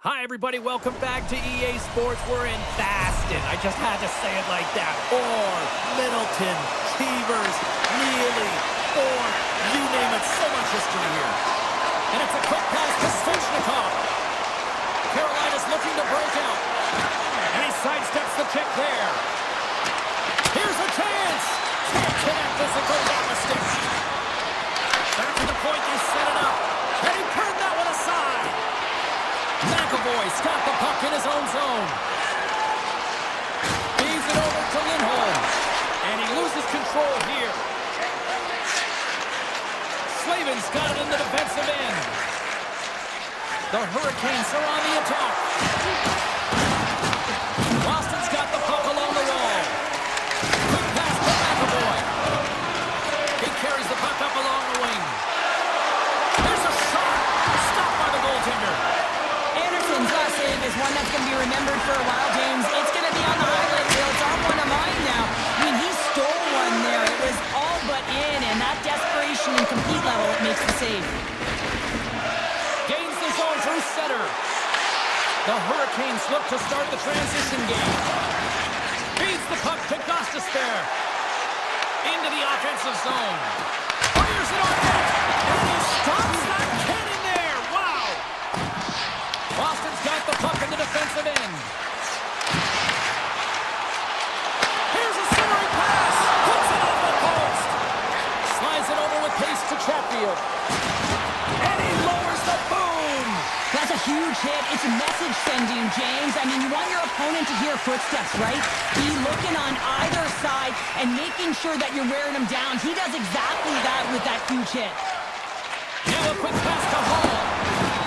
Hi, everybody. Welcome back to EA Sports. We're in Boston. I just had to say it like that. Or Middleton, Chevers, Neely, or you name it. So much history here. And it's a quick pass to Svechnikov. Carolina's looking to break out. And he sidesteps the check there. Here's a chance. Can't connect as it goes off the stick. Back to the point, they set it up. And he turned that one aside. McAvoy's got the puck in his own zone. Feeds it over to Lindholm. And he loses control here. Slavin's got it in the defensive end. The Hurricanes are on the attack. Boston's got the puck along the wall. Quick pass to McAvoy. He carries the puck up along the wing. There's a shot. Stopped by the goaltender. Anderson's last save is one that's going to be remembered for a while, James. It's going to be on the highlight reel. It's on one of mine now. I mean, he stole one there. It was all but in, and that desperation and compete level, it makes the save. Gains the zone through center. The Hurricanes look to start the transition game. Feeds the puck to Gostisbehere. Into the offensive zone. Fires it on net. And he stops that cannon there. Wow. Boston's got the puck in the defensive end. Here's a centering pass. Puts it off the post. Slides it over with pace to Chatfield. And he lowers the boom. That's a huge hit. It's a message sending, James. I mean, you want your opponent to hear footsteps, right? Be looking on either side and making sure that you're wearing him down. He does exactly that with that huge hit. Now a quick pass to Hall.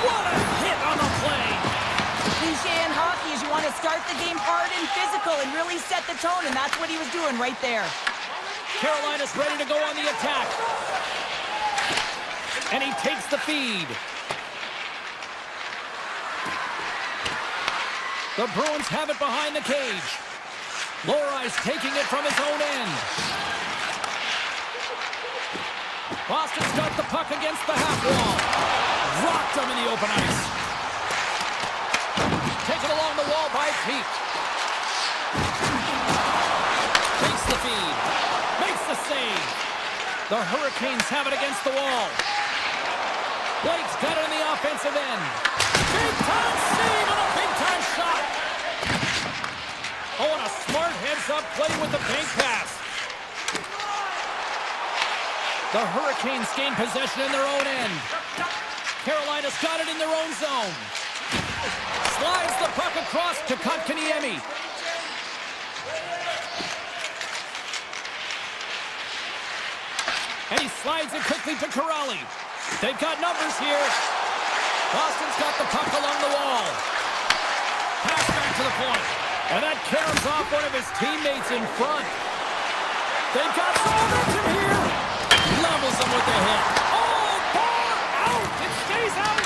What a hit on the play. Cliche in hockey is you want to start the game hard and physical and really set the tone, and that's what he was doing right there. Carolina's ready to go on the attack. And he takes the feed. The Bruins have it behind the cage. Lori's taking it from his own end. Boston's got the puck against the half wall. Rocked him in the open ice. Taken along the wall by Pete. Takes the feed. Makes the save. The Hurricanes have it against the wall. Blake's got it in the offensive end. Big time save and a big time shot. Oh, and a smart heads-up play with the bank pass. The Hurricanes gain possession in their own end. Carolina's got it in their own zone. Slides the puck across to Kotkaniemi. And he slides it quickly to Corrali. They've got numbers here. Boston's got the puck along the wall. Pass back to the point. And that caroms off one of his teammates in front. They've got some momentum here. Levels him with the hit. Oh, bar out. It stays out.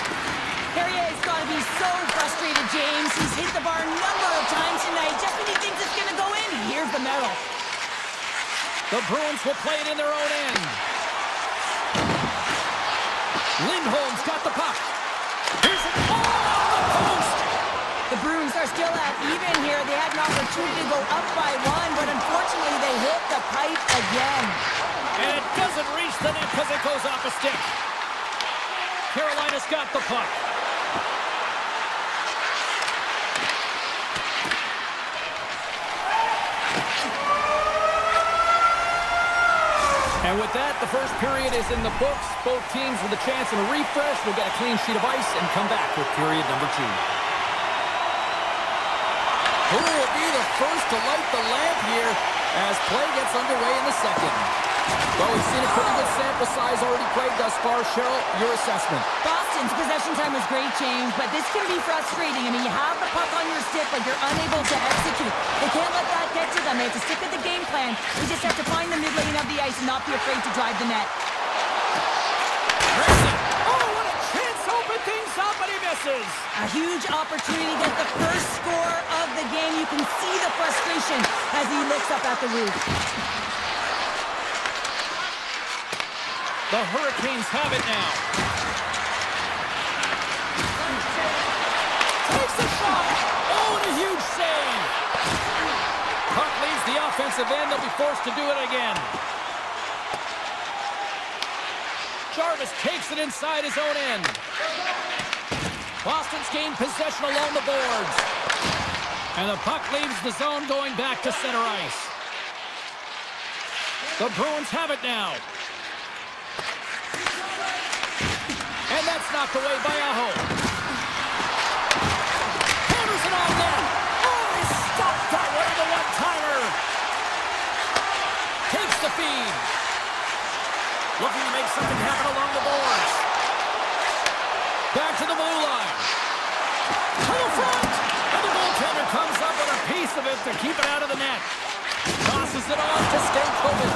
Perrier's got to be so frustrated, James. He's hit the bar a number of times tonight. Just when he thinks it's going to go in, here's the medal. The Bruins will play it in their own end. Lindholm's got the puck. Here's it all off the post. The Bruins are still at even here. They had an opportunity to go up by one, but unfortunately they hit the pipe again. And it doesn't reach the net because it goes off a stick. Carolina's got the puck. And with that, the first period is in the books. Both teams with a chance and a refresh will get a clean sheet of ice and come back with period number 2. Who will be the first to light the lamp here as play gets underway in the second? Well, we've seen a pretty good sample size already played thus far. Cheryl, your assessment. Boston's possession time was great, James, but this can be frustrating. I mean, you have the puck on your stick, but you're unable to execute. They can't let that get to them. They have to stick with the game plan. They just have to find the mid-lane of the ice and not be afraid to drive the net. Oh, what a chance to open things up, but he misses. A huge opportunity to get the first score of the game. You can see the frustration as he looks up at the roof. The Hurricanes have it now. shot! Oh, and a huge save! Puck leaves the offensive end. They'll be forced to do it again. Jarvis takes it inside his own end. Boston's gained possession along the boards. And the puck leaves the zone going back to center ice. The Bruins have it now. And that's knocked away by Aho. Hammers it on net. Oh, he stopped that one with a one-timer. Takes the feed. Looking to make something happen along the boards. Back to the blue line. To the front. And the goaltender comes up with a piece of it to keep it out of the net. Tosses it on to Stankovic.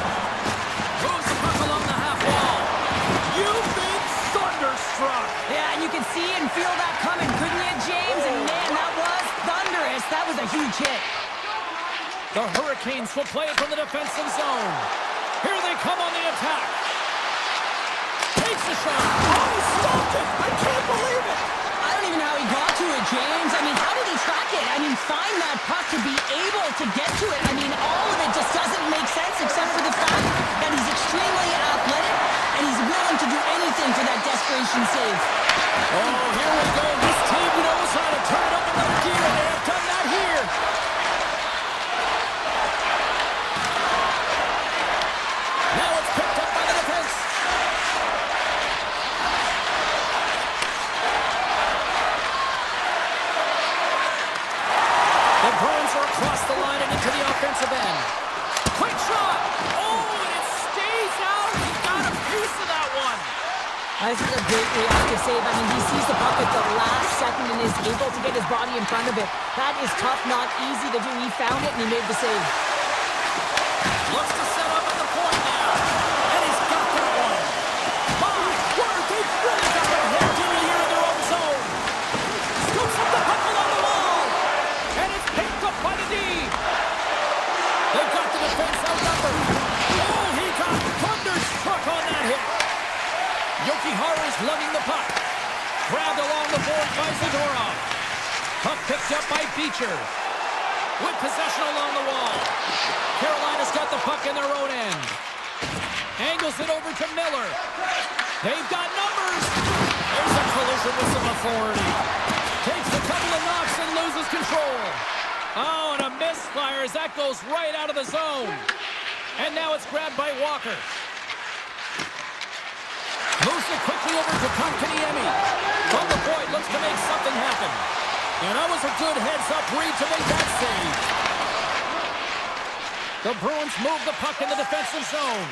Moves the puck along the half wall. You've been thunderstruck. Yeah, and you can see and feel that coming, couldn't you, James? And man, that was thunderous. That was a huge hit. The Hurricanes will play it from the defensive zone. Here they come on the attack. Takes the shot. Oh, he stopped it. I can't believe it. I don't even know how he got to it, James. I mean, how did he track it? I mean, find that puck to be able to get to it. I mean, all of it just doesn't make sense except for the fact that he's extremely athletic and he's willing to do anything for that desperation save. Oh, here we go. This team knows how to turn it up another gear, and they have done that here. Now it's picked up by the defense. The Bruins are across the line and into the offensive end. Quick shot! Oh, and it stays out. He got a piece of that one. This is a great reactive save. I mean, he sees the puck at the last second and is able to get his body in front of it. That is tough, not easy to do. He found it and he made the save. Looks to set up at the point now. And he's got that one. My word, they've really got their head in the air in their own zone. Scoops up the puck along the wall. And it's picked up by the D. They've got the defense outnumbered. Oh, he got thunderstruck on that hit. Jokiharju's lugging the puck. Grabbed along the board by Zadorov. Puck picked up by Beecher. With possession along the wall. Carolina's got the puck in their own end. Angles it over to Miller. They've got numbers. There's a collision with some authority. Takes a couple of knocks and loses control. Oh, and a misfire as that goes right out of the zone. And now it's grabbed by Walker. Moves it quickly over to Konkaniemi. From the point, looks to make something happen. And that was a good heads-up read to make that save. The Bruins move the puck in the defensive zone.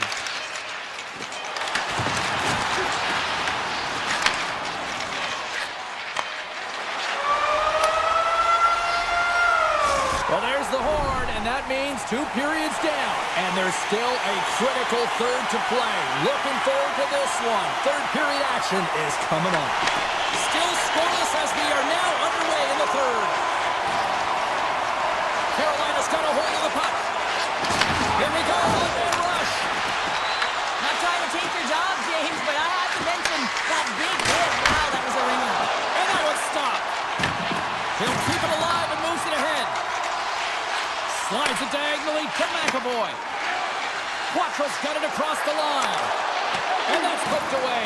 Well, there's the horn, and that means 2 periods down. And there's still a critical third to play. Looking forward to this one. Third period action is coming on. Still scoreless as we are now underway in the third. Carolina's got a hold of the puck. Here we go, one-man rush. Not trying to take your job, James, but I have to mention that big hit. Wow, that was a ringer. And that one stopped. He'll keep it alive and moves it ahead. Slides it diagonally to McAvoy. Quattro's got it across the line. And that's poked away.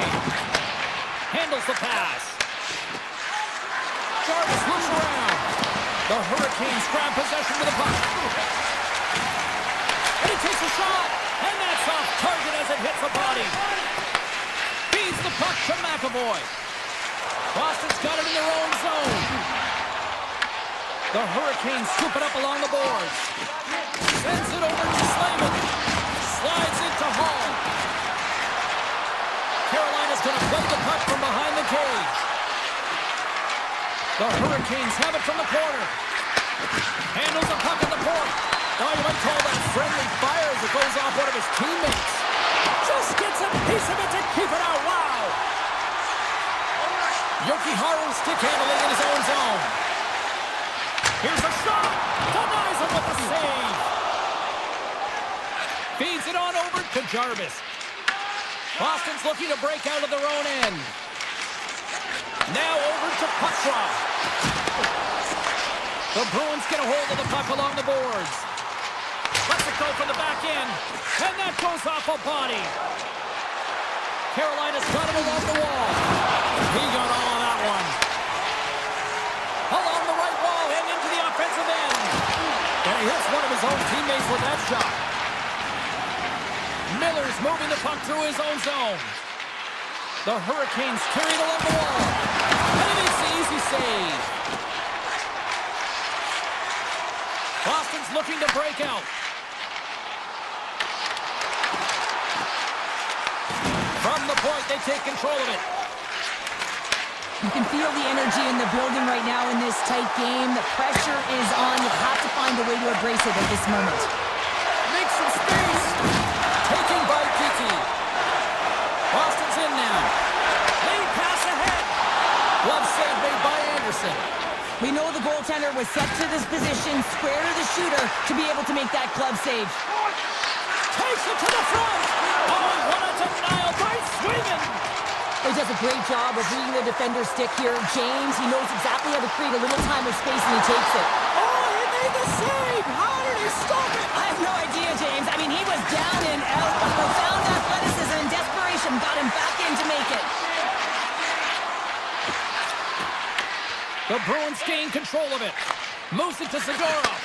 Handles the pass. Jarvis looks around. The Hurricanes grab possession with the puck. And he takes a shot. And that's off target as it hits the body. Feeds the puck to McAvoy. Boston's got it in their own zone. The Hurricanes scoop it up along the boards. Sends it over to Slavin. Slides it to Hall. Carolina's going to play the puck from behind the cage. The Hurricanes have it from the corner. Handles the puck at the point. Oh, you might call that friendly fire as it goes off one of his teammates. Just gets a piece of it to keep it out. Wow. Jokiharju stick handling in his own zone. Here's a shot. Denies him with the save. Feeds it on over to Jarvis. Boston's looking to break out of their own end. Now over to puck draw. The Bruins get a hold of the puck along the boards. Lets it go from the back end. And that goes off a body. Carolina's got him along the wall. He got all of that one. Along the right wall and into the offensive end. And he hits one of his own teammates with that shot. Miller's moving the puck through his own zone. The Hurricanes carry it along the wall. And he makes the easy save. Boston's looking to break out. From the point, they take control of it. You can feel the energy in the building right now in this tight game. The pressure is on. You have to find a way to embrace it at this moment. Make some space. Taking by Kiki. Boston's in now. Lead pass ahead. Glove save made by Anderson. We know the goaltender was set to this position, square to the shooter, to be able to make that glove save. Takes it to the front. Oh, what a denial by Swingen. He does a great job of reading the defender's stick here. James, he knows exactly how to create a little time or space, and he takes it. Oh, he made the save. How did he stop it? I have no idea, James. I mean, he was down and out, but profound athleticism and desperation got him back in to make it. The Bruins gain control of it. Moves it to Zadorov.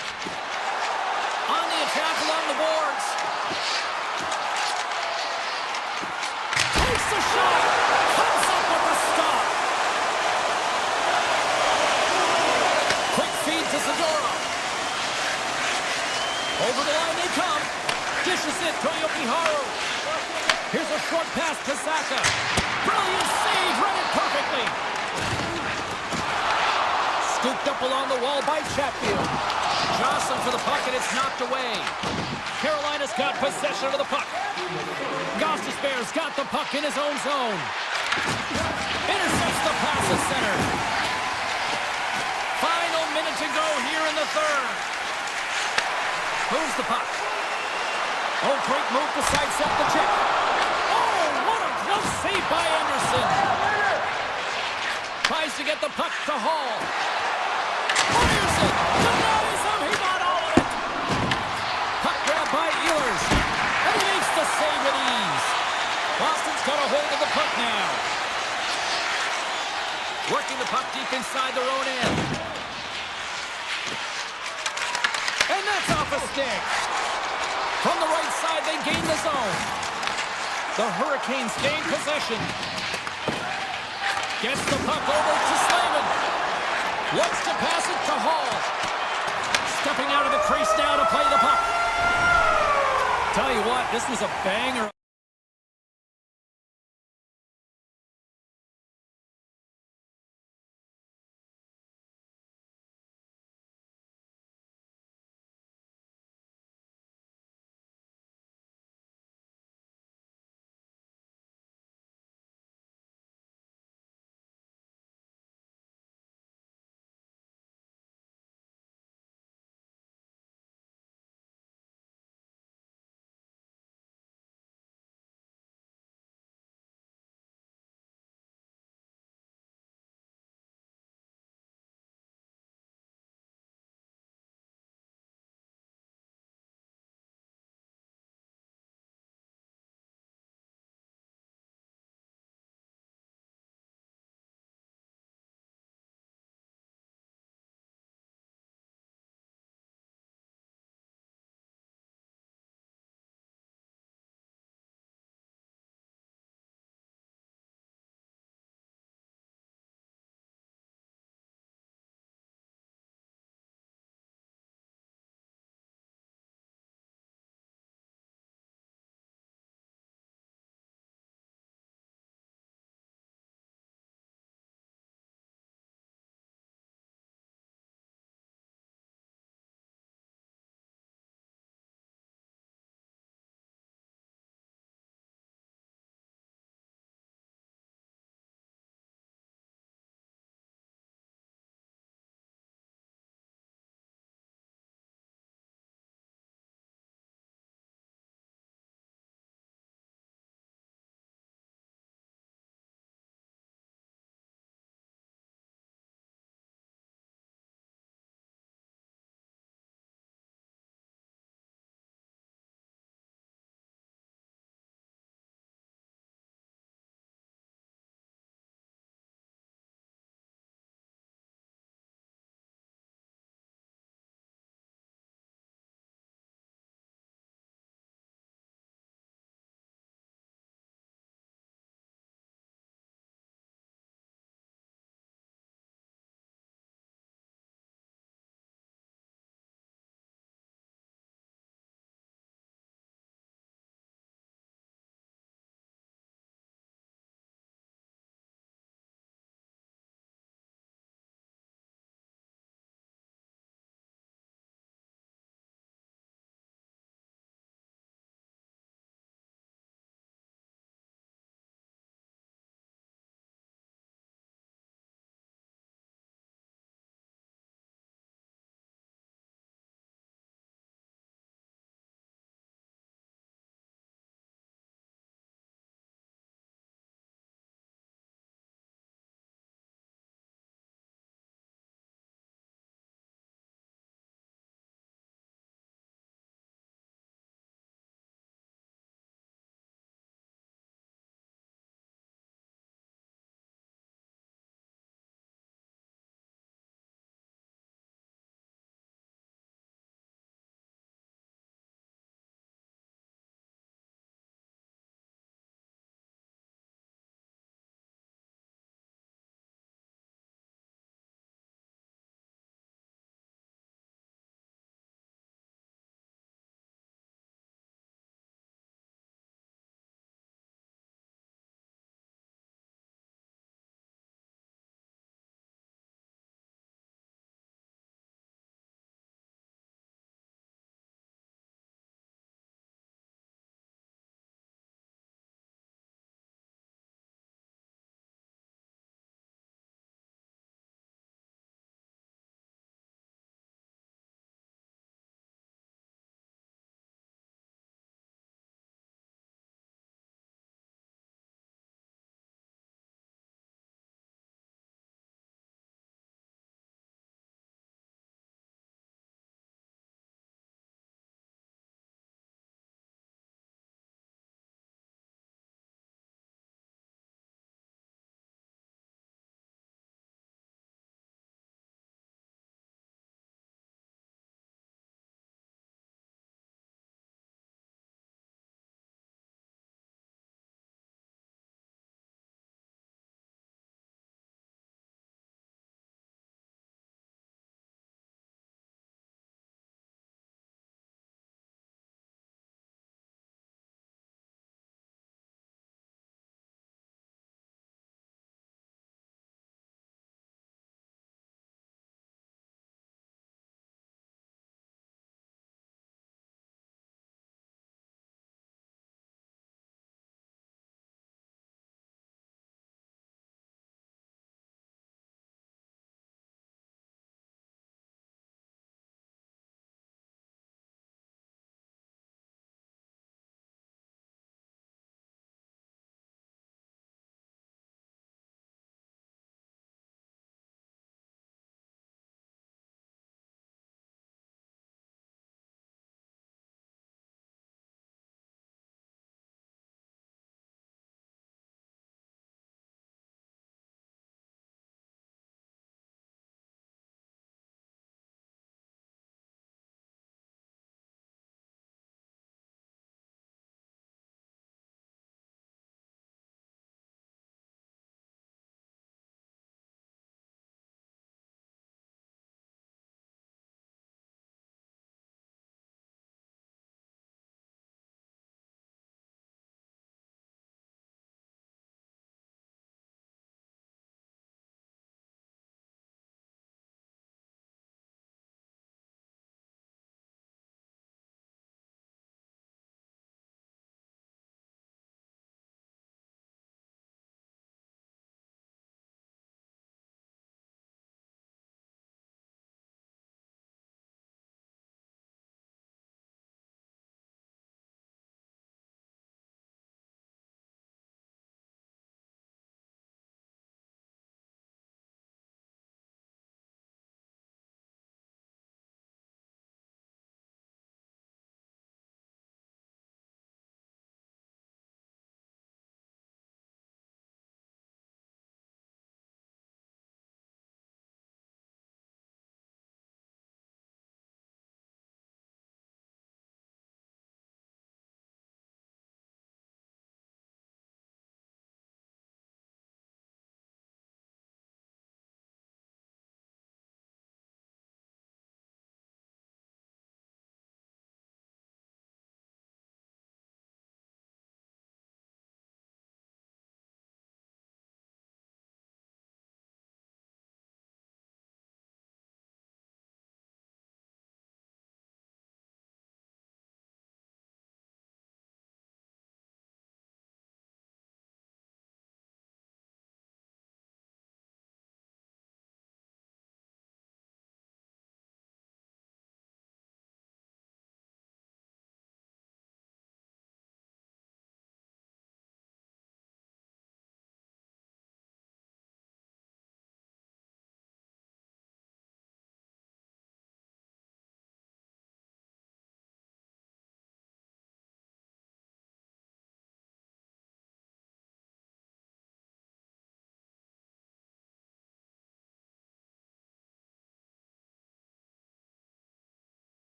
On the attack along the boards. Takes the shot. Comes up with the stop. Quick feed to Zadorov. Over the line they come. Dishes it to Yokiharu. Here's a short pass to Saka. Brilliant save. Read it perfectly. Scooped up along the wall by Chatfield. Johnson for the puck, and it's knocked away. Carolina's got possession of the puck. Gostisbehere's got the puck in his own zone. Intercepts the pass at center. Final minute to go here in the third. Moves the puck. Oh, great move to sidestep the check. Oh, what a close save by Anderson. Tries to get the puck to Hall. Fires it! Denies him! He got all of it! Puck grab by Ehlers. And he makes the save with ease. Boston's got a hold of the puck now. Working the puck deep inside their own end. And that's off a stick. From the right side, they gain the zone. The Hurricanes gain possession. Gets the puck over to Slavin. Looks to pass it to Hall. Stepping out of the crease now to play the puck. Tell you what, this was a banger.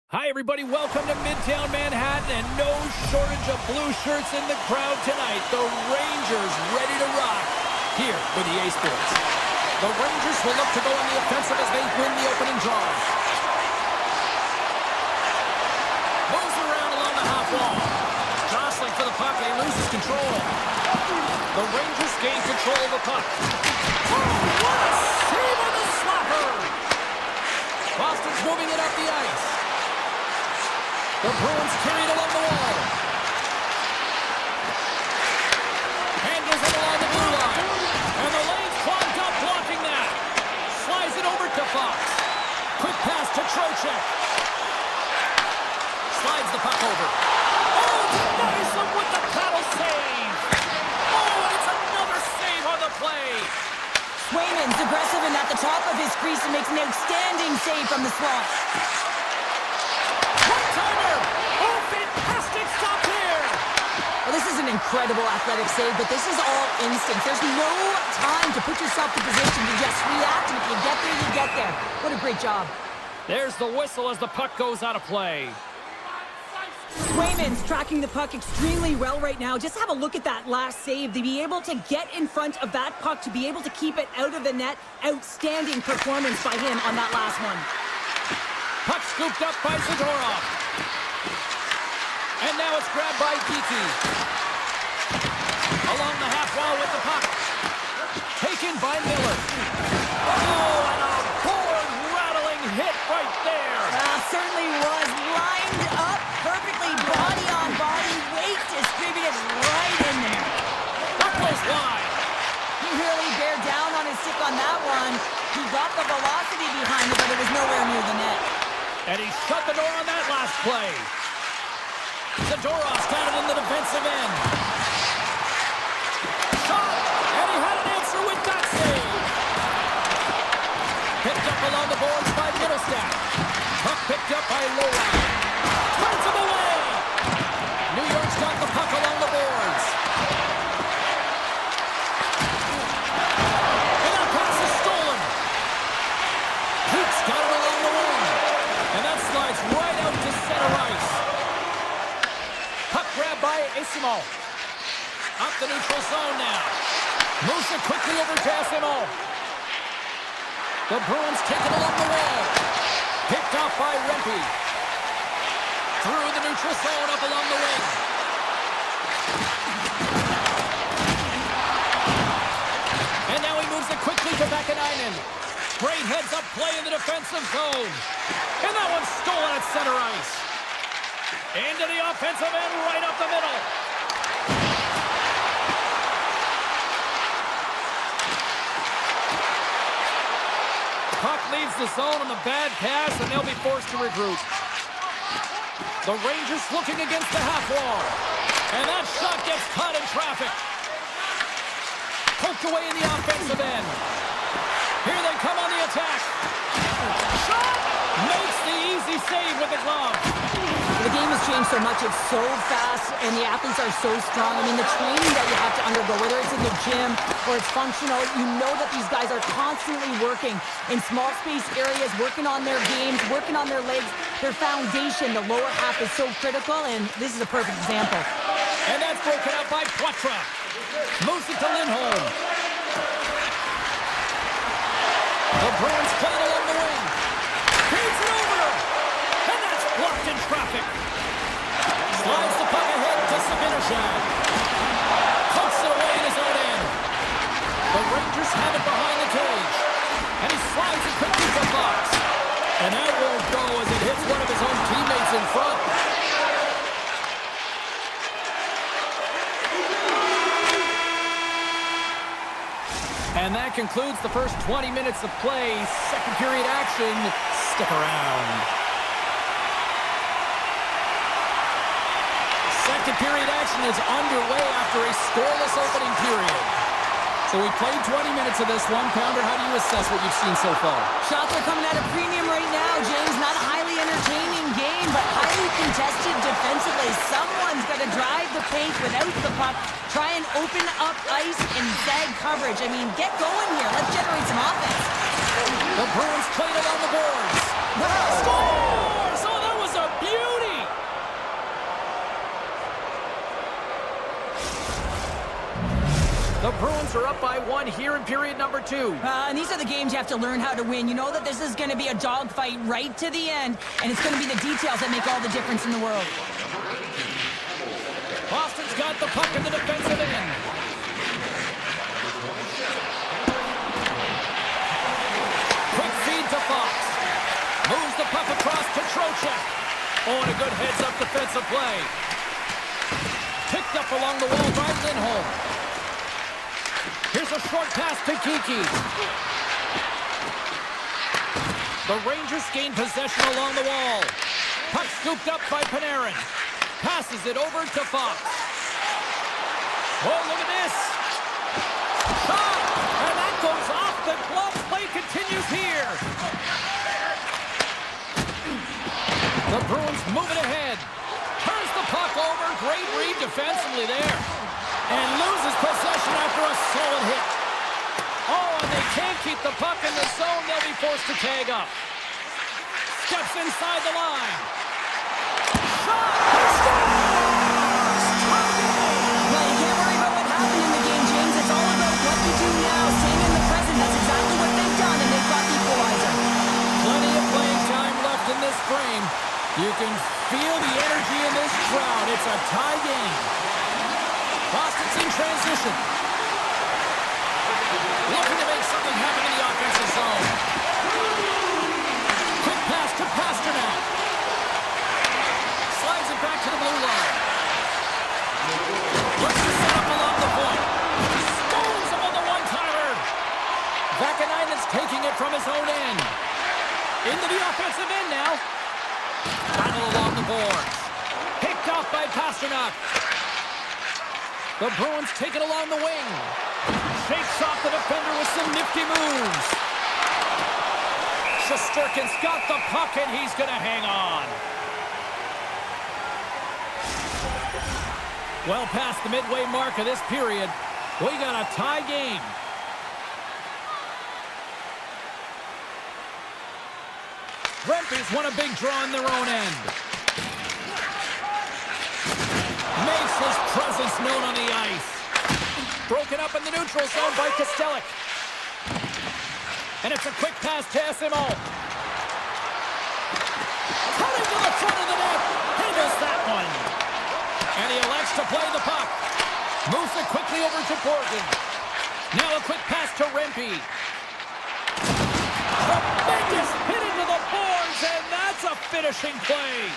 Hi, everybody. Welcome to Midtown Manhattan, and no shortage of blue shirts in the crowd tonight. The Rangers ready to rock here with EA Sports. The Rangers will look to go on the offensive as they win the opening draw. Moves around along the half wall. Jostling for the puck, and he loses control. The Rangers gain control of the puck. Oh, what a save on the slapper! Boston's moving it up the ice. The Bruins carry it along the wall. Handles it along the blue line. And the lane's clogged up, blocking that. Slides it over to Fox. Quick pass to Trocheck. Slides the puck over. Oh, denies him with the paddle save. Oh, and it's another save on the play. Swayman's aggressive and at the top of his crease and makes an outstanding save from the slot. One-timer! Oh, fantastic stop here! Well, this is an incredible athletic save, but this is all instinct. There's no time to put yourself in position to just react, and if you get there, you get there. What a great job. There's the whistle as the puck goes out of play. Swayman's tracking the puck extremely well right now. Just have a look at that last save. To be able to get in front of that puck, to be able to keep it out of the net, outstanding performance by him on that last one. Puck scooped up by Zadorov. And now it's grabbed by Geeky. Along the half wall with the puck. Taken by Miller. Oh, and a board-rattling hit right there. Certainly was. Lined up perfectly, body on body, weight distributed right in there. Puck goes wide. He really bared down on his stick on that one. He got the velocity behind it, but it was nowhere near the net. And he shut the door on that last play. Zadorov's got it in the defensive end. Shot! And he had an answer with that save. Picked up along the boards by Middlestat. Puck picked up by Lowry. Turns him away! New York's got the puck along the boards. And that pass is stolen. Heat's got it along the wing. And that slides right out to center ice. Puck grabbed by Asimo. Up the neutral zone now. Moves it quickly over to Asimo. The Bruins take it along the wall. Picked off by Rempe. Through the neutral zone up along the wing. And now he moves it quickly to Vakanainen. Great heads-up play in the defensive zone. And that one's stolen at center ice. Into the offensive end, right up the middle. Puck leaves the zone on the bad pass, and they'll be forced to regroup. The Rangers looking against the half wall. And that shot gets caught in traffic. Poked away in the offensive end. Here they come on the attack. Shot! Makes the easy save with the glove. The game has changed so much. It's so fast, and the athletes are so strong. I mean, the training that you have to undergo, whether it's in the gym or it's functional, you know that these guys are constantly working in small space areas, working on their games, working on their legs, their foundation. The lower half is so critical, and this is a perfect example. And that's broken up by Poitras. Moves it to Lindholm. The Bruins play it along the wing. Feeds it over. And that's blocked in traffic. Slides the puck ahead to Sabinishad. Pokes it away in his own end. The Rangers have it behind the cage. And he slides it quickly to Fox. And that won't go as it hits one of his own teammates in front. And that concludes the first 20 minutes of play. Second period action. Stick around. Second period action is underway after a scoreless opening period. So we played 20 minutes of this one. Pounder, how do you assess what you've seen so far? Shots are coming at a premium right now, James. Not a highly entertaining game, but highly contested defensively. Someone's got to drive the paint without the puck, try and open up ice and zag coverage. I mean, get going here. Let's generate some offense. The Bruins played it on the boards. Scores! Oh, that was a Bruins are up by 1 here in period number 2. And these are the games you have to learn how to win. You know that this is going to be a dogfight right to the end, and it's going to be the details that make all the difference in the world. Boston's got the puck in the defensive end. Quick feed to Fox. Moves the puck across to Trocheck. Oh, and a good heads-up defensive play. Picked up along the wall by Lindholm. Here's a short pass to Kiki. The Rangers gain possession along the wall. Puck scooped up by Panarin. Passes it over to Fox. Oh, look at this. Shot! And that goes off the glove. Play continues here. The Bruins moving ahead. Turns the puck over. Great read defensively there. And loses possession after a solid hit. Oh, and they can't keep the puck in the zone. They'll be forced to tag up. Steps inside the line. Shot! Well, you can't worry about what happened in the game, James. It's all about what you do now. Staying in the present. That's exactly what they've done, and they've got the equalizer. Plenty of playing time left in this frame. You can feel the energy in this crowd. It's a tie game. Boston's in transition. Looking to make something happen in the offensive zone. Quick pass to Pasternak. Slides it back to the blue line. Looks to set up along the point. Stones him on the one-timer. Vakanainen's taking it from his own end. Into the offensive end now. Battle along the boards. Picked off by Pasternak. The Bruins take it along the wing. Shakes off the defender with some nifty moves. Shesterkin's got the puck, and he's going to hang on. Well past the midway mark of this period, we got a tie game. Rempe's won a big draw on their own end. Makes his presence known on the ice. Broken up in the neutral zone by Kostelic. And it's a quick pass to SMO. Cutting to the front of the net. Handles that one. And he elects to play the puck. Moves it quickly over to Borgen. Now a quick pass to Rempe. Tremendous hit into the boards, and that's a finishing play.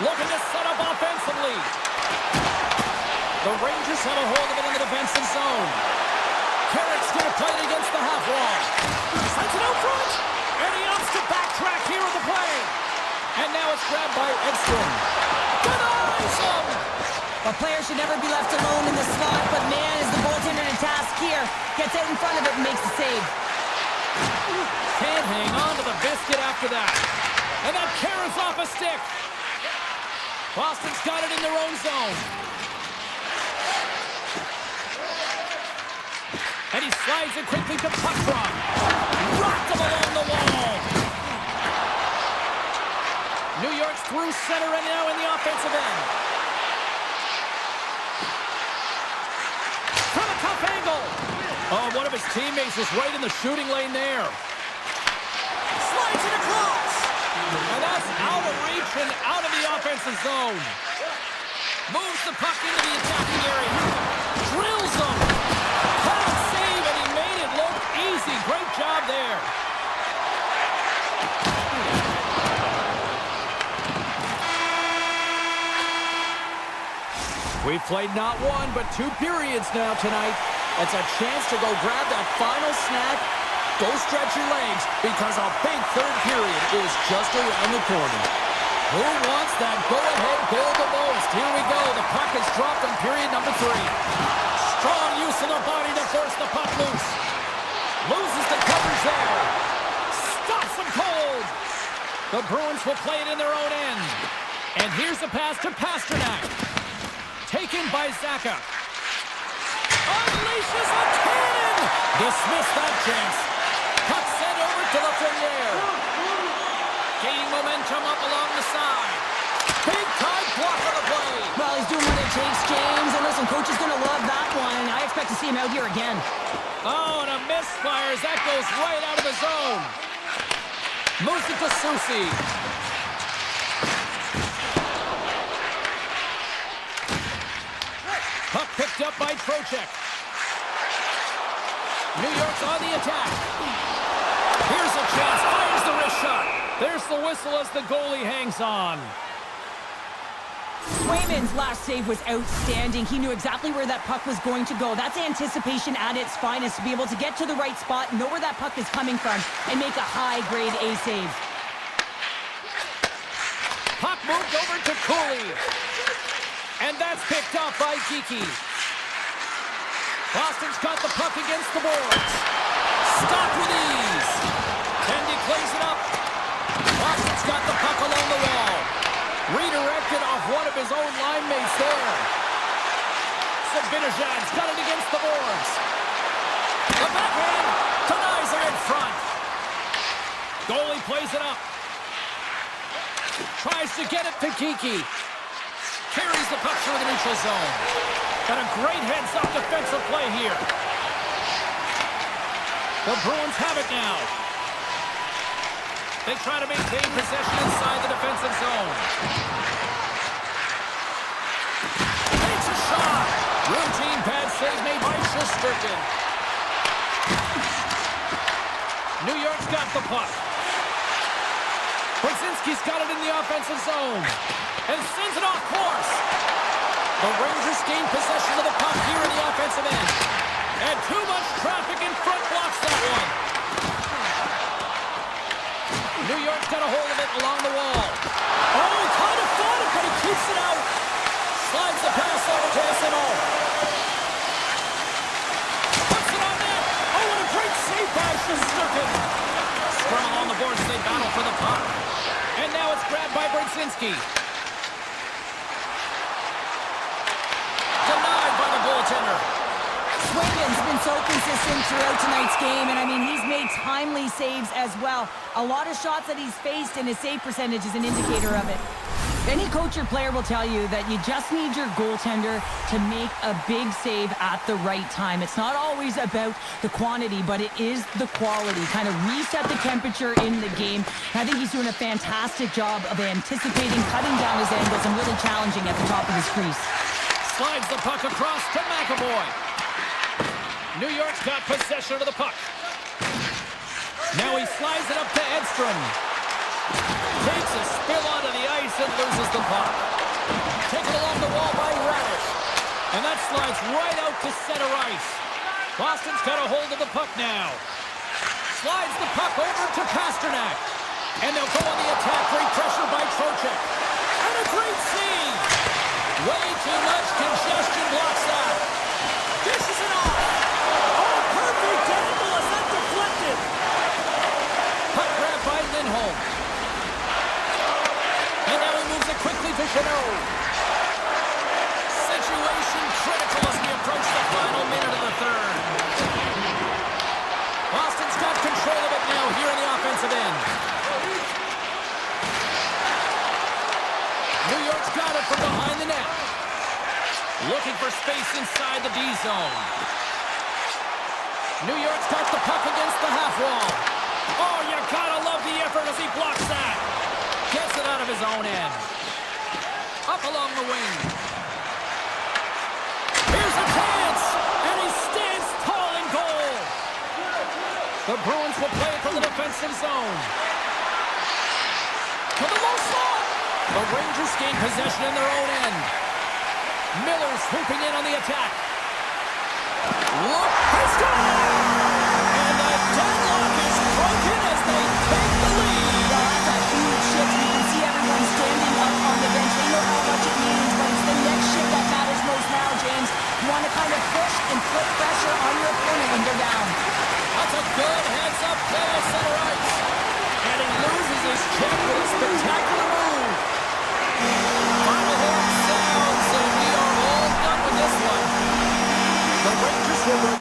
Looking to set up offensively. The Rangers have a hold of it in the defensive zone. Carrick's going to play it against the half wall. Sends it out front. And he opts to backtrack here with the play. And now it's grabbed by Edstrom. Denies him. A player should never be left alone in the slot, but man, is the goaltender in a task here. Gets out in front of it and makes the save. Can't hang on to the biscuit after that. And that carries off a stick. Boston's got it in their own zone. And he slides it quickly to Puckdrop. Rocked him along the wall. New York's through center and now in the offensive end. From a tough angle. Oh, one of his teammates was right in the shooting lane there. Slides it across. And that's out of reach and out of the offensive zone. Moves the puck into the attacking area. Drills him. Hard save, and he made it look easy. Great job there. We've played not one, but 2 periods now tonight. It's a chance to go grab that final snack. Go stretch your legs, because a big third period is just around the corner. Who wants that go-ahead goal the most? Here we go. The puck is dropped in period number 3. Strong use of the body to force the puck loose. Loses the coverage there. Stops him cold. The Bruins will play it in their own end. And here's the pass to Pasternak. Taken by Zacha. Unleashes a cannon! Dismissed that chance. Puck sent over to Lafreniere. Gaining momentum up along the side. Big time block on the play. Well, he's doing what it takes, James. And listen, coach is going to love that one. expect to see him out here again. Oh, and a misfires. That goes right out of the zone. Moves it to Susi. Puck picked up by Trocheck. New York's on the attack. Here's a chance. Fires the wrist shot. There's the whistle as the goalie hangs on. Swayman's last save was outstanding. He knew exactly where that puck was going to go. That's anticipation at its finest, to be able to get to the right spot, know where that puck is coming from, and make a high-grade A save. Puck moved over to Cooley. And that's picked up by Geeky. Boston's got the puck against the boards. Stopped with ease. Kendi plays it up. Boston's got the puck along the wall. Redirected off one of his own line mates there. Sabinajad's got it against the boards. The backhand denies it in front. Goalie plays it up. Tries to get it to Geeky. Carries the puck through the neutral zone. Got a great heads-up defensive play here. The Bruins have it now. They try to maintain possession inside the defensive zone. Takes a shot. Routine pad save made by Shesterkin. New York's got the puck. Brzezinski's got it in the offensive zone. And sends it off course. The Rangers gain possession of the puck here in the offensive end. And too much traffic in front blocks that one. New York's got a hold of it along the wall. Oh, he kind of fought it, but he keeps it out. Slides the pass over to SNO. Puts it on net. Oh, what a great save by Shesterkin. Scrum along the boards as they battle for the puck. And now it's grabbed by Brzezinski. Denied by the goaltender. Swayman's been so consistent throughout tonight's game, and I mean, he's made timely saves as well. A lot of shots that he's faced, and his save percentage is an indicator of it. Any coach or player will tell you that you just need your goaltender to make a big save at the right time. It's not always about the quantity, but it is the quality. Kind of reset the temperature in the game. And I think he's doing a fantastic job of anticipating, cutting down his angles, and really challenging at the top of his crease. Slides the puck across to McAvoy. New York's got possession of the puck. Now he slides it up to Edstrom. Takes a spill onto the ice and loses the puck. Taken along the wall by Radish. And that slides right out to center ice. Boston's got a hold of the puck now. Slides the puck over to Pasternak. And they'll go on the attack. Great pressure by Trocheck. And a great save. Way too much congestion blocks that. This is an off. Oh, perfect angle as that deflected. Puck grabbed by Lindholm. And now he moves it quickly to Chanot. Situation critical as we approach the final minute of the third. Boston's got control of it now here in the offensive end. New York's got it from behind the net. Looking for space inside the D zone. New York's got the puck against the half wall. Oh, you gotta love the effort as he blocks that. Gets it out of his own end. Up along the wing. Here's a chance! And he stands tall in goal. The Bruins will play it from the defensive zone. To the low slot. The Rangers gain possession in their own end. Miller's swooping in on the attack. Look, he scores! And the deadlock is broken as they take the lead. Well, that's a huge shift. You can see everyone standing up on the bench. They know how much it means, but it's the next shift that matters most now, James. You want to kind of push and put pressure on your opponent when they're down. That's a good heads-up play at center ice. And he loses his check with a spectacular move. Final horn sounds, and we are all done with this one. The Rangers will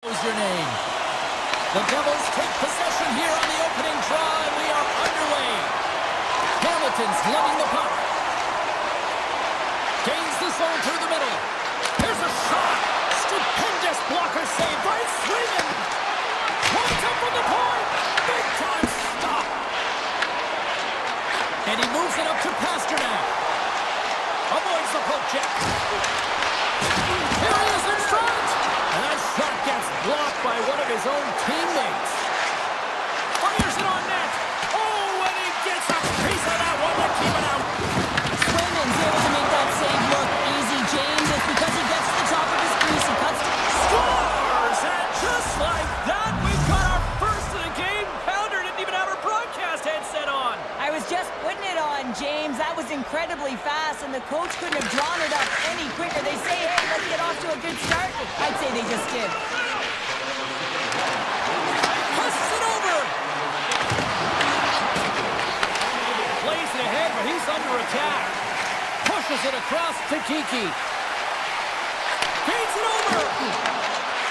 What's your name? The Devils take possession here on the opening draw, and we are underway. Hamilton's letting the puck. Gains the zone through the middle. Here's a shot. Stupendous blocker save by Sweden. Points up from the point. Big time stop. And he moves it up to Pasternak. Avoids the poke check. Here he is in front. And that shot gets blocked by one of his own teammates. Fires it on net. Oh, and he gets a piece of that one to keep it out. Swayman's able to make that save look easy, James. It's because he gets to the top of his crease. He cuts to... Scores! And just like that, we've got our first of the game. Pounder didn't even have her broadcast headset on. I was just putting it on, James. That was incredibly fast, and the coach couldn't have drawn it up any quicker. They say, hey, let's get off to a good start. I'd say they just did. Passes it over. Plays it ahead, but he's under attack. Pushes it across to Kiki. Feeds it over.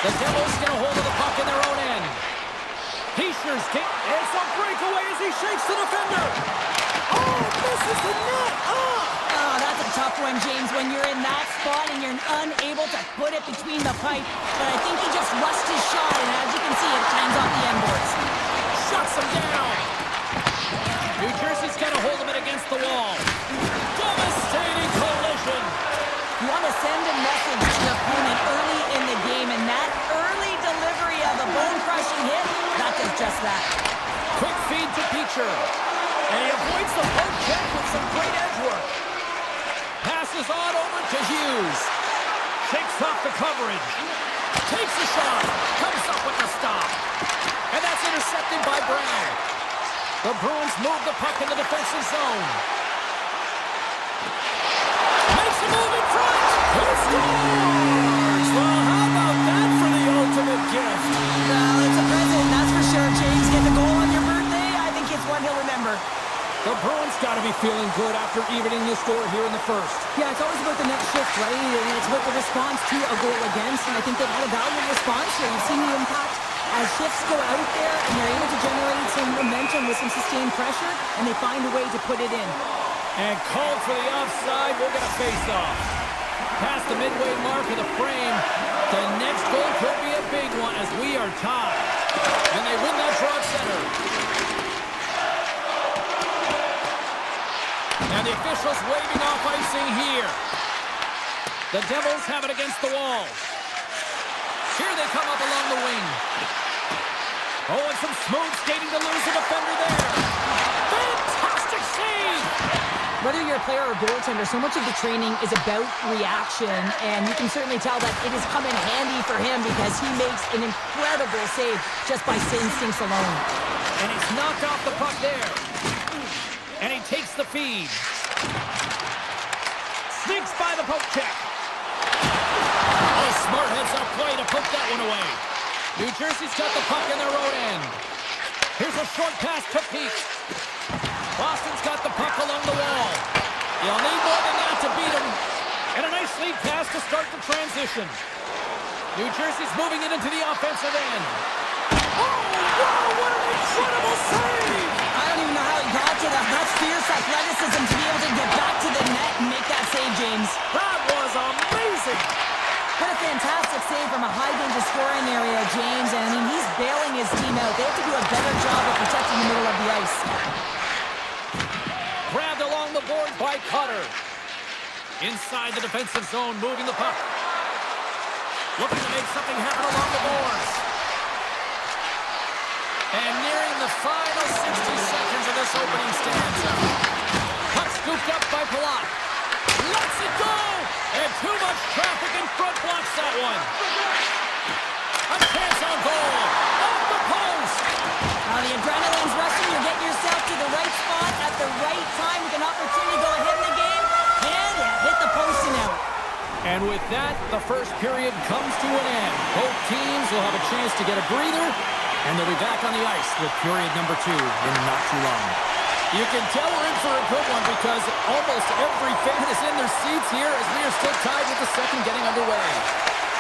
The Devils get a hold of the puck in their own end. Heischer's kick. It's a breakaway as he shakes the defender. Oh, misses the net. Oh, that's a tough one, James, when you're in that spot and you're unable to put it between the pipe. But I think he just rushed his shot, and as you can see, it climbs off the end boards. Shuts him down. New Jersey's got a hold of it against the wall. Devastating collision. You want to send a message to your opponent early in the game, and that early delivery of a bone-crushing hit, that does just that. Quick feed to Beecher. And he avoids the poke check with some great edge work. Passes on over to Hughes. Shakes off the coverage. Takes a shot. Comes up with the stop. And that's intercepted by Brown. The Bruins move the puck in the defensive zone. Makes a move in front. He scores! Well, how about that for the ultimate gift? Well, it's a present, that's for sure, James. Get the goal on your birthday, I think it's one he'll remember. The Bruins got to be feeling good after evening the score here in the first. Yeah, it's always about the next shift, right? And it's about the response to a goal against, and I think they've had a valiant response here. You've seen the impact as shifts go out there, and they're able to generate some momentum with some sustained pressure, and they find a way to put it in. And called for the offside, we'll get a face-off. Past the midway mark of the frame, the next goal could be a big one as we are tied. And they win that draw at center. And the officials waving off icing here. The Devils have it against the wall. Here they come up along the wing. Oh, and some smooth skating to lose the defender there. Fantastic save! Whether you're a player or a goaltender, so much of the training is about reaction, and you can certainly tell that it has come in handy for him because he makes an incredible save just by instincts alone. And he's knocked off the puck there. And he takes the feed. Sneaks by the poke check. Oh, smart heads-up play to poke that one away. New Jersey's got the puck in their own end. Here's a short pass to Peak. Boston's got the puck along the wall. You'll need more than that to beat him. And a nice lead pass to start the transition. New Jersey's moving it into the offensive end. Oh, wow, what an incredible save! I don't even know how he got to that. That's fierce athleticism to be able to get back to the net and make that save, James. That was amazing! What a fantastic save from a high-danger scoring area, James. And, I mean, he's bailing his team out. They have to do a better job of protecting the middle of the ice. Grabbed along the board by Cutter. Inside the defensive zone, moving the puck. Looking to make something happen along the boards. And nearing the final 60 seconds of this opening stanza. Puck scooped up by Palat. Lets it go! And too much traffic in front blocks that one. A chance on goal. Off the post. Now the adrenaline's rushing. You're getting yourself to the right spot at the right time with an opportunity to go ahead in the game. And it hit the post and out. And with that, the first period comes to an end. Both teams will have a chance to get a breather, and they'll be back on the ice with period number 2 in not too long. You can tell we're in for a good one because almost every fan is in their seats here as we are still tied with the second getting underway.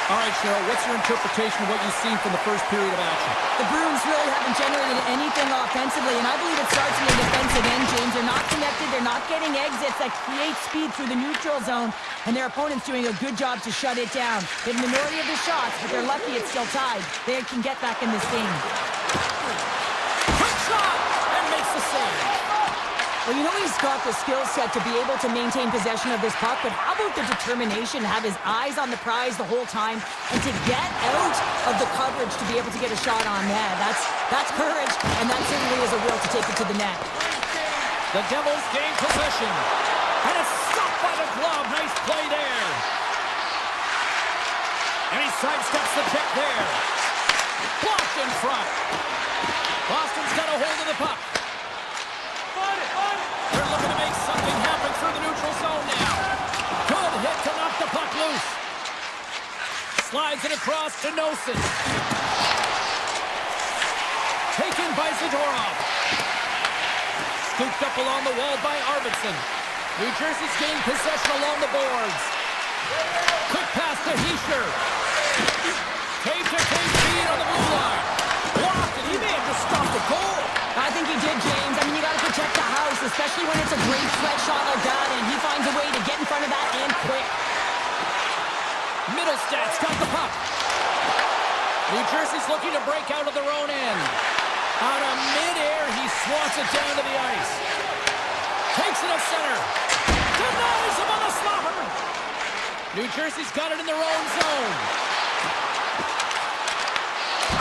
All right, Cheryl, what's your interpretation of what you've seen from the first period of action? The Bruins really haven't generated anything offensively, and I believe it starts in the defensive end, James. They're not connected. They're not getting exits that create speed through the neutral zone, and their opponent's doing a good job to shut it down. They have the minority of the shots, but they're lucky it's still tied. They can get back in this game. Quick shot! And makes the save. Well, you know he's got the skill set to be able to maintain possession of this puck, but how about the determination to have his eyes on the prize the whole time and to get out of the coverage to be able to get a shot on net? That's courage, and that certainly is a will to take it to the net. The Devils gain possession, and it's stopped by the glove. Nice play there. And he sidesteps the check there. Blocked in front. Boston's got a hold of the puck. They're looking to make something happen through the neutral zone now. Good hit to knock the puck loose. Slides it across to Nosen. Taken by Zadorov. Scooped up along the wall by Arvidsson. New Jersey's gained possession along the boards. Quick pass to Hischier. Cave-to-cave feed on the blue line. Blocked, and he may have just stopped the goal. I think he did, James. I mean, you got to protect the house, especially when it's a great threat shot like that, and he finds a way to get in front of that and quick. Middlestad's got the puck. New Jersey's looking to break out of their own end. Out of midair, he swats it down to the ice. Takes it up center. Denies him on the slobber. New Jersey's got it in their own zone.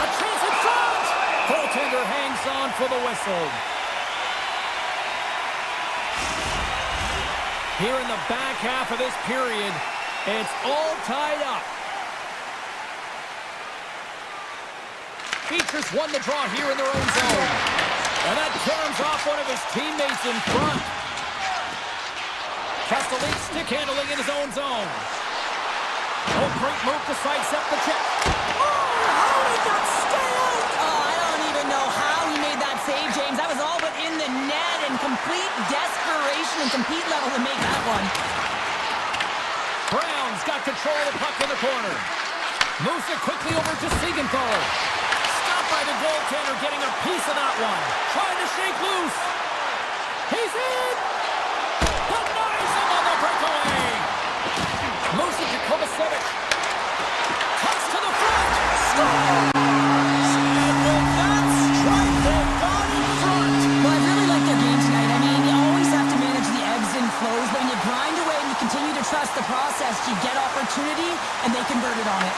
A chance in front. Goaltender hangs on for the whistle. Here in the back half of this period, it's all tied up. Features won the draw here in their own zone. And that turns off one of his teammates in front. Castellic stick handling in his own zone. Oh, great move to sidestep the check. Oh, how did that stay out? Oh, I don't even know how he made that save, James. That was all but in the net, and complete desperation and compete level to make that one. Brown's got control of the puck in the corner. Moves it quickly over to Siegenthaler. Stopped by the goaltender, getting a piece of that one. Trying to shake loose. He's in! Denies him on the breakaway. Moves it to Kovacevic. Cuts to the front. Scores! And with that strike, they've gone in front. Well, I really like their game tonight. I mean, you always have to manage the ebbs and flows, but when you grind away and you continue to trust the process, you get opportunity, and they converted on it.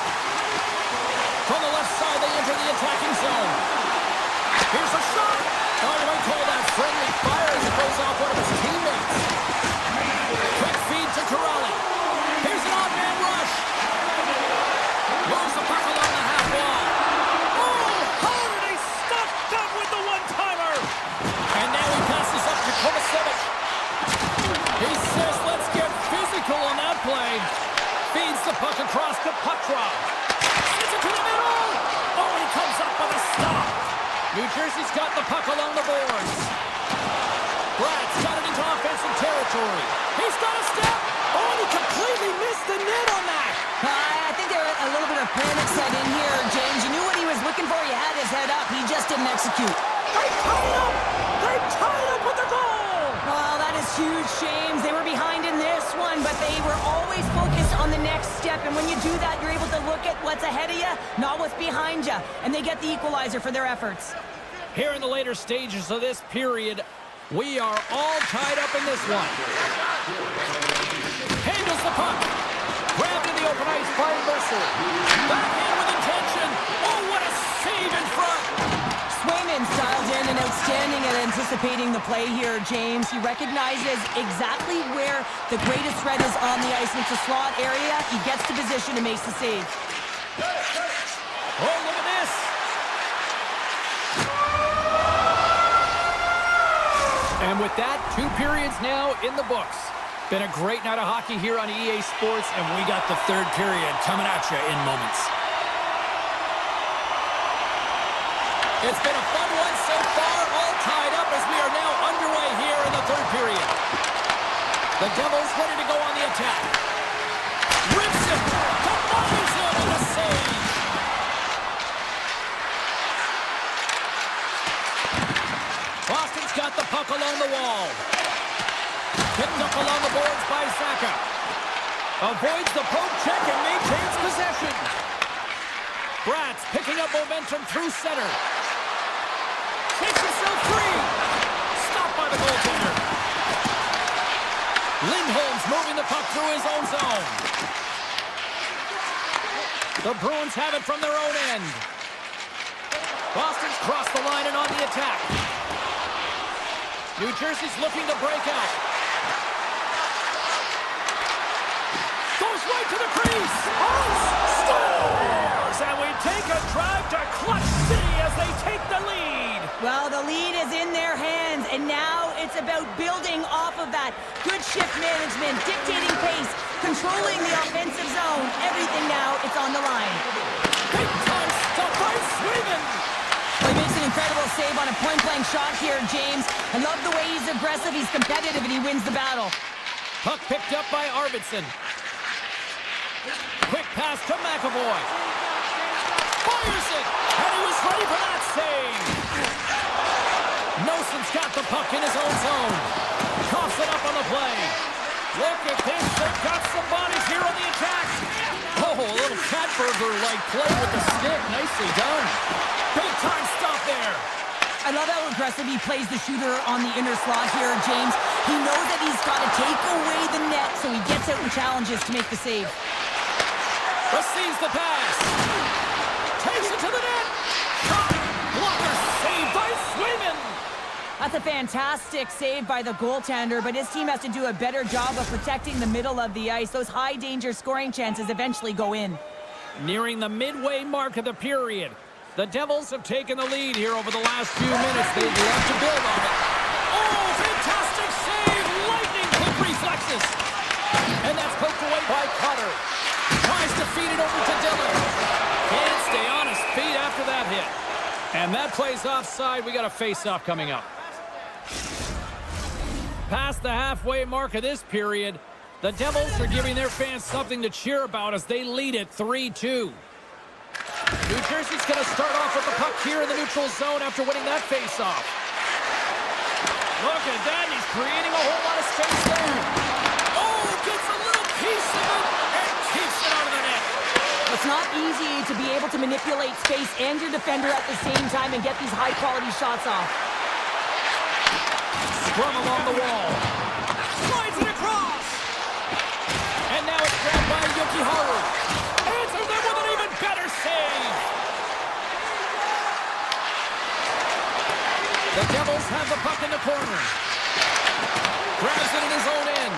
From the left side, they enter the attacking zone. Here's a shot. Oh, you might call that friendly fire as it goes off one of his teammates. Quick feed to Corrali. Here's an odd man rush. Moves the puck along the half wall. Oh, how did he stop that with the one-timer? And now he passes up to Kovacevic. He says, let's get physical on that play. Feeds the puck across to Petrov. Sends it to the middle. Oh, he comes up with a stop. New Jersey's got the puck along the boards. Brad's got it into offensive territory. He's got a step. Oh, and he completely missed the net on that. I think there a little bit of panic set in here, James. You knew what he was looking for. He had his head up. He just didn't execute. They tied up. They tied up with the goal. Well, that is huge, James. They were behind in this one, but they were always focused on the next step. And when you do that, you're able to look at what's ahead of you, not what's behind you. And they get the equalizer for their efforts. Here in the later stages of this period, we are all tied up in this one. Handles the puck. Grabbed in the open ice by Mercer. Backhand with intention. Oh, what a save in front. Swayman's dialed in and outstanding at anticipating the play here, James. He recognizes exactly where the greatest threat is on the ice. And it's a slot area. He gets to position and makes the save. Oh, look at this. And with that, 2 periods now in the books. Been a great night of hockey here on EA Sports, and we got the 3rd period coming at you in moments. It's been a fun one so far, all tied up as we are now underway here in the 3rd period. The Devils ready to go on the attack. Rips it, denies him, and the along the wall. Picked up along the boards by Saka. Avoids the poke check and maintains possession. Bratz picking up momentum through center. Takes himself free. Stopped by the goaltender. Lindholm's moving the puck through his own zone. The Bruins have it from their own end. Boston's crossed the line and on the attack. New Jersey's looking to break out. Goes right to the crease. Scores! And we take a drive to Clutch City as they take the lead. Well, the lead is in their hands, and now it's about building off of that. Good shift management, dictating pace, controlling the offensive zone. Everything now, it's on the line. Big time stop by Sweden. Well, he makes an incredible save on a point-blank shot here, James. I love the way he's aggressive, he's competitive, and he wins the battle. Puck picked up by Arvidsson. Quick pass to McAvoy. Fires it, and he was ready for that save. Nelson's got the puck in his own zone. Coughs it up on the play. Look at this, they've got some bodies here on the attack. Oh, a little cat burglar-like play with the stick. Nicely done. Big time stop there. I love how aggressive he plays the shooter on the inner slot here, James. He knows that he's got to take away the net, so he gets out and challenges to make the save. Receives the pass. Takes it to the net. Shot. Blocker saved by Swayman. That's a fantastic save by the goaltender, but his team has to do a better job of protecting the middle of the ice. Those high-danger scoring chances eventually go in. Nearing the midway mark of the period. The Devils have taken the lead here over the last few minutes. They'd love to build on it. Oh, fantastic save! Lightning quick reflexes. And that's poked away by Cutter. Tries to feed it over to Dillon. Can't stay on his feet after that hit. And that play's offside. We got a face-off coming up. Past the halfway mark of this period, the Devils are giving their fans something to cheer about as they lead it 3-2. New Jersey's going to start off with the puck here in the neutral zone after winning that face-off. Look at that, he's creating a whole lot of space there. Oh, gets a little piece of it and keeps it out of the net. It's not easy to be able to manipulate space and your defender at the same time and get these high-quality shots off. Scrum along the wall. Slides it across. And now it's grabbed by Yuki Haru. Answers it with an even better save. The Devils have the puck in the corner. Grabs it in his own end.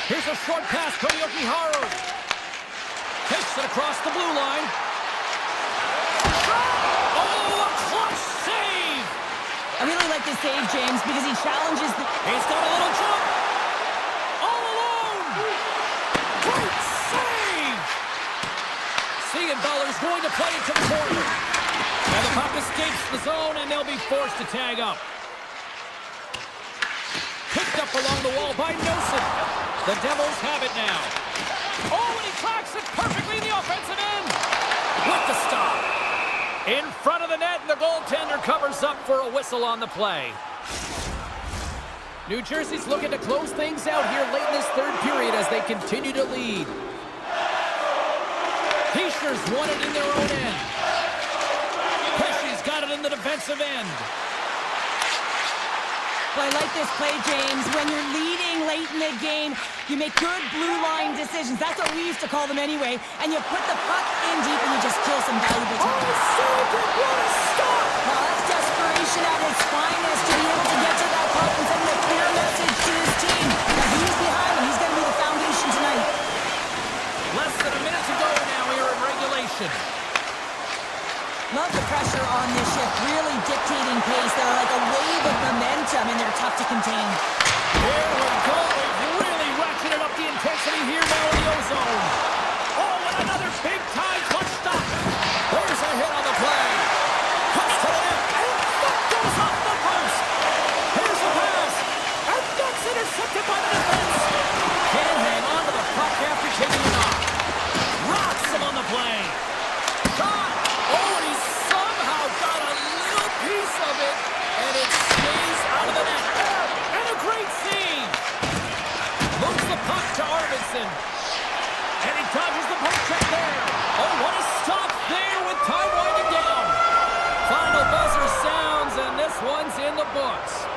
Here's a short pass to Yuki Haru. Takes it across the blue line. Oh, a clutch save! I really like this save, James, because he challenges the... He's got a little jump. All alone. Great save! Siegenthaler's going to play it to the corner. And the puck escapes the zone, and they'll be forced to tag up. Picked up along the wall by Nelson. The Devils have it now. Oh, and he tracks it perfectly in the offensive end. With the stop. In front of the net, and the goaltender covers up for a whistle on the play. New Jersey's looking to close things out here late in this third period as they continue to lead. Heischer's won it in their own end. Pesci's got it in the defensive end. Well, I like this play, James. When you're leading late in the game, you make good blue line decisions. That's what we used to call them anyway. And you put the puck in deep and you just kill some valuable time. Oh, saved it! What a stop! Well, that's desperation at its finest to be able to get to that puck and send a clear message to his team. Now, he's behind him. He's going to be the foundation tonight. Less than a minute to go now here in regulation. Love the pressure on this shift, really dictating pace. They're like a wave of momentum, and they're tough to contain. Here we go. We've really ratcheted up the intensity here now in the ozone. Oh, and another big-time clutch stop. There's a hit on the play. Cuts to the net, and that goes off the post. Here's the pass, and that's intercepted by the defense. Can't hang on to the puck after taking it off. Rocks him on the play. Shot. Oh, and he somehow got a little piece of it, and it stays the books.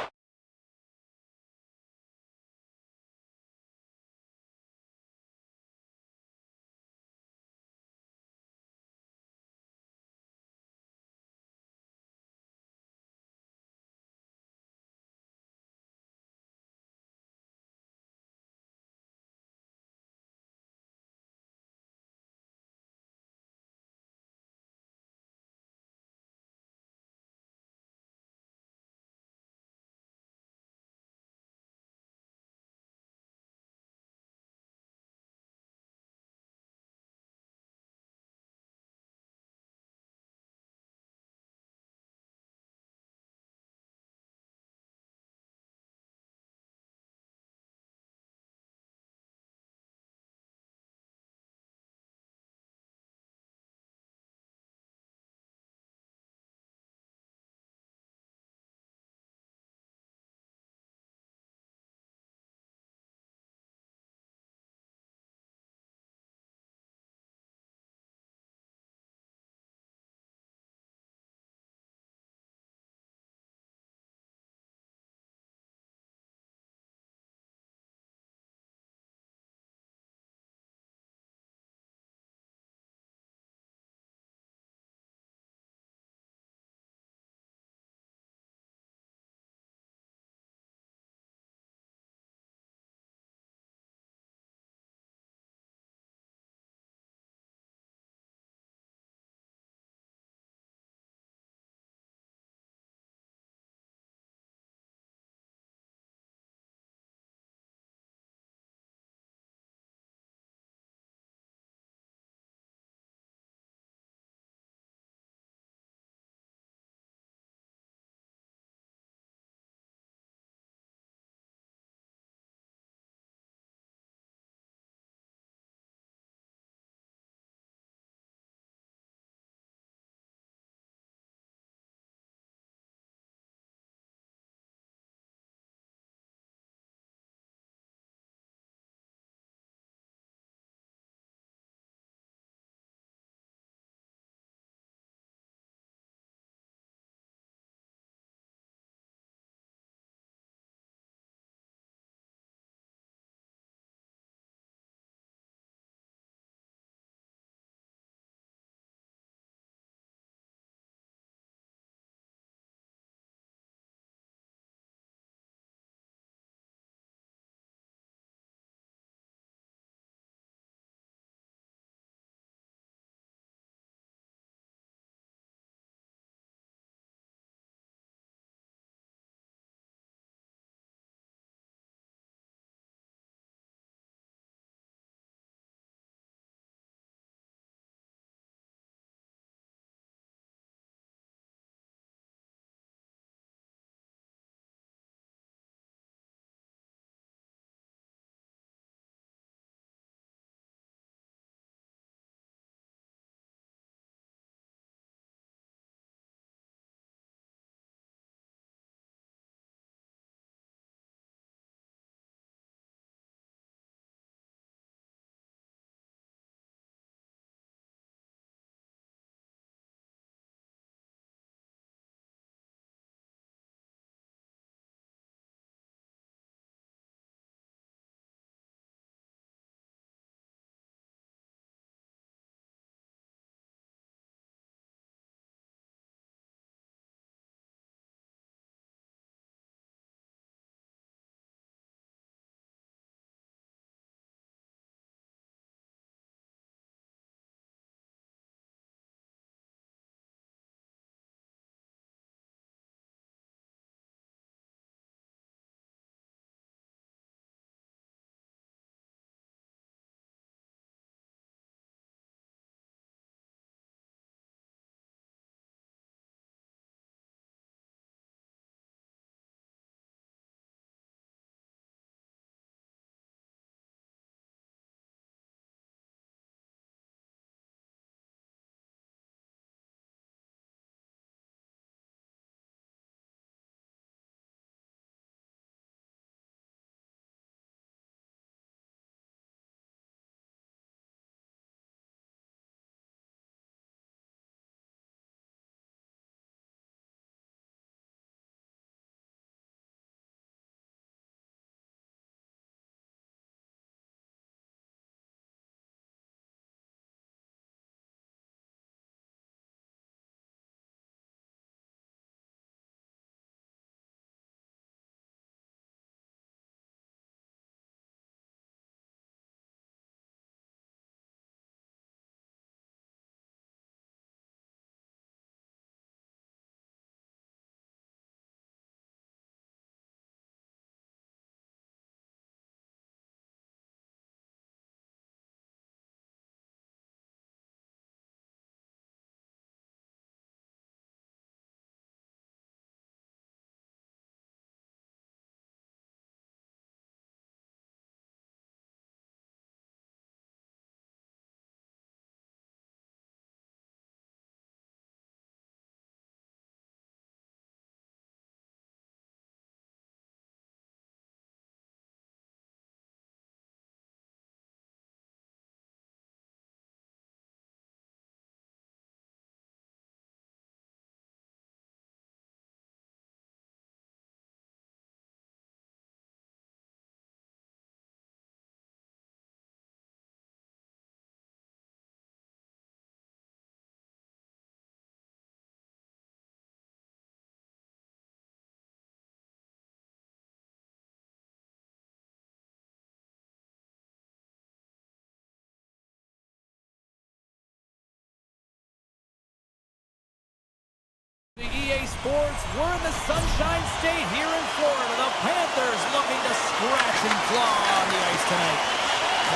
Sports, we're in the Sunshine State here in Florida. The Panthers looking to scratch and claw on the ice tonight.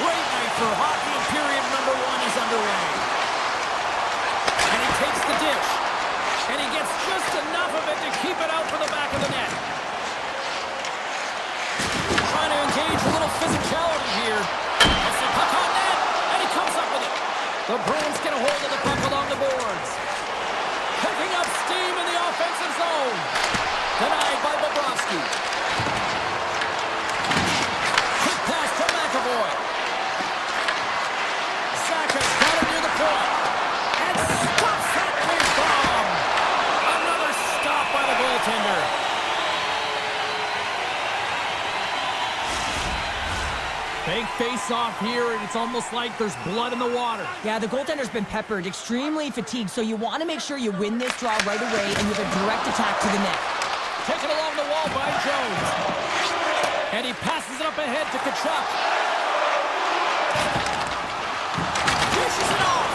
Great night for hockey, and period number 1 is underway. And he takes the dish. And he gets just enough of it to keep it out for the back of the net. Trying to engage a little physicality here. Gets the puck on net, and he comes up with it. The Bruins get a hold of the puck along the boards. Picking up steam in the offensive zone. Denied by Bobrovsky. Quick pass to McAvoy. Saka's got it near the point. And stops that big bomb. Another stop by the goaltender. Big face-off here, and it's almost like there's blood in the water. Yeah, the goaltender's been peppered, extremely fatigued, so you want to make sure you win this draw right away and you have a direct attack to the net. Taken along the wall by Jones. And he passes it up ahead to Kachuk. Dishes it off.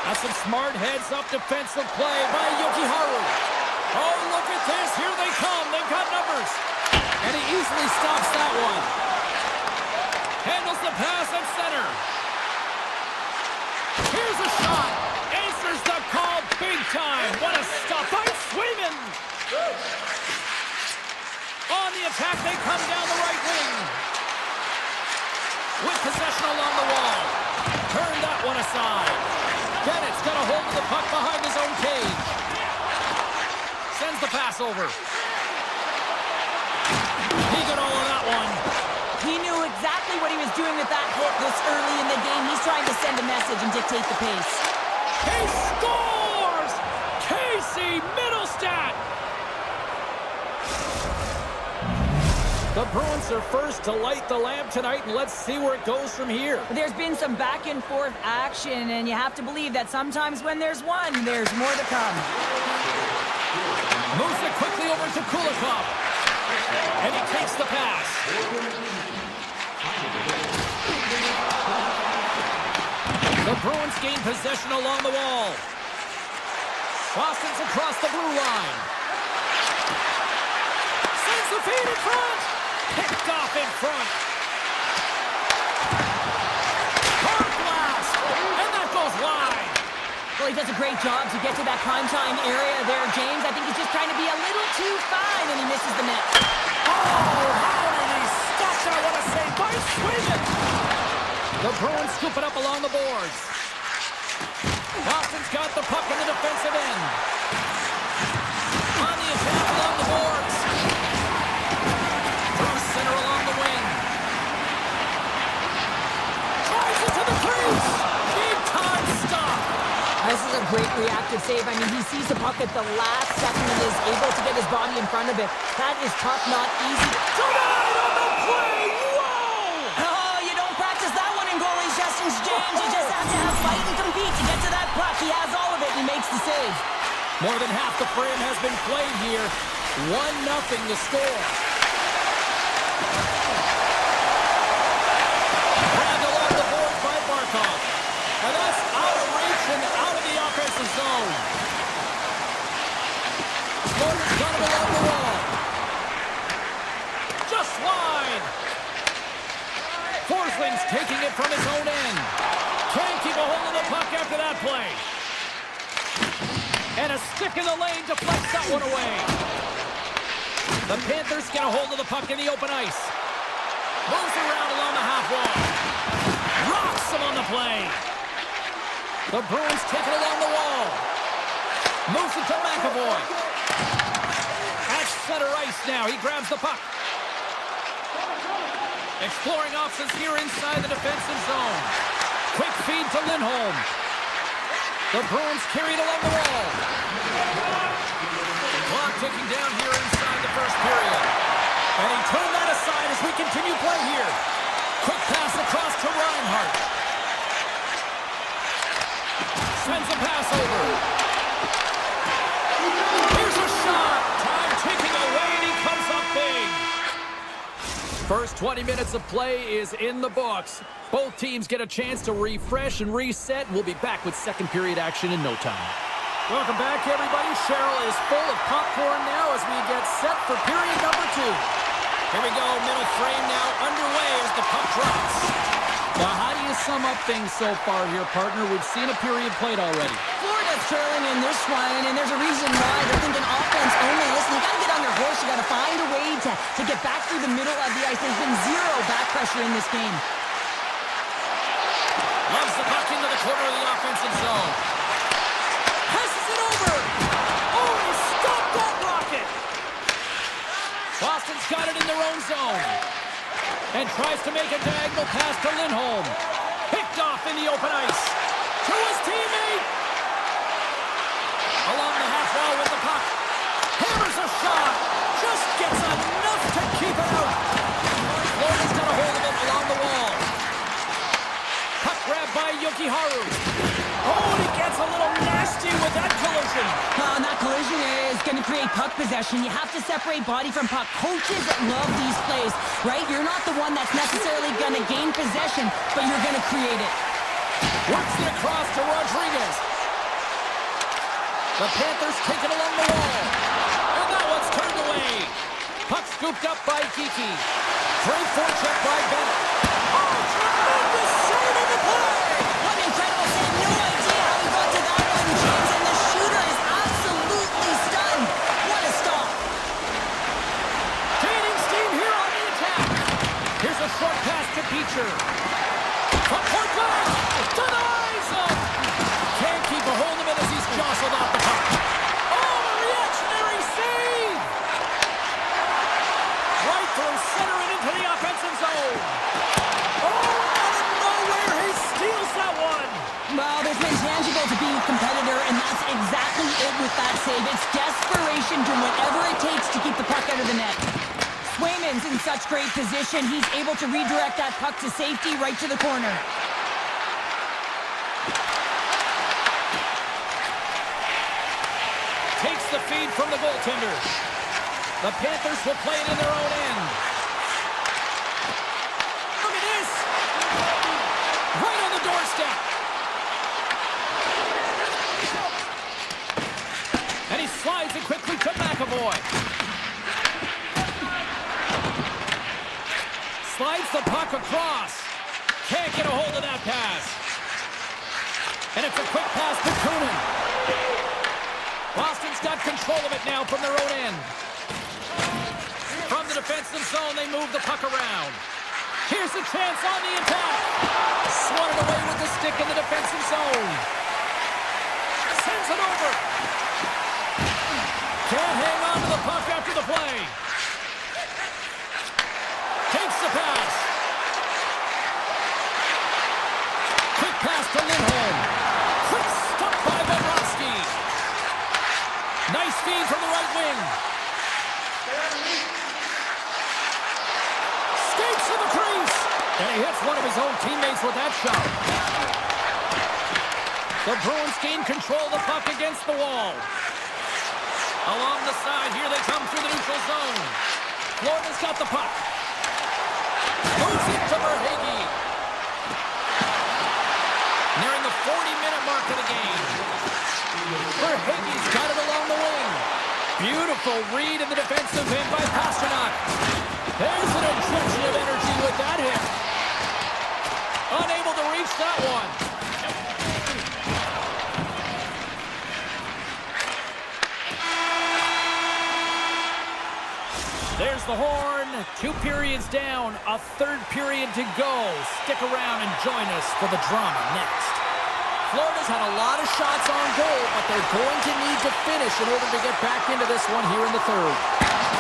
That's some smart heads-up defensive play by Yokiharu. Oh, look at this. Here they come. They've got numbers. And he easily stops that one. Handles the pass at center. Here's a shot. Answers the call big time. What a stop by Swayman. On the attack, they come down the right wing. With possession along the wall. Turn that one aside. Bennett's got a hold of the puck behind his own cage. Sends the pass over. He got all of that one. He knew exactly what he was doing with that hit this early in the game. He's trying to send a message and dictate the pace. He scores! Casey Middlestat! The Bruins are first to light the lamp tonight, and let's see where it goes from here. There's been some back and forth action, and you have to believe that sometimes when there's one, there's more to come. Moves it quickly over to Kulikov. And he takes the pass. The Bruins gain possession along the wall. Boston's across the blue line. Sends the feed in front. Picked off in front. Hard blast. And that goes wide. Well, he does a great job to get to that primetime area there, James. I think he's just trying to be a little too fine, and he misses the net. Oh, how did he stop that? What a save by Swayman. The Bruins scoop it up along the boards. Boston's got the puck in the defensive end. On the attack along the boards. Through center along the wing. Tries it to the crease. Big time stop. This is a great reactive save. I mean, he sees the puck at the last second and is able to get his body in front of it. That is tough, not easy. Denied on the play! Whoa! Oh, you don't practice that one in goalie sessions, James. You just have to have fight and compete to get to that puck. He has all of it, and he makes the save. More than half the frame has been played here. 1-0 the score. Grabbed along the boards by Barkov. And that's out of reach and out of the offensive zone. Morgan's got him along the wall. Just wide. Forsling's taking it from his own end. Can't keep a hold of the puck after that play. And a stick in the lane deflects that one away. The Panthers get a hold of the puck in the open ice. Moves around along the half wall. Rocks him on the play. The Bruins take it along the wall. Moves it to McAvoy. At center ice now. He grabs the puck. Exploring options here inside the defensive zone. Quick feed to Lindholm. The Bruins carried along the wall. Clock ticking down here inside the first period. And he turned that aside as we continue play here. Quick pass across to Reinhart. Sends a pass over. Here's a shot. Time ticking away, and he comes up big. First 20 minutes of play is in the books. Both teams get a chance to refresh and reset. We'll be back with second period action in no time. Welcome back, everybody. Cheryl is full of popcorn now as we get set for period number 2. Here we go, middle frame now underway as the puck drops. Now, how do you sum up things so far here, partner? We've seen a period played already. Florida's trailing in this one, and there's a reason why. They're thinking offense only. Listen, you got to get on your horse. You got to find a way to get back through the middle of the ice. There's been zero back pressure in this game. Loves the puck into the corner of the offensive zone. Passes it over. Oh, he stopped that rocket. Boston's got it in their own zone. And tries to make a diagonal pass to Lindholm. Picked off in the open ice. To his teammate. Along the half wall with the puck. Hammers a shot. Just gets enough to keep it out. Florida's got a hold of it along the wall. Puck grab by Yokiharu. Oh, and he gets a little nasty with that collision. And that collision is going to create puck possession. You have to separate body from puck. Coaches love these plays, right? You're not the one that's necessarily going to gain possession, but you're going to create it. Works it across to Rodriguez. The Panthers take it along the wall. And that one's turned away. Puck scooped up by Kiki. Great forecheck by Bennett. Oh, tremendous save in the play. What an incredible save. No idea how he got to that one, James. And the shooter is absolutely stunned. What a stop. Gaining steam here on the attack. Here's a short pass to Beecher. From point blank. To the eye zone. Can't keep a hold of it as he's jostled off the puck. Oh, a reactionary save. Right through center and into the offensive zone. Oh, out of nowhere, he steals that one. Well, there's been tangible to being a competitor, and that's exactly it with that save. It's desperation, doing whatever it takes to keep the puck out of the net. Swayman's in such great position. He's able to redirect that puck to safety right to the corner. Takes the feed from the goaltender. The Panthers will play it in their own end. Look at this. Right on the doorstep. And he slides it quickly to McAvoy. Slides the puck across. Can't get a hold of that pass. And it's a quick pass to Kunin. Boston's got control of it now from their own end. From the defensive zone, they move the puck around. Here's a chance on the attack. Swatted away with the stick in the defensive zone. Sends it over. Can't hang on to the puck after the play. Takes the pass. Quick pass to Lindholm. Quick stop by Bobrovsky. Nice feed from the right wing. Skates to the crease. And he hits one of his own teammates with that shot. The Bruins gain control of the puck against the wall. Along the side, here they come through the neutral zone. Florida's got the puck. Moves it to Verhaeghe. Nearing the 40-minute mark of the game. Verhaeghe's got it along the wing. Beautiful read in the defensive end by Pasternak. There's an injection of energy with that hit. Unable to reach that one. There's the horn. 2 periods down, a 3rd period to go. Stick around and join us for the drama next. Florida's had a lot of shots on goal, but they're going to need to finish in order to get back into this one here in the 3rd.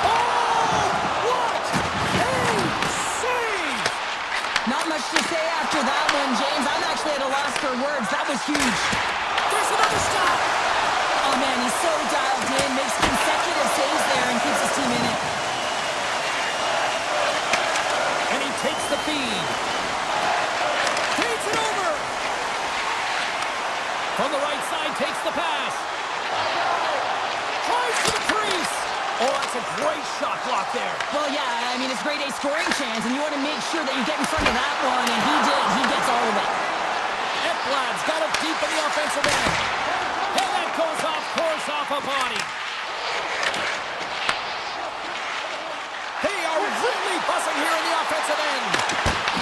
Oh, what a save! Not much to say after that one, James. I'm actually at a loss for words. That was huge. There's another stop. Oh, man, he's so dialed in. Makes consecutive saves there and keeps his team in it. And he takes the feed. Feeds it over. From the right side, takes the pass. Tries to the crease. Oh, that's a great shot block there. Well, yeah, I mean, it's grade A scoring chance, and you want to make sure that you get in front of that one, and he did. He gets all of it. Ekblad's got it deep in the offensive end. And that goes off the body. They are really buzzing here in the offensive end.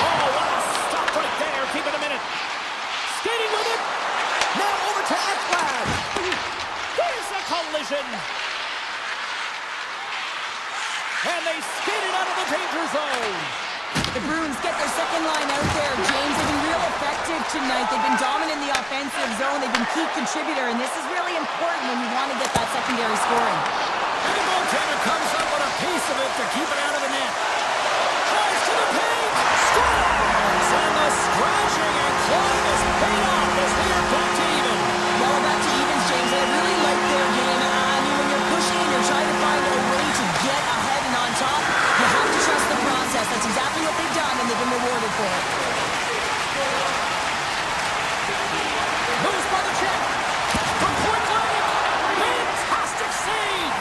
Oh, what a stop right there. Keep it a minute. Skating with it. Now over to Ekblad. There's a collision. And they skated out of the danger zone. The Bruins get their second line out there, James. They've been real effective tonight. They've been dominant in the offensive zone. They've been key contributor, and this is really important when you want to get that secondary scoring. And the goaltender comes up with a piece of it to keep it out of the net. Tries to the paint. Scores! And the scratching and clawing is paid off as they are back to even. Well, we're back to evens, James. I really like their game. I mean, when you're pushing and you're trying to find a way to get ahead and on top, you have to trust the process. That's exactly what they've done, and they've been rewarded for it. Moves by the check. From point blank. Fantastic save.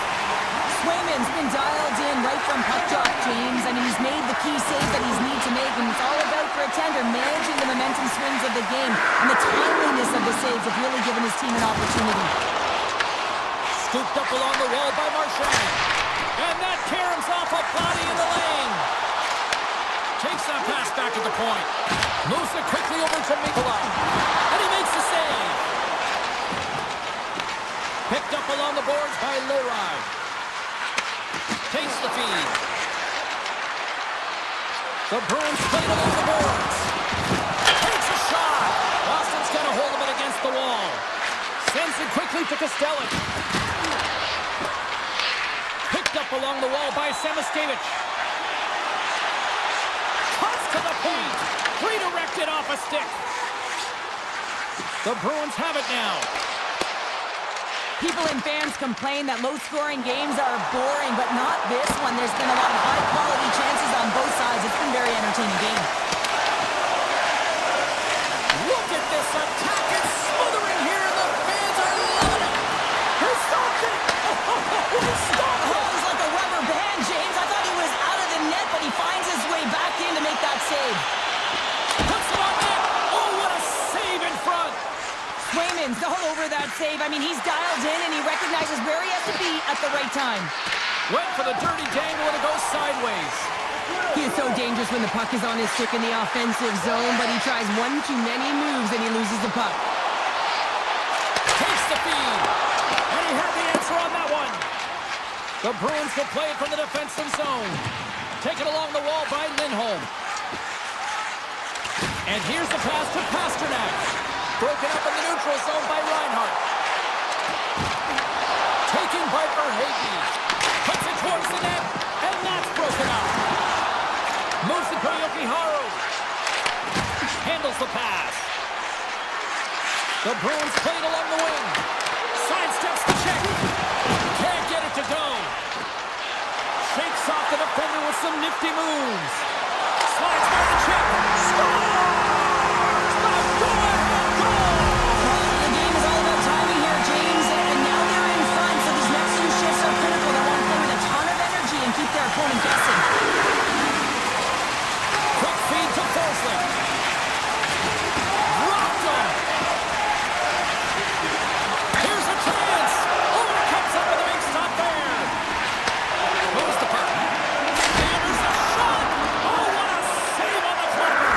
Swayman's been dialed in right from puck drop, James. I mean, he's made the key save that he's need to make, and it's all about, for a tender, managing the momentum swings of the game. And the timeliness of the saves have really given his team an opportunity. Scooped up along the wall by Marchand. And that caroms off a body in the lane. Takes that pass back at the point. Moves it quickly over to Mikula. And he makes the save. Picked up along the boards by Lowry. Takes the feed. The Bruins played along the boards. Takes a shot. Boston's got a hold of it against the wall. Sends it quickly to Kostelic. Picked up along the wall by Samoskevich. Cuts to the paint. Redirected off a stick. The Bruins have it now. People and fans complain that low-scoring games are boring, but not this one. There's been a lot of high-quality chances on both sides. It's been a very entertaining game. Look at this attack. It's smothering here, and the fans are loving it. He's stopped it. He stopped it. He's like a rubber band, James. I thought he was out of the net, but he finds his way back in to make that save. Puts it on net. Oh, what a save in front. Swayman's all over that save. I mean, he's dialed in, and he recognizes where he has to be at the right time. Went for the dirty dangle, and it goes sideways. He is so dangerous when the puck is on his stick in the offensive zone, but he tries one too many moves, and he loses the puck. Takes the feed. And he had the answer on that one. The Bruins will play it from the defensive zone. Taken along the wall by Lindholm. And here's the pass to Pasternak. Broken up in the neutral zone by Reinhart. Taking by Verhaeghe. Puts it towards the net, and that's broken up. Moves it to Yokiharu. Handles the pass. The Bruins play it along the wing. Sidesteps the check. Can't get it to go. Shakes off the defender with some nifty moves. Slides by the check. Scores! The go-ahead goal! The game is all about timing here, James, and now they're in front, so these next few shifts are critical. They want to play with a ton of energy and keep their opponent guessing. Quick feed to Forsling. Rocked him. Here's a chance. Oh, it comes up with a big stop there. Moves the puck. And there's a shot. Oh, what a save on the corner.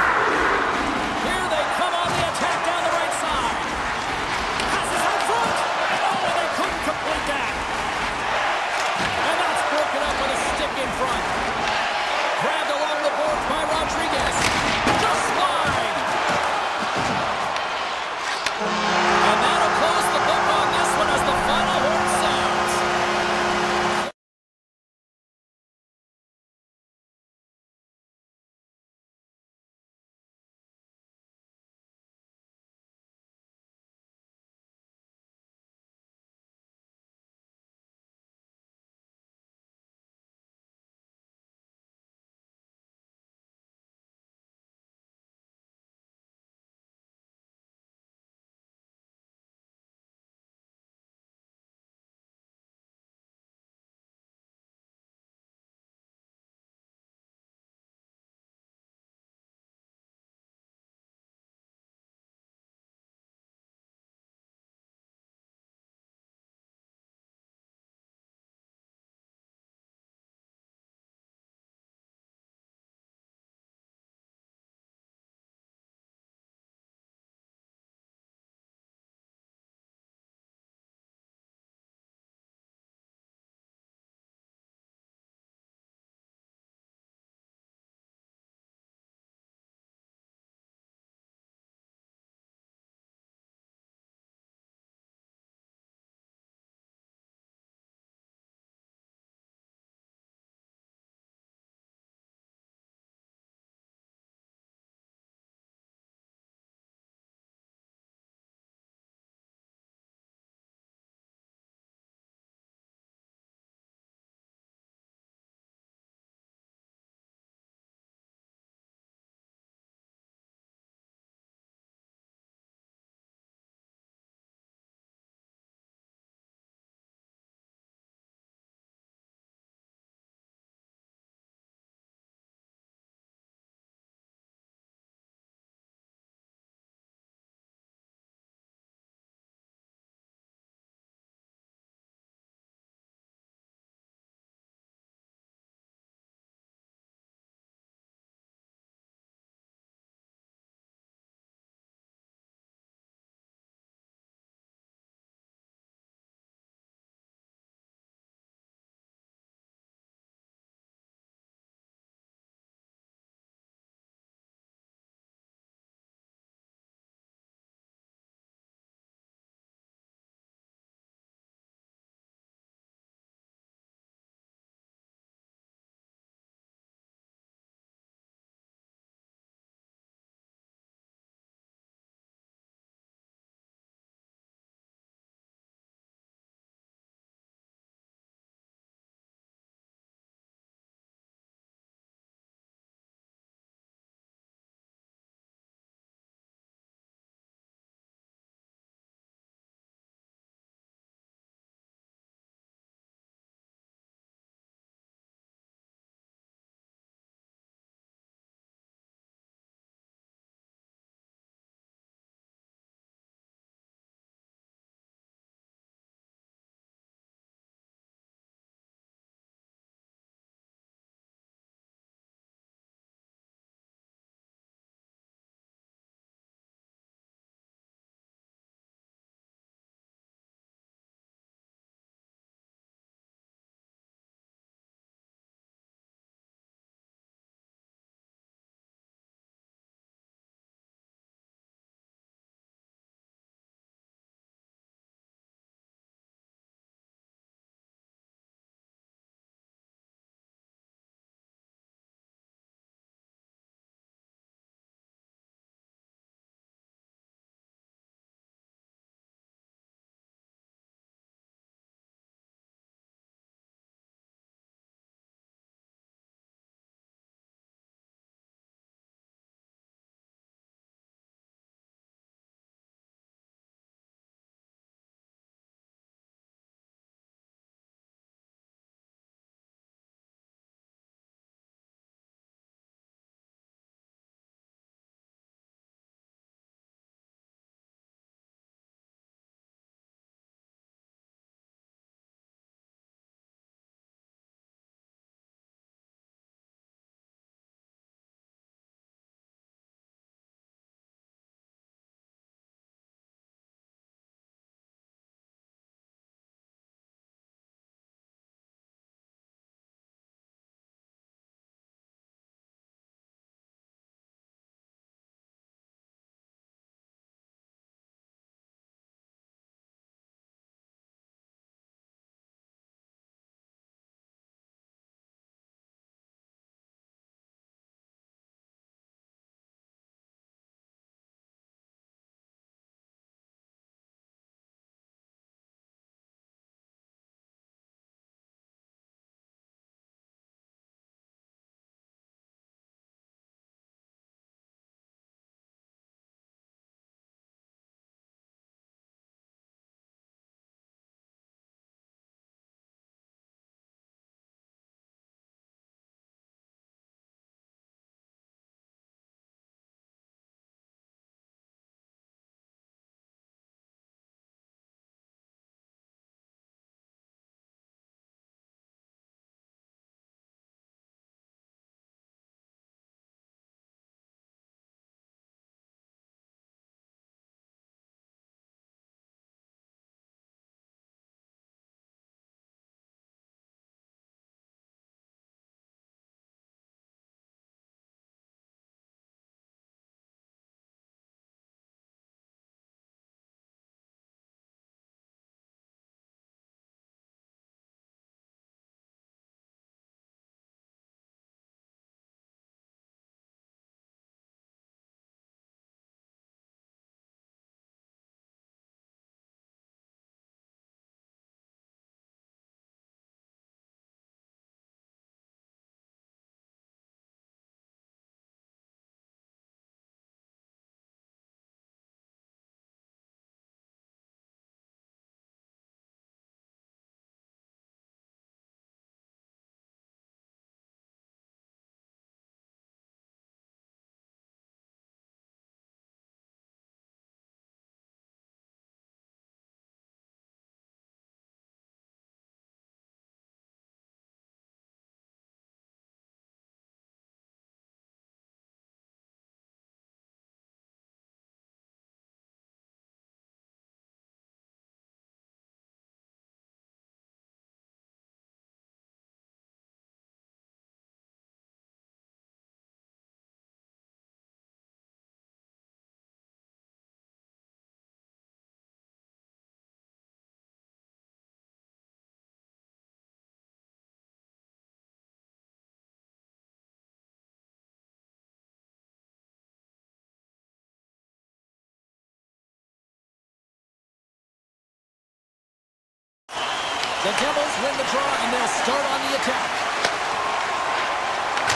The Devils win the draw, and they'll start on the attack.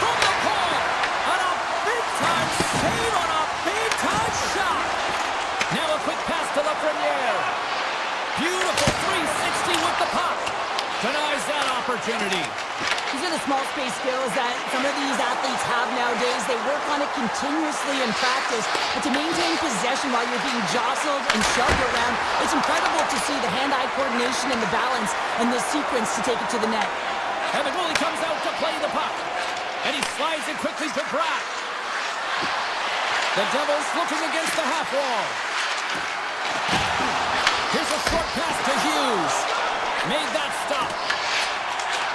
From the point, on a big-time save on a big-time shot. Now a quick pass to Lafreniere. Beautiful 360 with the puck. Denies that opportunity. These are the small space skills that some of these athletes have nowadays. They work on it continuously in practice. But to maintain possession while you're being jostled and shoved around, it's incredible to see the hand-eye coordination and the balance in this sequence to take it to the net. And the goalie comes out to play the puck. And he slides it quickly to Bratt. The Devils looking against the half wall. Here's a short pass to Hughes. Made that stop.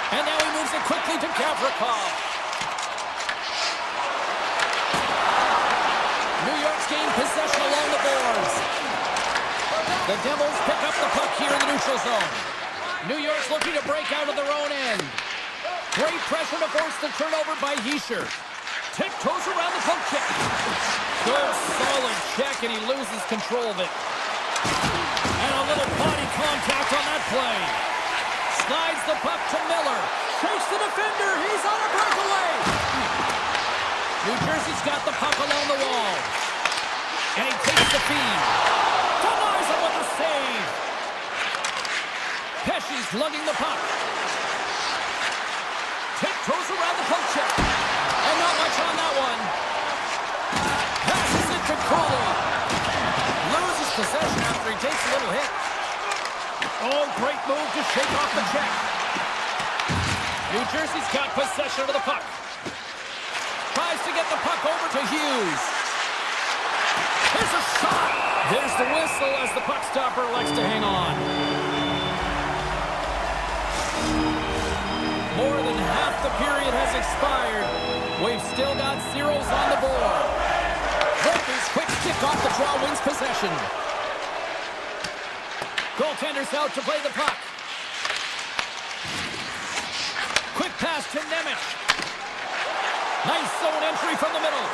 And now he moves it quickly to Gavrikov. New York's gained possession along the boards. The Devils pick up the puck here in the neutral zone. New York's looking to break out of their own end. Great pressure to force the turnover by Hischier. Tiptoes around the poke check. Good, solid check, and he loses control of it. And a little body contact on that play. Slides the puck to Miller. Shakes the defender. He's on a breakaway. New Jersey's got the puck along the wall. And he takes the feed. Denies him with a save. Pesci's lugging the puck. Tiptoes around the poke check. And not much on that one. Passes it to Cooley. Loses possession after he takes a little hit. Oh, great move to shake off the check. New Jersey's got possession of the puck. Tries to get the puck over to Hughes. Here's a shot. There's the whistle as the puck stopper likes to hang on. More than half the period has expired. We've still got zeros on the board. Rugby's quick stick off the draw wins possession. Goaltender's out to play the puck. Quick pass to Nemec. Nice zone entry from the middle.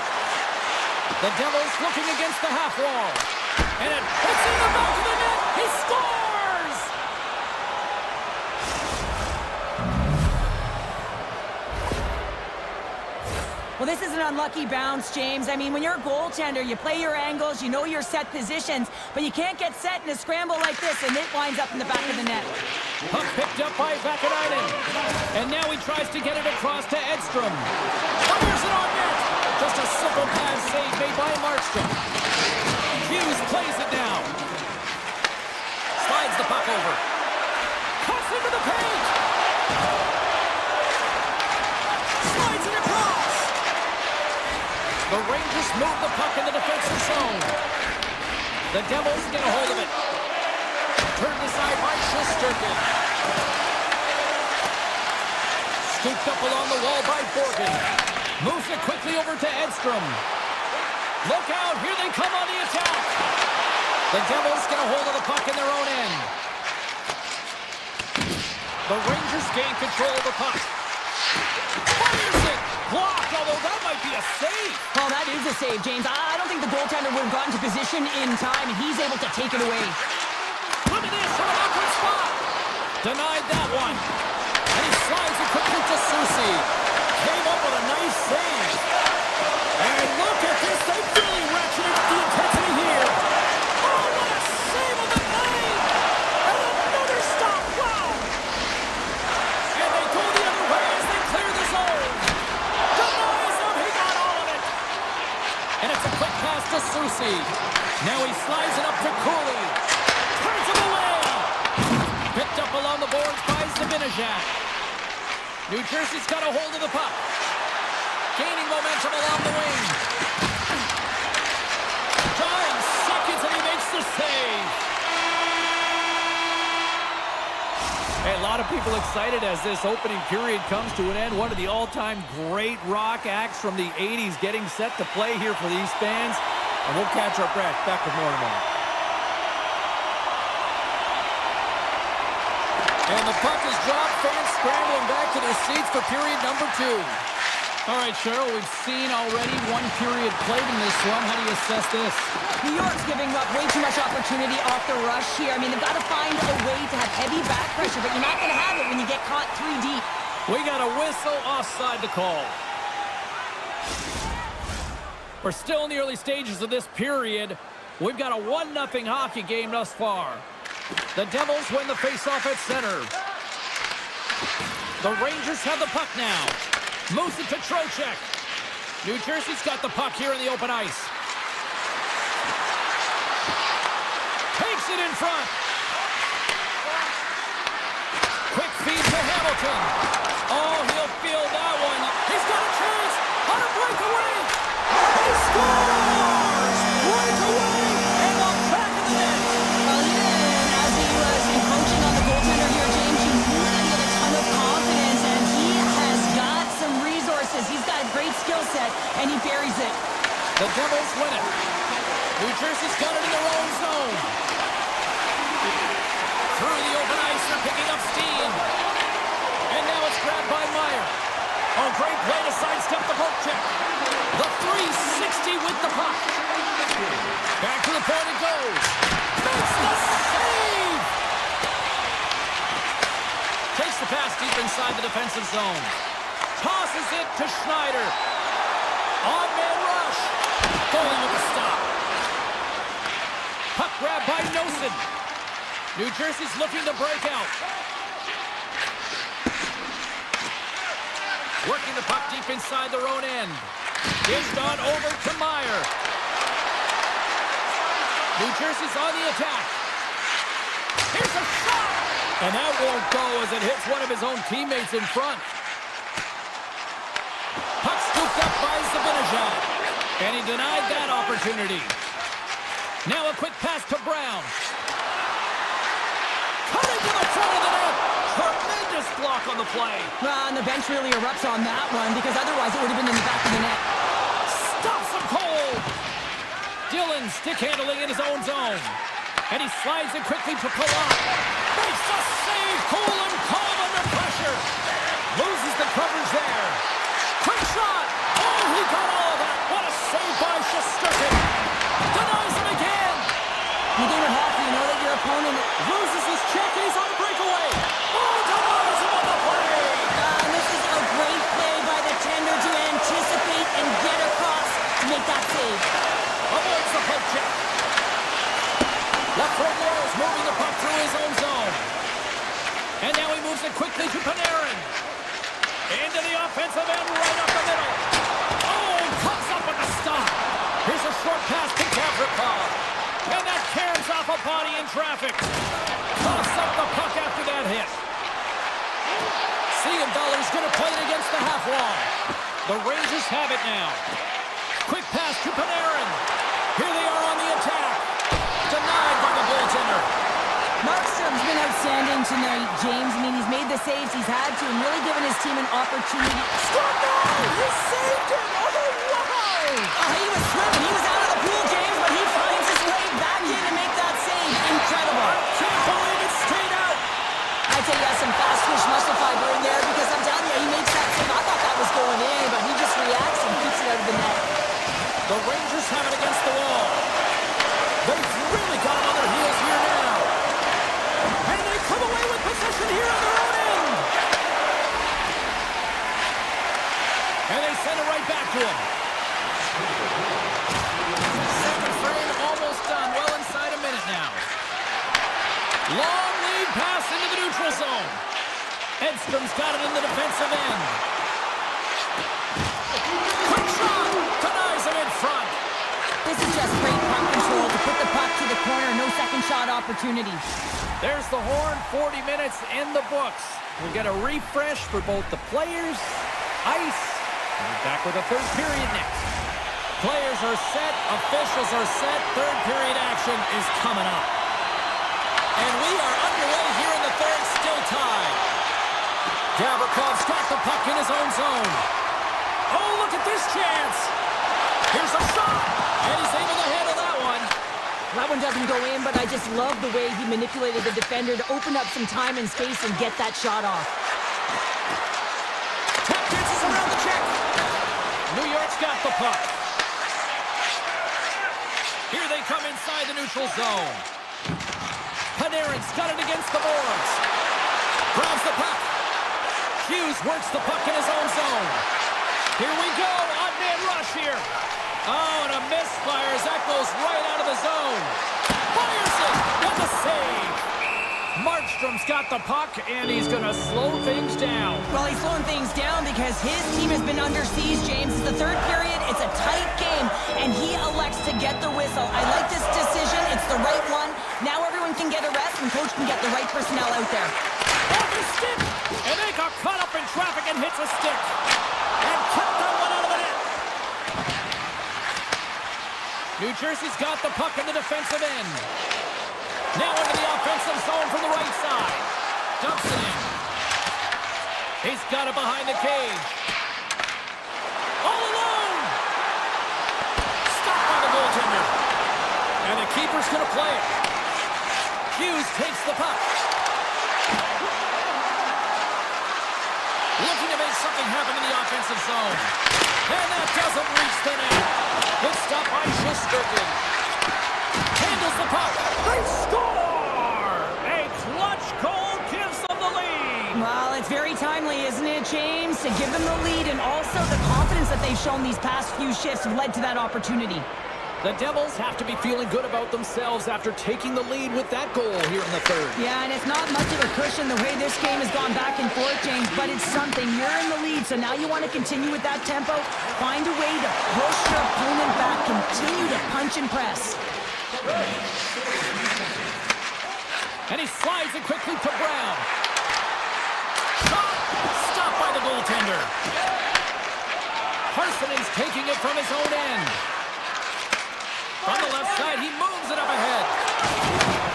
The Devils looking against the half wall. And it hits in the back of the net. He scores! Well, this is an unlucky bounce, James. I mean, when you're a goaltender, you play your angles, you know your set positions, but you can't get set in a scramble like this, and it winds up in the back of the net. Puck picked up by Vakanainen. And now he tries to get it across to Edstrom. Fires it on net. Just a simple pass save made by Markstrom. Hughes plays it now. Slides the puck over. Cuts into the paint. Slides it across. The Rangers move the puck in the defensive zone. The Devils get a hold of it. Turned aside by Shesterkin. Scooped up along the wall by Borgen. Moves it quickly over to Edstrom. Look out, here they come on the attack. The Devils get a hold of the puck in their own end. The Rangers gain control of the puck. Fires it! Blocked, although that might be a save. Well, that is a save, James. I don't think the goaltender would have gotten to position in time, and he's able to take it away. Look at this from an awkward spot. Denied that one. And he slides it quickly to Soucy. Came up with a nice save. And look at this. They really ratcheted up the intensity here. Oh, what a save of the night. And another stop. Wow. And they go the other way as they clear the zone. Denies him. He got all of it. And it's a quick pass to Soucy. Now he slides it up to Cooley. Turns him away. Picked up along the boards by Zibanejad. New Jersey's got a hold of the puck. Gaining momentum along the wing. 9 seconds and he makes the save. Hey, a lot of people excited as this opening period comes to an end. One of the all-time great rock acts from the 80s getting set to play here for these fans. And we'll catch our breath. Back with more tomorrow. And the puck is dropped. Fans scrambling back to their seats for period number 2. All right, Cheryl, we've seen already one period played in this one. How do you assess this? New York's giving up way too much opportunity off the rush here. I mean, they've got to find a way to have heavy back pressure, but you're not going to have it when you get caught 3 deep. We got a whistle offside to call. We're still in the early stages of this period. We've got a 1-0 hockey game thus far. The Devils win the faceoff at center. The Rangers have the puck now. Moves it to Trocheck. New Jersey's got the puck here in the open ice. Takes it in front. Quick feed to Hamilton. Oh, he'll field that one. He's got a chance on a breakaway. He scores! Breakaway and the back of the net. Well, even as he was encroaching on the goaltender here, James, you knew that he had a ton of confidence, and he has got some resources. He's got a great skill set, and he buries it. The Devils win it. New Jersey's got it in their own zone. Through the open ice, they're picking up steam. And now it's grabbed by Meyer. Oh, great play to sidestep the poke check. The 360 with the puck. Back to the point it goes. Makes the save! Takes the pass deep inside the defensive zone. Tosses it to Schneider. On-man rush. Going with the stop. Puck grab by Nosen. New Jersey's looking to break out. Working the puck deep inside their own end. Dished on over to Meyer. New Jersey's on the attack. Here's a shot! And that won't go as it hits one of his own teammates in front. Puck scooped up by Zibanejad. And he denied that opportunity. Now a quick pass to Brown. Cutting to the front of the net. Tremendous block on the play. Well, and the bench really erupts on that one, because otherwise it would have been in the back of the net. Stops him cold. Dillon stick handling in his own zone. And he slides it quickly to Palat. Makes a save. Cool and calm under pressure. Loses the coverage there. Quick shot. Oh, he got all of that. What a save by Shesterkin. Denies him again. In the game of hockey, you know that your opponent Loses his check and he's on a breakaway. Oh, denies him on the play. And this is a great play by the tender to anticipate and get across to make that save. Avoids the poke check. Left front row is moving the puck through his own zone. And now he moves it quickly to Panarin. Into the offensive end right up the middle. Oh, comes up with the stop. Here's a short pass to Gavrikov. And that carries off a body in traffic. Toss up the puck after that hit. Siegenthaler's going to play it against the half wall. The Rangers have it now. Quick pass to Panarin. Here they are on the attack. Denied by the goaltender. Markstrom's been outstanding tonight, James. I mean, he's made the saves he's had to and really given his team an opportunity. Struck out! He saved him! Oh, wow! He was swimming. He was out of the pool, James, but he finds his way back in to make that save. Incredible. Can't believe it stayed out. I'd say he has some fast twitch muscle fiber in there, because I'm telling you, he makes that save. I thought that was going in, but he just reacts and keeps it out of the net. The Rangers have it against the wall. They've really got him on their heels here now. And they come away with possession here on their own end. And they send it right back to him. Second frame almost done. Well inside a minute now. Long lead pass into the neutral zone. Edstrom's got it in the defensive end. Quick shot. Denies him in front. This is just great puck control to put the puck to the corner. No second shot opportunity. There's the horn. 40 minutes in the books. We'll get a refresh for both the players, ice, and we're back with a third period next. Players are set. Officials are set. Third period action is coming up. And we are underway here in the third, still tied. Gavrikov's got the puck in his own zone. Oh, look at this chance. Here's a shot. And he's able to handle that one. That one doesn't go in, but I just love the way he manipulated the defender to open up some time and space and get that shot off. Tap dances around the check. York's got the puck. Here they come inside the neutral zone. Panarin's got it against the boards. Grabs the puck. Hughes works the puck in his own zone. Here we go. Odd man rush here. Oh, and a misfire as that goes right out of the zone. Fires it. What a save. Markstrom's got the puck, and he's going to slow things down. Well, he's slowing things down because his team has been under siege, James. It's the third period. It's a tight game, and he elects to get the whistle. I like this decision. It's the right one. Now everyone can get a rest, and coach can get the right personnel out there. Off his stick, and they got caught up in traffic and hits a stick. And kept that one out of the net. New Jersey's got the puck in the defensive end. Now into the offensive zone from the right side. Dumps it in. He's got it behind the cage. All alone. Stopped by the goaltender. And the keeper's going to play it. Hughes takes the puck. Looking to make something happen in the offensive zone. And that doesn't reach the net. Good stop by Shesterkin. Handles the puck. They score! A clutch goal gives them the lead. Well, it's very timely, isn't it, James? To give them the lead, and also the confidence that they've shown these past few shifts led to that opportunity. The Devils have to be feeling good about themselves after taking the lead with that goal here in the third. Yeah, and it's not much of a cushion the way this game has gone back and forth, James, but it's something. You're in the lead, so now you want to continue with that tempo. Find a way to push your opponent back. Continue to punch and press. And he slides it quickly to Brown. Shot! Stopped by the goaltender. Parson's taking it from his own end. On the left side, he moves it up ahead.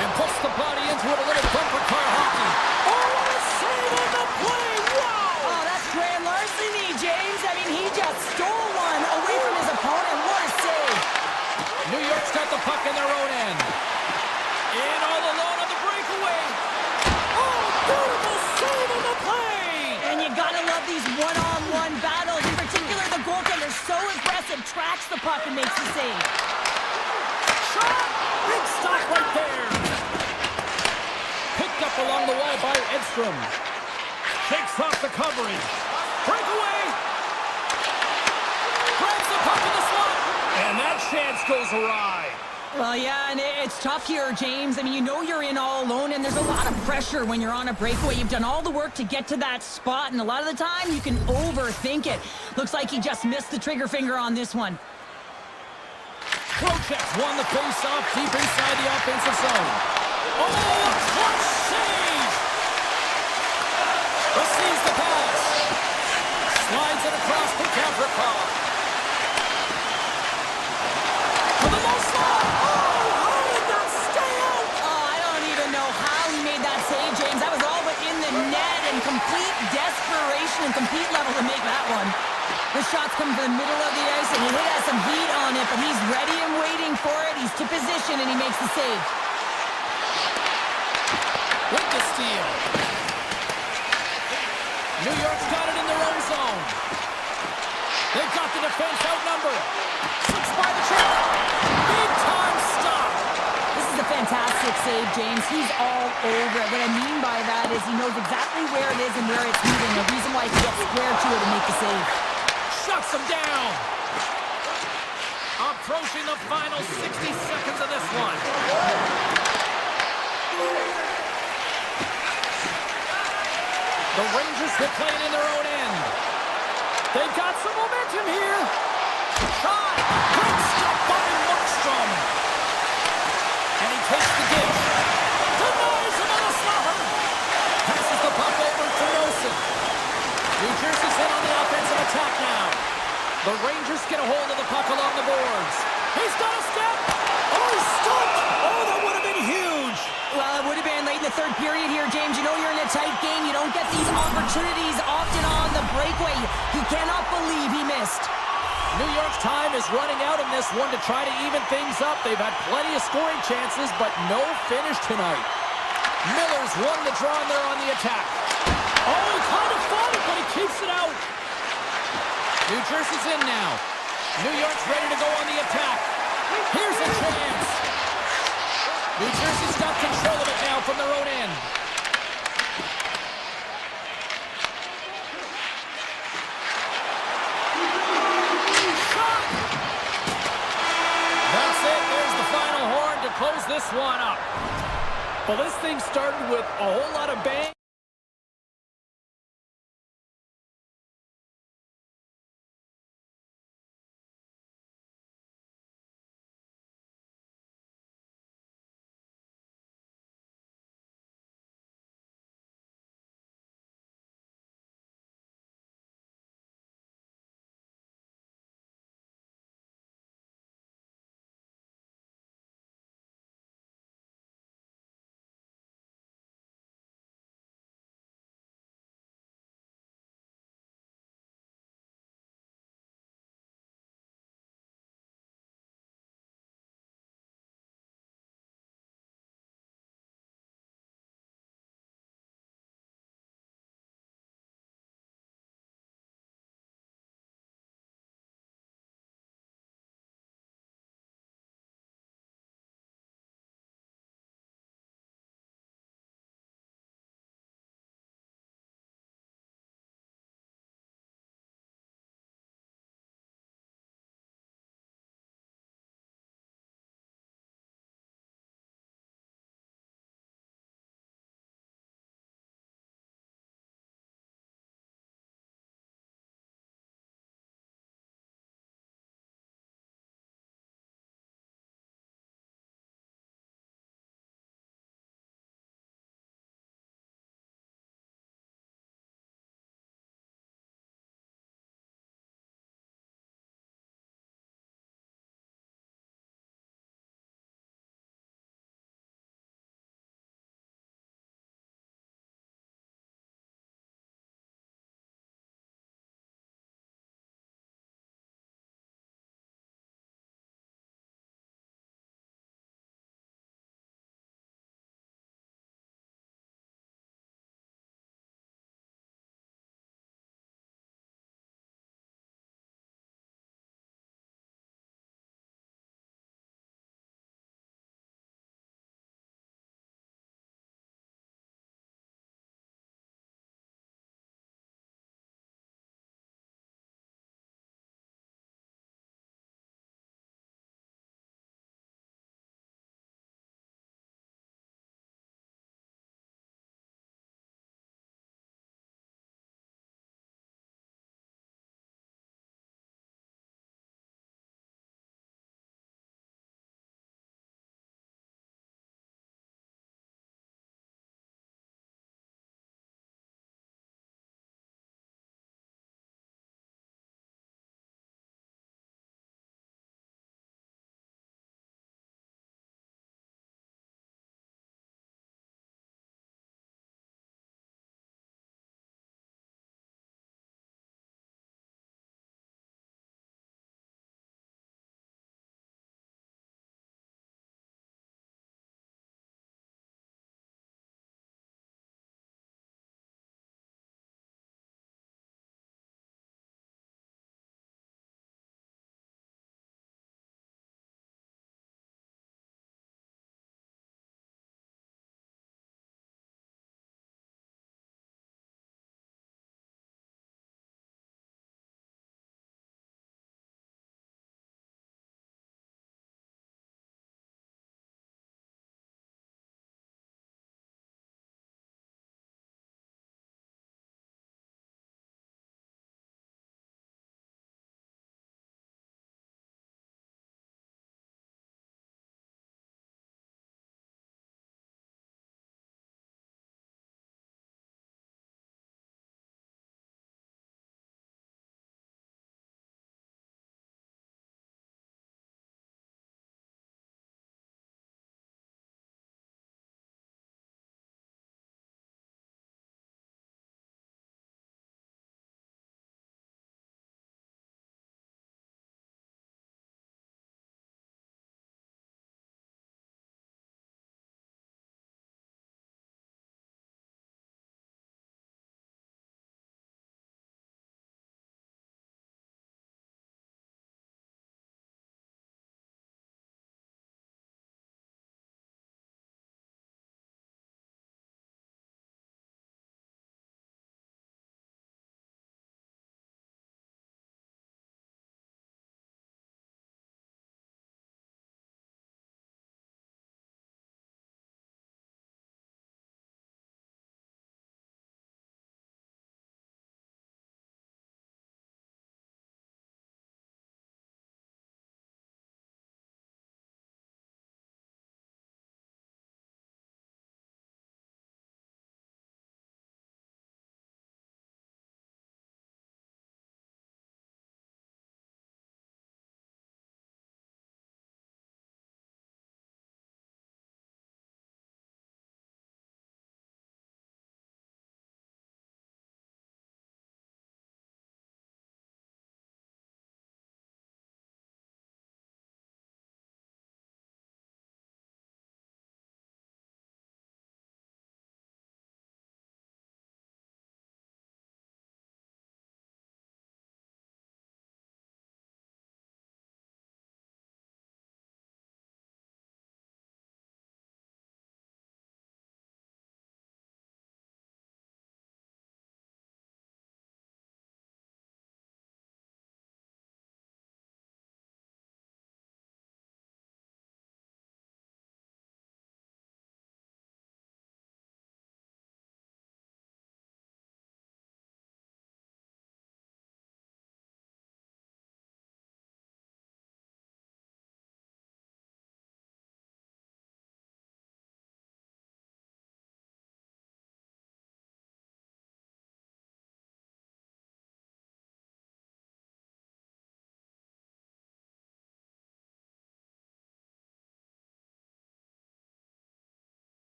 And puts the body into it, a little bumper car hockey. Oh, what a save on the play! Wow! Oh, that's grand larceny, James. I mean, he just stole one away from his opponent. What a save. New York's got the puck in their own end. In all alone on the breakaway. Oh, beautiful save on the play! And you gotta love these one-on-one battles. In particular, the goaltender so aggressive, tracks the puck and makes the save. Shot! Big stop right there. Picked up along the wall by Edstrom. Takes off the coverage. Breakaway! Grabs the puck in the slot. And that chance goes awry. Well, yeah, and it's tough here, James. I mean, you know you're in all alone, and there's a lot of pressure when you're on a breakaway. You've done all the work to get to that spot, and a lot of the time you can overthink it. Looks like he just missed the trigger finger on this one. Prochek's won the face-off deep inside the offensive zone. Oh, a clutch save! Receives the pass. Slides it across to Gavrikov. For the low slot. Oh, how did that stay out? Oh, I don't even know how he made that save, James. That was all but in the net, and complete desperation and complete level to make that one. The shot's coming from the middle of the ice, and he has some heat on it, but he's ready and waiting for it. He's to position, and he makes the save. With the steal. New York's got it in their own zone. They've got the defense outnumbered. Slips by the check. Big time stop. This is a fantastic save, James. He's all over it. What I mean by that is he knows exactly where it is and where it's moving. The reason why he can get square to it and make the save. Shuts him down. Approaching the final 60 seconds of this one. The Rangers will play it in their own end. They've got some momentum here. Shot. Great stop by Markstrom. And he takes the dish. Denies him on a slapper. Passes the puck over to Nelson. New Jersey's in on the offensive attack now. The Rangers get a hold of the puck along the boards. He's got a step. Oh, he's stopped. Oh, that would have been huge. Well, it would have been late in the third period here, James. You know you're in a tight game. You don't get these opportunities often on the breakaway. He cannot believe he missed. New York's time is running out in this one to try to even things up. They've had plenty of scoring chances, but no finish tonight. Miller's won the draw there on the attack. Oh, he kind of fought it, but he keeps it out. New Jersey's in now. New York's ready to go on the attack. Here's a chance. New Jersey's got control of it now from their own end. Shot! That's it. There's the final horn to close this one up. Well, this thing started with a whole lot of bang.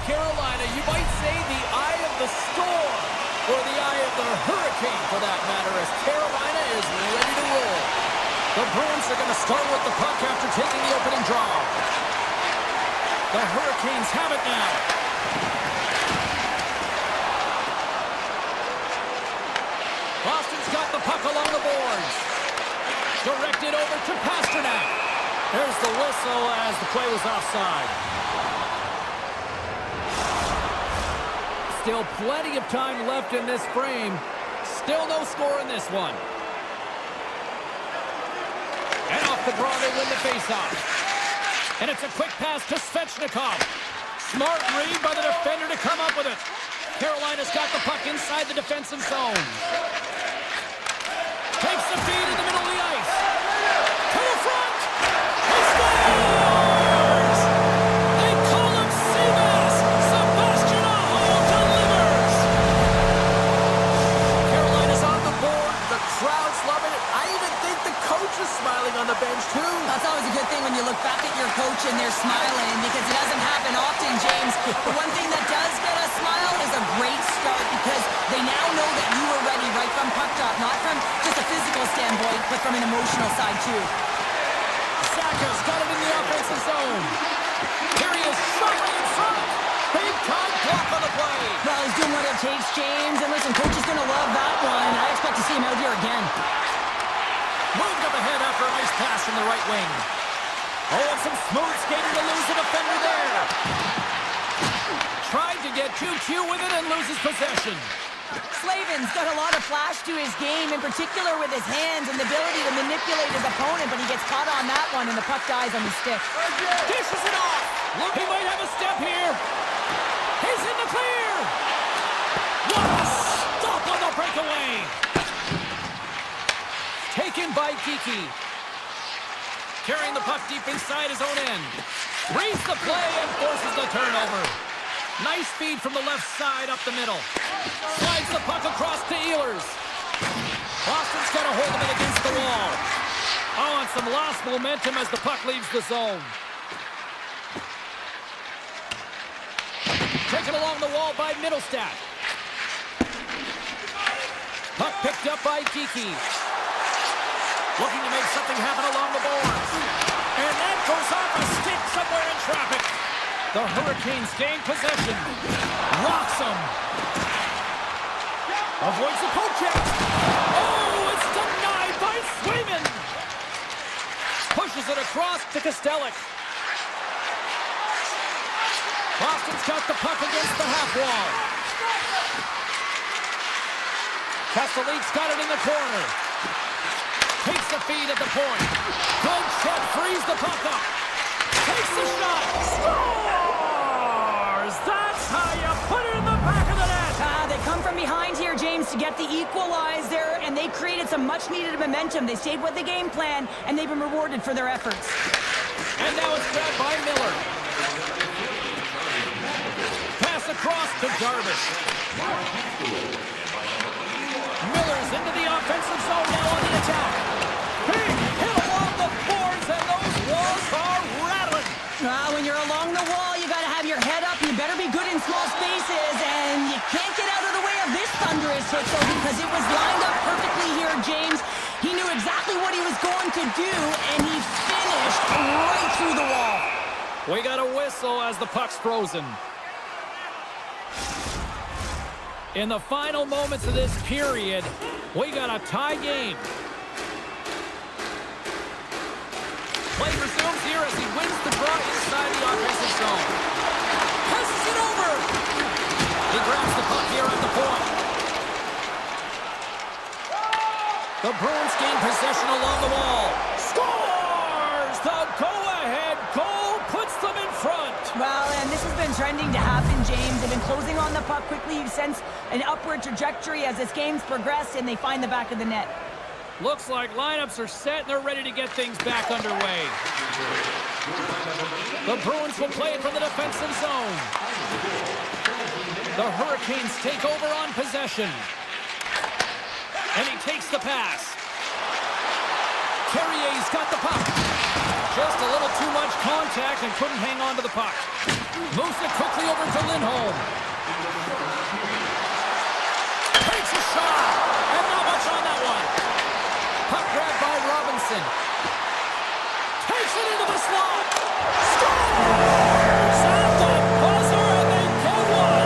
Carolina, you might say the eye of the storm, or the eye of the hurricane for that matter, as Carolina is ready to roll. The Bruins are going to start with the puck after taking the opening draw. The Hurricanes have it now. Boston's got the puck along the boards. Directed over to Pasternak. There's the whistle as the play was offside. Still plenty of time left in this frame. Still no score in this one. And off the draw, they win the faceoff. And it's a quick pass to Svechnikov. Smart read by the defender to come up with it. Carolina's got the puck inside the defensive zone. Takes the feed in the middle of the ice. To the front. He scores! They call him Seabass. Sebastian Aho delivers. Carolina's on the board. The crowd's loving it. I even think the coach is smiling on the bench, too. That's always a good thing when you look back at your coach and they're smiling, because it doesn't happen often, James. The one thing that does get a smile is a great start, because they now know that you were ready right from puck drop, not from just a physical standpoint, but from an emotional side, too. Saka's got it in the offensive zone. Here he is, shot in front. Big time block on the play. Well, he's doing what it takes, James. And listen, coach is going to love that one. I expect to see him out here again. Moved up ahead after a nice pass from the right wing. Oh, and some smooth skating to lose the defender there. Tried to get too cute with it and loses possession. Slavin's got a lot of flash to his game, in particular with his hands and the ability to manipulate his opponent, but he gets caught on that one and the puck dies on the stick. Dishes it off. Look, he might have a step here. He's in the clear. What a stop on the breakaway. Taken by Kiki. Carrying the puck deep inside his own end. Reads the play and forces the turnover. Nice feed from the left side up the middle. Slides the puck across to Ehlers. Boston's got a hold of it against the wall. Oh, and some lost momentum as the puck leaves the zone. Taken along the wall by Middlestat. Puck picked up by Kiki. Looking to make something happen along the boards. And that goes off a stick somewhere in traffic. The Hurricanes gain possession. Rocks him. Avoids the poke check. Oh, it's denied by Swayman. Pushes it across to Kostelic. Boston's got the puck against the half wall. Kastelik's got it in the corner. Takes the feed at the point. Good check, frees the puck up. Takes the shot. Scores! That's how you put it in the back of the net. They come from behind here, James, to get the equalizer, and they created some much-needed momentum. They stayed with the game plan, and they've been rewarded for their efforts. And now it's grabbed by Miller. Pass across to Darvish. Miller's into the offensive zone now on the attack. Big hit along the boards, and those walls are rattling. When you're along the wall, you got to have your head up. You better be good in small spaces, and you can't get out of the way of this thunderous hit, though, because it was lined up perfectly here, James. He knew exactly what he was going to do, and he finished right through the wall. We got a whistle as the puck's frozen. In the final moments of this period, we got a tie game. Play resumes here as he wins the draw inside the offensive zone. Passes it over. He grabs the puck here at the point. The Bruins gain possession along the wall. Scores! The go-ahead goal puts them in front. Well, and this has been trending to happen, James. They've been closing on the puck quickly. You sense an upward trajectory as this game's progressed, and they find the back of the net. Looks like lineups are set and they're ready to get things back underway. The Bruins will play it from the defensive zone. The Hurricanes take over on possession. And he takes the pass. Carrier's got the puck. Just a little too much contact and couldn't hang on to the puck. Moves it quickly over to Lindholm. Takes a shot. And not much on that one. Puck grabbed by Robinson. Takes it into the slot. Scores! At the buzzer, and they get one.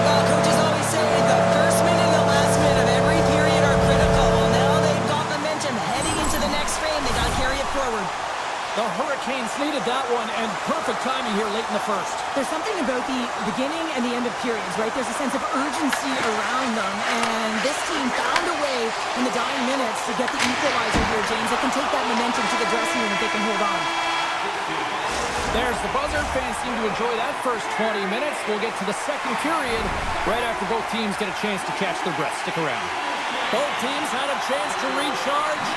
Well, coaches always say the first minute and the last minute of every period are critical. Well, now they've got momentum heading into the next frame. They got to carry it forward. The Hurricanes needed that one, and perfect timing here late in the first. There's something about the beginning and the end of periods, right? There's a sense of urgency around them, and this team found a way in the dying minutes to get the equalizer here, James. They can take that momentum to the dressing room if they can hold on. There's the buzzer. Fans seem to enjoy that first 20 minutes. We'll get to the second period right after both teams get a chance to catch their breath. Stick around. Both teams had a chance to recharge,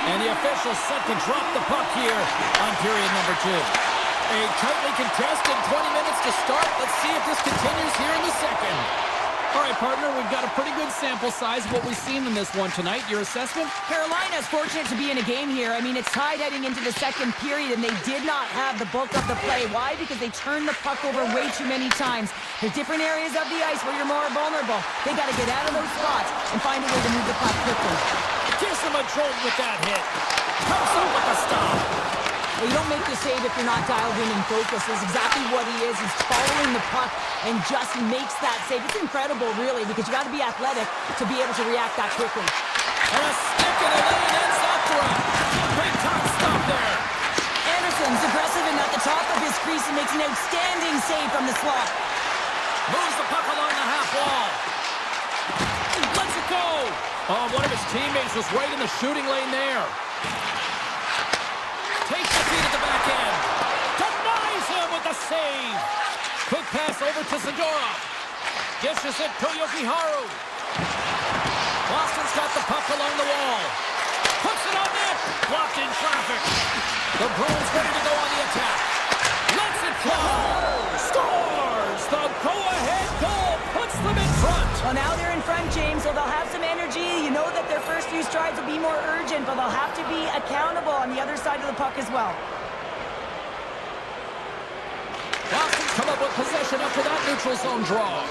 and the officials set to drop the puck here on period number 2. A tightly contested 20 minutes to start. Let's see if this continues here in the second. All right, partner, we've got a pretty good sample size of what we've seen in this one tonight. Your assessment? Carolina's fortunate to be in a game here. I mean, it's tied heading into the second period, and they did not have the bulk of the play. Why? Because they turned the puck over way too many times. There's different areas of the ice where you're more vulnerable. They got to get out of those spots and find a way to move the puck quickly. Gives him a jolt with that hit. Comes up with a stop. Well, you don't make the save if you're not dialed in and focused. That's exactly what he is. He's following the puck and just makes that save. It's incredible, really, because you got to be athletic to be able to react that quickly. And a stick in the lane ends up for him. Big time stop there. Anderson's aggressive and at the top of his crease and makes an outstanding save from the slot. Moves the puck along the half wall. Lets it go. Oh, one of his teammates was right in the shooting lane there. Takes the feed at the back end. Denies him with the save. Quick pass over to Zadorov. Dishes it to Yokiharu. Boston's got the puck along the wall. Puts it on net. Blocked in traffic. The Bruins ready to go on the attack. Lets it fly. Scores! The go-ahead goal puts them in front. Well, now they're in front, James, so they'll have some energy. You know that their first few strides will be more urgent, but they'll have to be accountable on the other side of the puck as well. Boston's come up with possession after that neutral zone draw.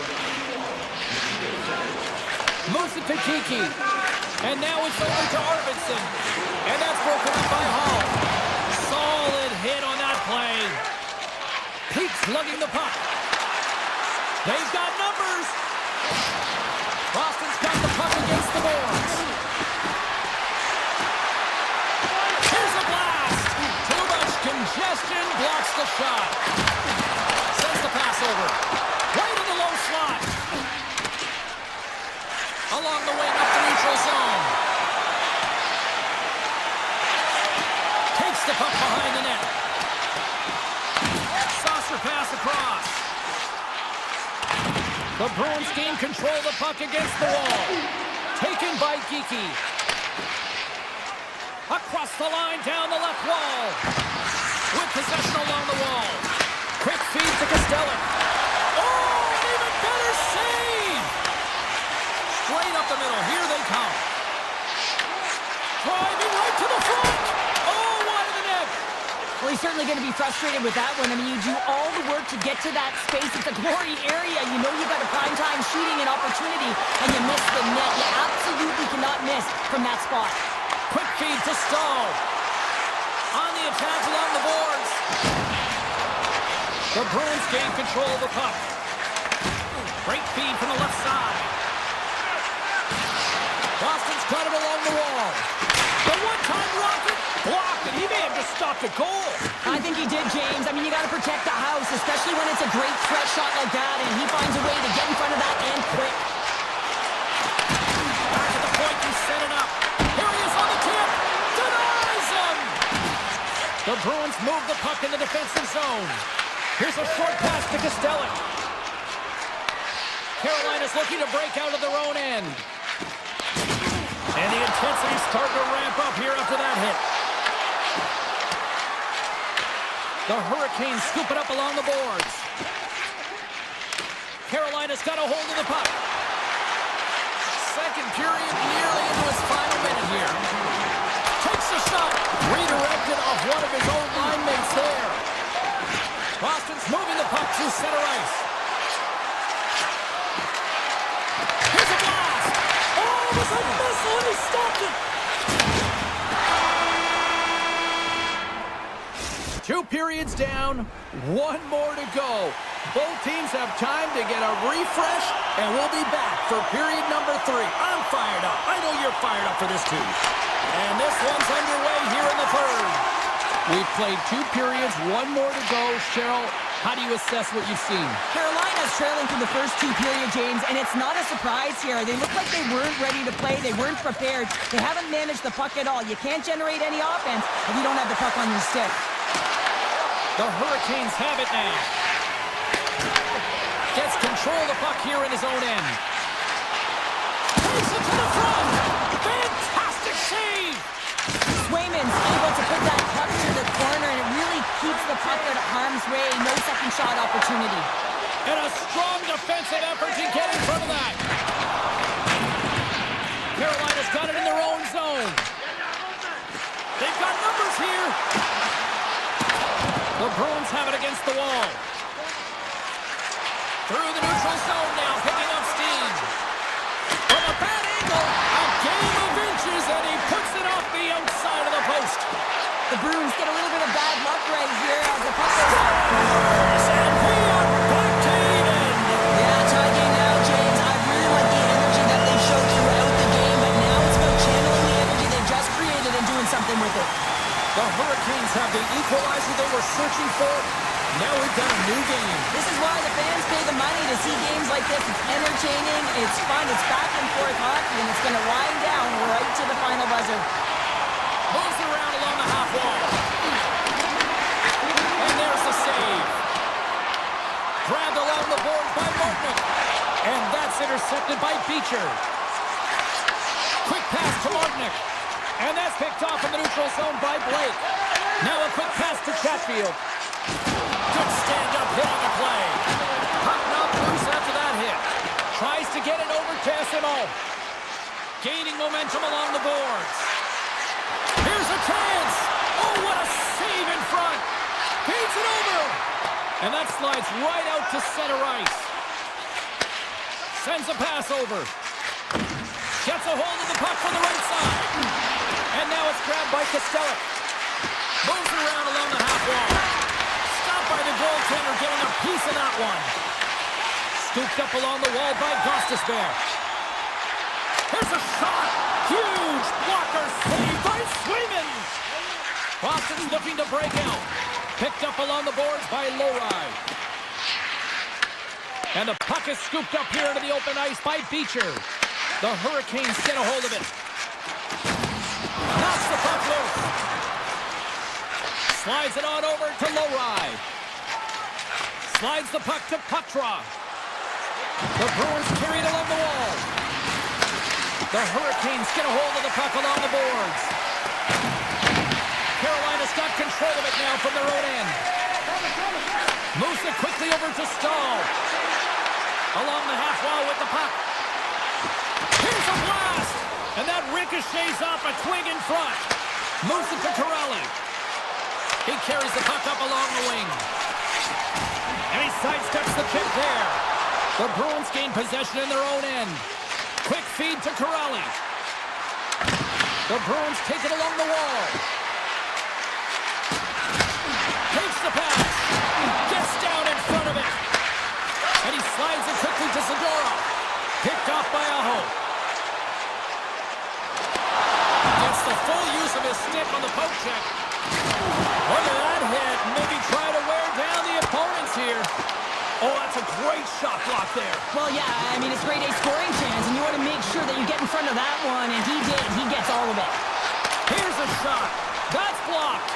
Moves it to Kiki. And now it's over to Arvidsson. And that's broken up by Hall. Solid hit on that play. Keeps lugging the puck. They've got numbers. Boston's got the puck against the boards. Here's a blast. Too much congestion blocks the shot. Sends the pass over. Right in the low slot. Along the wing up the neutral zone. Takes the puck behind the net. Saucer pass across. The Bruins gain control of the puck against the wall. Taken by Geeky. Across the line, down the left wall. With possession along the wall. Quick feed to Costello. Oh, an even better save! Straight up the middle. Here they come. Driving right to the front. Oh, wide of the net. Well, he's certainly going to be frustrated with that one. I mean, you do all the work to get to that space. It's a glory area. You know you've got a prime time shooting an opportunity, and you miss the net. You absolutely cannot miss from that spot. Quick feed to Stahl. On the attack along the boards. The Bruins gain control of the puck. Great feed from the left side. Boston's got it along the wall. The one-time rocket blocked, and he may have just stopped a goal. I think he did, James. I mean, you got to protect the house, especially when it's a great threat shot like that, and he finds a way to get in front of that and quick. Back at the point, he set it up. Here he is on the tip. Denies him. The Bruins move the puck in the defensive zone. Here's a short pass to Costello. Carolina's looking to break out of their own end. And the intensity's starting to ramp up here after that hit. The Hurricanes scoop it up along the boards. Carolina's got a hold of the puck. Second period nearly into its final minute here. Takes a shot. Redirected off one of his own line mates there. Boston's moving the puck to center ice. Here's a blast! Oh, it was a missile and he stopped it! 2 periods down, 1 more to go. Both teams have time to get a refresh, and we'll be back for period number 3. I'm fired up. I know you're fired up for this too. And this one's underway here in the third. We've played 2 periods, 1 more to go. Cheryl, how do you assess what you've seen? Carolina's trailing through the first 2 periods, James, and it's not a surprise here. They look like they weren't ready to play. They weren't prepared. They haven't managed the puck at all. You can't generate any offense if you don't have the puck on your stick. The Hurricanes have it now. Gets control of the puck here in his own end. Takes it to the front. Fantastic save. Swayman's able to put that puck to the corner, and it really keeps the puck out of harm's way. No second shot opportunity. And a strong defensive effort to get in front of that. Carolina's got it in their own zone. They've got numbers here. The Bruins have it against the wall. Through the neutral zone now, picking up steam. From a bad angle, a game of inches, and he puts it off the outside of the post. The Bruins get a little bit of bad luck right here as the puck goes out. And we are back to even. Yeah, tie game now, James. I really like the energy that they showed throughout the game, but now it's about channeling the energy they just created and doing something with it. The Hurricanes have the equalizer they were searching for. Now we've got a new game. This is why the fans pay the money to see games like this. It's entertaining, it's fun, it's back and forth hockey, and it's going to wind down right to the final buzzer. Moves it around along the half wall. And there's the save. Grabbed along the boards by Martinick. And that's intercepted by Beecher. Quick pass to Martinick. And that's picked off in the neutral zone by Blake. Now a quick pass to Chatfield. Good stand-up hit on the play. Puck knocked loose after that hit. Tries to get it over to SMO. Gaining momentum along the boards. Here's a chance. Oh, what a save in front. Feeds it over. And that slides right out to center ice. Sends a pass over. Gets a hold of the puck from the right side. And now it's grabbed by Costello. Moves it around along the half wall. Stopped by the goaltender, getting a piece of that one. Scooped up along the wall by Gostisbehere. Here's a shot. Huge blocker save by Swayman. Boston's looking to break out. Picked up along the boards by Lowry. And the puck is scooped up here into the open ice by Beecher. The Hurricanes get a hold of it. Knocks the puck loose. Slides it on over to Lowry. Slides the puck to Patra. The Bruins carry it along the wall. The Hurricanes get a hold of the puck along the boards. Carolina's got control of it now from their own end. Moves it quickly over to Stahl. Along the half wall with the puck. Here's a blast! And that ricochets off a twig in front. Moves it to Corelli. He carries the puck up along the wing. And he sidesteps the check there. The Bruins gain possession in their own end. Quick feed to Corelli. The Bruins take it along the wall. Takes the pass. Gets down in front of it. And he slides it quickly to Zadora. Picked off by Aho. Gets the full use of his stick on the poke check. Look at that hit. Maybe try to wear down the opponents here. Oh, that's a great shot block there. Well, yeah, I mean, it's grade A scoring chance, and you want to make sure that you get in front of that one, and he did. He gets all of it. Here's a shot. That's blocked.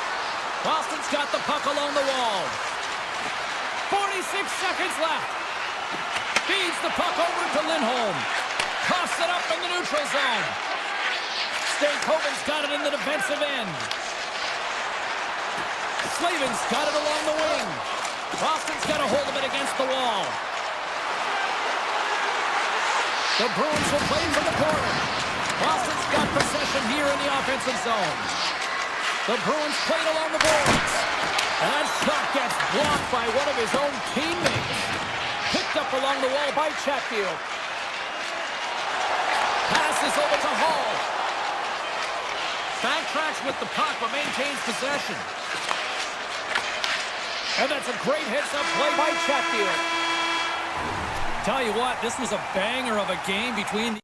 Boston's got the puck along the wall. 46 seconds left. Feeds the puck over to Lindholm. Toss it up in the neutral zone. Stankoven's got it in the defensive end. Slavin's got it along the wing. Boston's got a hold of it against the wall. The Bruins will play from the corner. Boston's got possession here in the offensive zone. The Bruins played along the boards. And that shot gets blocked by one of his own teammates. Picked up along the wall by Chatfield. Passes over to Hall. Backtracks with the puck, but maintains possession. And that's a great heads-up play by Chatfield. Tell you what, this was a banger of a game between the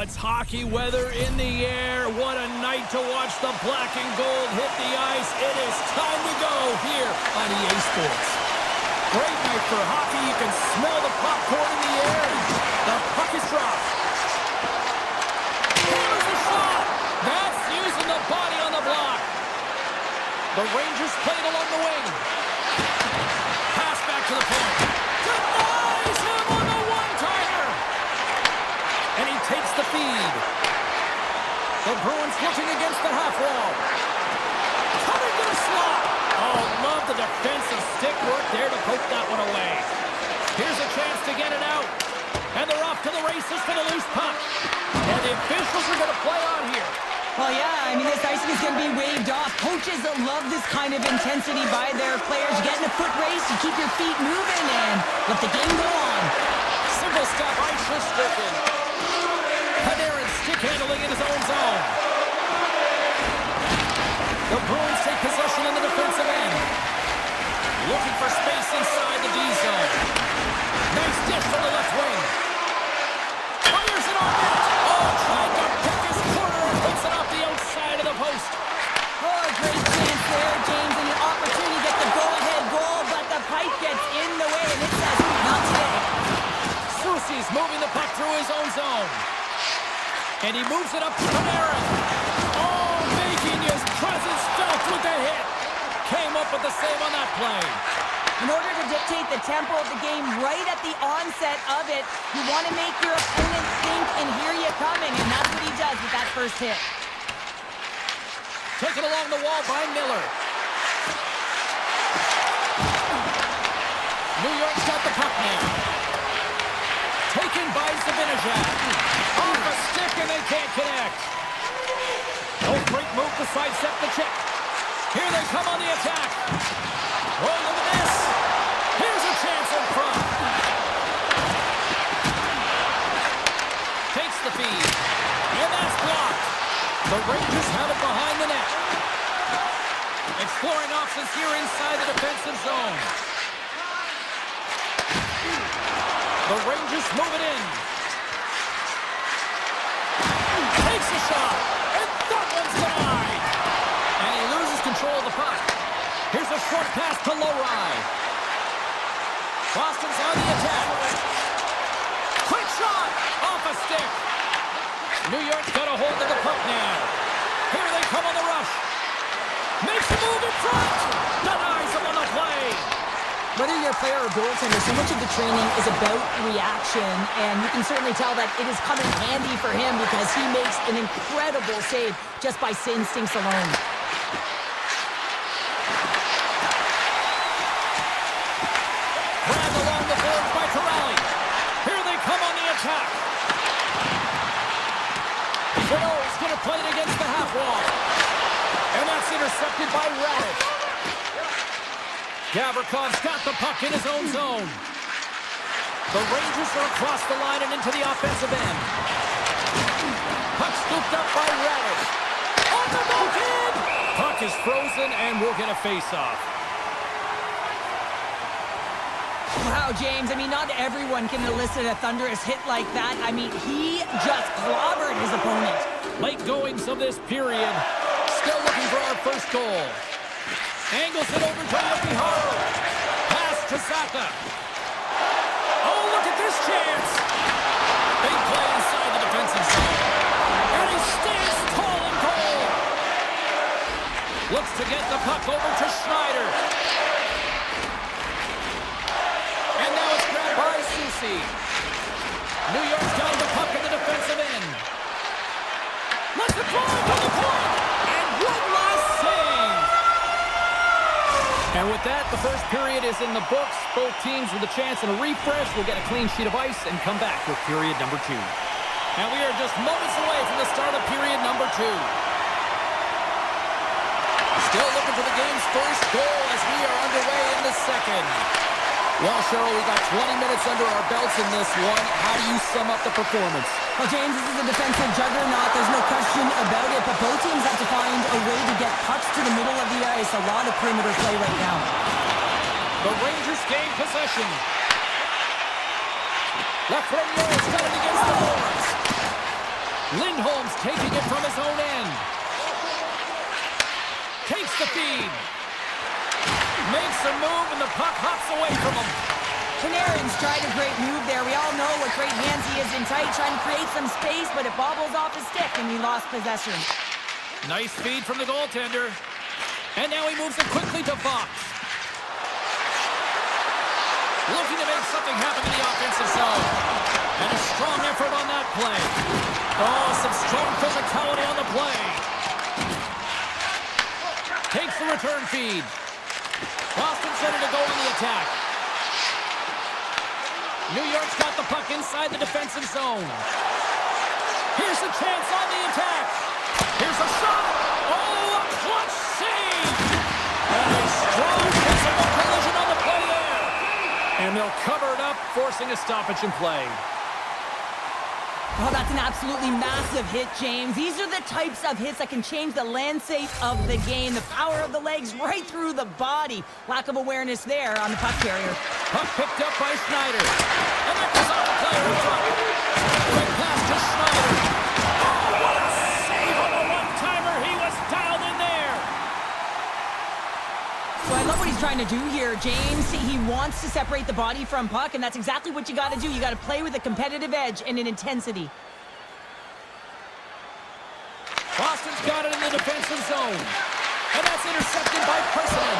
it's hockey weather in the air. What a night to watch the black and gold hit the ice. It is time to go here on EA Sports. Great night for hockey. You can smell the popcorn in the air. The puck is dropped. Here's the shot. That's using the body on the block. The Rangers played along the wing. Pass back to the point. Denies him on the one-timer. And he takes the feed. The Bruins looking against the half wall. Coming to the slot. Oh, love the defensive stick work there to poke that one away. Here's a chance to get it out. And they're off to the races for the loose puck. And the officials are going to play on here. Well, yeah, I mean, this icing is going to be waved off. Coaches love this kind of intensity by their players. You get in a foot race, you keep your feet moving, and let the game go on. Single stop, ice is stricken. Panarin stick handling in his own zone. The Bruins take possession in the defensive end. Looking for space inside the D zone. Nice dish from the left wing. Fires it on net. Oh, trying to pick his corner and puts it off the outside of the post. Oh, a great chance there, James, and an opportunity to get the go-ahead goal, but the pipe gets in the way, and it says, not today. Soucy's moving the puck through his own zone. And he moves it up to Panarin. Oh, making his presence felt with the hit. Came up with the save on that play. In order to dictate the tempo of the game right at the onset of it, you want to make your opponent think and hear you coming, and that's what he does with that first hit. Taken along the wall by Miller. New York's got the puck now. Taken by Zibanejad. Off a stick and they can't connect. No great move to sidestep the check. Here they come on the attack. Oh, look at this. Here's a chance in front. Takes the feed. And that's blocked. The Rangers have it behind the net. Exploring options here inside the defensive zone. The Rangers move it in. Takes a shot. And that one's denied. And he loses control of the puck. Here's a short pass to Lowry. Boston's on the attack. Quick shot. Off a stick. New York's got a hold of the puck now. Here they come on the rush. Makes a move in front. Denies him on the play. Whether you're a player or goaltender, so much of the training is about reaction, and you can certainly tell that it is coming handy for him because he makes an incredible save just by instincts alone. Grabbed along the boards by Corrali. Here they come on the attack. Shadows going to play it against the half wall. And that's intercepted by Radish. Gavrikov's got the puck in his own zone. The Rangers are across the line and into the offensive end. Puck scooped up by Radish. On the backhand! Puck is frozen and we'll get a face-off. Wow, James, I mean, not everyone can elicit a thunderous hit like that. I mean, he just clobbered his opponent. Late goings of this period. Still looking for our first goal. Angles it over to Yokiharu. Pass to Saka. Oh, look at this chance. Big play inside the defensive zone. And he stands tall and cold. Looks to get the puck over to Schneider. And now it's grabbed by Soucy. New York's got the puck in the defensive end. Let's it fly from the point. And one last save. And with that, the first period is in the books. Both teams with a chance and a refresh will get a clean sheet of ice and come back with period number 2. And we are just moments away from the start of period number 2. Still looking for the game's first goal as we are underway in the second. Well, Cheryl, we got 20 minutes under our belts in this one. How do you sum up the performance? Well, James, this is a defensive juggernaut. There's no question about it, but both teams have to find a way to get pucks to the middle of the ice. A lot of perimeter play right now. The Rangers gain possession. Lafreniere has got it against the boards. Lindholm's taking it from his own end. Takes the feed. Makes a move, and the puck hops away from him. Panarin's tried a great move there. We all know what great hands he is in tight, trying to create some space, but it bobbles off his stick, and he lost possession. Nice feed from the goaltender. And now he moves it quickly to Fox. Looking to make something happen in the offensive zone. And a strong effort on that play. Oh, some strong physicality on the play. Takes the return feed. Boston center to go on the attack. New York's got the puck inside the defensive zone. Here's a chance on the attack. Here's a shot. Oh, a clutch save. And a strong physical collision on the play there. And they'll cover it up, forcing a stoppage in play. Oh, that's an absolutely massive hit, James. These are the types of hits that can change the landscape of the game. The power of the legs right through the body. Lack of awareness there on the puck carrier. Puck picked up by Schneider. And that goes off the player in front. Quick pass to Schneider. Oh, what a save on the one-timer. He was dialed in there. So I love what he's trying to do here, James. He wants to separate the body from puck, and that's exactly what you got to do. You got to play with a competitive edge and an intensity. Boston's got it in the defensive zone. And that's intercepted by Person.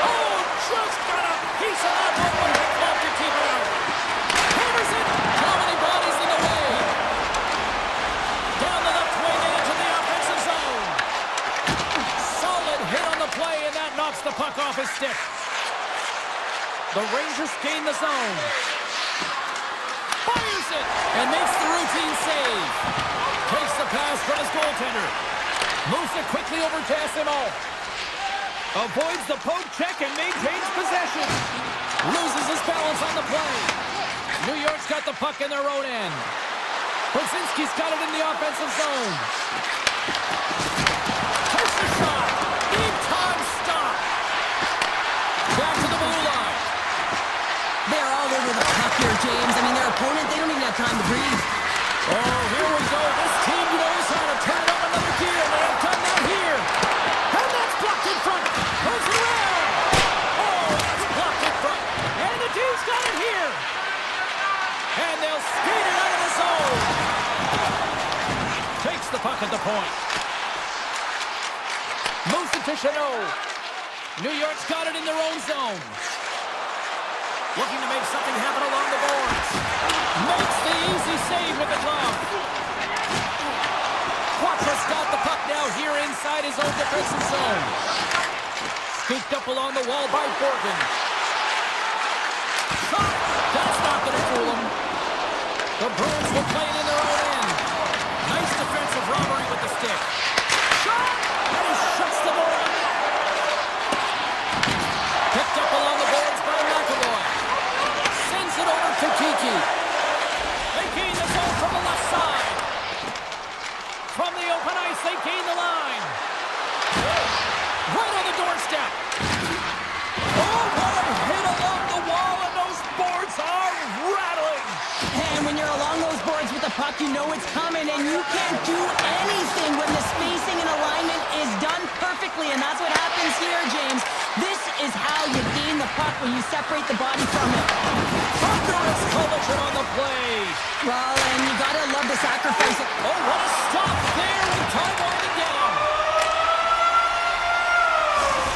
Oh, just got a piece of that one, but he called to keep it out. Hammers it. How many bodies in the way? Down the left wing and into the offensive zone. Solid hit on the play, and that knocks the puck off his stick. The Rangers gain the zone. Fires it and makes the routine save. Takes the pass from his goaltender. Moves it quickly over to SMO. Avoids the poke check and maintains possession. Loses his balance on the play. New York's got the puck in their own end. Brzezinski's got it in the offensive zone. Takes the shot. Big time stop. Back to the blue line. They're all over the puck here, James. I mean, their opponent, they don't even have time to breathe. Oh, here we go. This team knows how to turn up another gear. They have done that here. And that's blocked in front. Goes around. Oh, that's blocked in front. And the team's got it here. And they'll skate it out of the zone. Takes the puck at the point. Moves it to Chanot. New York's got it in their own zone. Looking to make something happen along the boards. Makes the easy save with the glove. Quatra's got the puck now here inside his own defensive zone. Scooped up along the wall by Borgen. Shot! That's not going to fool him. The Bruins will play it in their own end. Nice defensive robbery with the stick. Shot! And he shuts the door on that. Picked up along the boards by McAvoy. Sends it over to Kiki. They gain the zone from the left side. From the open ice, they gain the line. Right on the doorstep. Oh, what a hit along the wall, and those boards are rattling. And when you're along those boards with the puck, you know it's coming, and you can't do anything when the spacing and alignment is done perfectly, and that's what happens here, James. This is how you gain the puck when you separate the body from it. Thunderous collision on the play. Well, and you gotta love the sacrifice. Oh, what a stop there with time winding down.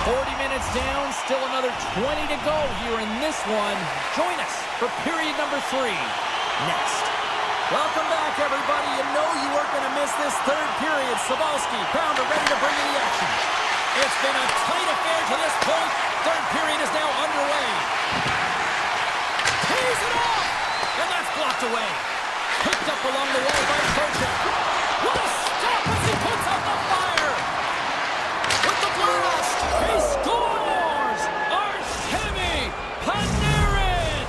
40 minutes down, still another 20 to go here in this one. Join us for period number 3 next. Welcome back, everybody. You know you weren't going to miss this third period. Sabalski, Pounder ready to bring in the action. It's been a tight affair to this point. Third period is now underway. Tees it off! And that's blocked away. Picked up along the wall by Kochek. What a stop as he puts out the fire! With the blast, he scores! Artemi Panarin!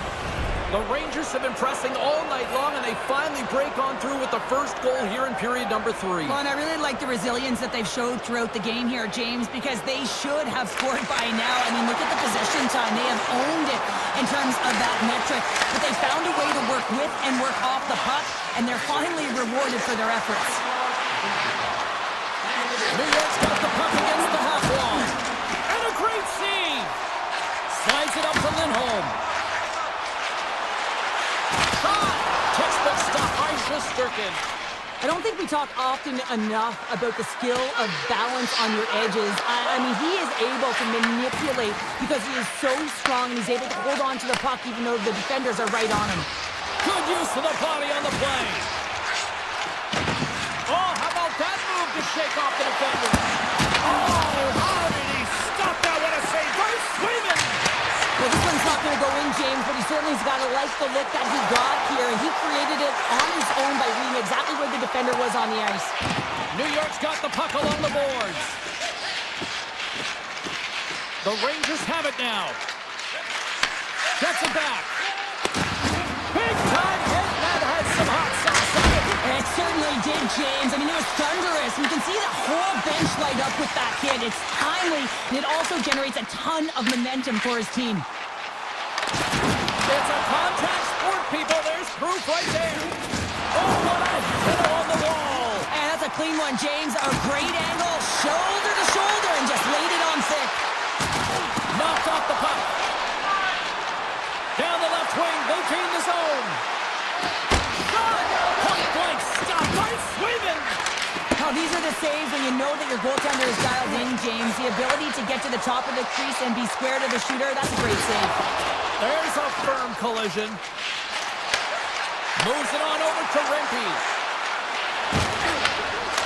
The Rangers have been pressing all night long, and they finally break on through with the first goal here in period number 3. Well, and I really like the resilience that they've showed throughout the game here, James, because they should have scored by now. I mean, look at the possession time. They have owned it in terms of that metric, but they found a way to work with and work off the puck, and they're finally rewarded for their efforts. New York's got the puck against the half wall. And a great save! Slides it up to Lindholm. Shot! Textbook stop by Shesterkin. I don't think we talk often enough about the skill of balance on your edges. I mean, he is able to manipulate because he is so strong and he's able to hold on to the puck even though the defenders are right on him. Good use of the body on the play. Oh, how about that move to shake off the defender? Oh, how did he stop that? What a save by Swayman! Well, this one's not going to go in, James, but he certainly's got to like the look that he got here. He created it on his own by reading exactly where the defender was on the ice. New York's got the puck along the boards. The Rangers have it now. Gets it back. Big time hit that had some hot sauce on it. And it certainly did, James. I mean, it was thunderous. You can see the whole bench light up with that hit. It's timely, and it also generates a ton of momentum for his team. It's a contact sport, people. There's proof right there. Oh, what a hit on the wall. And that's a clean one, James. A great angle, shoulder to shoulder, and just laid it on thick. Knocked off the puck. Down the left wing, between the zone. Shot! Point blank stop by Swayman. Now, these are the saves when you know that your goaltender is dialed in, James. The ability to get to the top of the crease and be square to the shooter, that's a great save. There's a firm collision. Moves it on over to Rempe.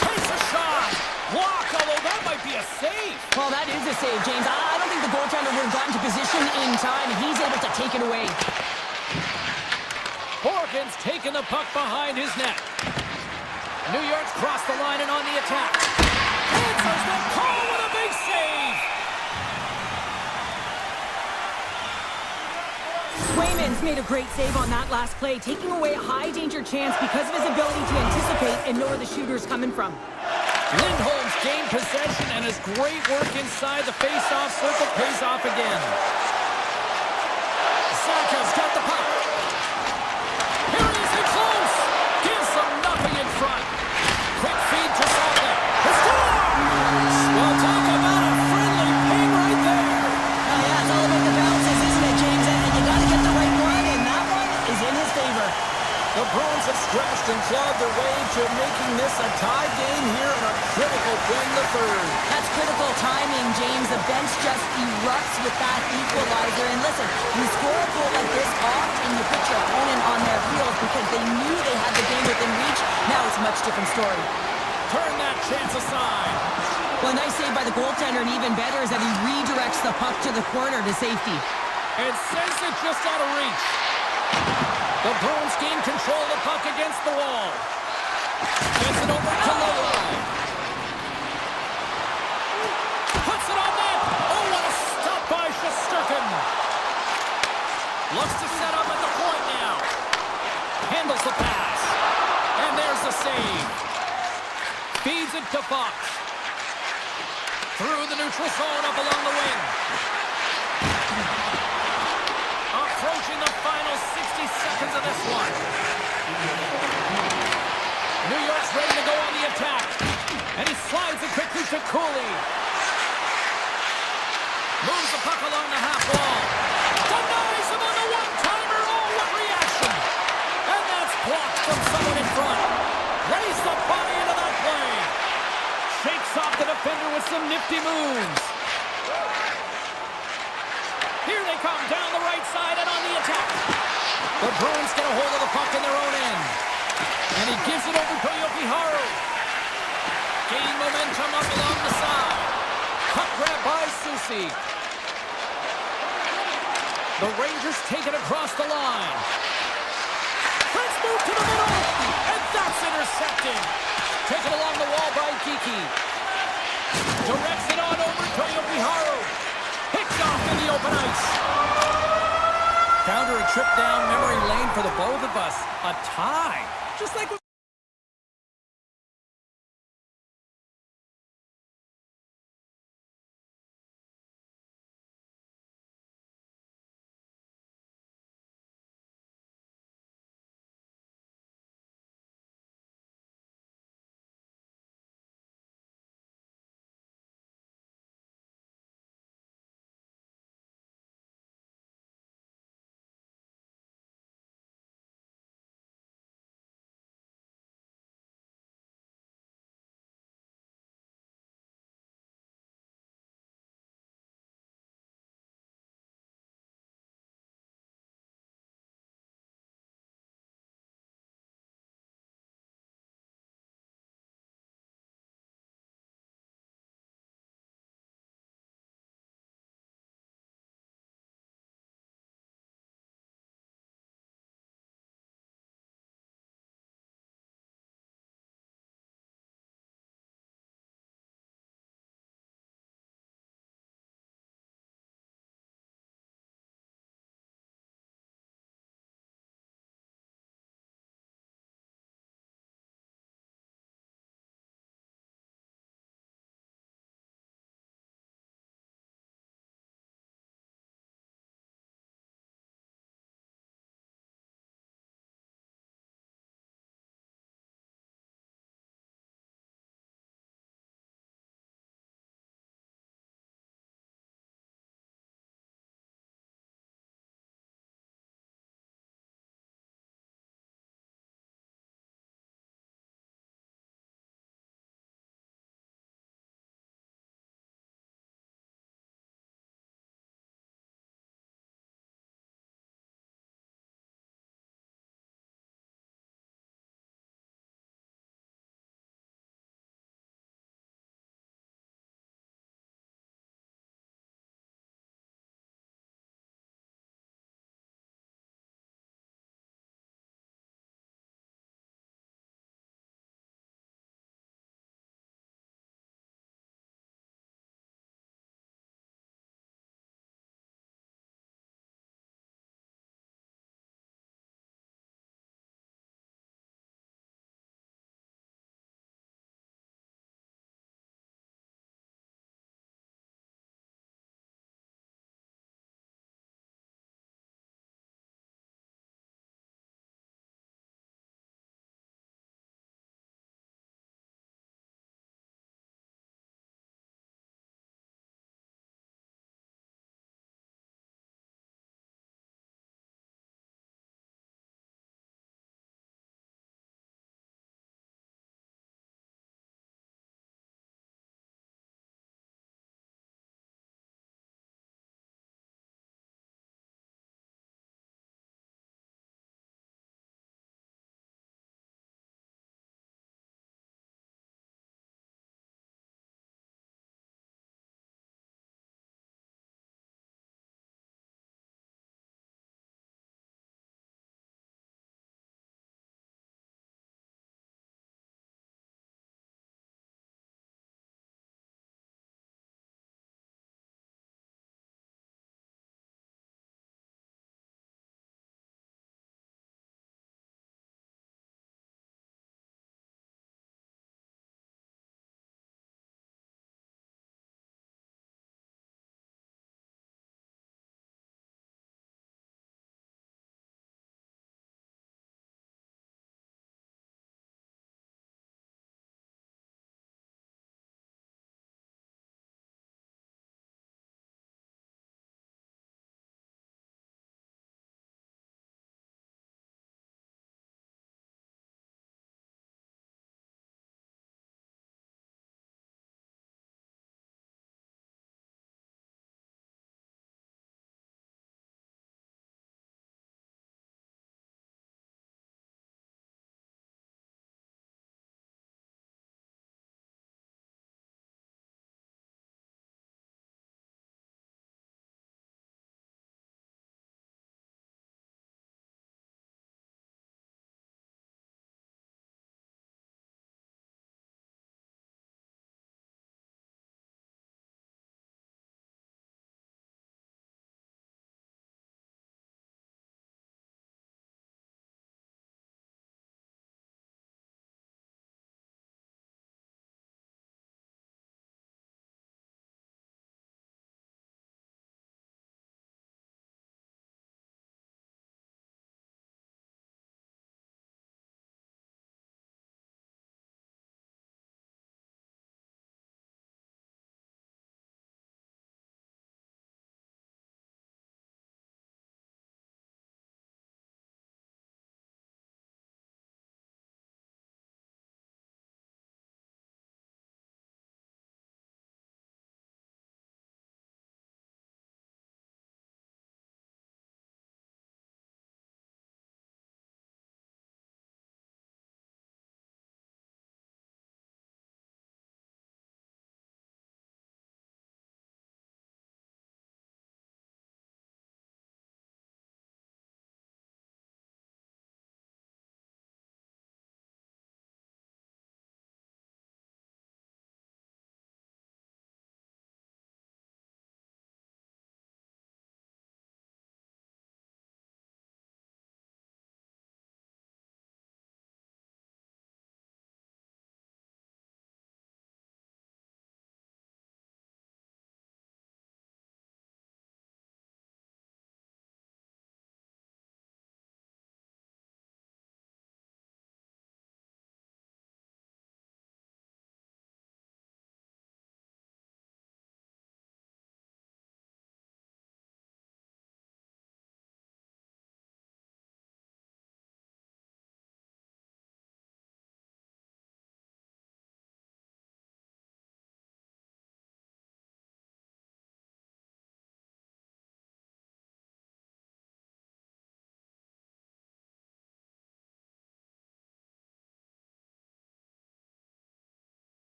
Takes a shot. Block, although that might be a save. Well, that is a save, James. I don't think the goaltender would have gotten to position in time, and he's able to take it away. Horgan's taking the puck behind his net. New York's crossed the line and on the attack. Answers the call with a big save. Swayman's made a great save on that last play, taking away a high-danger chance because of his ability to anticipate and know where the shooter's coming from. Lindholm's gained possession and his great work inside the face-off circle pays off again. Saka's got the puck. Here he is in close. Gives them nothing in front. Quick feed to Saka. He scores! Well, talk about a friendly ping right there. Oh, yeah, it's all about the bounces, isn't it, James? And you got to get the right one, and that one is in his favor. The Bruins have scratched and clawed their way to making this a tie game here in a critical point in the third. That's critical timing, James. The bench just erupts with that equalizer. And listen, you score a goal like this often, you put your opponent on their heels because they knew they had the game within reach. Now it's a much different story. Turn that chance aside. Well, a nice save by the goaltender, and even better is that he redirects the puck to the corner to safety. And sends it just out of reach. The Bruins gain control of the puck against the wall. Gets it over to Lowry. Puts it on net. Oh, what a stop by Shesterkin. Looks to set up at the point now. Handles the pass. And there's the save. Feeds it to Fox. Through the neutral zone up along the wing. Approaching the final 60 seconds of this one. New York's ready to go on the attack. And he slides it quickly to Cooley. Moves the puck along the half wall. Denies him on the one-timer. Oh, what reaction. And that's blocked from someone in front. Lays the body into that play. Shakes off the defender with some nifty moves. Here they come down the right side and on the attack. The Bruins get a hold of the puck in their own end. And he gives it over to Yokiharu. Gain momentum up along the side. Puck grab by Susi. The Rangers take it across the line. Let's move to the middle. And that's intercepted. Taken along the wall by Kiki. Directs it on over to Yokiharu. Picked off in the open ice. Counter a trip down memory lane for the both of us. A tie. just like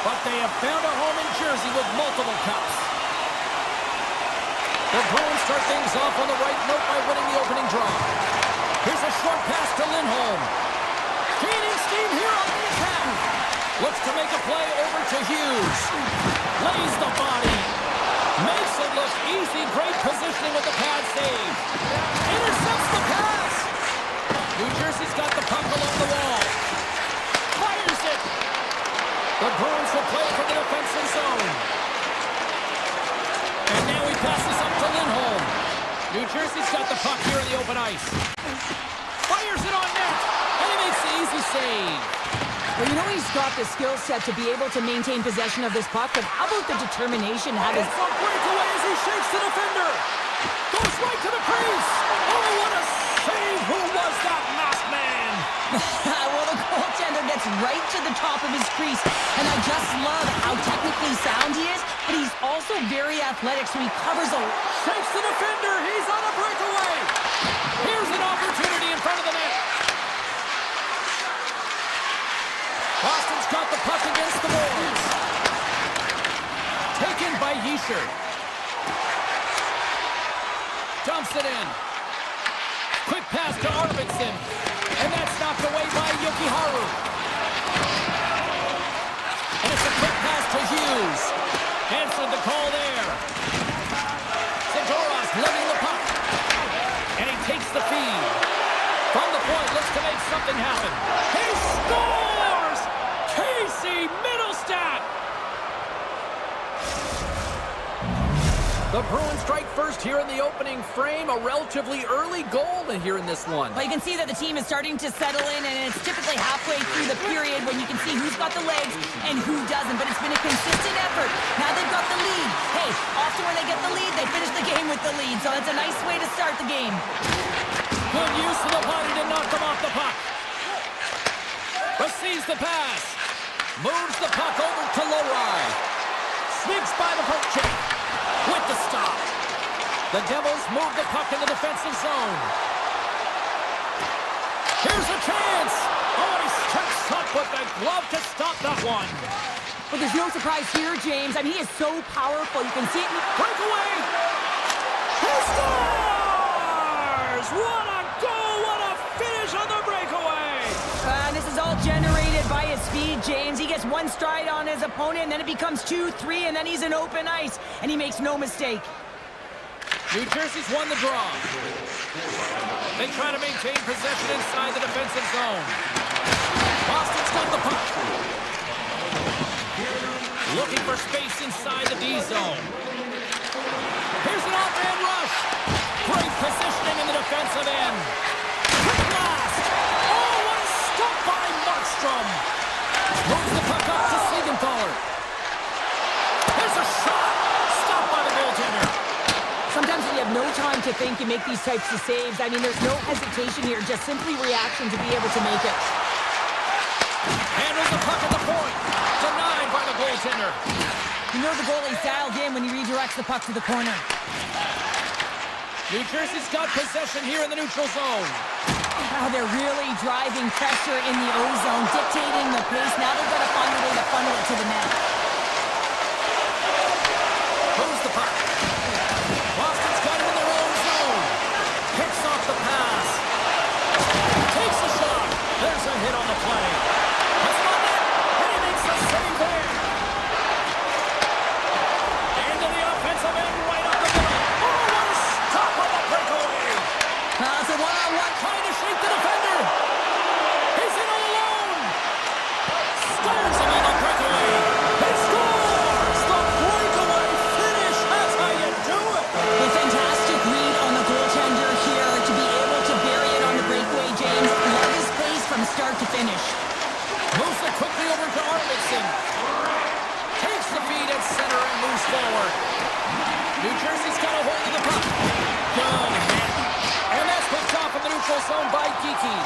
But they have found a home in Jersey with multiple cups. The Bruins start things off on the right note by winning the opening draw. Here's a short pass to Lindholm. Gaining steam here on the attack. Looks to make a play over to Hughes. Lays the body. Makes it look easy. Great positioning with the pad save. Intercepts the pass. New Jersey's got the puck along the wall. Fires it. The Bruins will play from the defensive zone. And now he passes up to Lindholm. New Jersey's got the puck here in the open ice. Fires it on net. And he makes the easy save. Well, you know he's got the skill set to be able to maintain possession of this puck, but how about the determination? How does... It's a breakaway as he shakes the defender. Goes right to the crease. Oh, what a save. Who was that masked man? Well, the goaltender gets right to the top of his crease, and I just love how technically sound he is, but he's also very athletic, so he covers a... Shakes the defender. He's on a breakaway. Here's an opportunity in front of the net. Boston's got the puck against the boards. Taken by Yesher. Dumps it in. Quick pass to Arvidsson. And that's knocked away by Yokiharu. And it's a quick pass to Hughes. Answered the call there. Zadoras letting the puck. And he takes the feed. From the point, looks to make something happen. He scores! Casey Middlestat! The Bruins strike first here in the opening frame. A relatively early goal here in this one. Well, you can see that the team is starting to settle in, and it's typically halfway through the period when you can see who's got the legs and who doesn't. But it's been a consistent effort. Now they've got the lead. Hey, often when they get the lead, they finish the game with the lead. So that's a nice way to start the game. Good use of the body to knock them off the puck. Receives the pass. Moves the puck over to Lowry. Sneaks by the poke check. With the stop. The Devils move the puck in the defensive zone. Here's a chance. Oh, he steps up with the glove to stop that one. But there's no surprise here, James. I mean, he is so powerful. You can see it. Breakaway. He scores! What a goal! What a finish on the breakaway! And this is all generated by his speed, James. He gets one stride on his opponent, and then it becomes 2, 3, and then he's in open ice, and he makes no mistake. New Jersey's won the draw. They try to maintain possession inside the defensive zone. Boston's got the puck. Looking for space inside the D zone. Here's an off-hand rush. Great positioning in the defensive end. Quick blast. Oh, what a stop by Markstrom. Moves the puck up to Siegenthaler. There's a shot. Stopped by the goaltender. Sometimes when you have no time to think, you make these types of saves. I mean, there's no hesitation here, just simply reaction to be able to make it. Handles the puck at the point. Denied by the goaltender. You know the goalie's dialed in when he redirects the puck to the corner. New Jersey's got possession here in the neutral zone. Now they're really driving pressure in the O-zone, dictating the pace. Now they've got to find a way to funnel it to the net. Moves the puck. Boston's got it in their own zone. Picks off the pass. Takes a shot. There's a hit on the play. Has it on net. And he makes the save there. Into the offensive end right up the middle. Oh, what a stop on the breakaway. It's a one-on-one. Trying to shake the defender. He's in all alone. Scores him on the breakaway. He scores. The breakaway finish. That's how you do it. A fantastic read on the goaltender here to be able to bury it on the breakaway, James. Love his pace from start to finish. Moves it quickly over to Arvidsson. Takes the feed at center and moves forward. New Jersey's got a hold of the puck. Good hit. And that's picked off in the neutral zone by Geeky.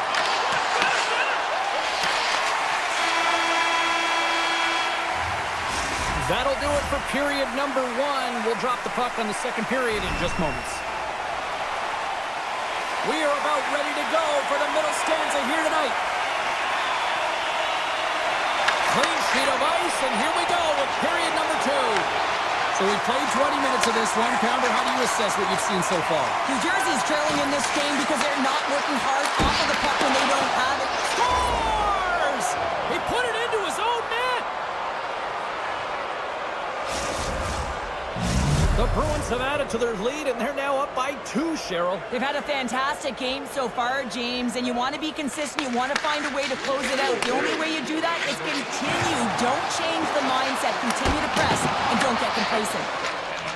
That'll do it for period number 1. We'll drop the puck on the second period in just moments. We are about ready to go for the middle stanza here tonight. Clean sheet of ice, and here we go with period number 2. So we played 20 minutes of this one. Pounder, how do you assess what you've seen so far? New Jersey's trailing in this game because they're not working hard off of the puck when they don't have it. Scores! He put it into his own net! The Bruins have added to their lead, and they're now up by 2, Cheryl. They've had a fantastic game so far, James, and you want to be consistent. You want to find a way to close it out. The only way you do that is continue. Don't change the mindset. Continue to press, and don't get complacent.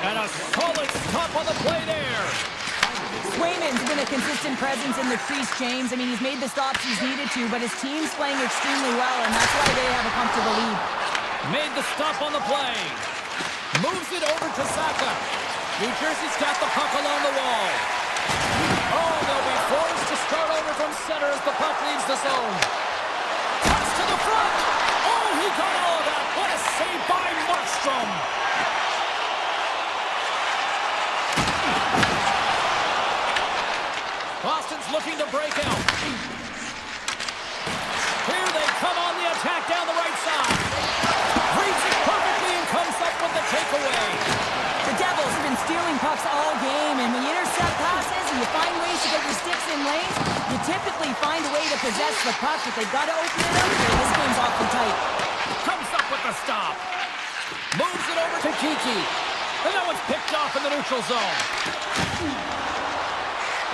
And a solid stop on the play there. Swayman's been a consistent presence in the crease, James. I mean, he's made the stops he's needed to, but his team's playing extremely well, and that's why they have a comfortable lead. Made the stop on the play. Moves it over to Saka. New Jersey's got the puck along the wall. Oh, they'll be forced to start over from center as the puck leaves the zone. Cuts to the front. Oh, he got all of that. What a save by Markstrom. Boston's looking to break out. Here they come on the attack down the right side. Reads it perfectly and comes up with the takeaway. The Devils have been stealing pucks all game, and when you intercept passes and you find ways to get your sticks in lanes, you typically find a way to possess the puck, but they've got to open it up here. This game's awfully tight. Comes up with the stop. Moves it over to Kiki. And that one's picked off in the neutral zone.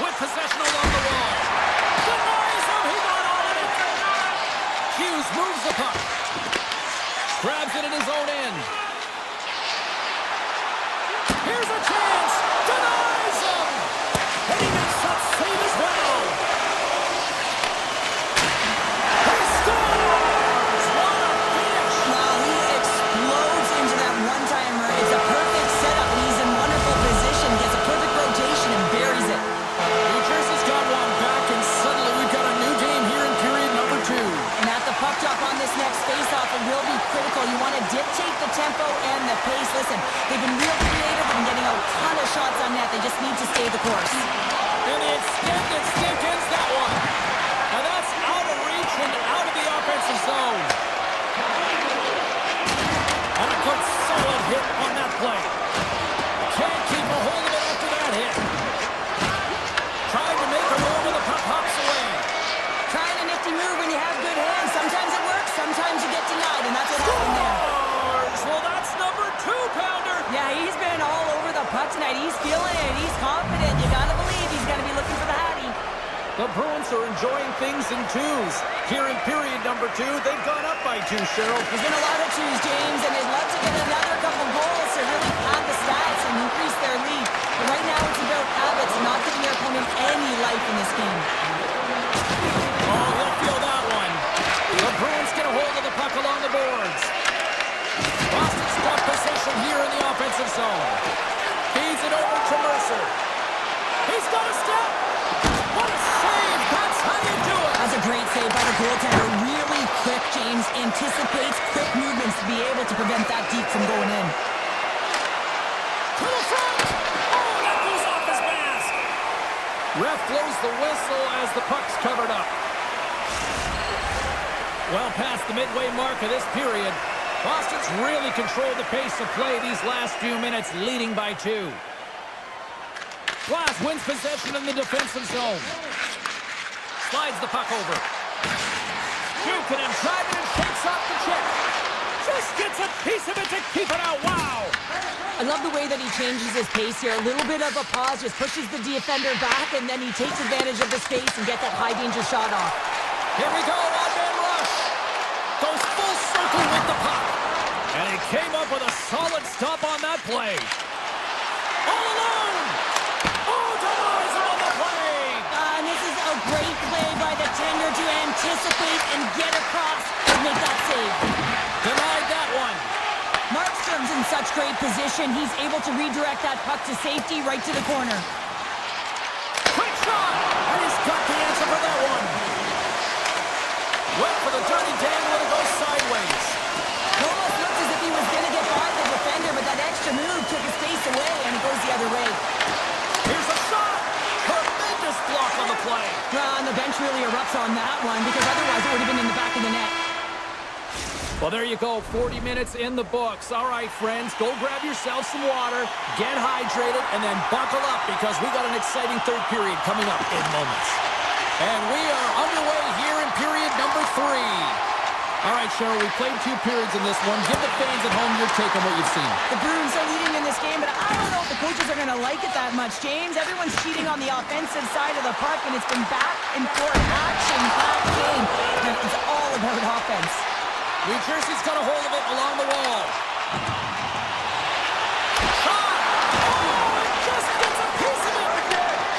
With possession along the wall. Denies him. He got all of it. Hughes moves the puck. Grabs it in his own end. Here's a chance. Denies him. And he makes that save as well. He scores. What a finish. Wow, he explodes into that one-timer. It's a perfect setup, and he's in wonderful position. Gets a perfect rotation and buries it. New Jersey's got one back, and suddenly we've got a new game here in period number 2. And at the puck drop on this next face-off, it will be critical. You want to dictate the tempo and the pace. Listen, they've been real creative. They've been getting a ton of shots on net. They just need to stay the course. And the extended stick ends that one. And that's out of reach and out of the offensive zone. And a good solid hit on that play. Can't keep a hold of it after that hit. Trying to make a move and the puck hops away. Trying a nifty move when you have good hands. Sometimes it works, sometimes you get denied, and that's what happened there. Scores! Well, that's number 2, Pounder. Yeah, he's been all over the puck tonight. He's feeling it. He's confident. You gotta believe he's gonna be looking for the hattie. The Bruins are enjoying things in 2s. Here in period number 2, they've gone up by 2, Cheryl. There's been a lot of 2s, James, and they'd love to get another couple goals to really pad the stats and increase their lead. But right now it's about habits, not giving their opponent any life in this game. Oh, he'll feel that one. The Bruins get a hold of the puck along the boards. Boston's got possession here in the offensive zone. Feeds it over to Mercer. He's got a step. What a save. That's how you do it. That's a great save by the goaltender. Really quick, James. Anticipates quick movements to be able to prevent that deep from going in. To the front. Oh, that goes off his mask. Ref blows the whistle as the puck's covered up. Well past the midway mark of this period, Boston's really controlled the pace of play these last few minutes, leading by 2. Glass wins possession in the defensive zone. Slides the puck over. Duke and driving and shakes off the check. Just gets a piece of it to keep it out. Wow! I love the way that he changes his pace here. A little bit of a pause, just pushes the defender back, and then he takes advantage of the space and gets that high-danger shot off. Here we go, odd-man rush. Goes full circle with the puck. And he came up with a solid stop on that play. All alone! Oh, denies him on the play! And this is a great play by the tender to anticipate and get across and make that save. Denied that one. Markstrom's in such great position. He's able to redirect that puck to safety right to the corner. Quick shot! And he's got the answer for that one. Went for the dirty dangle and it goes sideways. It almost looks as if he was going to get by the defender, but that extra move took his face away, and it goes the other way. Here's a shot! Tremendous block on the play. And the bench really erupts on that one, because otherwise it would have been in the back of the net. Well, there you go, 40 minutes in the books. All right, friends, go grab yourself some water, get hydrated, and then buckle up because we got an exciting third period coming up in moments. And we are underway here in period number 3. All right, Cheryl, we played 2 periods in this one. Give the fans at home your take on what you've seen. The Bruins are leading in this game, but I don't know if the coaches are going to like it that much, James. Everyone's cheating on the offensive side of the puck, and it's been back and forth, action-packed game. And it's all about offense. New Jersey's got a hold of it along the wall. Shot! Oh, it just gets a piece of it!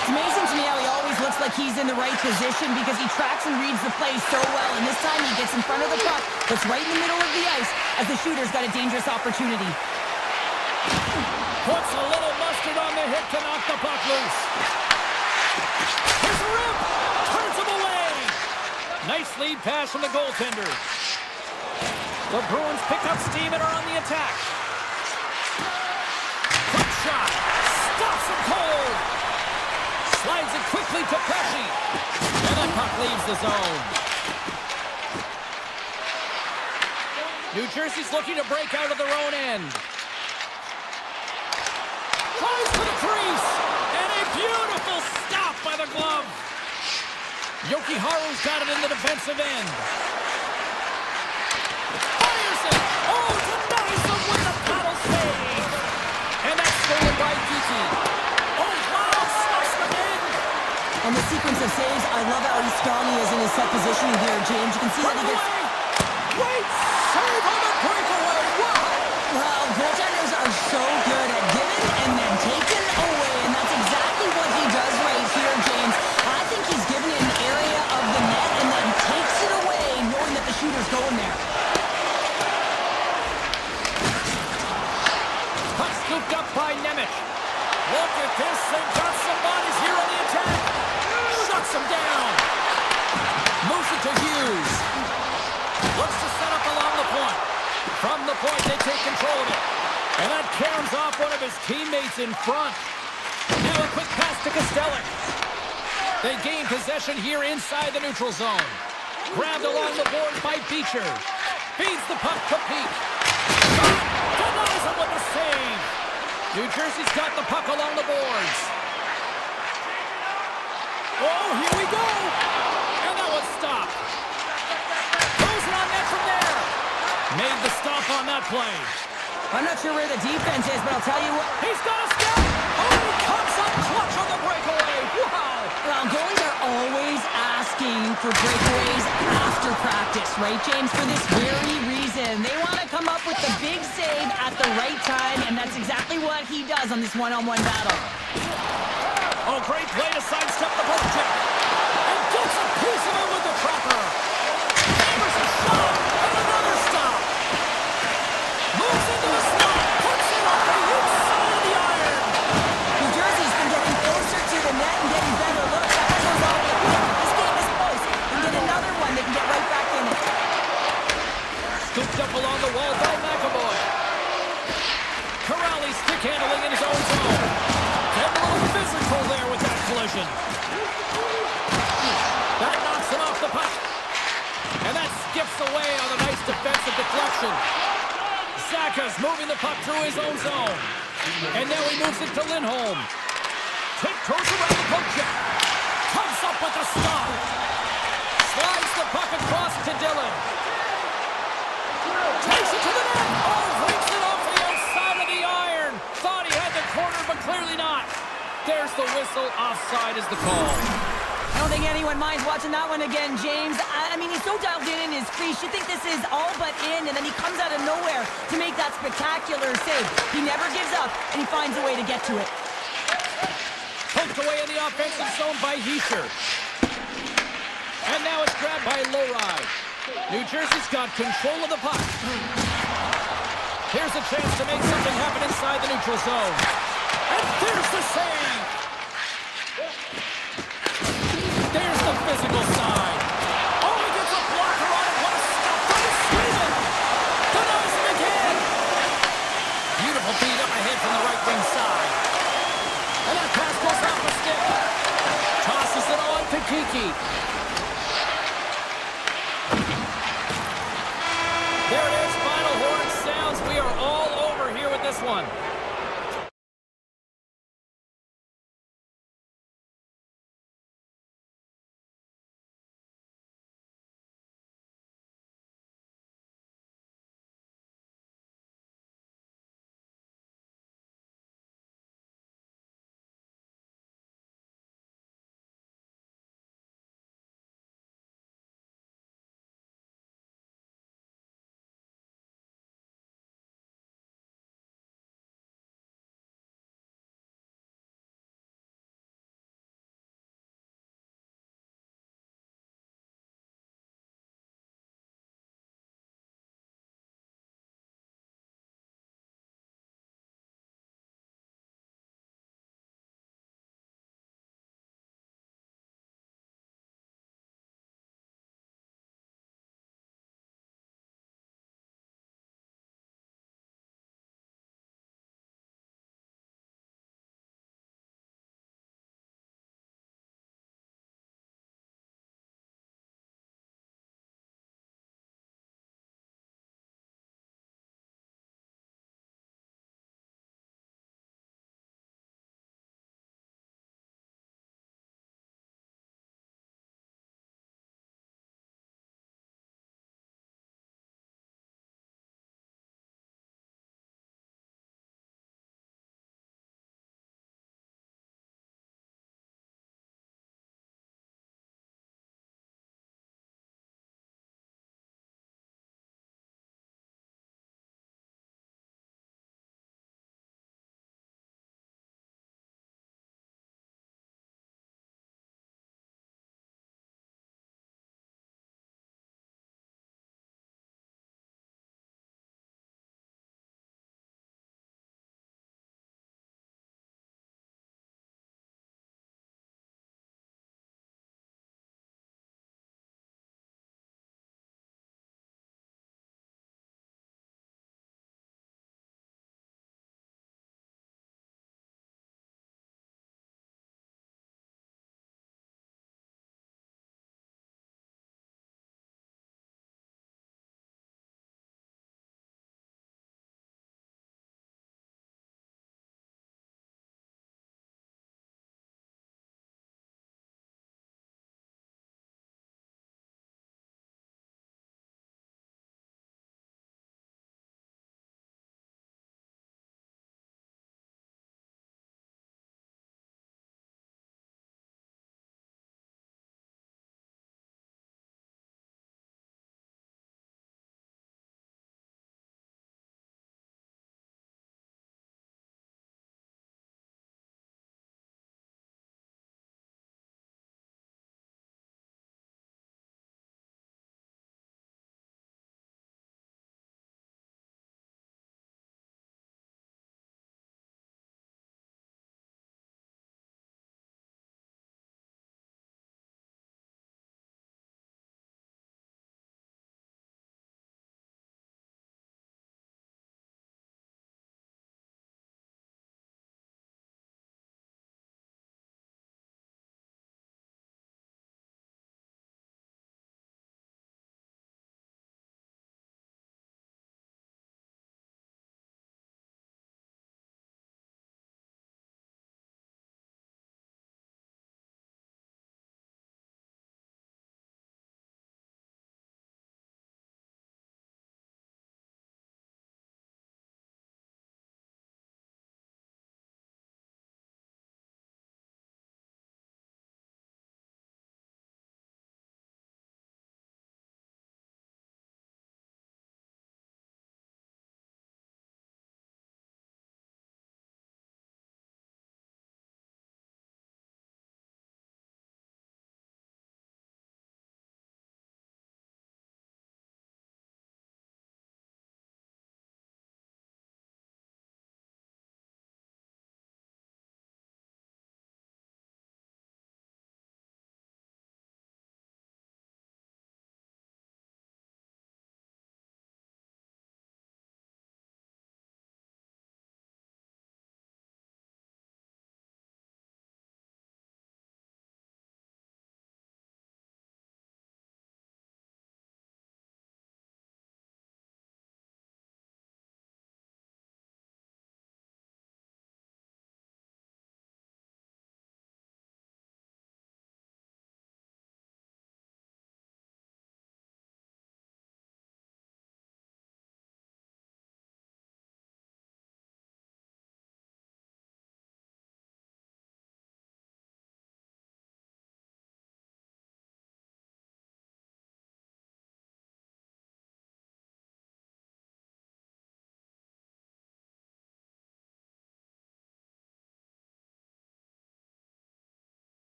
It's amazing to me how he always looks like he's in the right position because he tracks and reads the play so well. And this time he gets in front of the puck, that's right in the middle of the ice, as the shooter's got a dangerous opportunity. Puts a little mustard on the hit to knock the puck loose. Here's a rip! Turns him away! Nice lead pass from the goaltender. The Bruins pick up steam and are on the attack. Quick shot. Stops him cold. Slides it quickly to Pesci. And the puck leaves the zone. New Jersey's looking to break out of their own end. Tries to the crease. And a beautiful stop by the glove. Yokiharu's got it in the defensive end. Oh, denies him with a paddle save. And that's stolen by Kiki. Oh, wow, stuffs them in. On the sequence of saves, I love how strong he is in his set positioning here, James. You can see that he gets... Great save on the breakaway. Wow. Well, goaltenders are so good at giving and then taking away, and that's exactly what he does right here, James. I think he's given it an area of the net and then takes it away, knowing that the shooter's going there. Scooped up by Nemec. Look at this. They've got some bodies here on the attack. Shuts them down. Moves it to Hughes. Looks to set up along the point. From the point, they take control of it. And that caroms off one of his teammates in front. Now a quick pass to Kostelic. They gain possession here inside the neutral zone. Grabbed along the board by Beecher. Feeds the puck to Peak. Denies him with the save. New Jersey's got the puck along the boards. Oh, here we go. And that was stopped. Goes it on net from there. Made the stop on that play. I'm not sure where the defense is, but I'll tell you what. He's got a step. Oh, he comes up clutch on the breakaway. Wow. Well, goalies are always asking for breakaways after practice, right, James? For this very reason. They want to come up with the big save at the right time, and that's exactly what he does on this one-on-one battle. Oh, great play to sidestep the poke check. And gets a piece of it with the trapper. Hammers a shot, and another stop. Moves into the slot, puts it off the inside of the iron. New Jersey's been getting closer to the net and getting better looks. That goes all the way. This game is close. And get another one, they can get right back in it. Scooped up along the wall by McAvoy. Corrali stick handling in his own zone. Getting a little physical there with that collision. That knocks him off the puck. And that skips away on a nice defensive deflection. Zaka's moving the puck through his own zone. And now he moves it to Lindholm. Tiptoes around the poke check. Comes up with a stop. Slides the puck across to Dillon. Takes it to the net. Oh, breaks it off the outside of the iron. Thought he had the corner, but clearly not. There's the whistle. Offside is the call. I don't think anyone minds watching that one again, James. I mean, he's so dialed in his crease. You think this is all but in, and then he comes out of nowhere to make that spectacular save. He never gives up, and he finds a way to get to it. Poked away in the offensive zone by Hischer. And now it's grabbed by Lowry. New Jersey's got control of the puck. Here's a chance to make something happen inside the neutral zone. And there's the save! There's the physical side. Oh, he gets a blocker on it. What a stop by Sweden! Denies him again! Beautiful feed up ahead from the right wing side. And that pass goes off the stick. Tosses it on to Kiki. There it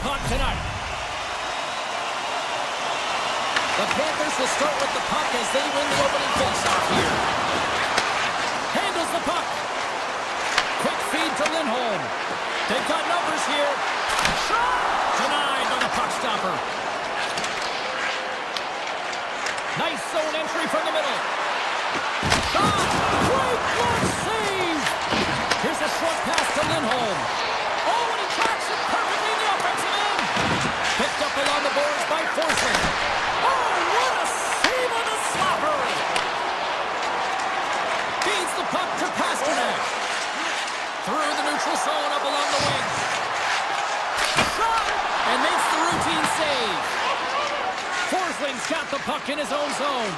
puck tonight. The Panthers will start with the puck as they win the opening faceoff here. Handles the puck. Quick feed to Lindholm. They've got numbers here. Shot! Denied by the puck stopper. Nice zone entry from the middle. Shot! Great block save! Here's a short pass to Lindholm. Oh, and he tracks it perfectly in the offensive end. Picked up along the boards by Forsling. Oh, what a save on the slapper! Feeds the puck to Pasternak. Through the neutral zone up along the wing. Shot! And makes the routine save. Forsling's got the puck in his own zone.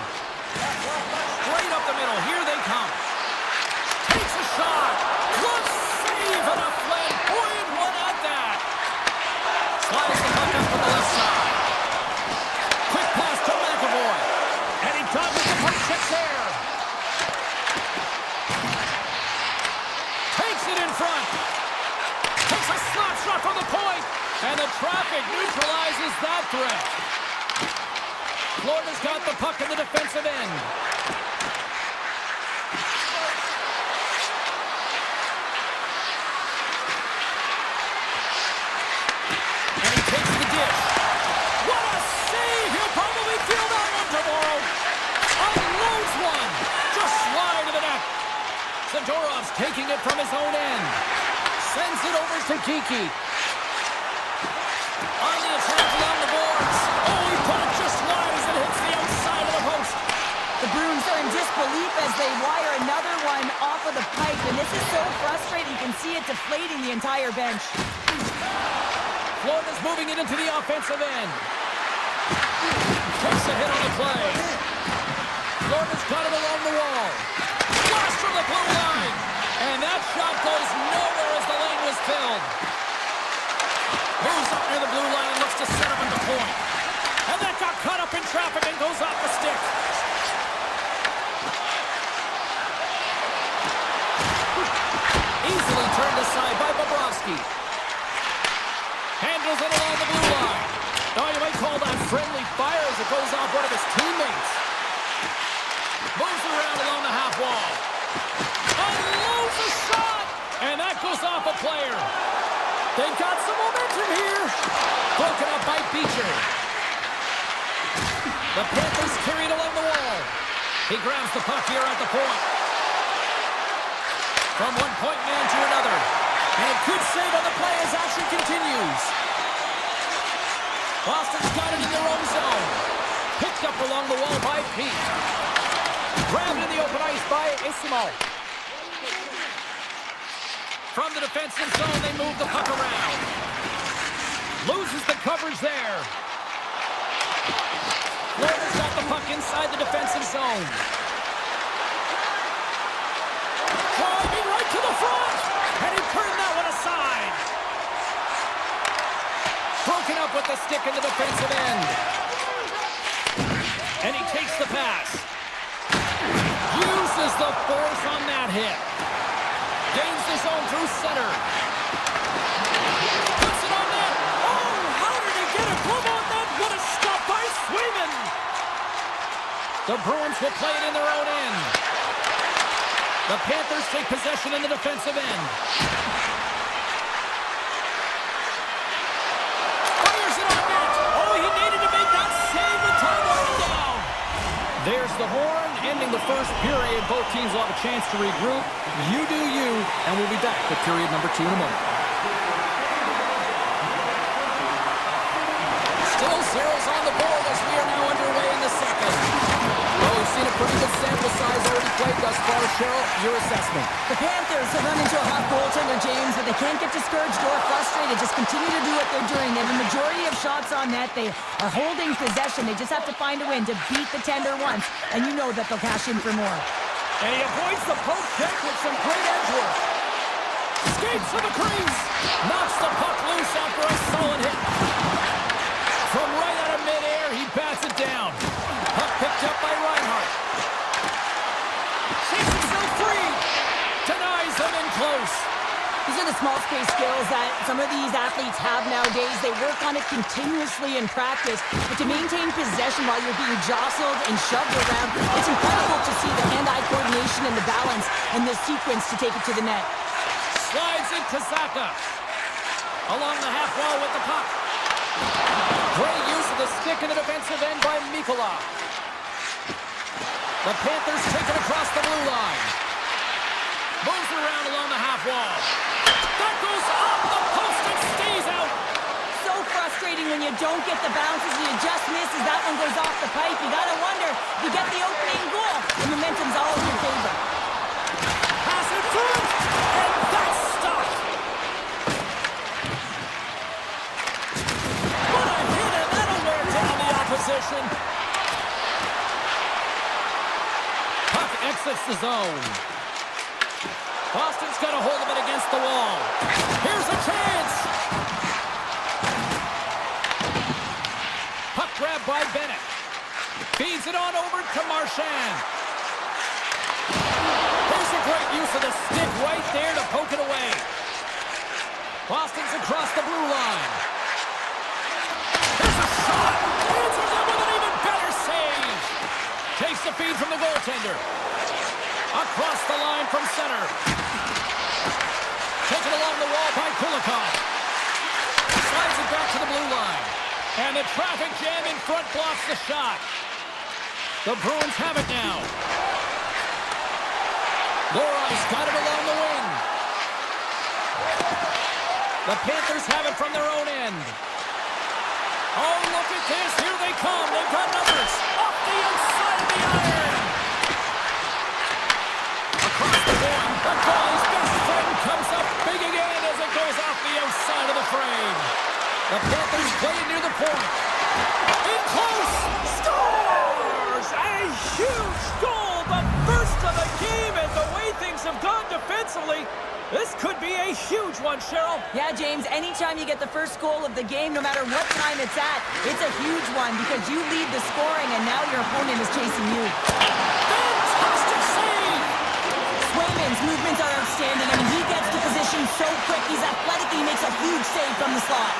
Straight up the middle. Here they come. Takes a shot. What save and a flamboyant one at that. Slides the puck up to the left side. Quick pass to McAvoy. And he dodges the puck check there. Takes it in front. Takes a slap shot from the point. And the traffic neutralizes that threat. Florida's got the puck in the defensive end. And he takes the dish. What a save! He'll probably feel that one tomorrow. Unloads one. Just slide to the net. Zadorov's taking it from his own end. Sends it over to Kiki. On the attack along the boards. Oh, he put it just wide as it hits the outside of the post. The Bruins are in disbelief as they wire another one off of the pipe, and this is so frustrating. You can see it deflating the entire bench. Florida's moving it into the offensive end. Takes a hit on the play. Florida's got it along the wall. Blast from the blue line. And that shot goes nowhere as the lane was filled. Moves up near the blue line and looks to set up at the point. And that got caught up in traffic and goes off the stick. Easily turned aside by Bobrovsky. Handles it along the blue line. Oh, you might call that friendly fire as it goes off one of his teammates. Moves it around along the half wall. Unloads a shot! And that goes off a player. They've got some momentum here. Broken up by Beecher. The Panthers carry it along the wall. He grabs the puck here at the point. From one point man to another. And good save on the play as action continues. Boston's got it in their own zone. Picked up along the wall by Pete. Grabbed in the open ice by Isimo. From the defensive zone, they move the puck around. Loses the coverage there. Florida's got the puck inside the defensive zone. Driving right to the front. And he turned that one aside. Broken up with the stick in the defensive end. And he takes the pass. Uses the force on that hit. Gains the zone through center. Puts it on net. Oh, how did he get a glove on that? What a stop by Swayman. The Bruins will play it in their own end. The Panthers take possession in the defensive end. Fires it on net. Oh, he needed to make that save with time winding down. There's the horn, ending the first period. Both teams will have a chance to regroup. You do you, and we'll be back with period number 2 in a moment. Still zeros on the board as we are now underway in the second. Well, we've seen a pretty good sample size already played thus far. Cheryl, your assessment. The Panthers have run into a hot goaltender, James, but they can't get discouraged or frustrated. Just continue to do what they're doing. They have a majority of shots on net. They are holding possession. They just have to find a win to beat the tender once, and you know that they'll cash in for more. And he avoids the poke check with some great edge work. Skates to the crease. Knocks the puck loose after a solid hit. From right out of midair, he bats it down. Puck picked up by Reinhart. Shakes himself free. Denies him in close. These are the small space skills that some of these athletes have nowadays. They work on it continuously in practice. But to maintain possession while you're being jostled and shoved around, it's incredible to see the hand-eye coordination and the balance and the sequence to take it to the net. Slides into Zaka. Along the half wall with the puck. Great use of the stick in the defensive end by Mikkola. The Panthers take it across the blue line. Moves it around along the half wall. That goes off the post and stays out. So frustrating when you don't get the bounces and you just miss as that one goes off the pipe. You gotta wonder if you get the opening goal, the momentum's all in your favor. Pass in front, and that's stopped. What a hit, and that'll wear down the opposition. Puck exits the zone. Boston's got a hold of it against the wall. Here's a chance. Puck grab by Bennett. Feeds it on over to Marchand. There's a great use of the stick right there to poke it away. Boston's across the blue line. There's a shot. Answers it with an even better save. Takes the feed from the goaltender. Across the line from center. Taken along the wall by Kulikov. Slides it back to the blue line. And the traffic jam in front blocks the shot. The Bruins have it now. Lorai's got it along the wing. The Panthers have it from their own end. Oh, look at this. Here they come. They've got numbers. Off the inside of the iron. Across the board. The goalie's best friend comes up big again as it goes off the outside of the frame. The Panthers play it near the point. In close. Scores! A huge goal. The first of the game, and the way things have gone defensively, this could be a huge one, Cheryl. Yeah, James, anytime you get the first goal of the game, no matter what time it's at, it's a huge one because you lead the scoring and now your opponent is chasing you. Fantastic save! Swayman's movements are outstanding. I mean, he gets to position so quick. He's athletic and he makes a huge save from the slot.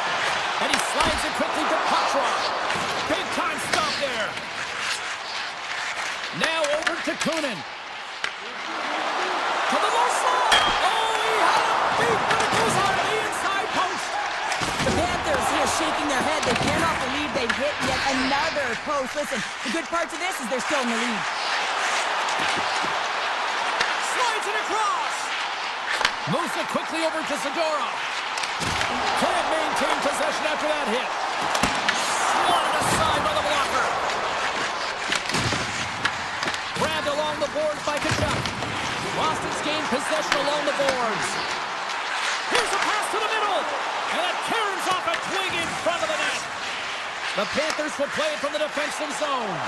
And he slides it quickly to Poitras. Big time stop there. Now over to Kunin. To the low slide. Oh, he had a beat, but it goes out of the inside post. The Panthers here shaking their head. They cannot believe they've hit yet another post. Listen, the good part to this is they're still in the lead. Slides it across. Moves it quickly over to Zadorov. Can't maintain possession after that hit. Swatted aside by the blocker. Grabbed along the boards by Kachuk. Boston's gained possession along the boards. Here's a pass to the middle. And it caroms off a twig in front of the net. The Panthers will play it from the defensive zone.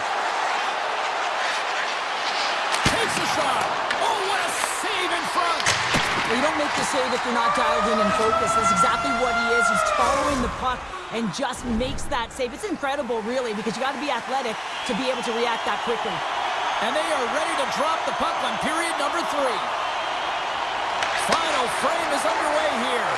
Takes a shot. Oh, what a save in front. Well, you don't make the save if you're not dialed in and focused. That's exactly what he is. He's following the puck and just makes that save. It's incredible, really, because you got to be athletic to be able to react that quickly. And they are ready to drop the puck on period number 3. Final frame is underway here.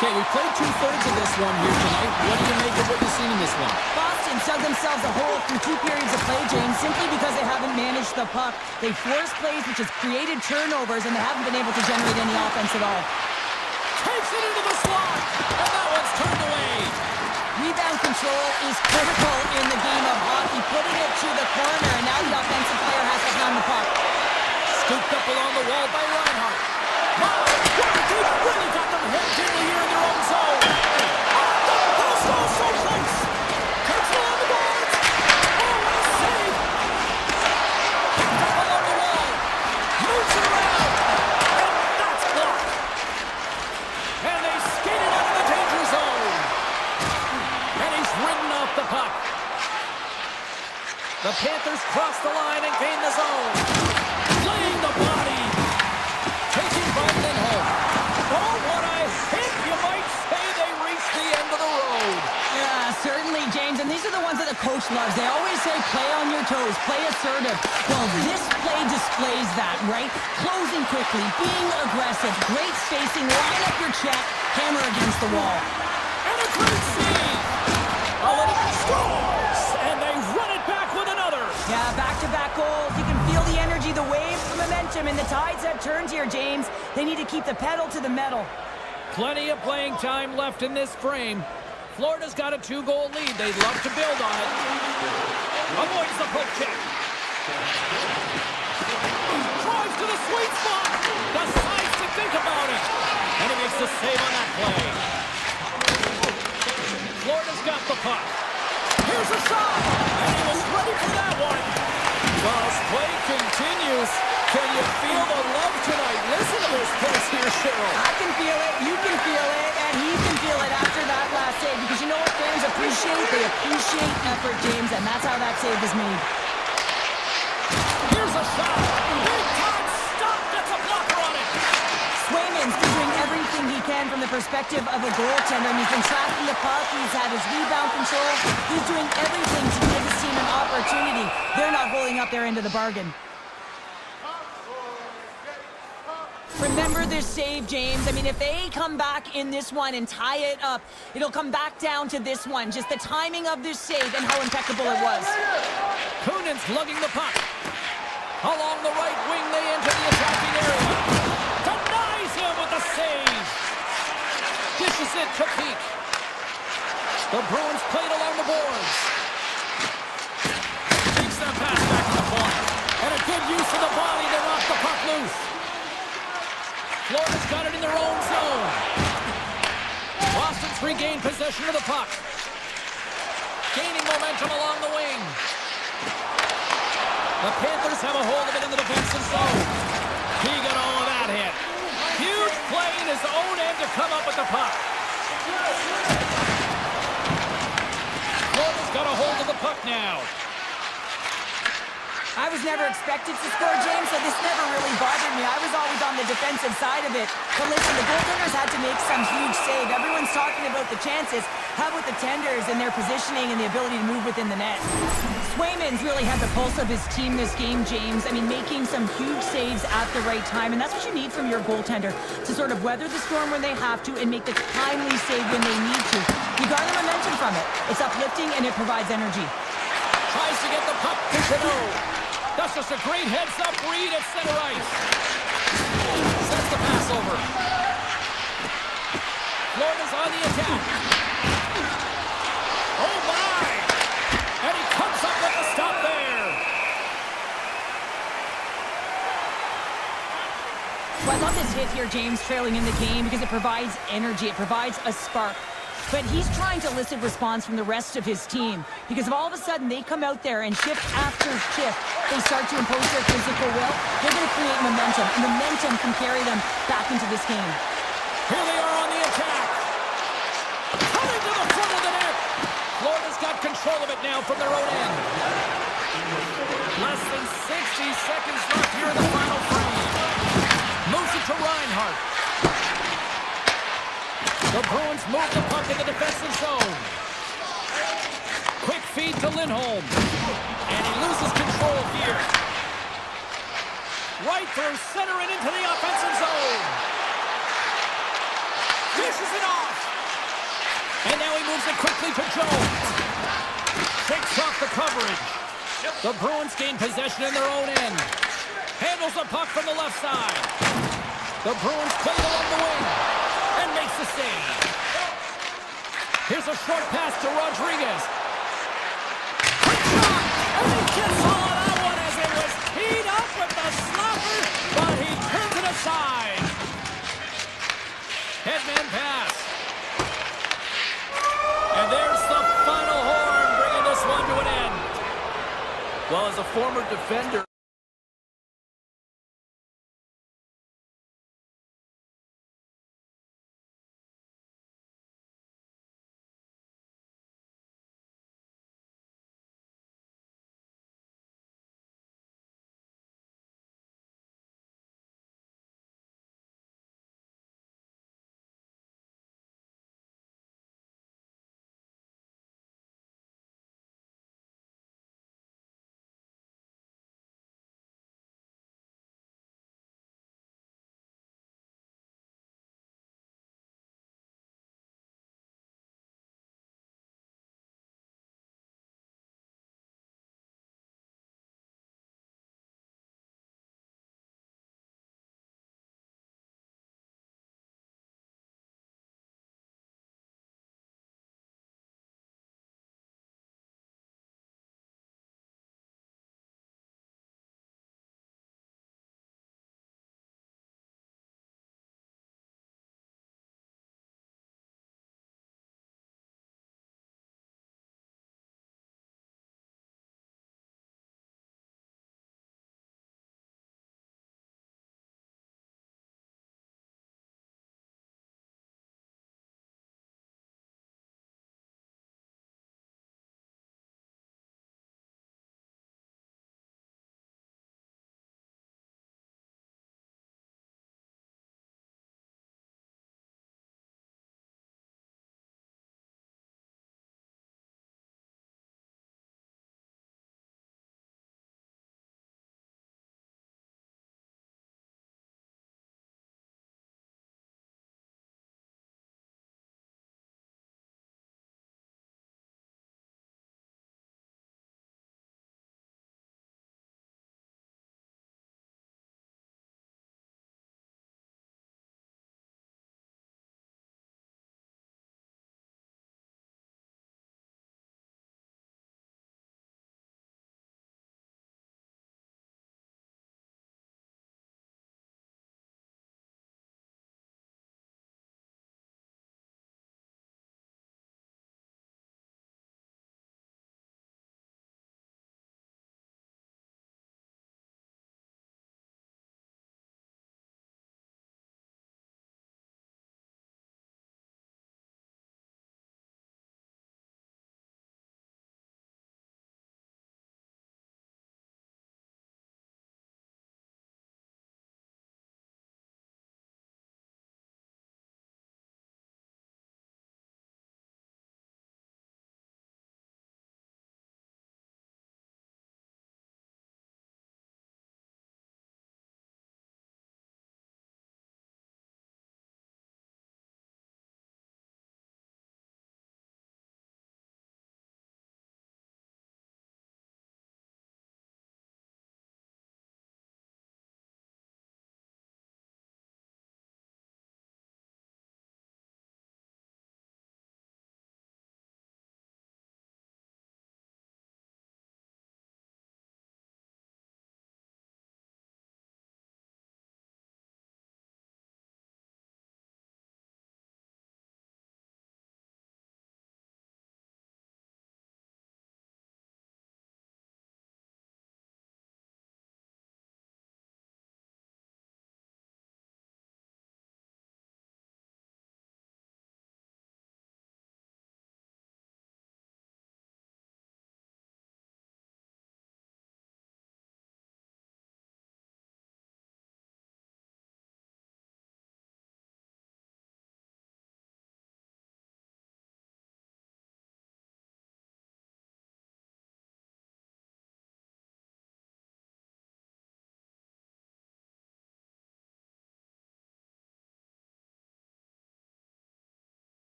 Okay, we played 2/3 of this one here tonight. What do you make of what you've seen in this one? Boston dug themselves a hole through 2 periods of play, James, simply because they haven't managed the puck. They forced plays, which has created turnovers, and they haven't been able to generate any offense at all. Takes it into the slot, and that one's turned away. Rebound control is critical in the game of hockey, putting it to the corner, and now the offensive player has to pound the puck. Scooped up along the wall by Reinhart. They've really got them hemmed in here in their own zone. The post goal so close. Takes it along the boards. Oh, what a save. Picked up along the wall. Moves it around. And that's blocked. And they skate it out of the danger zone. And he's ridden off the puck. The Panthers cross the line and gain the zone. Laying the body. Taken by Lindholm. Oh, what a hit! You might say they reached the end of the road. Yeah, certainly, James. And these are the ones that the coach loves. They always say play on your your toes, play assertive. Well, this play displays that, right? Closing quickly, being aggressive, great spacing, line up your check, hammer against the wall. And a great save! A little scores! And they run it back with another! Yeah, back-to-back goals. You can feel the energy, the waves, the momentum, and the tides have turned here, James. They need to keep the pedal to the metal. Plenty of playing time left in this frame. Florida's got a 2-goal lead. They'd love to build on it. Avoids the poke check. Drives to the sweet spot. Decides to think about it. And he makes the save on that play. Florida's got the puck. Here's a shot. And he was ready for that one. Well, play continues. Can you feel the love tonight? Listen to this pace here, Cheryl. I can feel it, you can feel it, and he can feel it after that last save. Because you know what fans appreciate? They appreciate effort, James, and that's how that save is made. Here's a shot. Big time stop. That's a blocker on it. Swayman's doing everything he can from the perspective of a goaltender. And he's been tracking the puck. He's had his rebound control. He's doing everything to give his team an opportunity. They're not holding up their end of the bargain. Remember this save, James. I mean, if they come back in this one and tie it up, it'll come back down to this one. Just the timing of this save and how impeccable it was. Kunin's lugging the puck. Along the right wing, they enter the attacking area. Denies him with the save. Dishes it to Peak. The Bruins played along the boards. Takes that pass back to the point. And a good use of the body to knock the puck loose. Florida's got it in their own zone. Boston's regained possession of the puck. Gaining momentum along the wing. The Panthers have a hold of it in the defensive zone. He got all of that hit. Huge play in his own end to come up with the puck. Florida's got a hold of the puck now. I was never expected to score, James, so this never really bothered me. I was always on the defensive side of it. But listen, the goaltenders had to make some huge save. Everyone's talking about the chances. How about the tenders and their positioning and the ability to move within the net? Swayman's really had the pulse of his team this game, James. I mean, making some huge saves at the right time, and that's what you need from your goaltender, to sort of weather the storm when they have to and make the timely save when they need to. You garner momentum from it. It's uplifting and it provides energy. Tries to get the puck to Cano. That's just a great heads-up read at center ice. Sets the pass over. Florida's on the attack. Oh, my! And he comes up with the stop there. Well, I love this hit here, James, trailing in the game, because it provides energy. It provides a spark. But he's trying to elicit response from the rest of his team, because if all of a sudden they come out there and shift after shift, they start to impose their physical will, they're going to create momentum. Momentum can carry them back into this game. Here they are on the attack. Coming to the front of the net. Florida's got control of it now from their own end. Less than 60 seconds left here in the final frame. Moves it to Reinhart. The Bruins move the puck in the defensive zone. Quick feed to Lindholm. And he loses control here. Right through center and into the offensive zone. Dishes it off. And now he moves it quickly to Jones. Shakes off the coverage. The Bruins gain possession in their own end. Handles the puck from the left side. The Bruins play it along the wing. And makes the save. Here's a short pass to Rodriguez. Quick shot! And he gets all of that one as it was teed up with the slapper, but he turns it aside. Headman pass. And there's the final horn, bringing this one to an end. Well, as a former defender,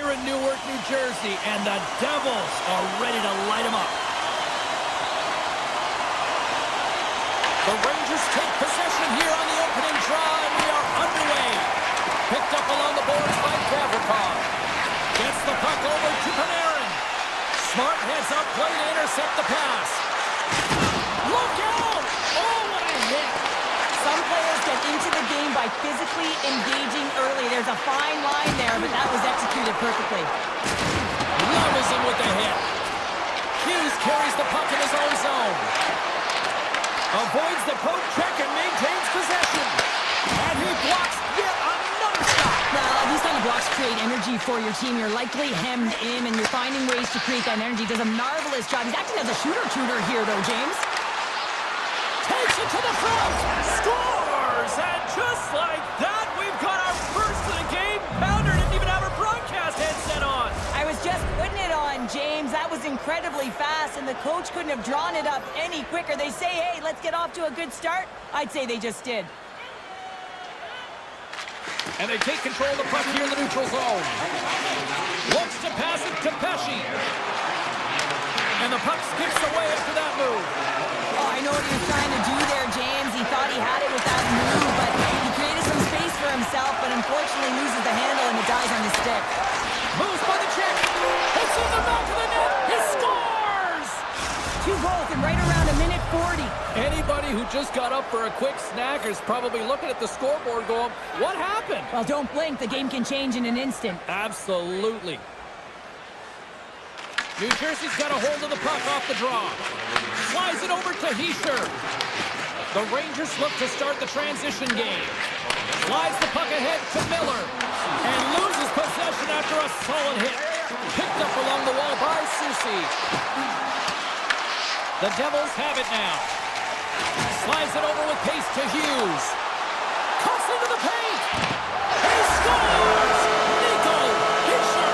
Here in Newark, New Jersey, and the Devils are ready to light them up. The Rangers take possession here on the opening draw, and we are underway. Picked up along the boards by Gavrikov. Gets the puck over to Panarin. Smart heads up, play to intercept the pass. Look out! Oh, what a hit! Some players get into the game by physically engaging early. There's a fine line there, but that was executed perfectly. Levels him with the hit. Hughes carries the puck in his own zone. Avoids the poke check and maintains possession. And he blocks yet another shot. Well, these kind of blocks create energy for your team. You're likely hemmed in, and you're finding ways to create that energy. Does a marvelous job. He's acting as a shooter here, though, James. Takes it to the front. Scores! And just like that, we've got our first of the game. Pounder didn't even have her broadcast headset on. I was just putting it on, James. That was incredibly fast, and the coach couldn't have drawn it up any quicker. They say, hey, let's get off to a good start. I'd say they just did. And they take control of the puck here in the neutral zone. Looks to pass it to Pesci. And the puck skips away after that move. Oh, I know what he was trying to do there, James. He thought he had it with that move, but he created some space for himself, but unfortunately loses the handle and it dies on his stick. Moves by the check. It's in the back of the net. He scores! 2 goals in right around a minute 40. Anybody who just got up for a quick snack is probably looking at the scoreboard going, what happened? Well, don't blink. The game can change in an instant. Absolutely. New Jersey's got a hold of the puck off the draw. Slides it over to Hischer. The Rangers look to start the transition game. Slides the puck ahead to Miller. And loses possession after a solid hit. Picked up along the wall by Susi. The Devils have it now. Slides it over with pace to Hughes. Cuts into the paint. He scores! Nico Hischer.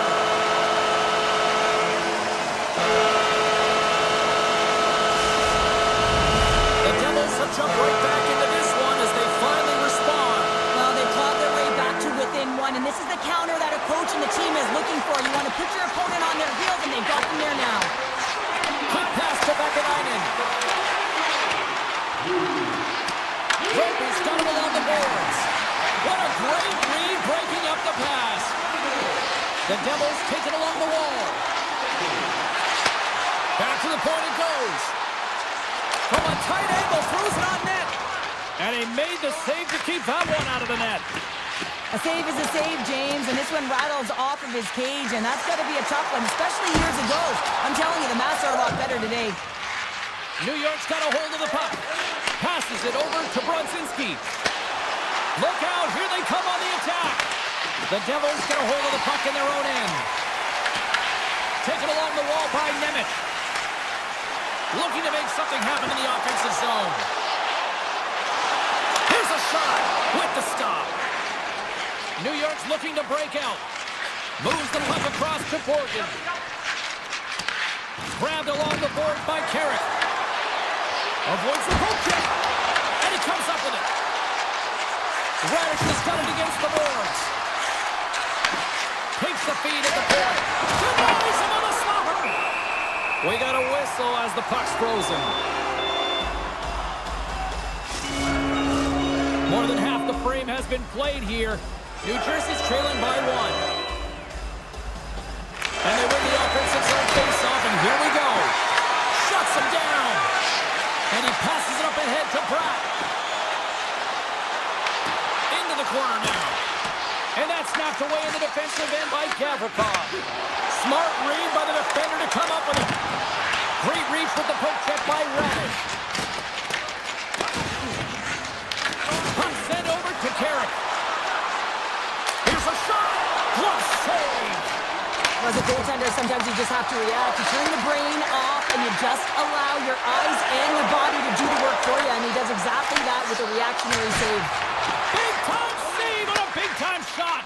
The Devils have jumped right back into this one as they finally respond. Well, they clawed their way back to within 1, and this is the counter that a coach and the team is looking for. You want to put your opponent on their heels, and they've got them there now. Quick pass to Vakanainen. Roby's got him along the boards. What a great read breaking up the pass. The Devils take it along the wall. Back to the point it goes. From a tight angle, throws it on net. And he made the save to keep that one out of the net. A save is a save, James, and this one rattles off of his cage, and that's got to be a tough one, especially years ago. I'm telling you, the Mavs are a lot better today. New York's got a hold of the puck. Passes it over to Brodzinski. Look out, here they come on the attack. The Devils get a hold of the puck in their own end. Taken along the wall by Nemec. Looking to make something happen in the offensive zone. Here's a shot with the stop. New York's looking to break out. Moves the puck across to Borgen. Grabbed along the board by Carrick. Avoids the poke check. And he comes up with it. Radish has got it against the boards. Takes the feed at the point. Denies him on the slobber. We got a whistle as the puck's frozen. More than half the frame has been played here. New Jersey's trailing by 1. And they win the offensive zone face-off, and here we go. Shuts him down. And he passes it up ahead to Pratt. Into the corner now. And that's knocked away in the defensive end by Gavrikov. Smart read by the defender to come up with it. Great reach with the poke check by Radish. Puck sent over to Carrick. Here's a shot. Close save. As a goaltender, sometimes you just have to react. You turn the brain off, and you just allow your eyes and your body to do the work for you, and he does exactly that with a reactionary save. Big-time save on a big-time shot.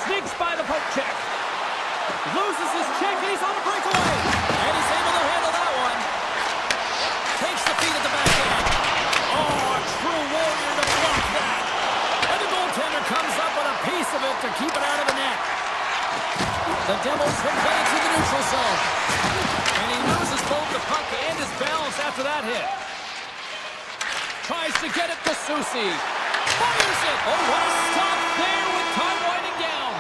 Sneaks by the poke check. Loses his check, and he's on a breakaway. And he's able to handle that one. Takes the feed at the back end. Oh, a true warrior to block that. And the goaltender comes up with a piece of it to keep it out of the net. tries to get it to Susie. Fires it. Oh, what a stop there with time winding down.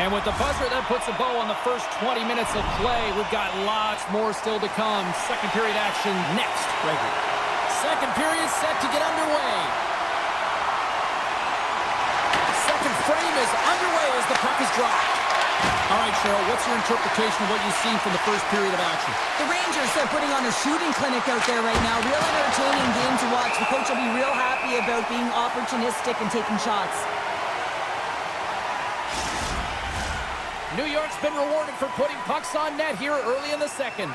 And with the buzzer, that puts a bow on the first 20 minutes of play. We've got lots more still to come. Second period action next. Gregory. Second period set to get underway. Second frame is underway as the puck is dropped. All right, Cheryl, what's your interpretation of what you've seen from the first period of action? The Rangers are putting on a shooting clinic out there right now. Real entertaining game to watch. The coach will be real happy about being opportunistic and taking shots. New York's been rewarded for putting pucks on net here early in the second.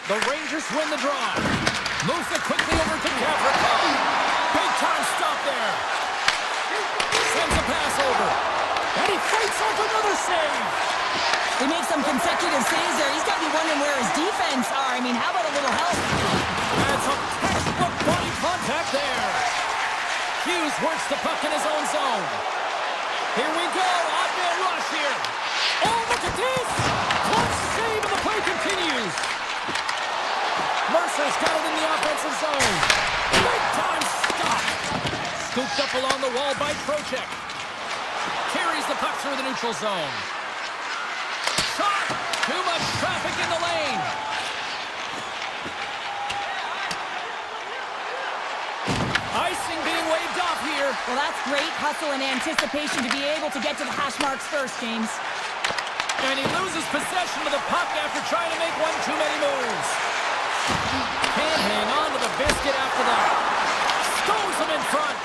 The Rangers win the draw. Moves it quickly over to Gavrikov. Big time stop there. Sends a pass over. And he fights off another save. They make some consecutive saves there. He's got to be wondering where his defense are. I mean, how about a little help? That's a textbook body contact there. Hughes works the puck in his own zone. Here we go. Odd man rush here. Oh, look at this. Clutch save and the play continues. Mercer's got it in the offensive zone. Big time stop. Scooped up along the wall by Trocheck. Carries the puck through the neutral zone. Shot! Too much traffic in the lane. Icing being waved off here. Well, that's great hustle and anticipation to be able to get to the hash marks first, James. And he loses possession of the puck after trying to make one too many moves. Can't hang on to the biscuit after that. Stones him in front.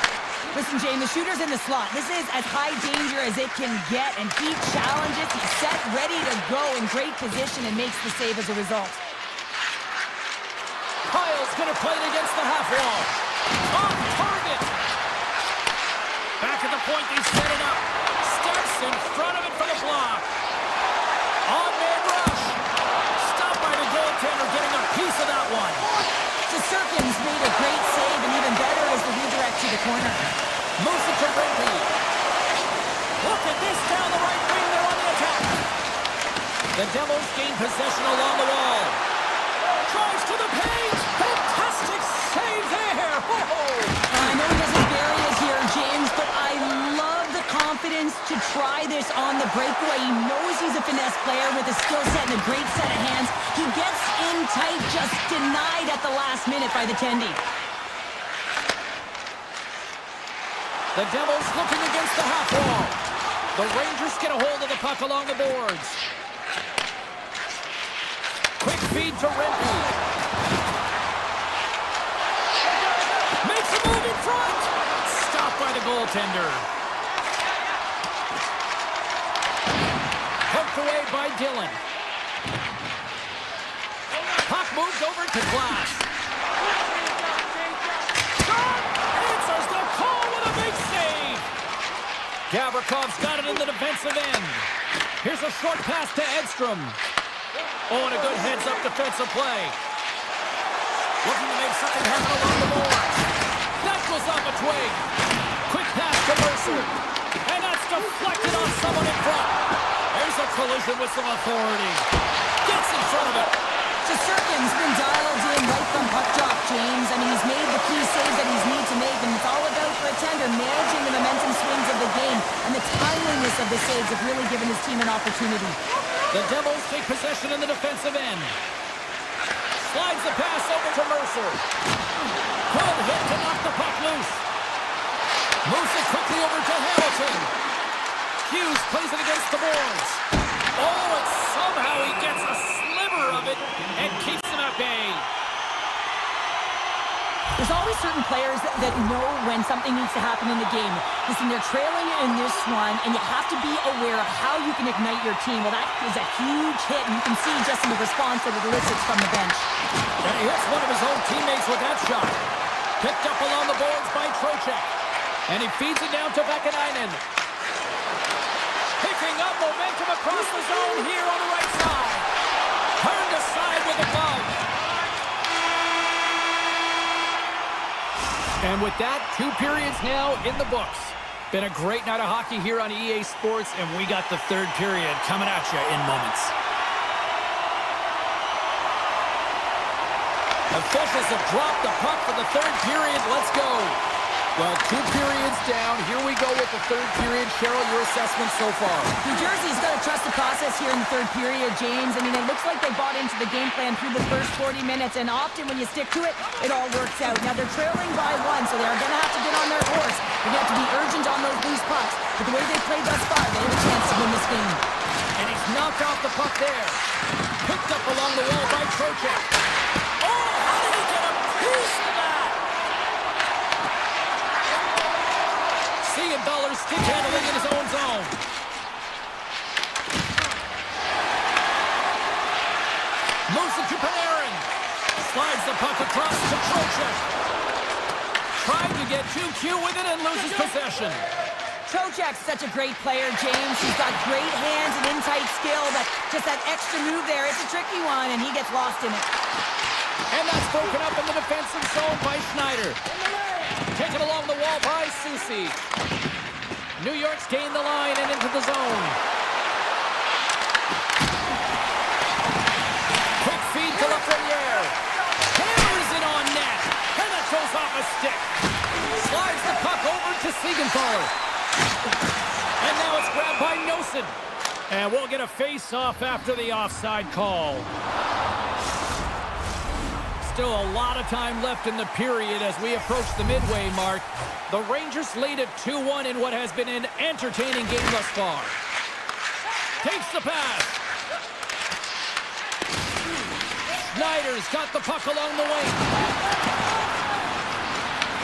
Listen, Jane, the shooter's in the slot. This is as high danger as it can get, and he challenges. He's set, ready to go in great position, and makes the save as a result. Kyle's going to play it against the half wall. On target. Back at the point, they set it up. Steps in front of it for the block. On-man rush. Stopped by the goaltender, getting a piece of that one. Shesterkin's made a great save, and even better is the redirect to the corner. Moves it to Rinke. Look at this down the right wing. They're on the attack. The Devils gain possession along the wall. Drives to the page. Fantastic save there. I know he doesn't bury it here, James, but I love the confidence to try this on the breakaway. He knows he's a finesse player with a skill set and a great set of hands. He gets in tight, just denied at the last minute by the Tendy. The Devils looking against the half wall. The Rangers get a hold of the puck along the boards. Quick feed to Rinke. Makes a move in front. Stopped by the goaltender. Poked away by Dillon. Puck moved over to Glass. Shot! Answers the call with a big save. Gavrikov's got it in the defensive end. Here's a short pass to Edstrom. Oh, and a good heads-up defensive play. Looking to make something happen along the boards. That goes off a twig. Quick pass to Mercer. And that's deflected on someone in front. There's a collision with some authority. Gets in front of it. Shesterkin's been dialed in right from puck drop, James. I mean, he's made the key saves that he's need to make, and it's all about for a tender managing the momentum swings of the game, and the timeliness of the saves have really given his team an opportunity. The Devils take possession in the defensive end. Slides the pass over to Mercer. Good hit to knock the puck loose. Moves it quickly over to Hamilton. Hughes plays it against the boards. Oh, and somehow he gets a sliver of it and keeps him at bay. There's always certain players that know when something needs to happen in the game. Listen, they're trailing in this one, and you have to be aware of how you can ignite your team. Well, that is a huge hit, and you can see just in the response that it elicits from the bench. And he hits one of his own teammates with that shot. Picked up along the boards by Trocheck. And he feeds it down to Vakanainen. Picking up momentum across the zone here on the right side. Turned aside with a glove. And with that, 2 periods now in the books. Been a great night of hockey here on EA Sports, and we got the 3rd period coming at you in moments. Officials have dropped the puck for the third period. Let's go. Well, 2 periods down. Here we go with the third period. Cheryl, your assessment so far? New Jersey's got to trust the process here in the third period, James. I mean, it looks like they bought into the game plan through the first 40 minutes, and often when you stick to it, it all works out. Now, they're trailing by 1, so they're going to have to get on their horse. They're going to have to be urgent on those loose pucks. But the way they played thus far, they have a chance to win this game. And he's knocked off the puck there. Picked up along the wall by Trocheck. Oh, how did he get a piece of that? Seeing Dollar stick handling in his own zone. Moves it to Panarin. Slides the puck across to Trocheck. Tried to get 2Q with it and loses possession. Trocheck's such a great player, James. He's got great hands and in-tight skill. Just that extra move there. It's a tricky one, and he gets lost in it. And that's broken up in the defensive zone by Schneider. Taken along the wall by Soucy. New York's gained the line and into the zone. Quick feed to Lafreniere. Hammers it on net. And that goes off a stick. Slides the puck over to Siegenthaler. And now it's grabbed by Nosen. And we'll get a face-off after the offside call. Still a lot of time left in the period as we approach the midway mark. The Rangers lead at 2-1 in what has been an entertaining game thus far. Takes the pass. Schneider's got the puck along the wing.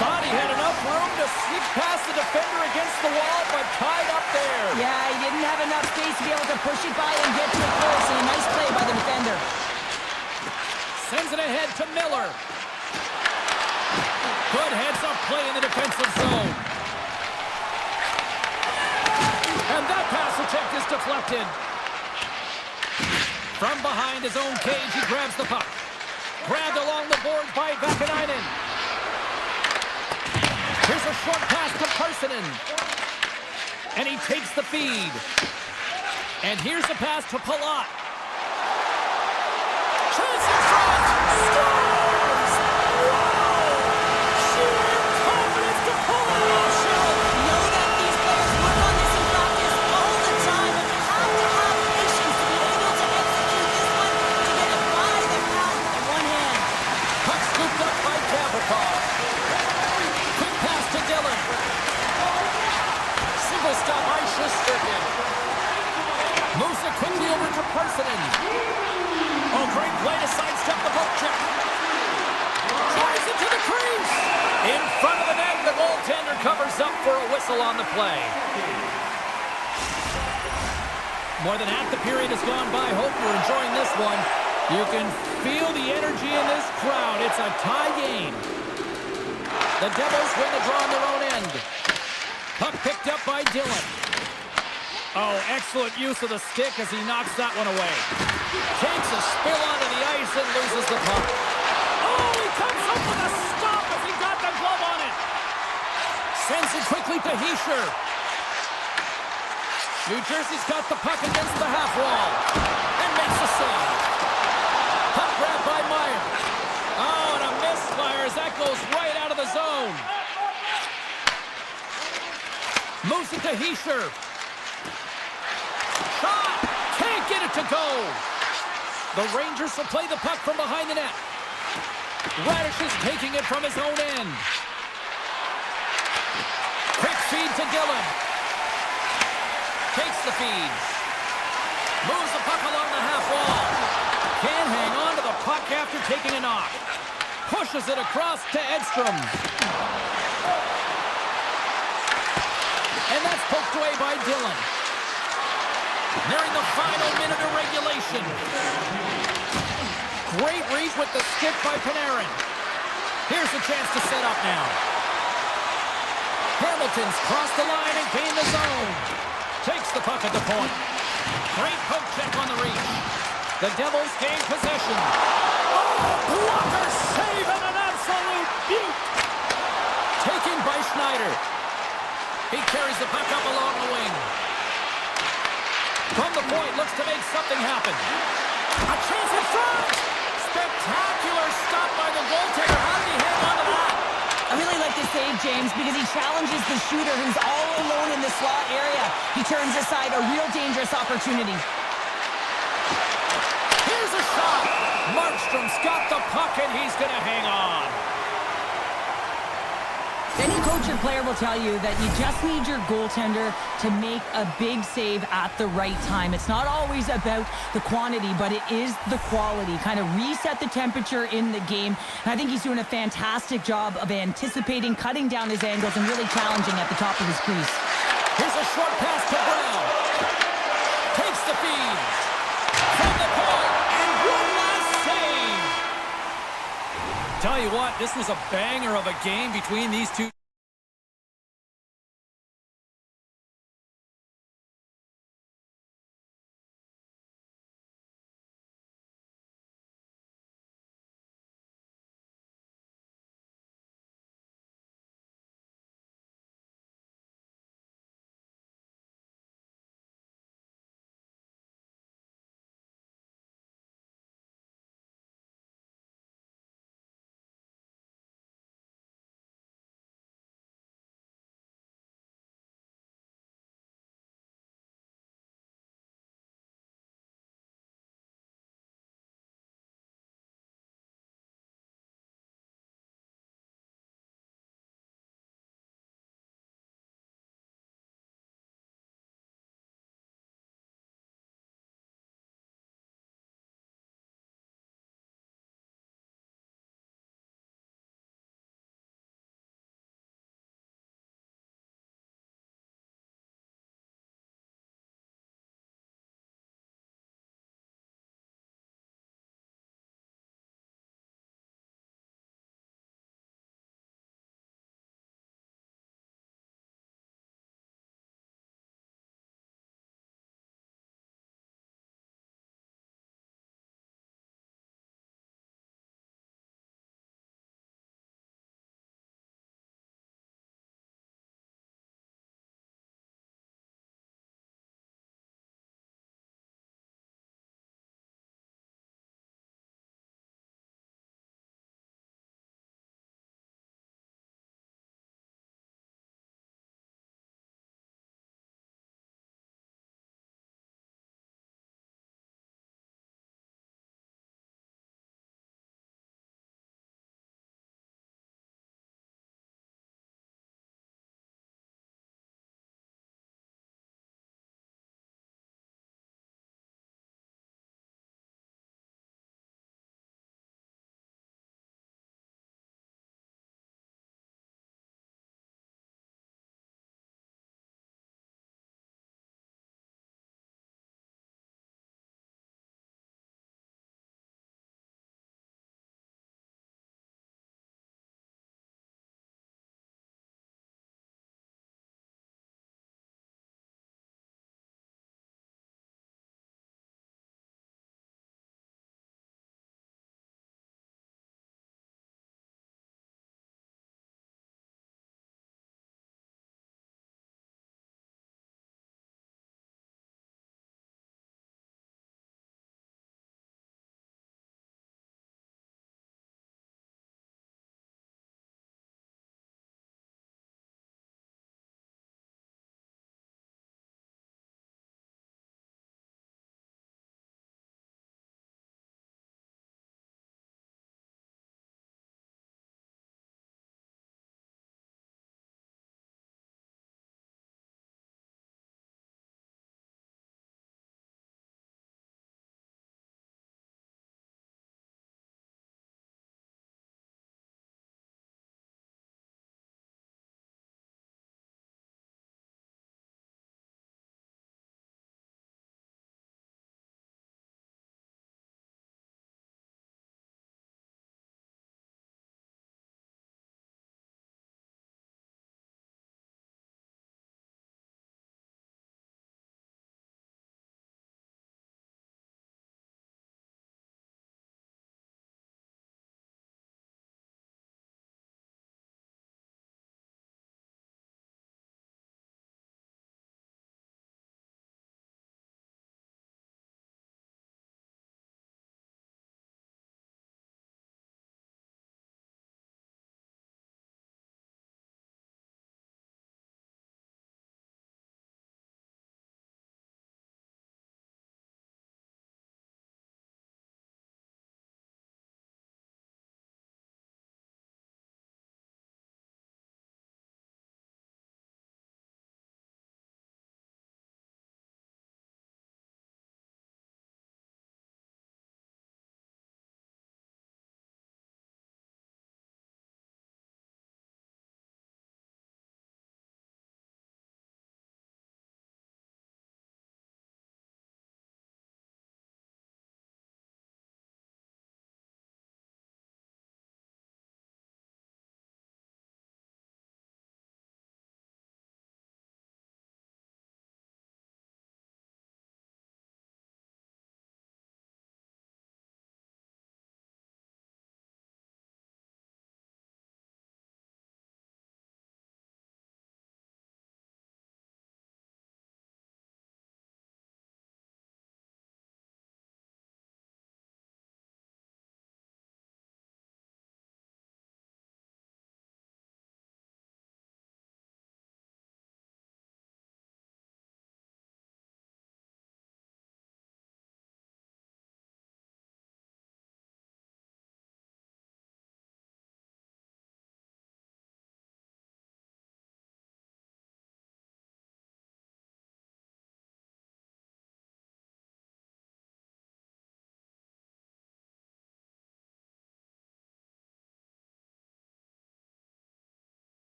Thought he had enough room to sneak past the defender against the wall, but tied up there. Yeah, he didn't have enough space to be able to push it by and get to it first, and a nice play by the defender. Sends it ahead to Miller. Good heads-up play in the defensive zone. And that pass attempt is deflected. From behind his own cage, he grabs the puck. Grabbed along the boards by Vakanainen. Here's a short pass to Parsonen. And he takes the feed. And here's a pass to Palat. Chance in front! Scores! Wow! Sheer confidence to pull it off, Cheryl! You know that these players work on this in practice all the time, and you have to have patience to be able to execute this one, to get it by the pass with one hand. Puck scooped up by Gavrikov. Quick pass to Dillon. Single stop by Shesterkin. Moves it quickly over to Parsonen. Oh, great play to sidestep the poke check. Drives it to the crease. In front of the net, the goaltender covers up for a whistle on the play. More than half the period has gone by. Hope you're enjoying this one. You can feel the energy in this crowd. It's a tie game. The Devils win the draw on their own end. Puck picked up by Dillon. Oh, excellent use of the stick as he knocks that one away. Takes a spill onto the ice and loses the puck. Oh, he comes up with a stop as he got the glove on it. Sends it quickly to Hischier. New Jersey's got the puck against the half wall. And makes the save. Puck grabbed by Meyer. Oh, and a misfire as that goes right out of the zone. Moves it to Hischier. Shot! Can't get it to go! The Rangers will play the puck from behind the net. Radish is taking it from his own end. Quick feed to Dillon. Takes the feed. Moves the puck along the half wall. Can't hang on to the puck after taking a knock. Pushes it across to Edstrom. And that's poked away by Dillon. Nearing the final minute of regulation. Great reach with the stick by Panarin. Here's a chance to set up now. Hamilton's crossed the line and gained the zone. Takes the puck at the point. Great poke check on the reach. The Devils gain possession. Oh, blocker save and an absolute beaut. Taken by Schneider. He carries the puck up along the wing. From the point, looks to make something happen. A chance in front! Spectacular stop by the challenges the shooter who's all alone in the slot area. He turns aside a real dangerous opportunity. Here's a shot. Markstrom's got the puck, and he's going to hang on. Any coach or player will tell you that you just need your goaltender to make a big save at the right time. It's not always about the quantity, but it is the quality. Kind of reset the temperature in the game. And I think he's doing a fantastic job of anticipating, cutting down his angles, and really challenging at the top of his crease. Here's a short pass to Brown. Takes the feed. From the point. And one last save. Tell you what, this was a banger of a game between these two.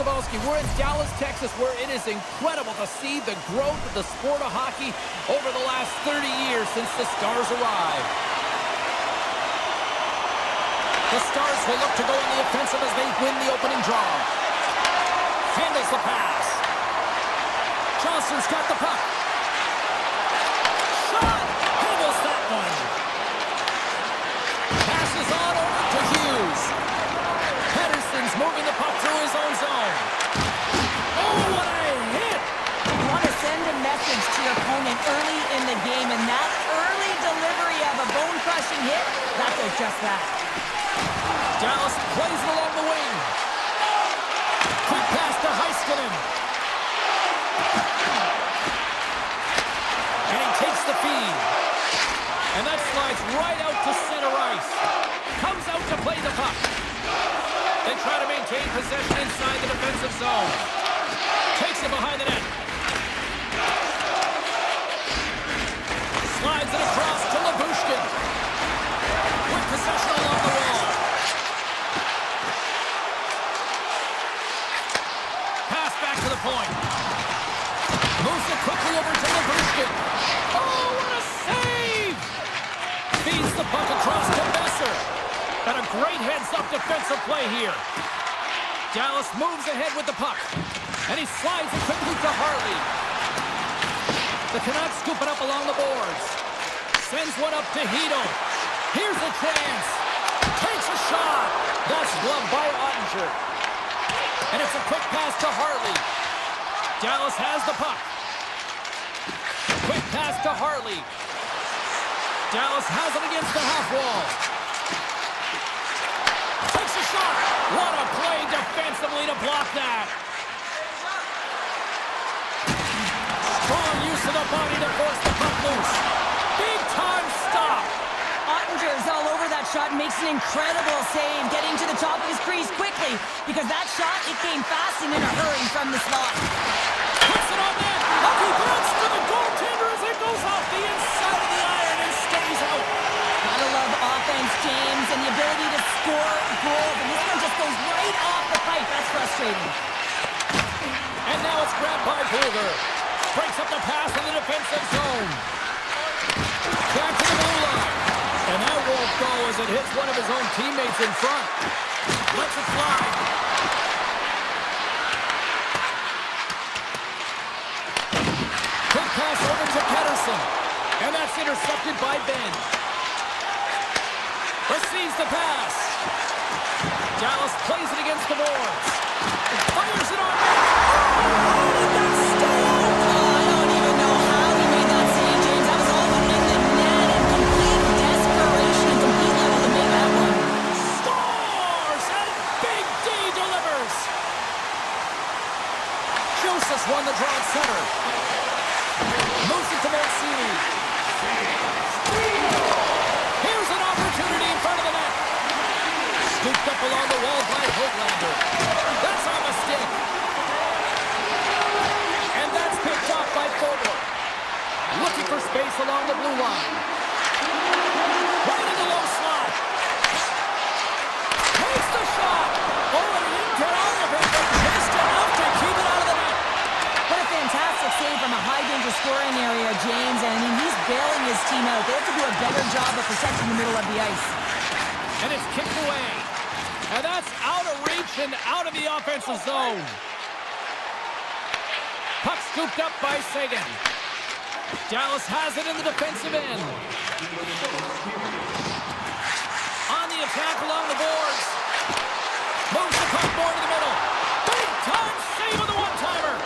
We're in Dallas, Texas, where it is incredible to see the growth of the sport of hockey over the last 30 years since the Stars arrived. The Stars will look to go on the offensive as they win the opening draw. Handles the pass. Johnson's got the puck. Shot! Handles that one. Passes on over to Hughes. Pedersen's moving the puck through his own zone. Oh, what a hit! You want to send a message to your opponent early in the game, and that early delivery of a bone-crushing hit, that does just that. Dallas plays it along the wing. Quick pass to Heiskanen. And he takes the feed. And that slides right out to center ice. Comes out to play the puck. They try to maintain possession inside the defensive zone. Takes it behind the net. Slides it across to Labushkin. Quick possession along the wall. Pass back to the point. Moves it quickly over to Labushkin. Oh, what a save! Feeds the puck across to Besser. And a great heads-up defensive play here. Dallas moves ahead with the puck. And he slides it quickly to Harley. The Canucks scoop it up along the boards. Sends one up to Hito. Here's a chance. Takes a shot. That's gloved by Ottinger. And it's a quick pass to Harley. Dallas has the puck. Quick pass to Harley. Dallas has it against the half wall. Takes a shot. What a play defensively to block that. Strong use of the body to force the puck loose. Big time stop. Ottinger is all over that shot and makes an incredible save, getting to the top of his crease quickly, because that shot, it came fast and in a hurry from the slot. Puts it on net. Hockey bounce to the goaltender as it goes off the inside of the iron and stays out. Gotta love offense, James, and the ability to score goals, and this one just goes right off the pipe. That's frustrating. And now it's grabbed by Bluger. Breaks up the pass in the defensive zone. Back to the goal line. And that won't go as it hits one of his own teammates in front. Lets it fly. Quick pass over to Pedersen. And that's intercepted by Ben. Receives the pass. Dallas plays it against the boards. Fires it on net. Oh, did that stay out? I don't even know how he made that save, James. That was all but in the net and complete desperation and complete level to make that one. Scores! And Big D delivers. Joseph won the draw at center. Moves it to Mancini. Here's an opportunity in front of the net. Scooped up along the wall by Hoglander. That's on the stick. And that's picked off by Fogle. Looking for space along the blue line. Right in the low slot. Takes the shot. Oh, and he didn't get out of it, but just enough to keep it out of the net. What a fantastic save from a high-danger scoring area, James. And I mean, he's bailing his team out. They have to do a better job of protecting the middle of the ice. And it's kicked away. And that's out of reach and out of the offensive zone. Puck scooped up by Sagan. Dallas has it in the defensive end. On the attack along the boards. Moves the puck more to the middle. Big time save on the one-timer.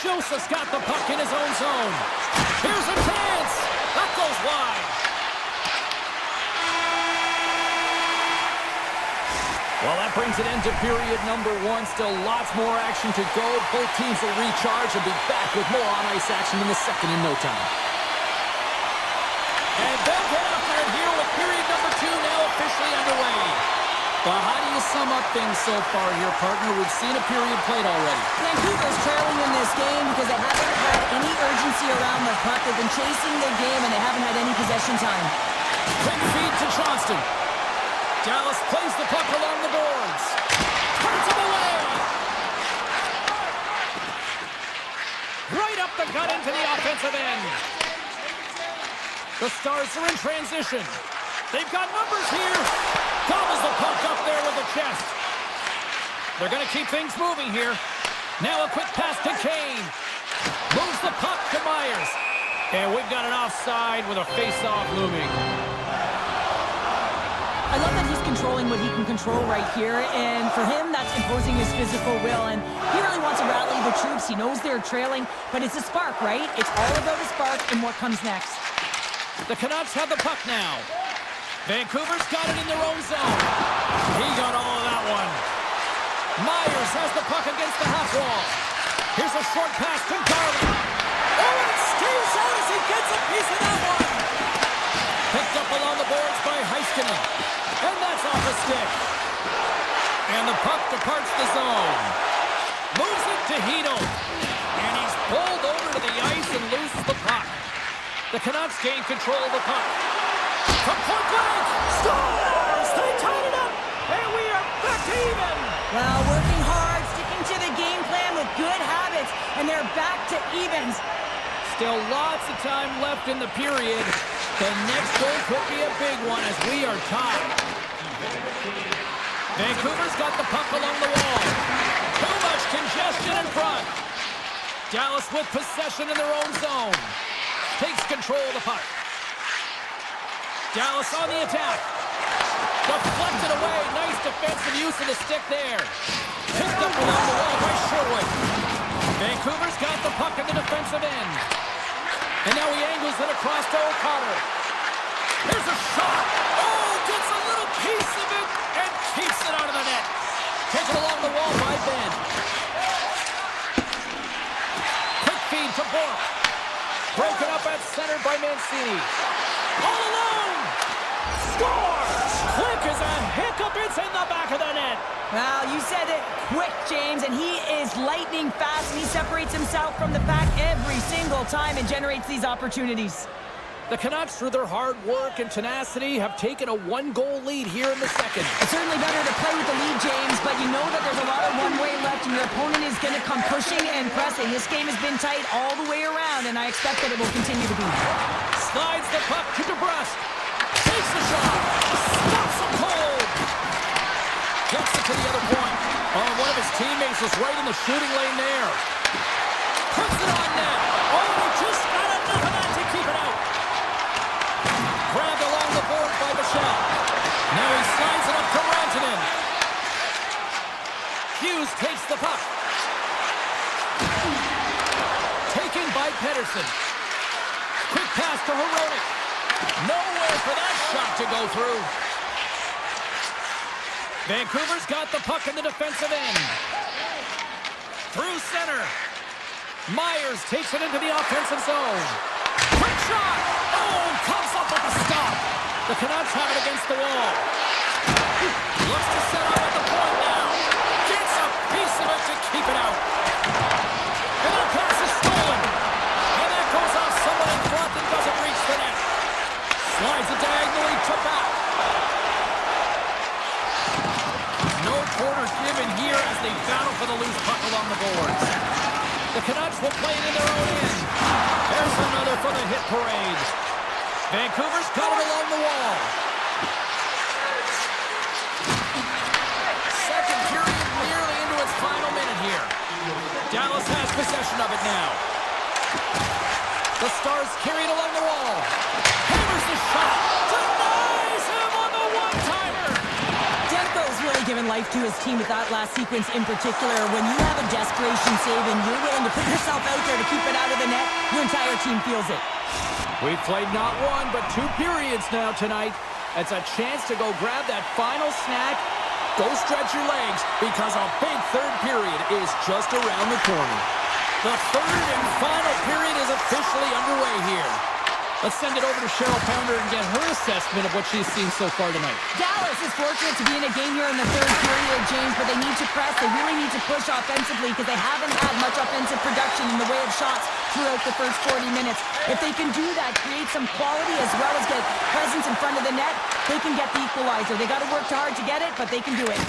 Joseph's got the puck in his own zone. Here's a chance. That goes wide. Well, that brings an end to period number one. Still lots more action to go. Both teams will recharge and be back with more on-ice action in the second in no time. And they'll get after it here with period number two now officially underway. Well, how do you sum up things so far here, partner? We've seen a period played already. Vancouver's trailing in this game because they haven't had any urgency around the puck. They've been chasing the game and they haven't had any possession time. Quick feed to Johnston. Dallas plays the puck along the boards. Turns him away. Right up the gut into the offensive end. The Stars are in transition. They've got numbers here. Gobbles the puck up there with the chest. They're going to keep things moving here. Now a quick pass to Kane. Moves the puck to Myers. And we've got an offside with a face-off looming. I love that he's controlling what he can control right here, and for him, that's imposing his physical will, and he really wants to rally the troops. He knows they're trailing, but it's a spark, right? It's all about a spark and what comes next. The Canucks have the puck now. Vancouver's got it in their own zone. He got all of that one. Myers has the puck against the half wall. Here's a short pass to Garland. Oh, and it stays out as he gets a piece of that one. Picked up along the boards by Heiskanen. And that's off a stick. And the puck departs the zone. Moves it to Hedel. And he's pulled over to the ice and loses the puck. The Canucks gain control of the puck. From point blank. Scores! They tied it up. And we are back to even. Well, working hard, sticking to the game plan with good habits, and they're back to evens. Still lots of time left in the period. The next goal could be a big one as we are tied. Vancouver's got the puck along the wall. Too much congestion in front. Dallas with possession in their own zone. Takes control of the puck. Dallas on the attack. Deflected away. Nice defensive use of the stick there. Picked up along the wall by Sherwood. Vancouver's got the puck in the defensive end. And now he angles it across to O'Connor. Here's a shot. Oh, gets a little piece of it and keeps it out of the net. Taken along the wall by Ben. Quick feed to Bork. Broken up at center by Mancini. All alone. Scores! Quick as a hiccup. It's in the back of the net. Well, you said it quick, James, and he is lightning fast, and he separates himself from the pack every single time and generates these opportunities. The Canucks, through their hard work and tenacity, have taken a one-goal lead here in the second. It's certainly better to play with the lead, James, but you know that there's a lot of one-way left, and your opponent is going to come pushing and pressing. This game has been tight all the way around, and I expect that it will continue to be. Slides the puck to DeBrusque. Takes the shot. Stops him cold. Gets it to the other point. Oh, one of his teammates was right in the shooting lane there. Puts it on net. Oh, he just got enough of that to keep it out. Grabbed along the board by Michelle. Now he slides it up to Rantanen. Hughes takes the puck. Taken by Pettersson. Quick pass to Hronek. Nowhere for that shot to go through. Vancouver's got the puck in the defensive end. Through center. Myers takes it into the offensive zone. Quick shot! Oh, comes up with a stop. The Canucks have it against the wall. Looks to set up at the point now. Gets a piece of it to keep it out. And that pass is stolen. And that goes off someone in front and doesn't reach the net. Slides it diagonally to back. No quarter given here as they battle for the loose puck along the boards. The Canucks will play it in their own end. There's another for the hit parade. Vancouver's got it along the wall. Second period nearly into its final minute here. Dallas has possession of it now. The Stars carry it along the wall. Hammers the shot. Denies him on the one-timer. Demko's really given life to his team with that last sequence in particular. When you have a desperation save and you're willing to put yourself out there to keep it out of the net, your entire team feels it. We've played not one, but 2 periods now tonight. It's a chance to go grab that final snack. Go stretch your legs because a big third period is just around the corner. The third and final period is officially underway here. Let's send it over to Cheryl Pounder and get her assessment of what she's seen so far tonight. Dallas is fortunate to be in a game here in the third period, James, but they need to press. They really need to push offensively because they haven't had much offensive production in the way of shots throughout the first 40 minutes. If they can do that, create some quality as well as get presence in front of the net, they can get the equalizer. They got to work hard to get it, but they can do it.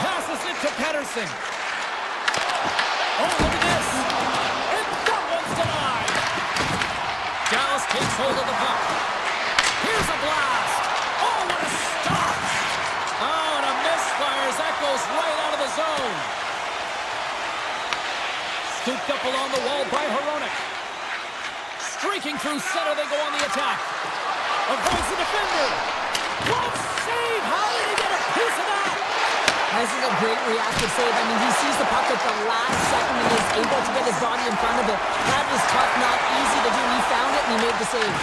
Passes it to Pettersson. Oh, look at this. hold of the puck. Here's a blast. Oh, what a stop. Oh, and a misfire as that goes right out of the zone. Scooped up along the wall by Hronek. Streaking through center, they go on the attack. Avoids the defender. Glove save. How did he get a piece of that? This is a great reactive save. I mean, he sees the puck at the last second and is able to get his body in front of it. That was tough, not easy to do. He found it and he made the save.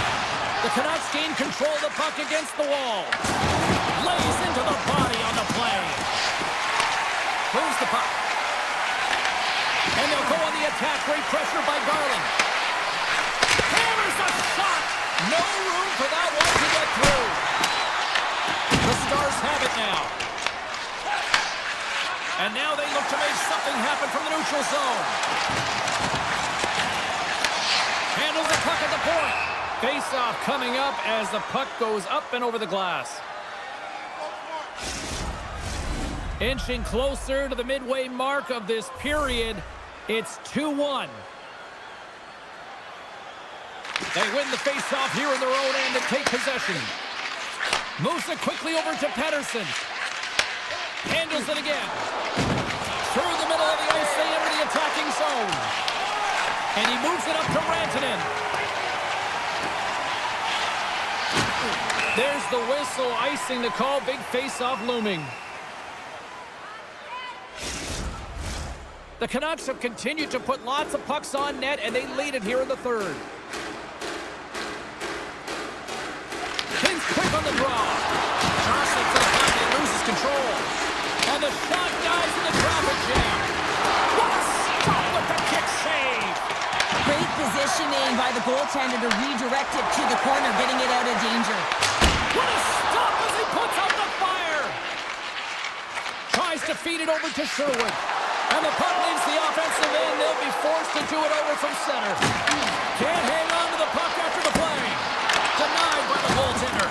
The Canucks gain control of the puck against the wall. Lays into the body on the play. Moves the puck. And they'll go on the attack. Great pressure by Garland. Hammers a shot. No room for that one to get through. The Stars have it now. And now they look to make something happen from the neutral zone. Handles the puck at the point. Face-off coming up as the puck goes up and over the glass. Inching closer to the midway mark of this period. It's 2-1. They win the face-off here in their own end and take possession. Moves it quickly over to Pettersson. Handles it again. Through the middle of the ice, they enter the attacking zone. And he moves it up to Rantanen. There's the whistle, icing the call. Big face-off looming. The Canucks have continued to put lots of pucks on net, and they lead it here in the third. Kings quick on the draw. Jostling for the puck, and loses control. And the shot dies in the traffic jam. What a stop with the kick save! Great positioning by the goaltender to redirect it to the corner, getting it out of danger. What a stop as he puts out the fire! Tries to feed it over to Sherwood. And the puck leaves the offensive end. They'll be forced to do it over from center. Can't hang on to the puck after the play. Denied by the goaltender.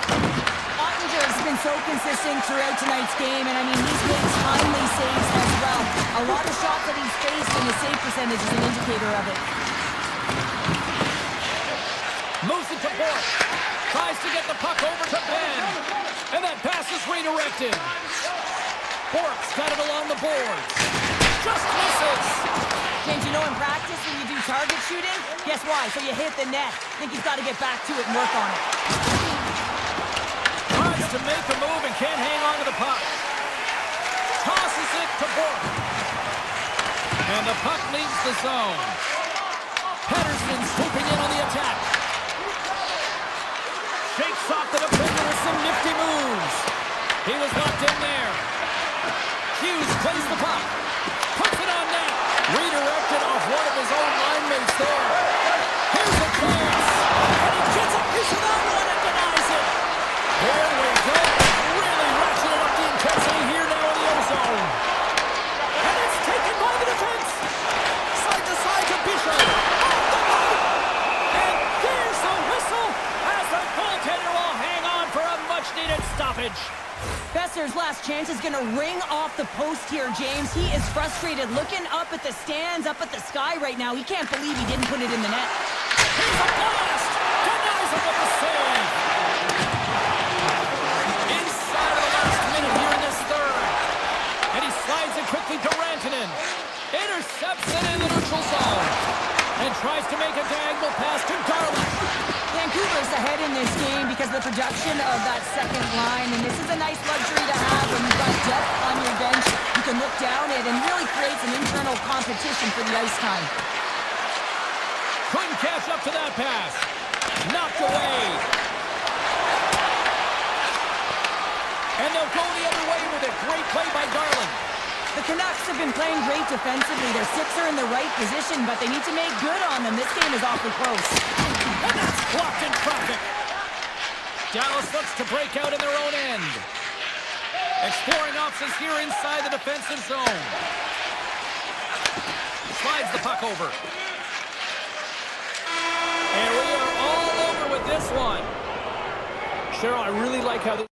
Ottinger's been so consistent throughout tonight's game, and I mean, he's made timely saves as well. A lot of shots that he's faced, and his save percentage is an indicator of it. Moves it to Bork. Tries to get the puck over to Ben. And that pass is redirected. Bork's got it along the boards. Just misses. James, you know in practice when you do target shooting, guess why? So you hit the net. I think he's got to get back to it and work on it. Tries to make a move and can't hang on to the puck. Tosses it to Bork. And the puck leaves the zone. Pettersson swooping in on the attack. Shakes off the defender with some nifty moves. He was locked in there. Hughes plays the puck. Puts it on net. Redirected off one of his own line mates there. Here's a chance. And he gets a piece of that one and denies it. There we go. Really ratcheted up the intensity here now in the ozone. And it's taken by the defense. Side to side to Bishop. And there's the whistle as the goaltender will hang on for a much-needed stoppage. Besser's last chance is going to ring off the post here, James. He is frustrated, looking up at the stands, up at the sky right now. He can't believe he didn't put it in the net. Here's a blast! Denies him with the save! Inside of the last minute here in this third. And he slides it quickly to Rantanen. Intercepts it in the neutral zone. And tries to make a diagonal pass to Garland. Vancouver's ahead in this game because of the production of that second line, and this is a nice luxury to have when you've got depth on your bench. You can look down it and really creates an internal competition for the ice time. Couldn't catch up to that pass. Knocked away. And they'll go the other way with it. Great play by Garland. The Canucks have been playing great defensively. Their six are in the right position, but they need to make good on them. This game is awfully close. And that's blocked in traffic. Dallas looks to break out in their own end. Exploring options here inside the defensive zone. Slides the puck over. And we are all over with this one. Cheryl, I really like how this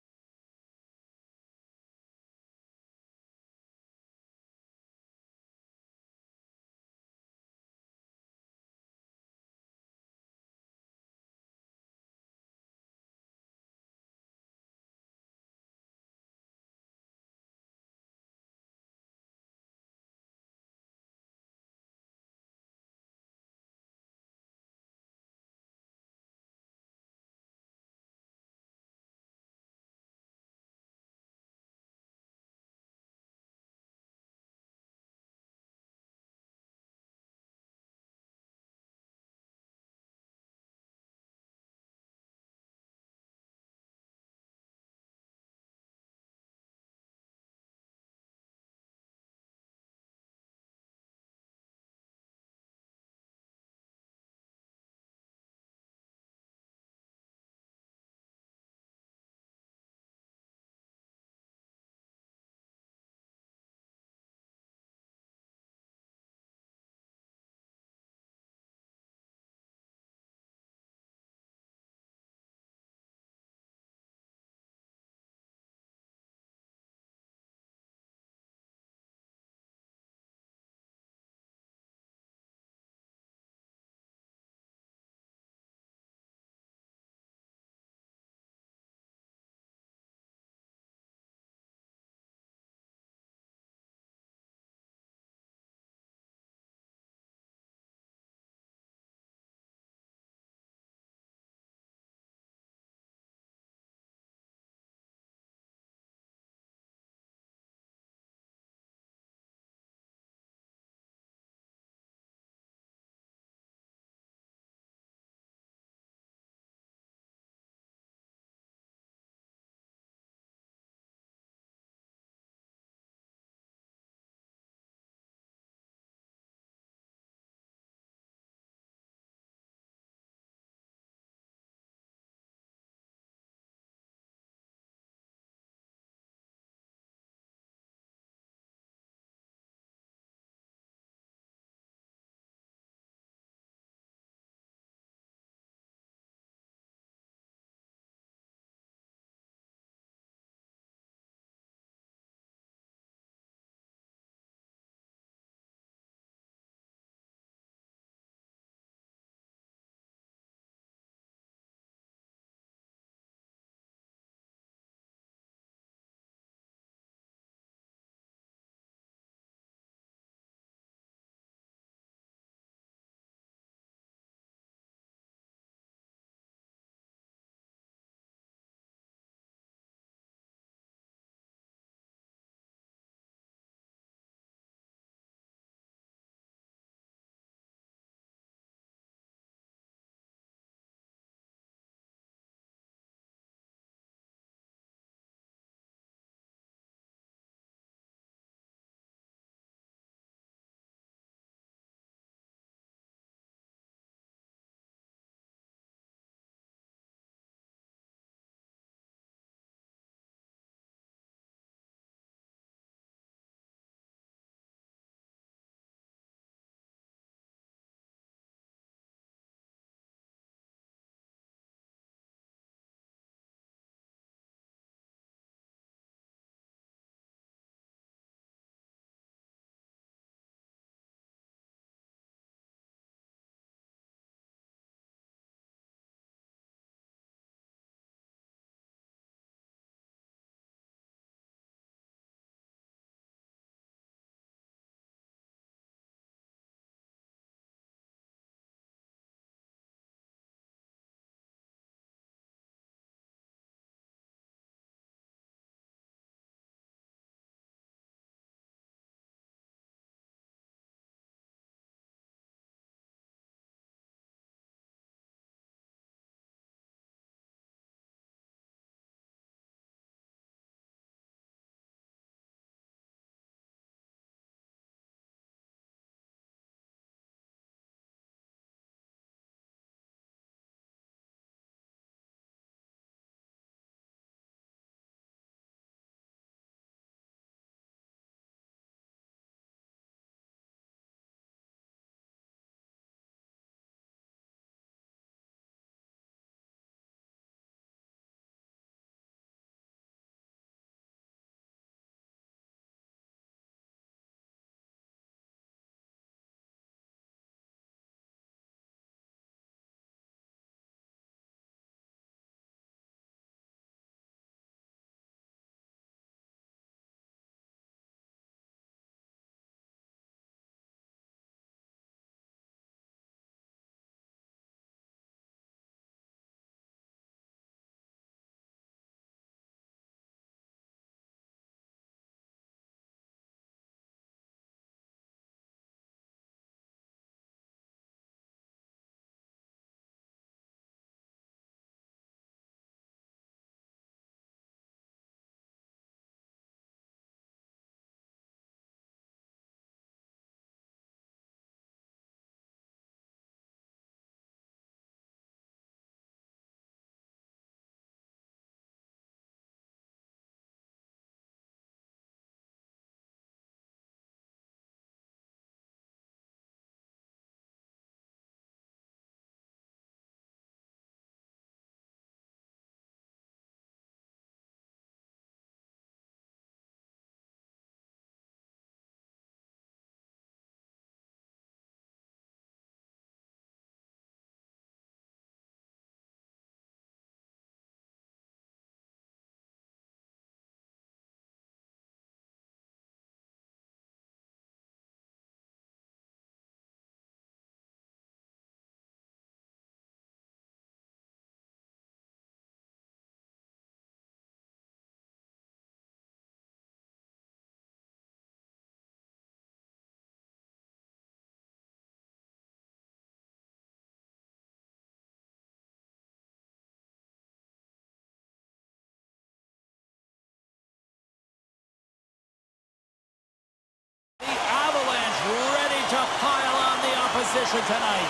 ready to pile on the opposition tonight.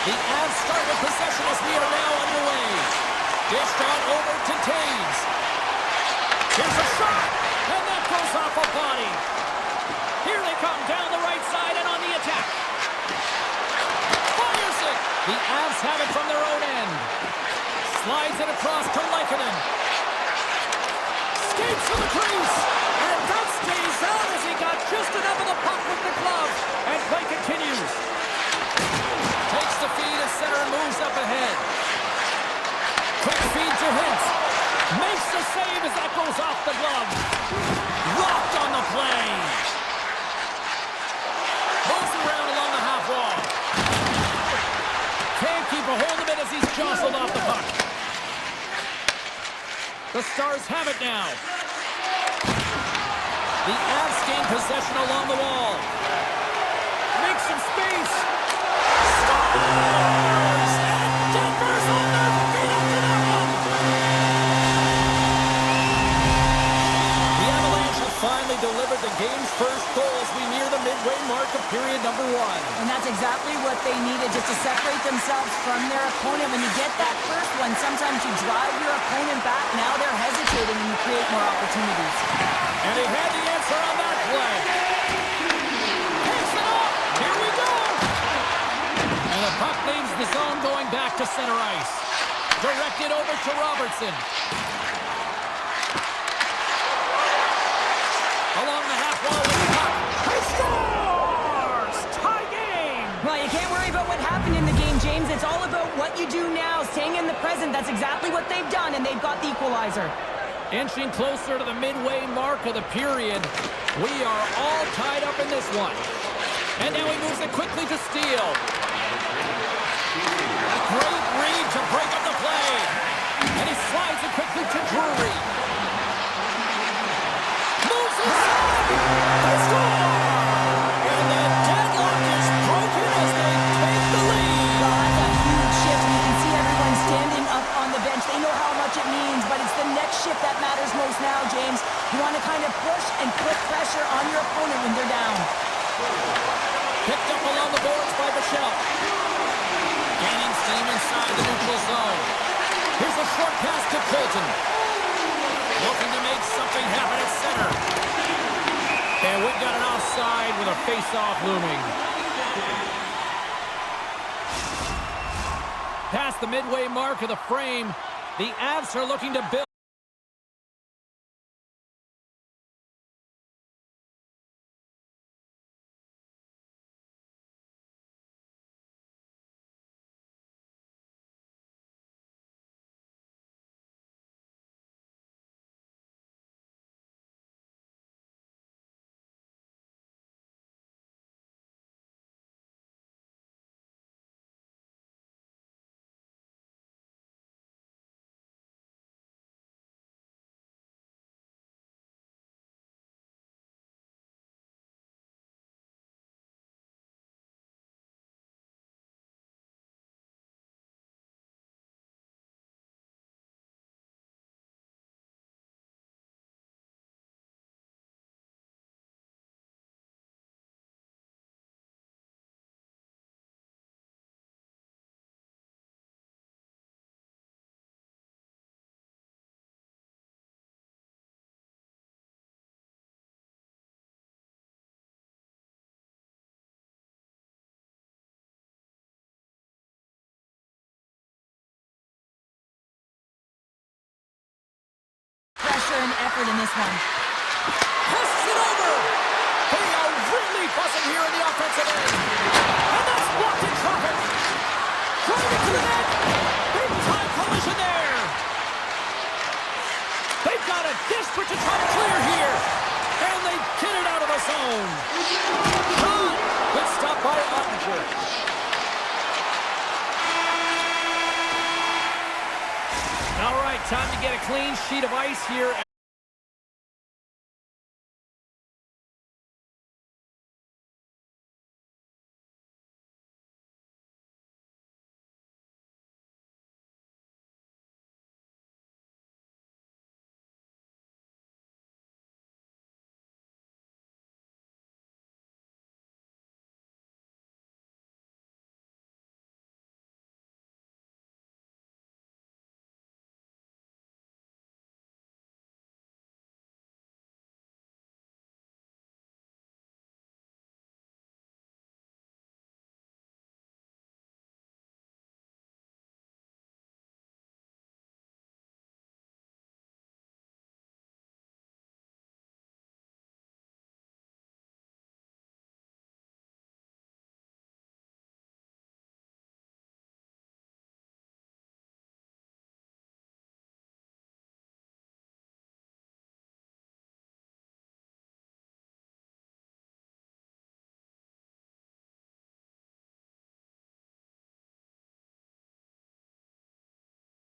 The Avs start with possession as we are now underway. Dished on over to Taves. Here's a shot, and that goes off a body. Here they come down the right side and on the attack. Fires it. The Avs have it from their own end. Slides it across to Leikonen. Skates to the crease. And that stays out as he got just enough of the puck with the glove. And play continues. Takes the feed as center and moves up ahead. Quick feed to Hintz. Makes the save as that goes off the glove. Rocked on the play. Moves around along the half wall. Can't keep a hold of it as he's jostled off the puck. The Stars have it now. The Avs gain possession along the wall. Makes some space. Stars! And Denver's on their feet after that one. The Avalanche have finally delivered the game's first goal as we near the midway mark of period number 1. And that's exactly what they needed, just to separate themselves from their opponent. When you get that first one, sometimes you drive your opponent back. Now they're hesitating and you create more opportunities. And he had the answer on that play. Takes it off. Here we go. And the puck leaves the zone going back to center ice. Directed over to Robertson. Along the half wall with the puck. He scores! Tie game! Well, you can't worry about what happened in the game, James. It's all about what you do now, staying in the present. That's exactly what they've done, and they've got the equalizer. Inching closer to the midway mark of the period. We are all tied up in this one. And now he moves it quickly to Steele. Great read to break up the play. And he slides it quickly to Drury. Moves inside. They score! And the deadlock is broken as they take the lead. Well, that's a huge shift. You can see everyone standing up on the bench. They know how much it means, but it's the next shift that matters most now, James. You want to kind of push and put pressure on your opponent when they're down. Picked up along the boards by Bichelle. Gaining steam inside the neutral zone. Here's a short pass to Colton. Looking to make something happen at center. And we've got an offside with a face-off looming. Past the midway mark of the frame, the Avs are looking to build. Pressure and effort in this one. Passes it over. They are really buzzing here in the offensive end. And that's blocked in traffic. Driving to the net. Big time collision there. They've got a desperate to try to clear here. And they get it out of the zone. Good stop by Ottinger. All right, time to get a clean sheet of ice here.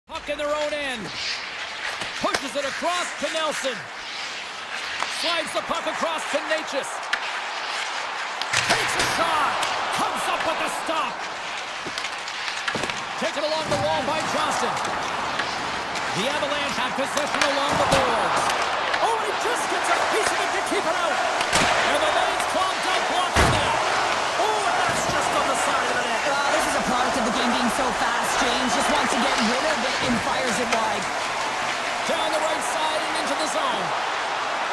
Puck in their own end. Pushes it across to Nelson. Slides the puck across to Natchez. Takes a shot. Comes up with the stop. Taken along the wall by Johnston. The Avalanche have possession along the boards. Oh, he just gets a piece of it to keep it out. And the lane's clogged up, blocking that. Oh, and that's just on the side of the net. This is a product of the game being so fast. James just wants to get rid of it and fires it wide. Down the right side and into the zone.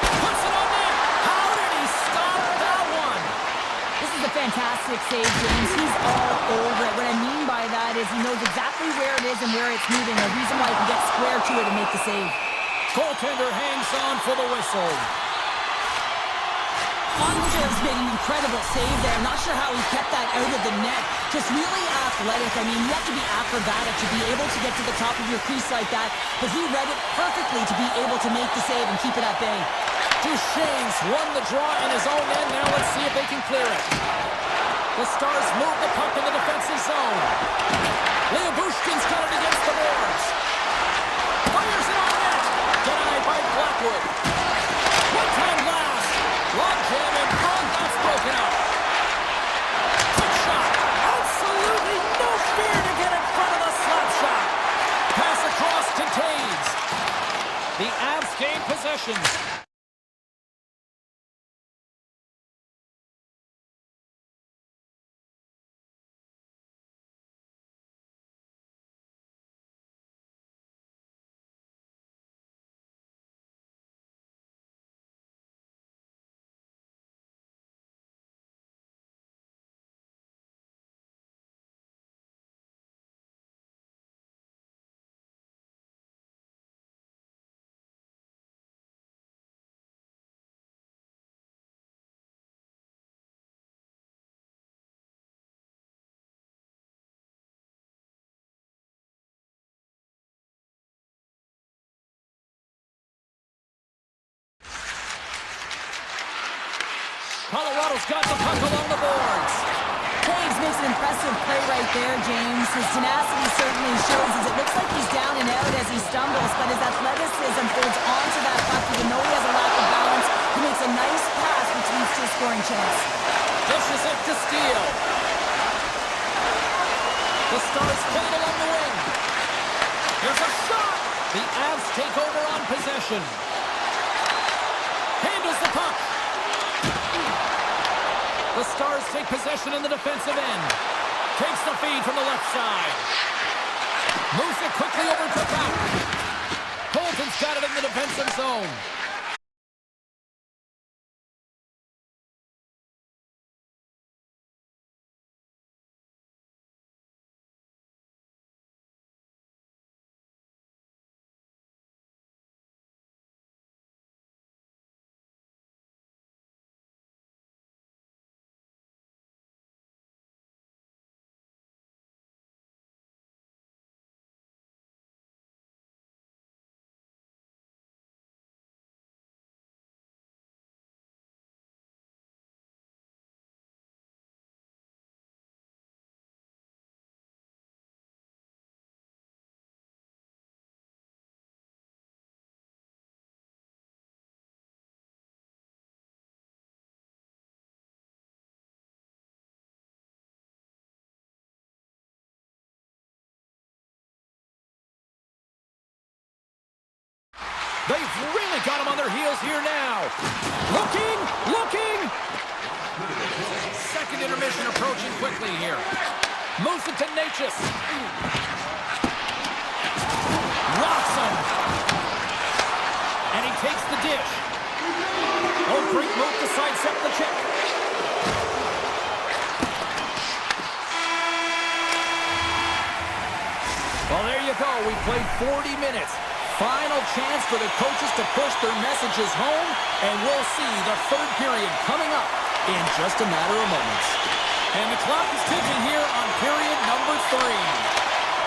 Puts it on net. How did he stop that one? This is a fantastic save, James. He's all over it. What I mean by that is he knows exactly where it is and where it's moving. A reason why he can get square to it and make the save. Goaltender hangs on for the whistle. Andrev's made an incredible save there. Not sure how he kept that out of the net. Just really athletic. I mean, you have to be acrobatic to be able to get to the top of your crease like that. But he read it perfectly to be able to make the save and keep it at bay. Duchesne's won the draw in his own end. Now let's see if they can clear it. The Stars move the puck in the defensive zone. Leobushkin's got it against the boards. Fires it on net. Denied by Blackwood. One-time blast. Long jam in front. That's broken up. Quick shot. Absolutely no fear to get in front of the slap shot. Pass across to Taves. The Avs gain possession. Colorado's got the puck along the boards. Taves makes an impressive play right there, James. His tenacity certainly shows as it looks like he's down and out as he stumbles, but his athleticism holds onto that puck even though he has a lack of balance. He makes a nice pass which leads to a scoring chance. Dishes it to Steele. The Stars play it along the wing. There's a shot. The Avs take over on possession. Handles the puck. The Stars take possession in the defensive end. Takes the feed from the left side. Moves it quickly over to Pack. Colton's got it in the defensive zone. They've really got him on their heels here now. Looking. Second intermission approaching quickly here. Moves it to Natchez. Rocks him. And he takes the dish. Oh, great move to sidestep the check. Well, there you go. We played 40 minutes. Final chance for the coaches to push their messages home, and we'll see the third period coming up in just a matter of moments. And the clock is ticking here on period number 3.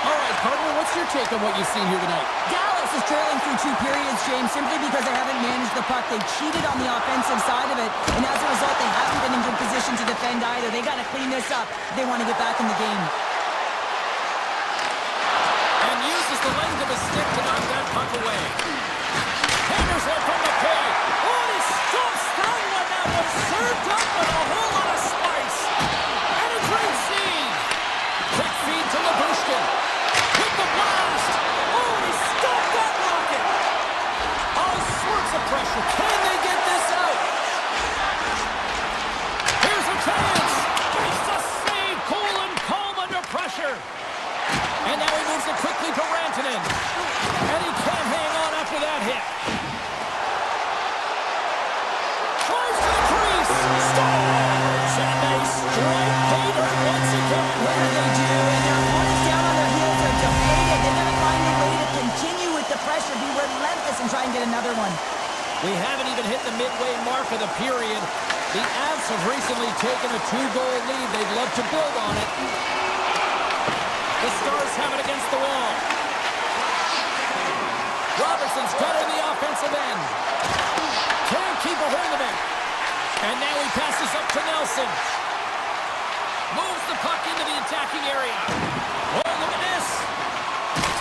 All right, partner, what's your take on what you've seen here tonight? Dallas is trailing through 2 periods, James, simply because they haven't managed the puck. They cheated on the offensive side of it, and as a result, they haven't been in good position to defend either. They got to clean this up if they want to get back in the game. And uses the length of Rantanen. And he can't hang on after that hit. Tries to the crease. Scores! And they strike Peter once again. What do? And their opponents down on their heels are deflated. They're going to find a way to continue with the pressure, be relentless, and try and get another one. We haven't even hit the midway mark of the period. The Avs have recently taken a 2-goal lead. They'd love to build on it. The Stars have it against the wall. Robertson's got it in the offensive end. Can't keep a hold of it. And now he passes up to Nelson. Moves the puck into the attacking area. Oh, look at this.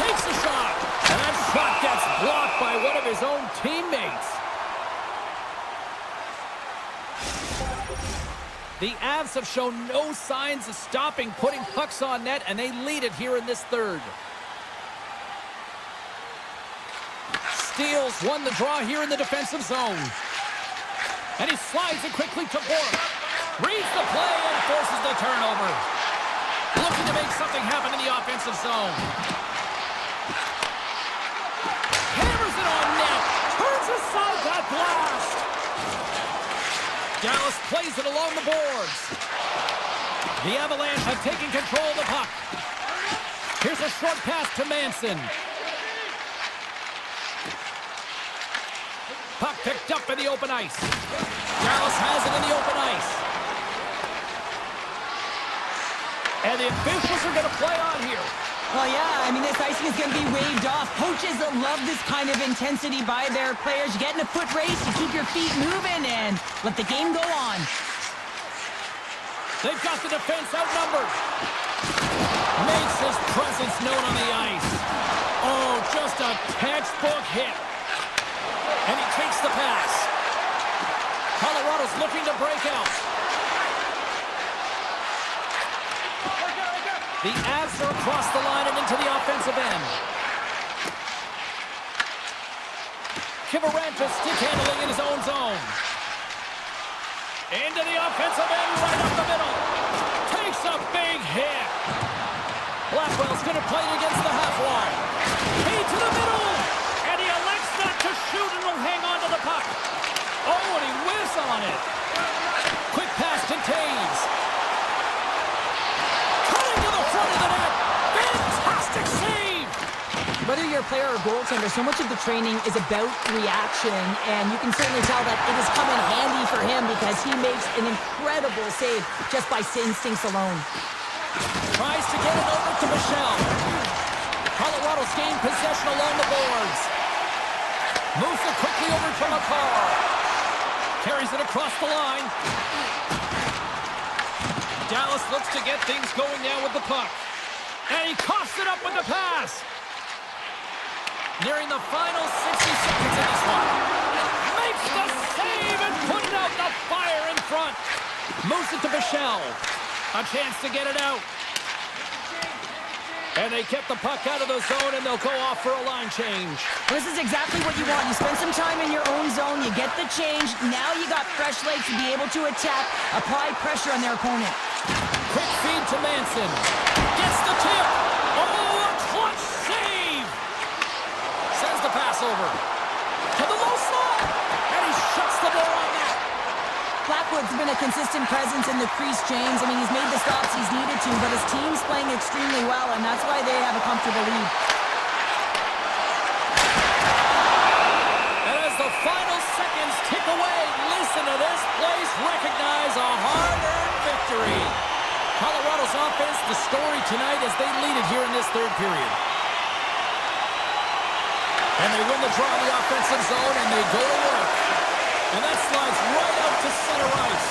Takes the shot. And that shot gets blocked by one of his own teammates. The Avs have shown no signs of stopping putting pucks on net, and they lead it here in this third. Steals won the draw here in the defensive zone. And he slides it quickly to Bork. Reads the play and forces the turnover. Looking to make something happen in the offensive zone. Hammers it on net. Turns aside that blast. Dallas plays it along the boards. The Avalanche have taken control of the puck. Here's a short pass to Manson. Puck picked up in the open ice. Dallas has it in the open ice. And the officials are going to play on here. Well, yeah, I mean, this icing is going to be waved off. Coaches love this kind of intensity by their players. You get in a foot race, you keep your feet moving, and let the game go on. They've got the defense outnumbered. Makes his presence known on the ice. Oh, just a textbook hit. And he takes the pass. Colorado's looking to break out. The Avs are across the line and into the offensive end. Kivaranta stick handling in his own zone. Into the offensive end, right up the middle. Takes a big hit. Blackwell's going to play it against the half line. Key to the middle. And he elects not to shoot and will hang on to the puck. Oh, and he whiffs on it. Quick pass to Taves. Cutting to the front of the net. Fantastic save. Whether you're a player or goaltender, so much of the training is about reaction, and you can certainly tell that it has come in handy for him because he makes an incredible save just by instincts alone. Tries to get it over to Michelle. Colorado's gained possession along the boards. Moves it quickly over to McCarr. Carries it across the line. Dallas looks to get things going now with the puck. And he coughs it up with the pass. Nearing the final 60 seconds of this one. Makes the save and puts out the fire in front. Moves it to Bichelle. A chance to get it out. And they kept the puck out of the zone, and they'll go off for a line change. Well, this is exactly what you want. You spend some time in your own zone, you get the change. Now you got fresh legs to be able to attack, apply pressure on their opponent. Quick feed to Manson. Gets the tip. Oh, a clutch save. Sends the pass over. To the low slot. And he shuts the door on that. Blackwood's been a consistent presence in the crease, James. I mean, he's made the stops he's needed to, but his team's playing extremely well, and that's why they have a comfortable lead. And as the final seconds tick away, listen to this place recognize a hard-earned victory. Colorado's offense, the story tonight as they lead it here in this third period. And they win the draw in the offensive zone, and they go to work. And that slides right out to center ice.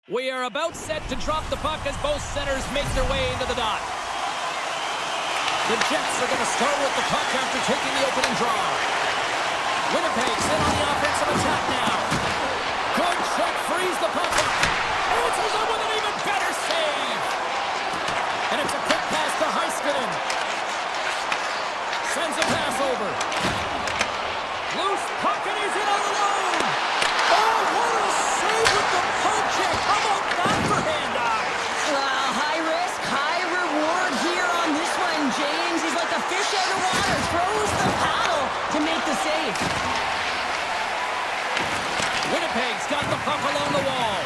We are about set to drop the puck as both centers make their way into the dot. The Jets are going to start with the puck after taking the opening draw. Winnipeg's in on the offensive attack now. Good check, frees the puck up. Answers up with an even better save. And it's a quick pass to Heiskanen. Sends a pass over. Loose puck and he's in on the line. Oh, what a save with the poke check. How about that for hand-eye? Well, high risk, high reward here on this one, James. He's like a fish out of water. Throws the paddle to make the save. Winnipeg's got the puck along the wall.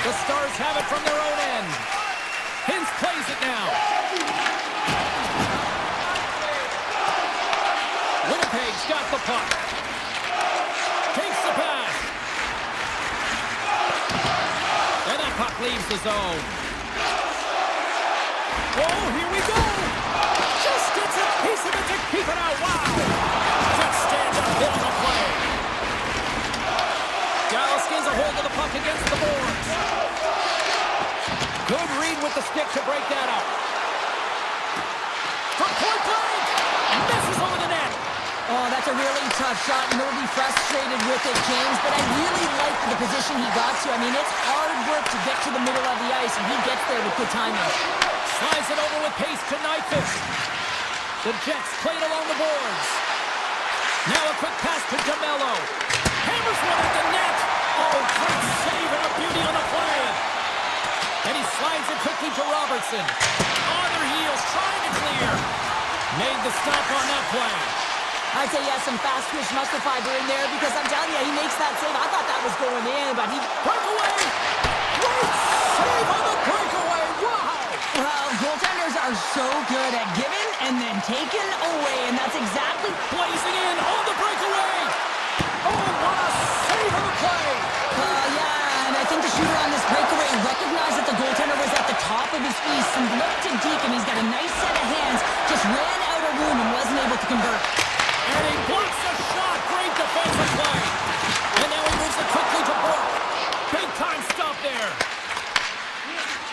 The Stars have it from their own end. Hintz plays it now. Winnipeg's got the puck. Takes the pass. And that puck leaves the zone. Oh, here we go. Just gets a piece of it to keep it out. Wow. Just stands up hit on the play. Dallas gains a hold of the puck against the boards. Good read with the stick to break that up. From point blank. Misses over the net. Oh, that's a really tough shot, and he'll be frustrated with it, James, but I really like the position he got to. I mean, it's hard work to get to the middle of the ice, and he gets there with good timing. Slides it over with pace to Nyquist. The Jets play it along the boards. Now a quick pass to DeMello. Hammers one at the net. Oh, great save and a beauty on the play. And he slides it quickly to Robertson. On their heels, trying to clear. Made the stop on that play. I'd say he has some fast twitch muscle fiber in there because I'm telling you, he makes that save. I thought that was going in, but he... Breakaway! Great save on the breakaway! Wow! Well, goaltenders are so good at giving and then taking away, and that's exactly... Blazing in on the breakaway! Oh, what a save on the play! Yeah, and I think the shooter on this breakaway recognized that the goaltender was at the top of his feet, some looked in deep, and he's got a nice set of hands, just ran out of room and wasn't able to convert. And he blocks the shot. Great defensive play. And now he moves it quickly to Burke. Big time stop there.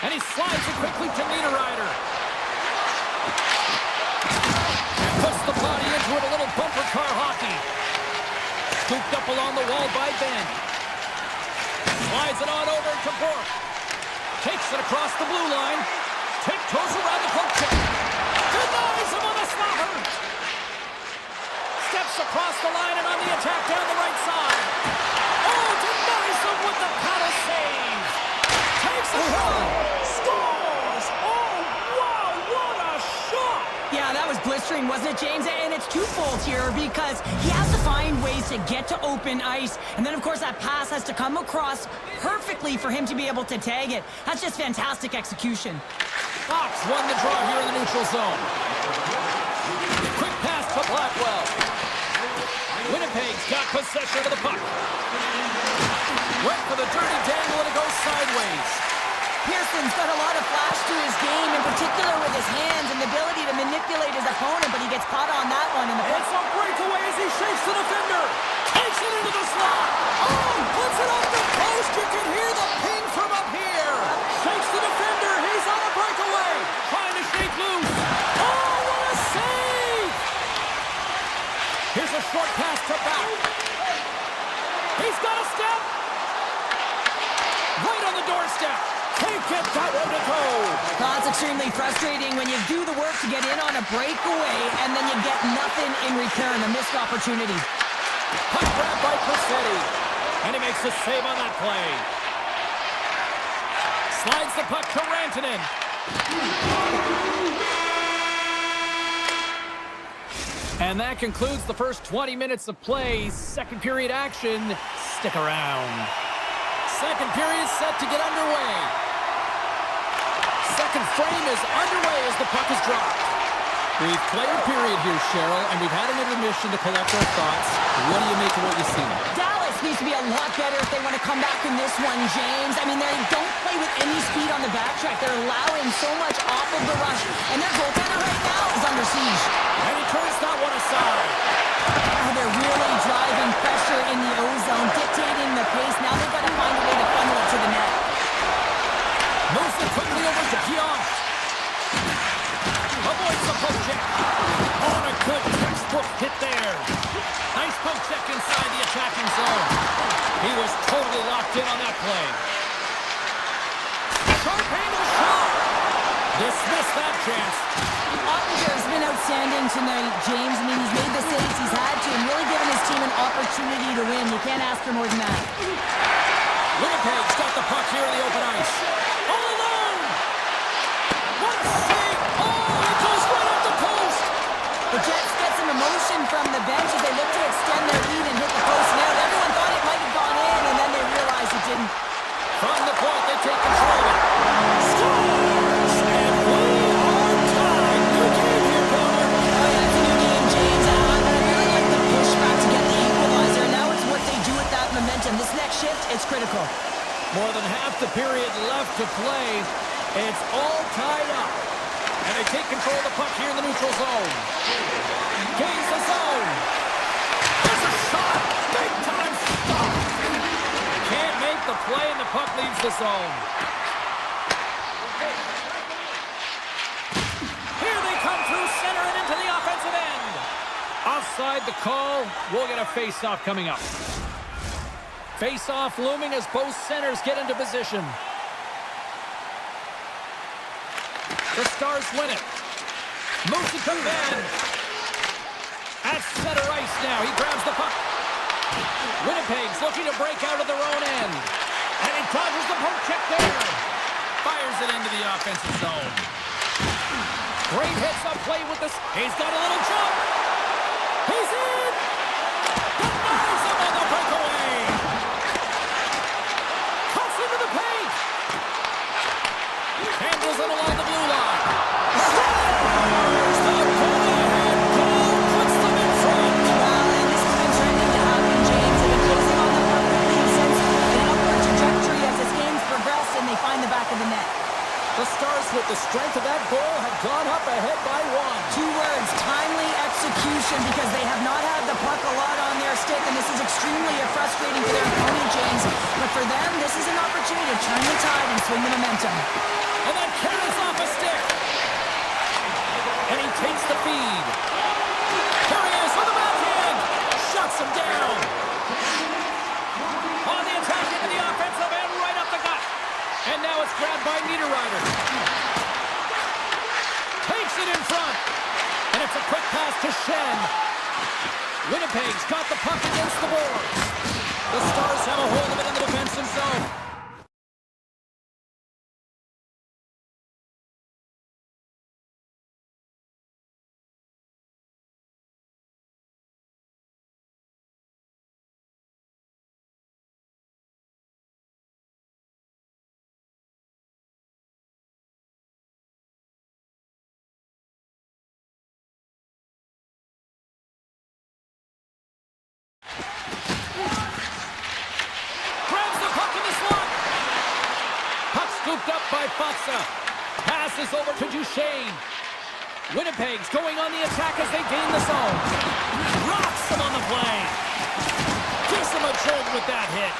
And he slides it quickly to Niederreiter. And puts the body into it, a little bumper car hockey. Scooped up along the wall by Ben. Slides it on over to Burke. Takes it across the blue line. Tiptoes around the poke check. Denies him on the slapper. Steps across the line and on the attack down the right side. Oh, denies him with the paddle save. Takes a shot. Scores. Oh, wow, what a shot. Yeah, that was blistering, wasn't it, James? And it's twofold here because he has to find ways to get to open ice. And then, of course, that pass has to come across perfectly for him to be able to tag it. That's just fantastic execution. Fox won the draw here in the neutral zone. Quick pass to Blackwell. Winnipeg's got possession of the puck. Went for the dirty dangle and it goes sideways. Pearson's got a lot of flash to his game, in particular with his hands and the ability to manipulate his opponent, but he gets caught on that one. And it's a breakaway as he shakes the defender. Takes it into the slot. Oh, puts it off the post. You can hear the ping from up here. Shakes the defender. He's on a breakaway. Trying to shake loose. Oh, what a save. Here's a short pass to back. He's got a step. Right on the doorstep. Can't get that one to go. Well, it's extremely frustrating when you do the work to get in on a breakaway and then you get nothing in return, a missed opportunity. Puck grab by Corsetti. And he makes a save on that play. Slides the puck to Rantanen. And that concludes the first 20 minutes of play. Second period action. Stick around. Second period set to get underway. Second frame is underway as the puck is dropped. We've played a period here, Cheryl, and we've had an intermission to collect our thoughts. What do you make of what you've seen? Dallas needs to be a lot better if they want to come back in this one, James. I mean, they don't play with any speed on the backtrack. They're allowing so much off of the rush, and their goaltender right now is under siege. And he turns that one aside. Oh, they're really driving pressure in the O-zone, dictating the pace. Now they've got to find a way to funnel it to the net. attacking zone. He was totally locked in on that play. Sharp angle shot. Dismissed that chance. Ottinger's been outstanding tonight, James. I mean, he's made the saves he's had to and really given his team an opportunity to win. You can't ask for more than that. Winnipeg's got the puck here in the open ice. All alone! What a save! Oh, it goes right up the post! The Jets get some emotion from the bench as they look to extend their lead and hit the post now. Everyone thought it might have gone in, and then they realized it didn't. From the point, they take control of it. Scores! And we are tied. New game here, Palmer. Oh, yeah, it's a new game, James. I really like the pushback to get the equalizer. Now it's what they do with that momentum. This next shift, it's critical. More than half the period left to play. It's all tied up. And they take control of the puck here in the neutral zone. Gains the zone. There's a shot. Big time stop. Can't make the play and the puck leaves the zone. Here they come through center and into the offensive end. Offside the call. We'll get a face-off coming up. Face-off looming as both centers get into position. The Stars win it. Moves it to Ben. At center ice now. He grabs the puck. Winnipeg's looking to break out of their own end. And he dodges the poke check there. Fires it into the offensive zone. Great hits up play with this. He's got a little jump. He's in. Denies him on the breakaway. Cuts into the paint. Handles it along the blue line. Scores the go-ahead goal. Puts them in front. Well, and this has been trending to happen, James. They've been closing on the puck since an upward trajectory as this game's progressed and they find the back of the net. The Stars, with the strength of that goal, have gone up ahead by one. 2 words, timely execution, because they have not had the puck a lot on their stick, and this is extremely frustrating for their opponent, James. But for them, this is an opportunity to turn the tide and swing the momentum. And then carries off a stick. And he takes the feed. Here he is with a backhand. Shuts him down. On the attack into the offensive end, right up the gut. And now it's grabbed by Niederreiter. Takes it in front. And it's a quick pass to Shen. Winnipeg's got the puck against the boards. The Stars have a hold of it in the defensive zone. Scooped up by Foxa. Passes over to Duchesne. Winnipeg's going on the attack as they gain the zone. Rocks him on the play. Gives him a jolt with that hit.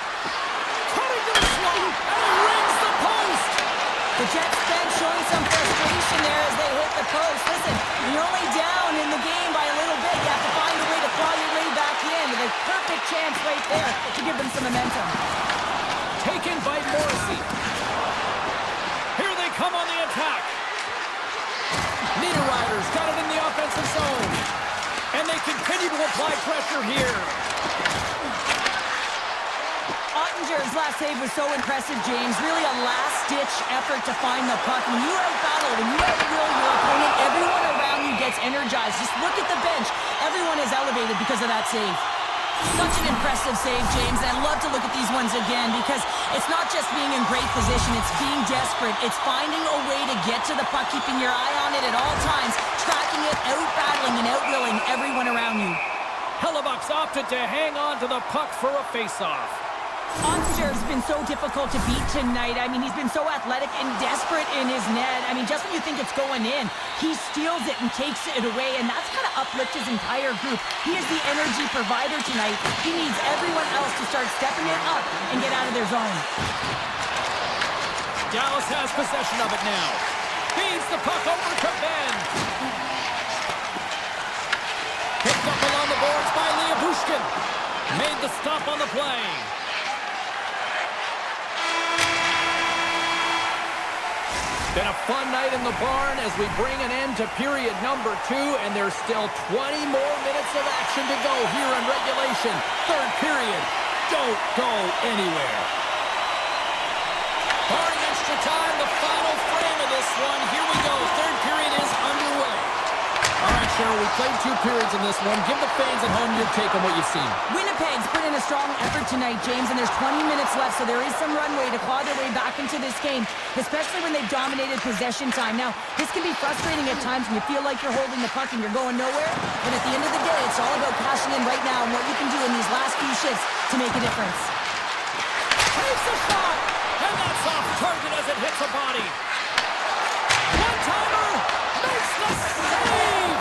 Cutting to the slot, and he rings the post. The Jets bench showing some frustration there as they hit the post. Listen, you're only down in the game by a little bit. You have to find a way to claw your way back in. With a perfect chance right there to give them some momentum. Taken by Morrissey. Here they come on the attack. Niederreiter's got it in the offensive zone. And they continue to apply pressure here. Ottinger's last save was so impressive, James. Really a last-ditch effort to find the puck. When you out-battle, when you out-will your opponent, everyone around you gets energized. Just look at the bench. Everyone is elevated because of that save. Such an impressive save, James. And I love to look at these ones again because it's not just being in great position. It's being desperate. It's finding a way to get to the puck, keeping your eye on it at all times, tracking it, out-battling and out-willing everyone around you. Hellebuck's opted to hang on to the puck for a face-off. Ottinger's been so difficult to beat tonight. I mean, he's been so athletic and desperate in his net. I mean, just when you think it's going in, he steals it and takes it away, and that's kind of uplift his entire group. He is the energy provider tonight. He needs everyone else to start stepping it up and get out of their zone. Dallas has possession of it now. Feeds the puck over to Ben. Picked up along the boards by Leobushkin. Made the stop on the play. Been a fun night in the barn as we bring an end to period number 2, and there's still 20 more minutes of action to go here in regulation. Third period. Don't go anywhere. Barring extra time, the final frame of this one. Here we go. Third period is underway. All right, Cheryl, we played 2 periods in this one. Give the fans at home your take on what you've seen. Winnipeg's put in a strong effort tonight, James, and there's 20 minutes left, so there is some runway to claw their way back into this game, especially when they've dominated possession time. Now, this can be frustrating at times when you feel like you're holding the puck and you're going nowhere, but at the end of the day, it's all about cashing in right now and what you can do in these last few shifts to make a difference. Takes a shot, and that's off target as it hits a body. One-timer makes the save!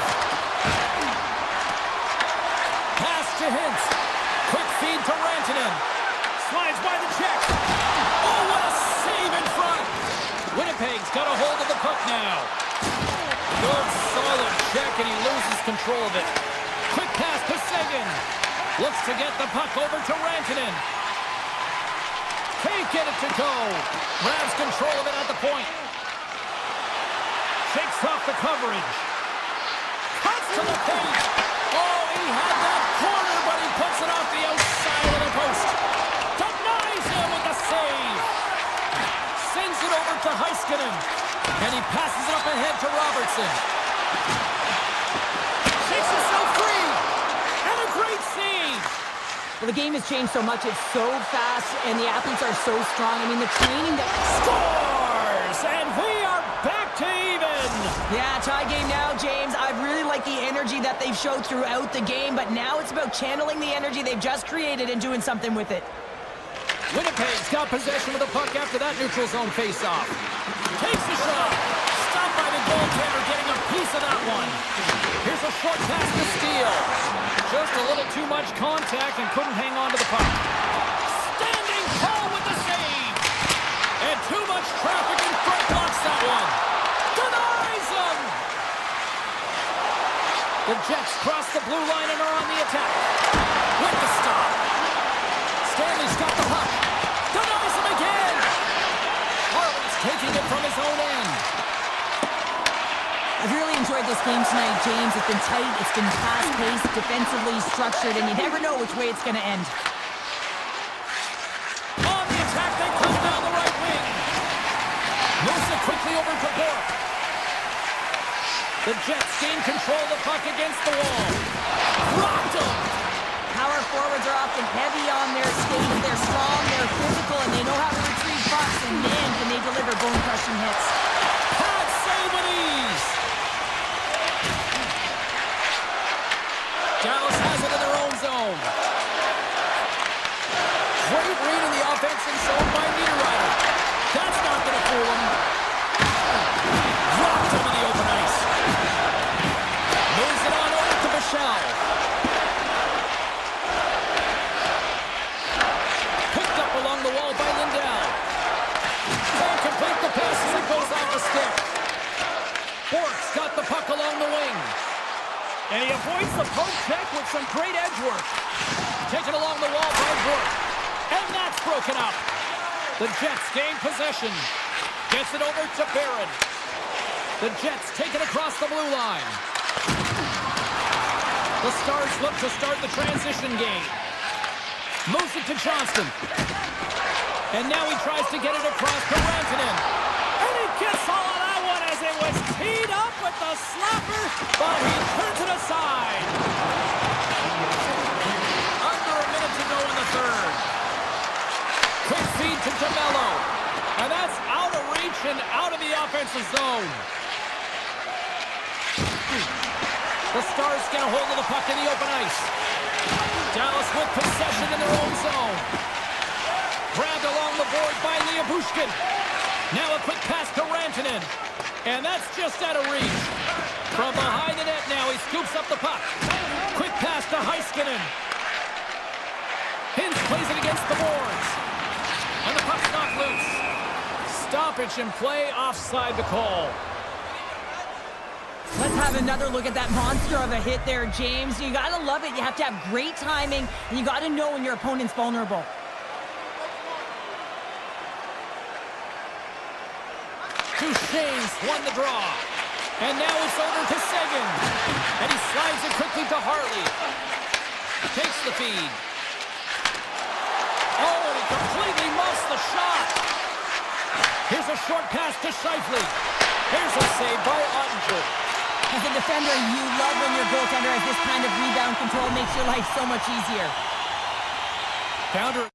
Pass to Hintz. Quick feed to Rantanen. Slides by the check. Oh, what a save in front! Winnipeg's got a hold of the puck now. Good, solid check, and he loses control of it. Quick pass to Seguin. Looks to get the puck over to Rantanen. Can't get it to go. Grabs control of it at the point. Shakes off the coverage. Cuts to the paint. Oh, he had that corner, but he puts it off the outside of the post. Denies him with the save. Sends it over to Heiskanen. And he passes it up ahead to Robertson. Shakes himself free. And a great save. Well, the game has changed so much. It's so fast, and the athletes are so strong. I mean, the training that... Scores! And we are back to even. Yeah, tie game now, James. I really like the energy that they've showed throughout the game, but now it's about channeling the energy they've just created and doing something with it. Winnipeg's got possession of the puck after that neutral zone faceoff. Takes the shot. Stopped by the goaltender, getting a piece of that one. Here's a short pass to Steele. Just a little too much contact and couldn't hang on to the puck. Standing tall with the save. And too much traffic in front blocks that one. Denies him. The Jets cross the blue line and are on the attack. With the stop. Stanley's got the puck. Denies him again. Harley's taking it from his own end. I've really enjoyed this game tonight, James. It's been tight, it's been fast-paced, defensively structured, and you never know which way it's going to end. On the attack, they come down the right wing. Moves it quickly over to Bork. The Jets gain control of the puck against the wall. Rocked him. Power forwards are often heavy on their skates. They're strong, they're physical, and they know how to retrieve pucks, and man, can they deliver bone-crushing hits. Pad save with ease. Dallas has it in their own zone. Great read in the offensive zone by Niederreiter. That's not going to fool him. Dropped him in the open ice. Moves it on over to Michel. Picked up along the wall by Lindell. Can't complete the pass as it goes off the stick. Bork's got the puck along the wing. And he avoids the poke check with some great edge work. Taken along the wall by Bork. And that's broken up. The Jets gain possession. Gets it over to Barron. The Jets take it across the blue line. The Stars look to start the transition game. Moves it to Johnston. And now he tries to get it across to Rantanen. And he gets all of that one as it was teed up with the slapper, but he turns it aside. Under a minute to go in the third. Quick feed to DeMello. And that's out of reach and out of the offensive zone. The Stars get a hold of the puck in the open ice. Dallas with possession in their own zone. Grabbed along the board by Liabushkin. Now a quick pass to Rantanen. And that's just out of reach. From behind the net now, he scoops up the puck. Quick pass to Heiskanen. Hintz plays it against the boards. And the puck's knocked loose. Stoppage in play, offside the call. Let's have another look at that monster of a hit there, James. You gotta love it. You have to have great timing, and you gotta know when your opponent's vulnerable. Duchesne's won the draw. And now it's over to Sagan. And he slides it quickly to Hartley. Takes the feed. Oh, and he completely muffs the shot. Here's a short pass to Scheifele. Here's a save by Ottinger. As a defender, you love when your goaltender has this kind of rebound control. It makes your life so much easier. Counter.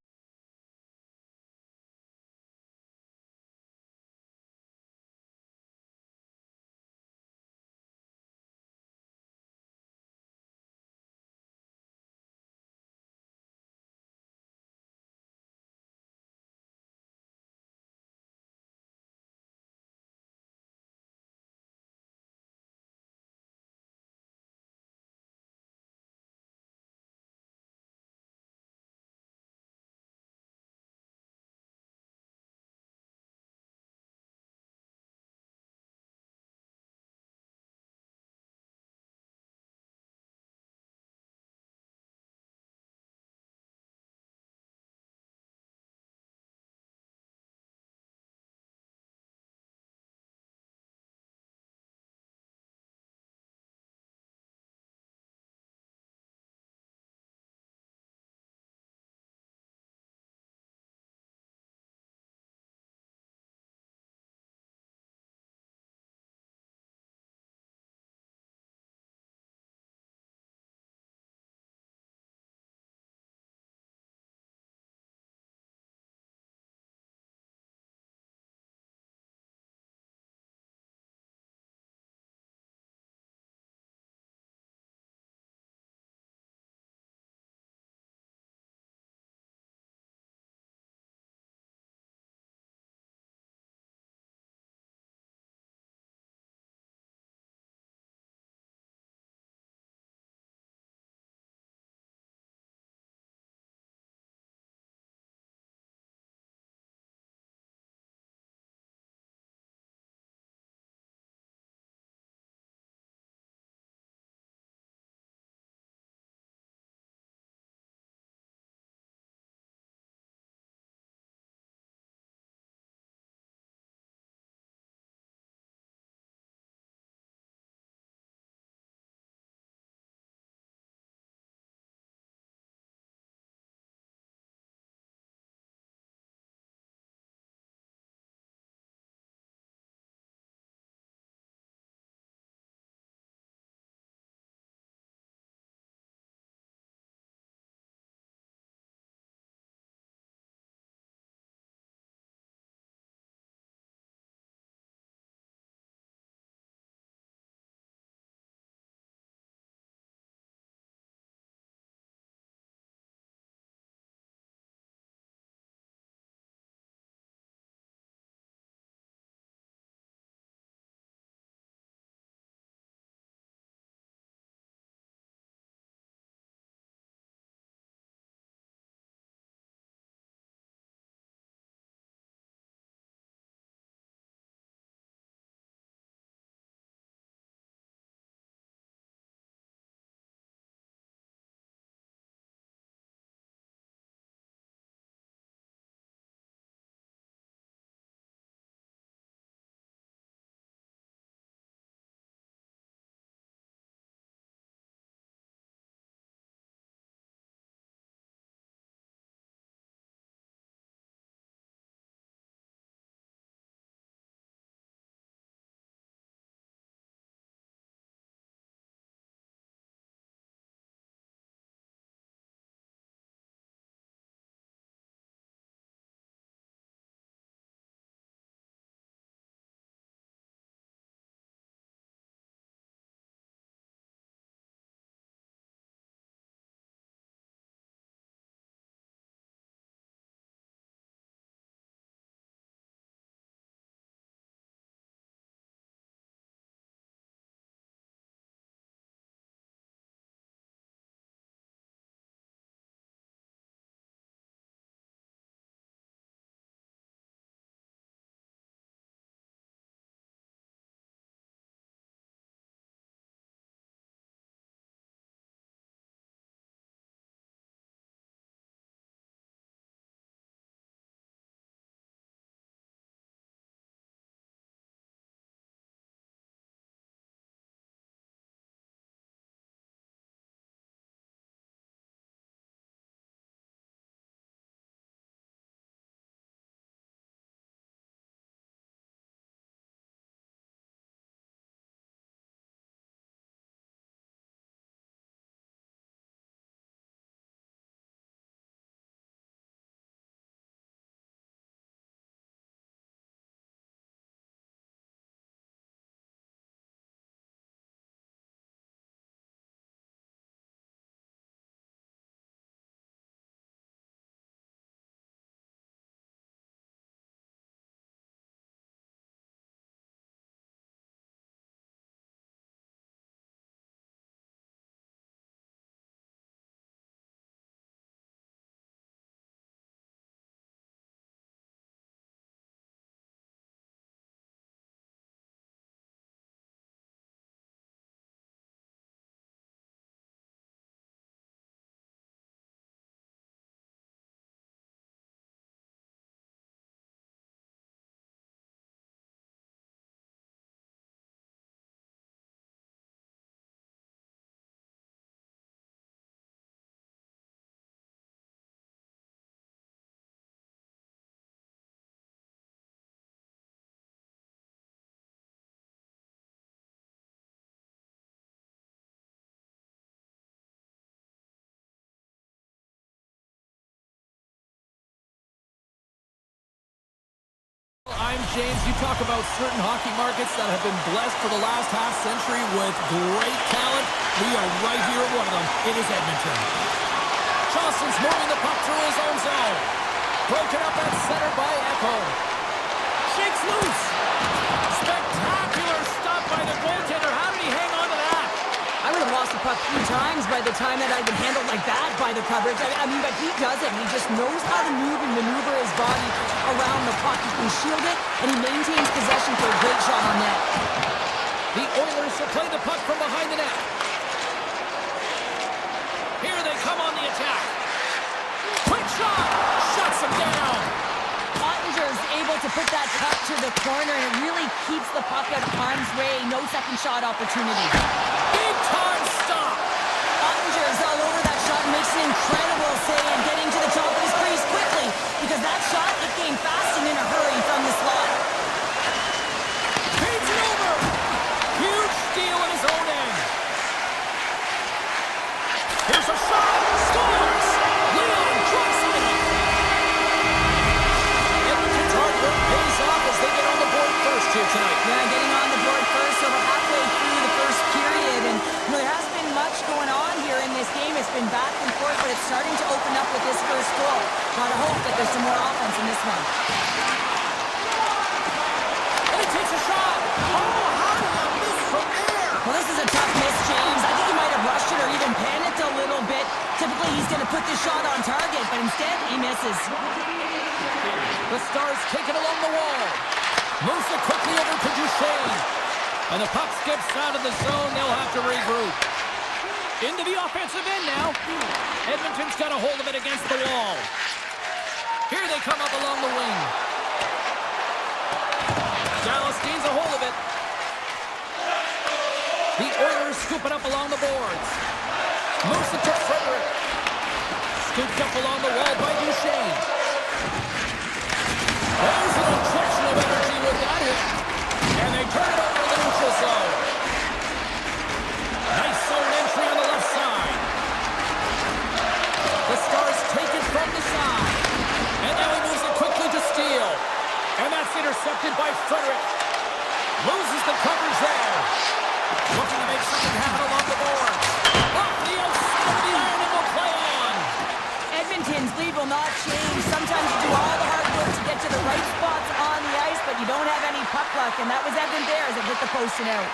times, James, you talk about certain hockey markets that have been blessed for the last half-century with great talent. We are right here at one of them. It is Edmonton. Johnson's moving the puck through his own zone. Broken up at center by Echo. Shakes loose. Spectacular stop by the goaltender. How did he hang on to that? I would have lost the puck 3 times by the time that I'd been handled like that by the coverage. I mean, but he does it. He just knows how to move and maneuver his body around the puck. He can shield it, and he maintains possession for a great shot on net. The Oilers will play the puck from behind the net. Here they come on the attack. Quick shot! Shuts him down. Ottinger's able to put that puck to the corner, and it really keeps the puck out of harm's way. No second shot opportunity. Big time stop. Ottinger's all over that shot and makes an incredible save, getting to the top of his crease quickly, because that shot, it came fast and in a hurry from the slot. Feeds it over. Huge steal at his own end. Here's a shot. Scores. Leon Draisaitl. Edmonton's hard work pays off as they get on the board first here tonight. Yeah, getting on the board first, so we're halfway through the first period, and there hasn't been much going on here in this game. It's been back and forth, but it's starting to open up with this first goal. Gotta hope that there's some more offense in this one. And he takes a shot. Oh, how did he miss from there? Well, this is a tough miss, James. I think he might have rushed it or even panicked a little bit. Typically, he's going to put this shot on target, but instead, he misses. The Stars take it along the wall. Moves it quickly over to Duchesne. And the puck skips out of the zone. They'll have to regroup. Into the offensive end now. Edmonton's got a hold of it against the wall. Here they come up along the wing. Dallas gains a hold of it. The Oilers scoop it up along the boards. Moves it to Frederick. Scooped up along the wall by Duchesne. There's an injection of energy with that hit. And they turn it over to the neutral zone. Nice zone entry on the left side. The Stars take it from the side. And now he moves it quickly to Steele. And that's intercepted by Frederick. Loses the coverage there. Looking to make something happen along the board. Off the outside of the iron and will play on. Edmonton's lead will not change. Sometimes you do all the hard work to get to the right spots on the ice, but you don't have any puck luck, and that was Evan there as it hit the post and out.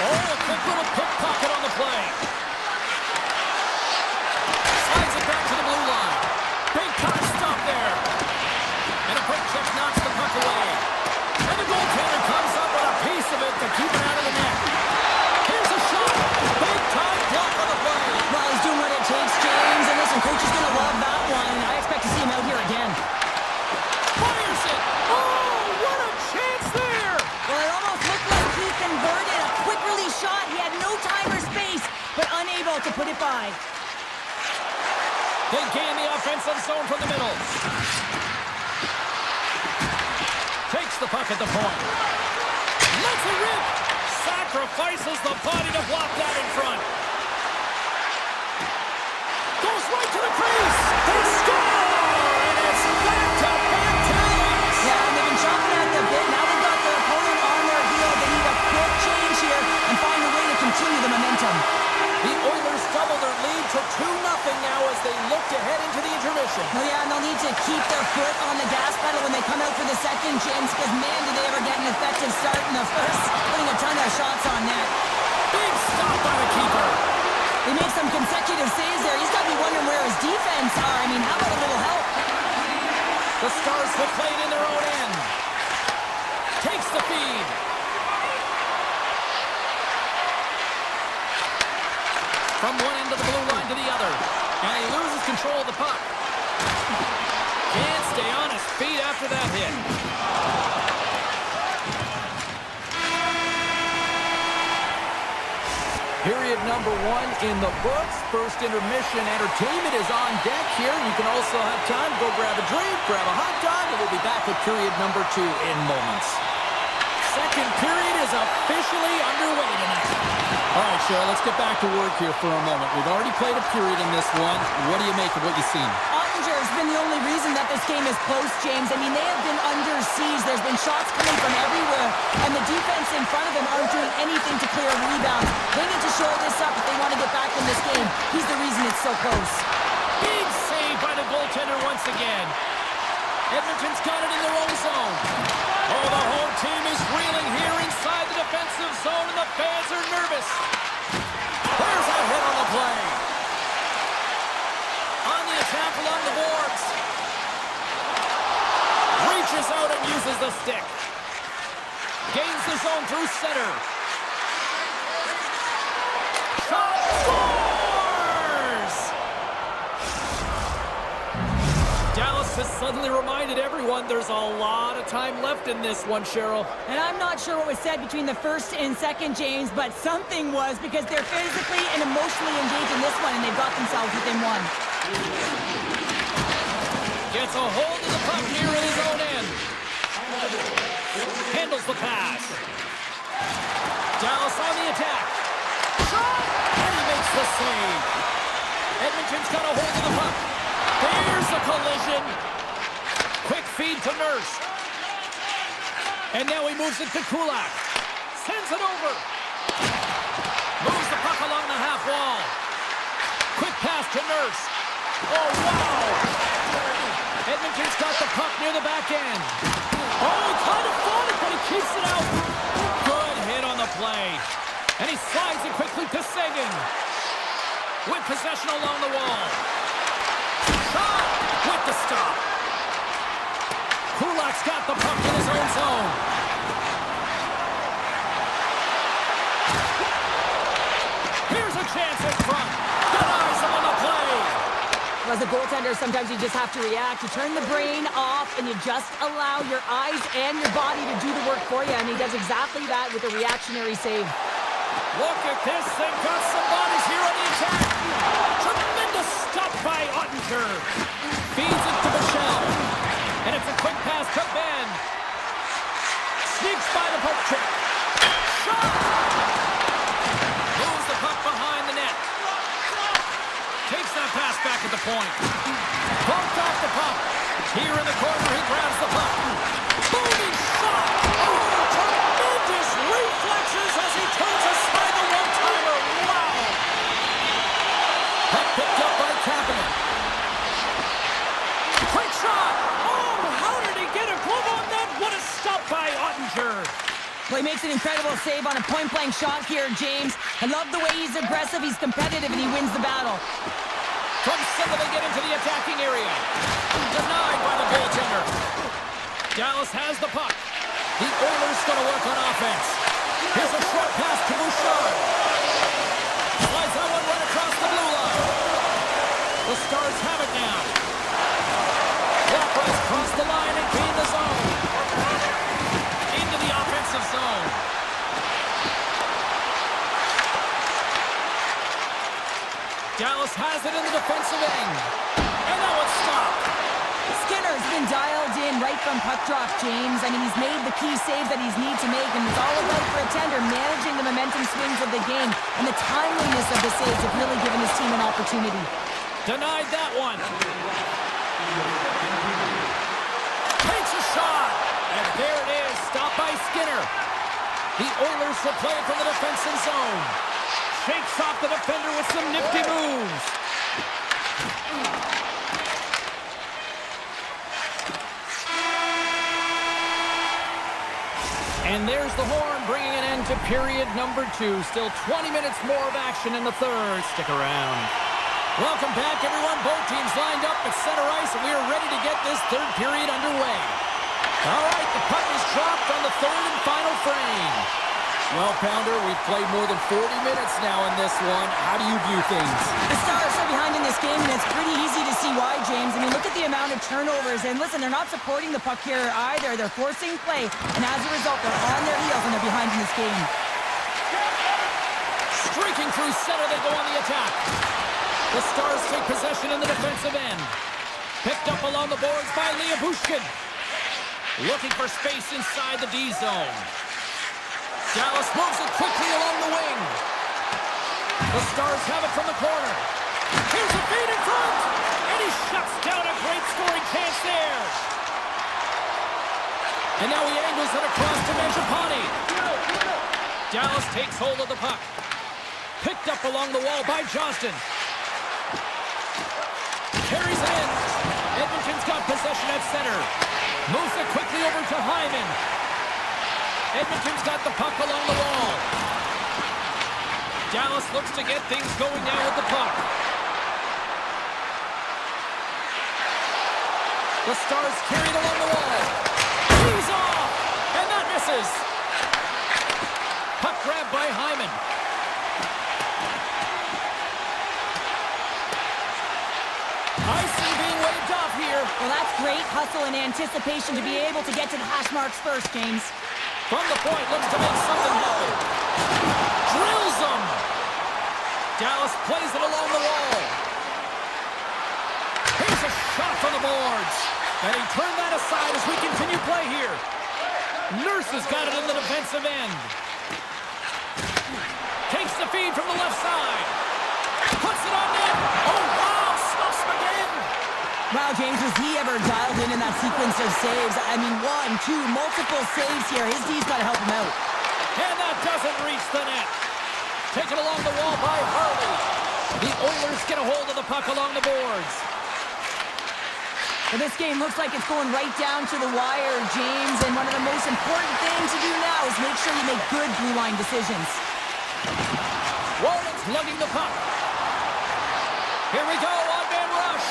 Oh, a quick little pickpocket on the play. Slides it back to the blue line. Big time stop there. And a break check knocks the puck away. And the goaltender comes up with a piece of it to keep it out of the net. Here's a shot. Big time block on the play. Well, he's doing what it takes, James, and listen, coach is going to love that one. I expect to see him out here again. Fires it. Oh, what a chance there. Well, it almost looked like he converted a quick release shot. He had no time or space, but unable to put it by. They gain the offensive zone from the middle. Takes the puck at the point. Lets it rip. Sacrifices the body to block that in front. Goes right to the crease. They score! And it's back-to-back tallies. Yeah, and they've been chopping at the bit. Now they've got their opponent on their heel. They need a quick change here and find a way to continue the momentum. The Oilers double their lead to 2-0 now as they look to head into the intermission. Oh yeah, and they'll need to keep their foot on the gas pedal when they come out for the second, James, because man, did they ever get an effective start in the first, putting a ton of shots on net. Big stop by the keeper. They make some consecutive saves there. He's got to be wondering where his defense are. I mean, how about a little help? The Stars will play it in their own end. Takes the feed. From one end of the blue line to the other. And he loses control of the puck. Can't stay on his feet after that hit. Period number 1 in the books. First intermission entertainment is on deck here. You can also have time to go grab a drink, grab a hot dog, and we'll be back with period number 2 in moments. Second period is officially underway tonight. All right, Cheryl, let's get back to work here for a moment. We've already played a period in this one. What do you make of what you've seen? exposure has been the only reason that this game is close, James. I mean, they have been under siege. There's been shots coming from everywhere, and the defense in front of them aren't doing anything to clear rebounds. They need to shore this up if they want to get back in this game. He's the reason it's so close. Big save by the goaltender once again. Edmonton's got it in their own zone. Oh, the home team is reeling here inside the defensive zone, and the fans are nervous. There's a hit on the play. On the attack along the boards. Reaches out and uses the stick. Gains the zone through center. Shot, scores! Dallas has suddenly reminded everyone there's a lot of time left in this one, Cheryl. And I'm not sure what was said between the first and second, James, but something was, because they're physically and emotionally engaged in this one, and they've got themselves within one. Gets a hold of the puck here in his own end. Handles the pass. Dallas on the attack. Shot! And he makes the save. Edmonton's got a hold of the puck. There's a collision. Quick feed to Nurse. And now he moves it to Kulak. Sends it over. Moves the puck along the half wall. Quick pass to Nurse. Oh, wow! Edmonton's got the puck near the back end. Oh, he kind of fought it, but he keeps it out. Good hit on the play. And he slides it quickly to Seguin. With possession along the wall. Shot! With the stop. Kulak's got the puck in his own zone. Here's a chance in front. Denies him on the play. As a goaltender, sometimes you just have to react. You turn the brain off, and you just allow your eyes and your body to do the work for you, and he does exactly that with a reactionary save. Look at this. They've got some bodies here on the attack. Tremendous stop by Ottinger. Feeds it to Michelle. And it's a quick pass to Ben. Sneaks by the poke check. Shot! Moves the puck behind the net. Takes that pass back at the point. Bumped off the puck. Here in the corner, he grabs the puck. Booming shot! Oh, tremendous reflexes as he turns aside the one-timer. Wow! Puck picked up by Kapanen. Quick shot! Oh, how did he get a glove on that? What a stop by Ottinger. Well, he makes an incredible save on a point-blank shot here, James. I love the way he's aggressive, he's competitive, and he wins the battle. From center, they get into the attacking area. Denied by the goaltender. Dallas has the puck. The Oilers going to work on offense. Here's a short pass to Bouchard. Slides that one right across the blue line. The Stars have it now. Walker has crossed the line and gained the zone. Into the offensive zone. Dallas has it in the defensive end. And that one's stopped. Skinner's been dialed in right from puck drop, James. I mean, he's made the key save that he's need to make, and it's all about for a tender managing the momentum swings of the game, and the timeliness of the saves have really given his team an opportunity. Denied that one. Takes a shot. And there it is. Stopped by Skinner. The Oilers will play it from the defensive zone. Shakes off the defender with some nifty moves. And there's the horn, bringing an end to period number 2. Still 20 minutes more of action in the third. Stick around. Welcome back, everyone. Both teams lined up at center ice, and we are ready to get this third period underway. All right, the puck is dropped on the third and final frame. Well, Pounder, we've played more than 40 minutes now in this one. How do you view things? The Stars are behind in this game, and it's pretty easy to see why, James. I mean, look at the amount of turnovers. And listen, they're not supporting the puck here either. They're forcing play, and as a result, they're on their heels, and they're behind in this game. Streaking through center, they go on the attack. The Stars take possession in the defensive end. Picked up along the boards by Leah Bushkin. Looking for space inside the D zone. Dallas moves it quickly along the wing. The Stars have it from the corner. Here's a feed in front, and he shuts down a And now he angles it across to Mangiapane. Dallas takes hold of the puck. Picked up along the wall by Johnston. Carries it in. Edmonton's got possession at center. Moves it quickly over to Hyman. Edmonton's got the puck along the wall. Dallas looks to get things going now with the puck. The Stars carry it along the wall. He's off! And that misses. Puck grab by Hyman. Icing being waved off here. Well, that's great hustle and anticipation to be able to get to the hash marks first, James. From the point, looks to make something happen. Drills him! Dallas plays it along the wall. Here's a shot from the boards. And he turned that aside as we continue play here. Nurse has got it in the defensive end. Takes the feed from the left side. Puts it on net. Oh, wow! Stuffs him again. Wow, James, was he ever dialed in that sequence of saves? I mean, 1, 2, multiple saves here. His D's got to help him out. And that doesn't reach the net. Taken along the wall by Harley. The Oilers get a hold of the puck along the boards. Well, this game looks like it's going right down to the wire, James, and one of the most important things to do now is make sure you make good blue line decisions. Walden's lugging the puck. Here we go, on-man rush.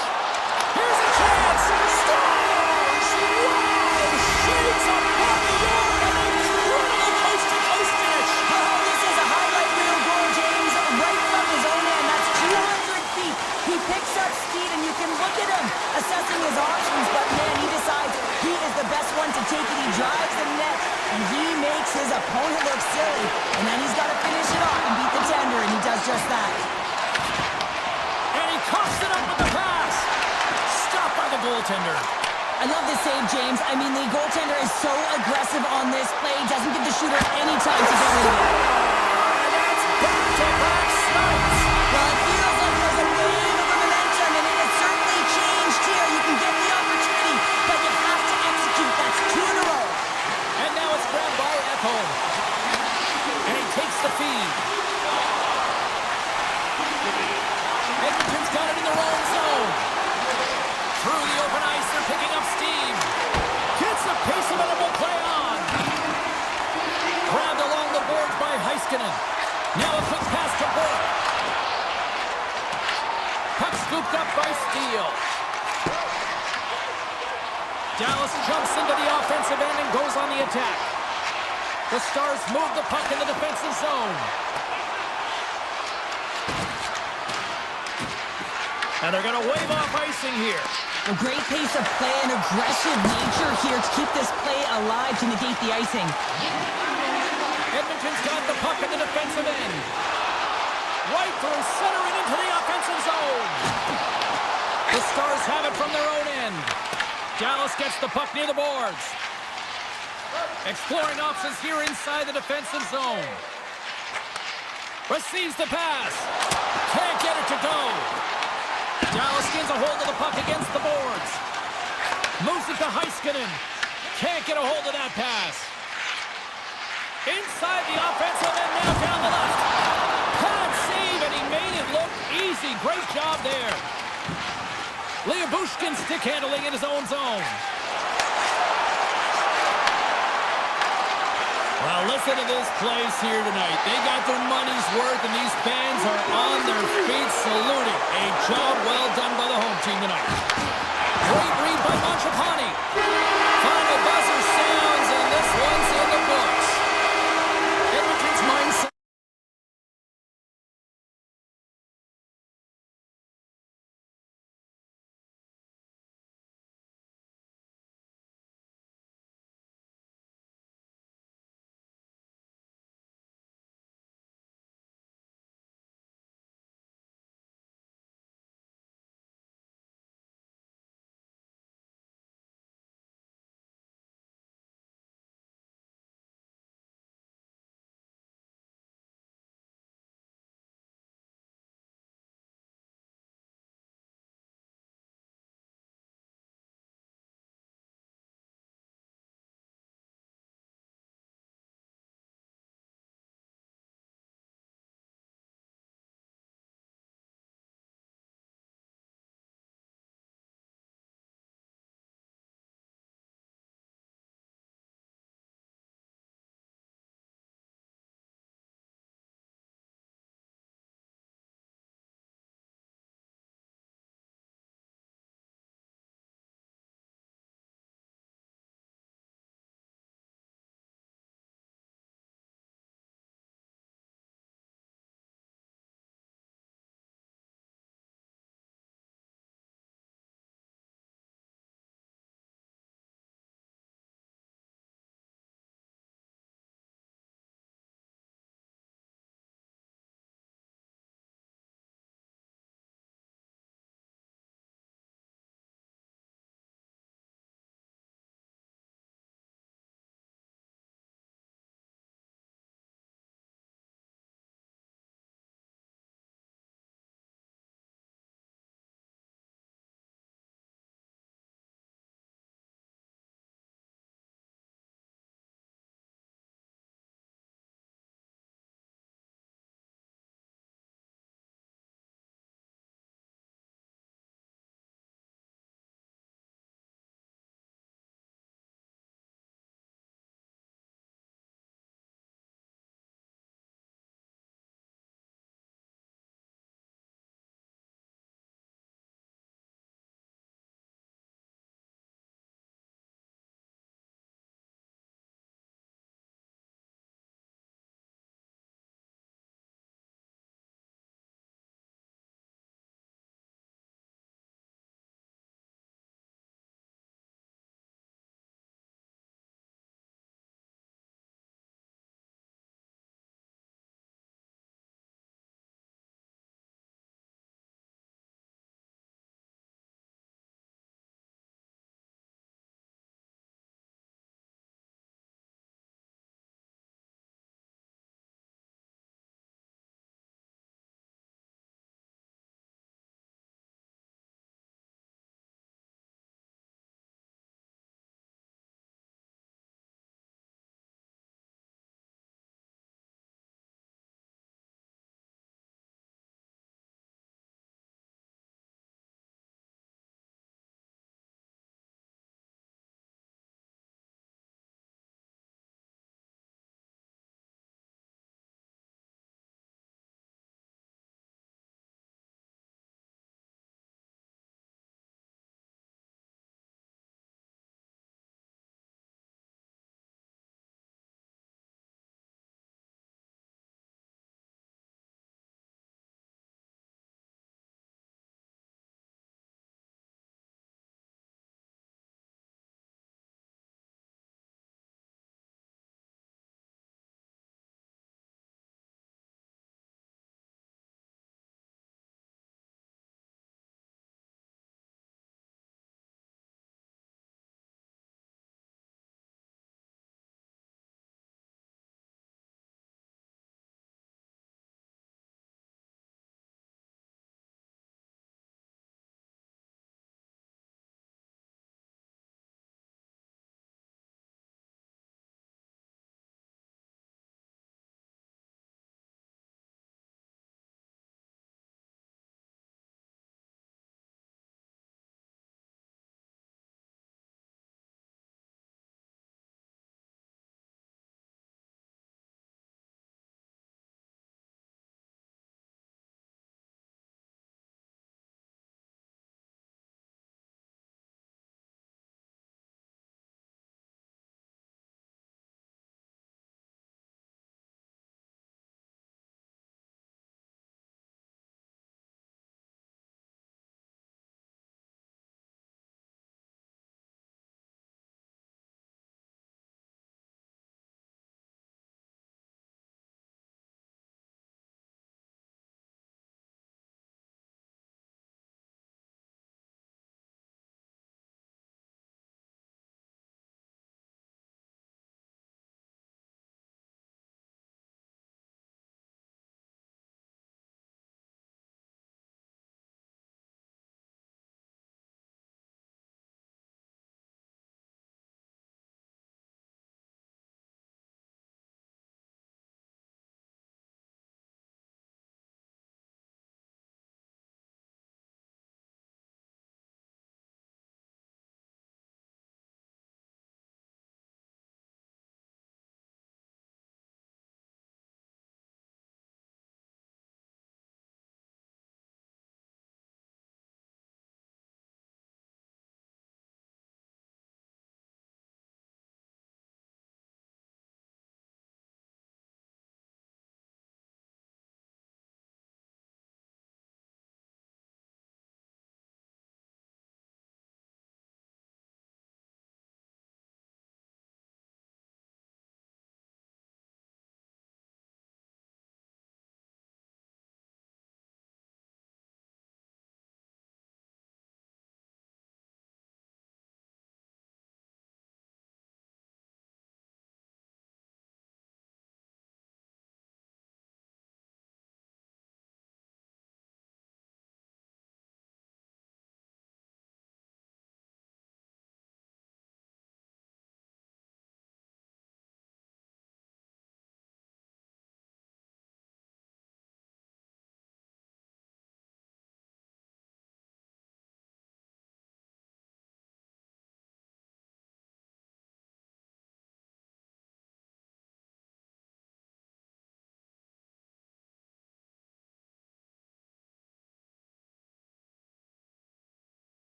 Here's a chance. Stars! Wow! Shades up on the yard. An incredible coast-to-coast finish. Oh, this is a highlight reel goal, James, right from his own end. That's 200 feet. He picks up speed, and you can look at him assessing his options, but man, he decides he is the best one to take it. He drives the net, and he makes his opponent look silly. And then he's got to finish it off and beat the tender, and he does just that. And he coughs it up with the pass. Stopped by the goaltender. I love this save, James. I mean, the goaltender is so aggressive on this play. Doesn't give the shooter any time to get rid of it. And that's back-to-back snipes. Well, it feels like there's a wave of momentum, and it has certainly changed here. You can get the opportunity, but you have to execute. That's 2 in a row. And now it's grabbed by Ekholm. And he takes the feed. Edmonton's got it in their own zone. Through the open ice, they're picking up steam. Gets the pace of it and will play on. Grabbed along the boards by Heiskanen. Now a quick pass to Burke. Puck scooped up by Steele. Dallas jumps into the offensive end and goes on the attack. The Stars move the puck in the defensive zone. And they're going to wave off icing here. A great pace of play and aggressive nature here to keep this play alive to negate the icing. Edmonton's got the puck in the defensive end. Right through center and into the offensive zone. The Stars have it from their own end. Dallas gets the puck near the boards. Exploring options here inside the defensive zone. Receives the pass. Can't get it to go. Dallas gains a hold of the puck against the boards. Moves it to Heiskanen. Can't get a hold of that pass. Inside the offensive end, now down the left. Pad save, and he made it look easy. Great job there. Lyubushkin stick handling in his own zone. Well, listen to this place here tonight. They got their money's worth, and these fans are on their feet saluting. A job well done by the home team tonight. Great read by Mangiapane. Final buzzer sounds, and this one's in the books. Edmonton's mindset.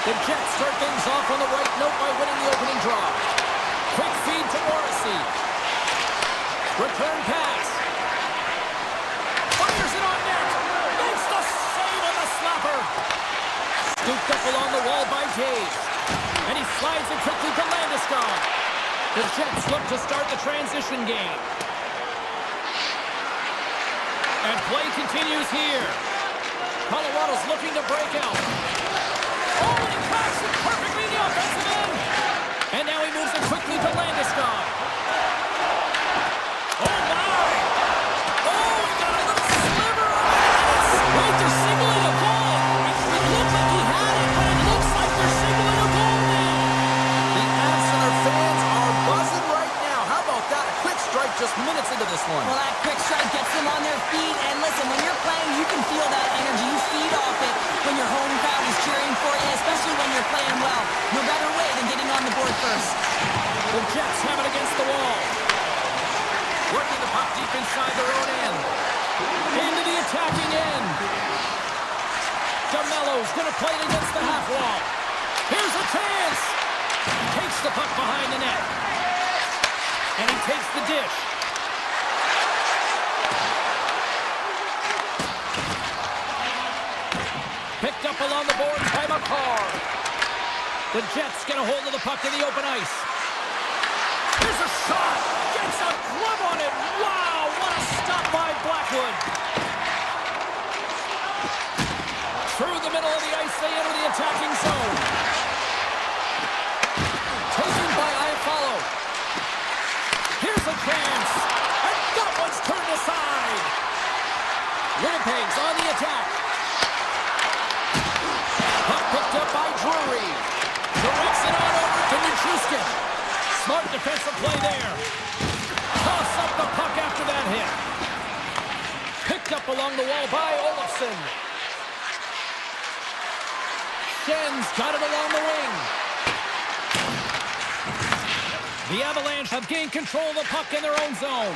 The Jets start things off on the right note by winning the opening draw. Quick feed to Morrissey. Return pass. Fires it on net. Makes the save on the slapper. Scooped up along the wall by Taves. And he slides it quickly to Landeskog. The Jets look to start the transition game. And play continues here. Colorado's looking to break out. Oh, and he cracks it perfectly in the offensive end. And now he moves it quickly to Landeskog. Oh, my! Oh, he got a little sliver of it. Wait, they're signaling a goal. It looked like he had it, but it looks like they're signaling a goal now. The Avs and their fans are buzzing right now. How about that? A quick strike just minutes into this one. Well, that quick strike gets them on their feet. And listen, when you're playing, you can feel that energy. You feed off it when your home crowd is cheering for you, especially when you're playing well. No better way than getting on the board first. The Jets have it against the wall. Working the puck deep inside their own end. Into the attacking end. DeMello's going to play it against the half wall. Here's a chance. Takes the puck behind the net. And he takes the dish. Picked up along the boards by McCarr. The Jets get a hold of the puck in the open ice. Here's a shot. Gets a glove on it. Wow, what a stop by Blackwood. Through the middle of the ice, they enter the attacking zone. Taken by Iafallo. Here's a chance. And that one's turned aside. Winnipeg's on the attack. Puck picked up by Drury. Directs it on over to Nichushkin. Smart defensive play there. Toss up the puck after that hit. Picked up along the wall by Olofsson. Schen's got it along the wing. The Avalanche have gained control of the puck in their own zone.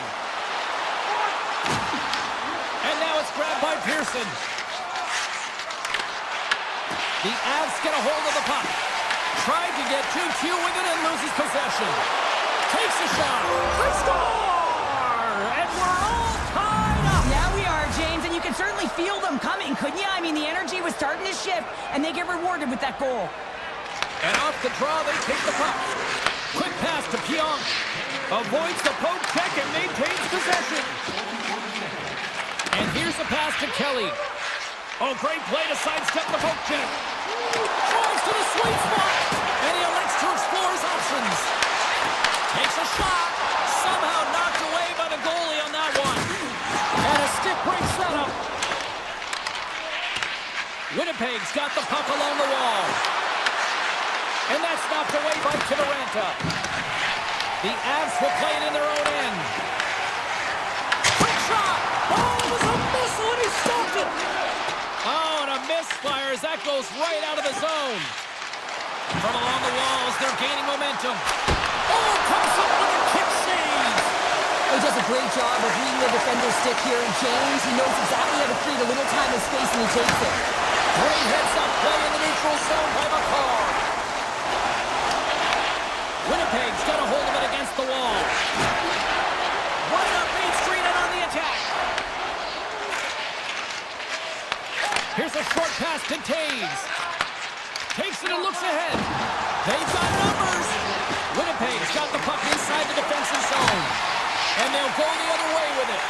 And now it's grabbed by Pearson. The Avs get a hold of the puck. Tried to get 2-2 with it and loses possession. Takes a shot. They score! And we're all tied up. Now we are, James, and you can certainly feel them coming, couldn't you? I mean, the energy was starting to shift, and they get rewarded with that goal. And off the draw, they take the puck. Quick pass to Pionk. Avoids the poke check and maintains possession. And here's a pass to Kelly. Oh, great play to sidestep the poke check. Tries to the sweet spot. And he elects to explore his options. Takes a shot. Somehow knocked away by the goalie on that one. And a stick break setup. Winnipeg's got the puck along the wall. And that's knocked away by Kiviranta. The Avs will play it in their own end. Quick shot! Oh, it was a missile and he stopped it! Oh, and a misfire as that goes right out of the zone. From along the walls, they're gaining momentum. Oh, comes up with a kick save! He does a great job of reading the defender's stick here, and James, he knows exactly how to create a little time and space, and he takes it. Great heads-up play in the neutral zone by McCarr. Winnipeg's got a hold of it against the wall. Right up Main Street and on the attack. Here's a short pass to Taves. Takes it and looks ahead. They've got numbers. Winnipeg's got the puck inside the defensive zone. And they'll go the other way with it.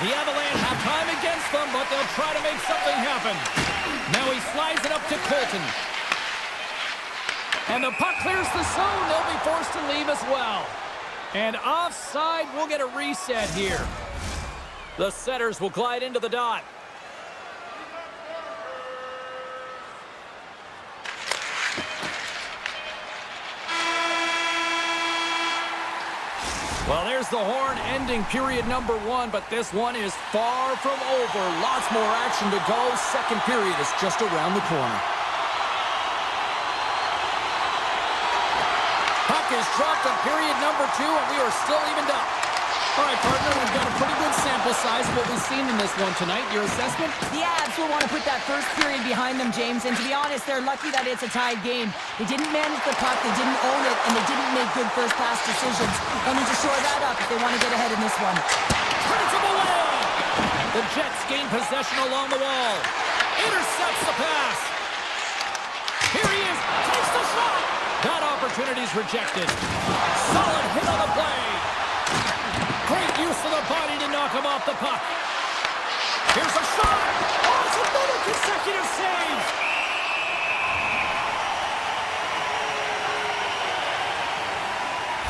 The Avalanche have time against them, but they'll try to make something happen. Now he slides it up to Colton. And the puck clears the zone. They'll be forced to leave as well. And offside, we'll get a reset here. The setters will glide into the dot. Well, there's the horn ending period number 1, but this one is far from over. Lots more action to go. Second period is just around the corner. Puck is dropped on period number 2, and we are still evened up. All right, partner, we've got a pretty good sample size of what we've seen in this one tonight. Your assessment? The Avs will want to put that first period behind them, James, and to be honest, they're lucky that it's a tied game. They didn't manage the puck, they didn't own it, and they didn't make good first pass decisions. They'll need to shore that up if they want to get ahead in this one. Turns him away! The Jets gain possession along the wall. Intercepts the pass. Here he is, takes the shot! That opportunity's rejected. Solid hit on the play. Great use of the body to knock him off the puck. Here's a shot! Oh, it's another consecutive save!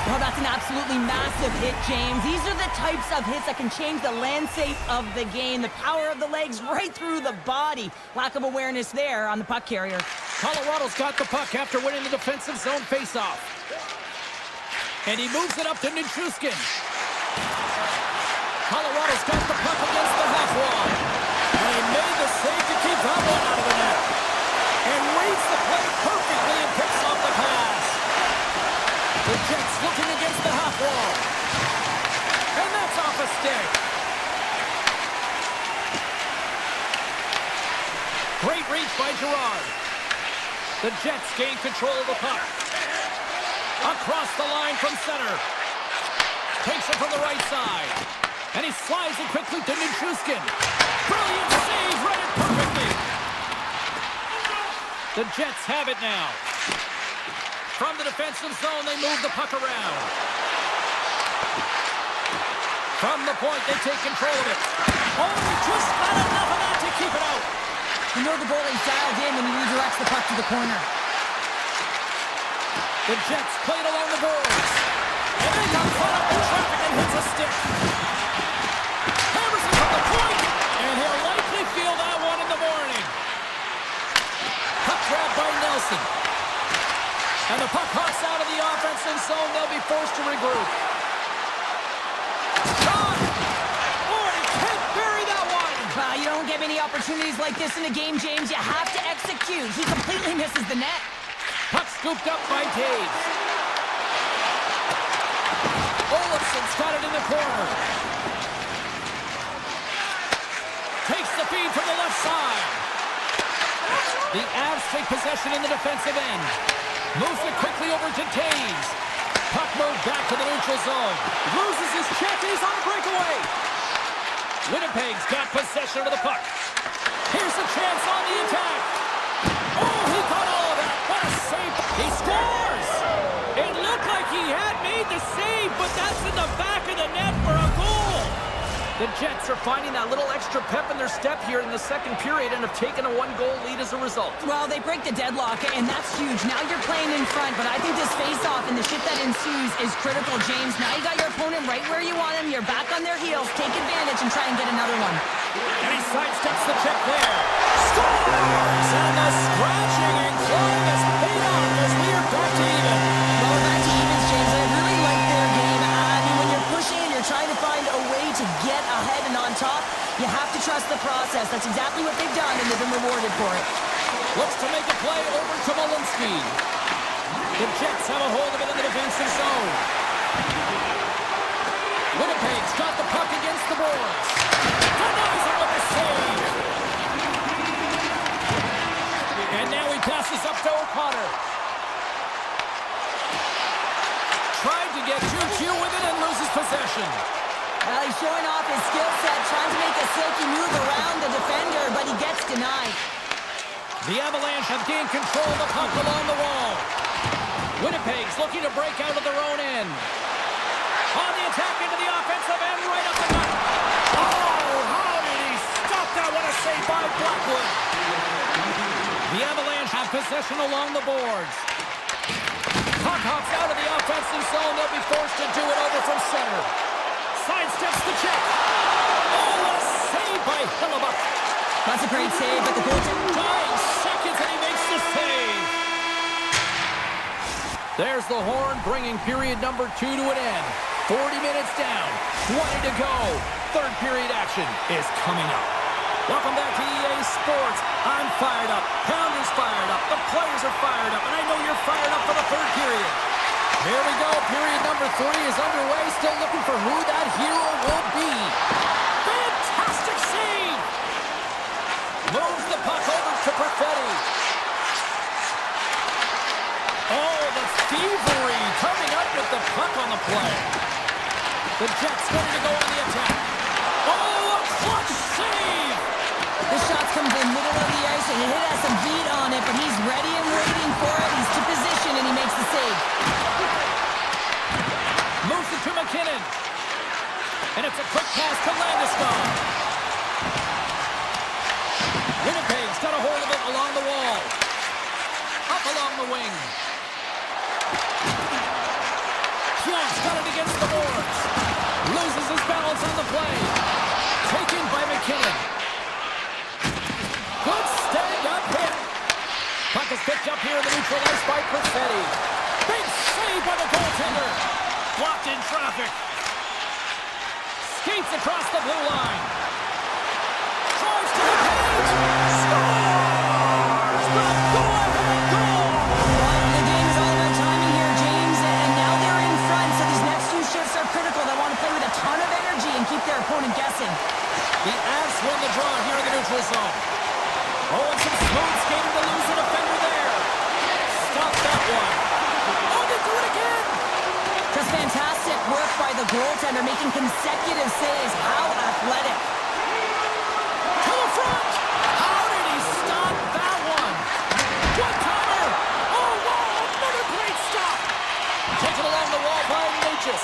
Well, that's an absolutely massive hit, James. These are the types of hits that can change the landscape of the game. The power of the legs right through the body. Lack of awareness there on the puck carrier. Colorado's got the puck after winning the defensive zone faceoff. And he moves it up to Nichushkin. Colorado's got the puck against the half wall. And he made the save to keep that one out of the net. And reads the play perfectly and picks off the pass. The Jets looking against the half wall. And that's off a stick. Great reach by Girard. The Jets gain control of the puck. Across the line from center. Takes it from the right side. And he slides it quickly to Nichushkin. Brilliant save, read it perfectly. The Jets have it now. From the defensive zone, they move the puck around. From the point, they take control of it. Oh, just not enough of that to keep it out. You know the goalie's dialed in when he redirects the puck to the corner. The Jets play it along the boards. And they got caught up in traffic and hits a stick. Hammers it from the point, and he'll likely feel that one in the morning. Puck grabbed by Nelson. And the puck hops out of the offensive zone. They'll be forced to regroup. Shot! Oh, he can't bury that one! You don't get many opportunities like this in a game, James. You have to execute. He completely misses the net. Puck scooped up by Taves. Olafson's got it in the corner. Takes the feed from the left side. The Avs take possession in the defensive end. Moves it quickly over to Taves. Puck moved back to the neutral zone. Loses his check and he's on a breakaway. Winnipeg's got possession of the puck. Here's a chance on the attack. Oh, he got all of that. What a save. He scores! It looked like he had made the save, but that's in the back of the net for a goal. The Jets are finding that little extra pep in their step here in the second period and have taken a one-goal lead as a result. Well, they break the deadlock, and that's huge. Now you're playing in front, but I think this face-off and the shit that ensues is critical, James. Now you got your opponent right where you want him. You're back on their heels. Take advantage and try and get another one. And he sidesteps the check there. Scores! And the scratching and clawing has paid off as we are back to even. Well, back to evens, James. I really like their game. I mean, when you're pushing and you're trying to find a way to get ahead and on top, you have to trust the process. That's exactly what they've done, and they've been rewarded for it. Looks to make a play over to Malinsky. The Jets have a hold of it in the defensive zone. Winnipeg's got the puck against the boards. Denies it with a save. And now he passes up to O'Connor. Tried to get Juju with it and loses possession. Well, he's showing off his skill set, trying to make a silky move around the defender, but he gets denied. The Avalanche have gained control of the puck along the wall. Winnipeg's looking to break out of their own end. On the attack into the offensive end, right up the gut. Oh, how did he stop that? What a save by Blackwood. The Avalanche have possession along the boards. Puck hops out of the offensive zone. They'll be forced to do it over from center. Sidesteps the check. Oh, what a save by Hellebuyck. That's a great save, but the goaltender... 9 seconds and he makes the save. There's the horn, bringing period number 2 to an end. 40 minutes down, 20 to go. Third period action is coming up. Welcome back to EA Sports. I'm fired up. Pounder's fired up. The players are fired up. And I know you're fired up for the third period. Here we go. Period number 3 is underway. Still looking for who that hero play. The Jets ready to go on the attack. Oh, a clutch save! The shot's come to the middle of the ice, and it has some heat on it, but he's ready and waiting for it. He's to position, and he makes the save. Moves it to McKinnon. And it's a quick pass to Landeskog. Winnipeg's got a hold of it along the wall. Up along the wing. Pionk's got it against the boards. Loses his balance on the play. Taken by McKinnon. Good stand-up hit. Puck is picked up here in the neutral ice by Perfetti. Big save by the goaltender. Blocked in traffic. Skates across the blue line. Drives to the paint. Scores! The go-ahead goal! Well, the game is all about timing here, James, and now they're in front, so these next few shifts are critical. They want to play with a ton of energy and keep their opponent guessing. The Avs win the draw here in the neutral zone. Oh, and some smooth skating to lose a defender there. Stop that one. Oh, they do it again. Just fantastic work by the goaltender, making consecutive saves. How athletic. To the front. How did he stop that one? One-timer. Oh, wow, another great stop. Taken along the wall by Natchez.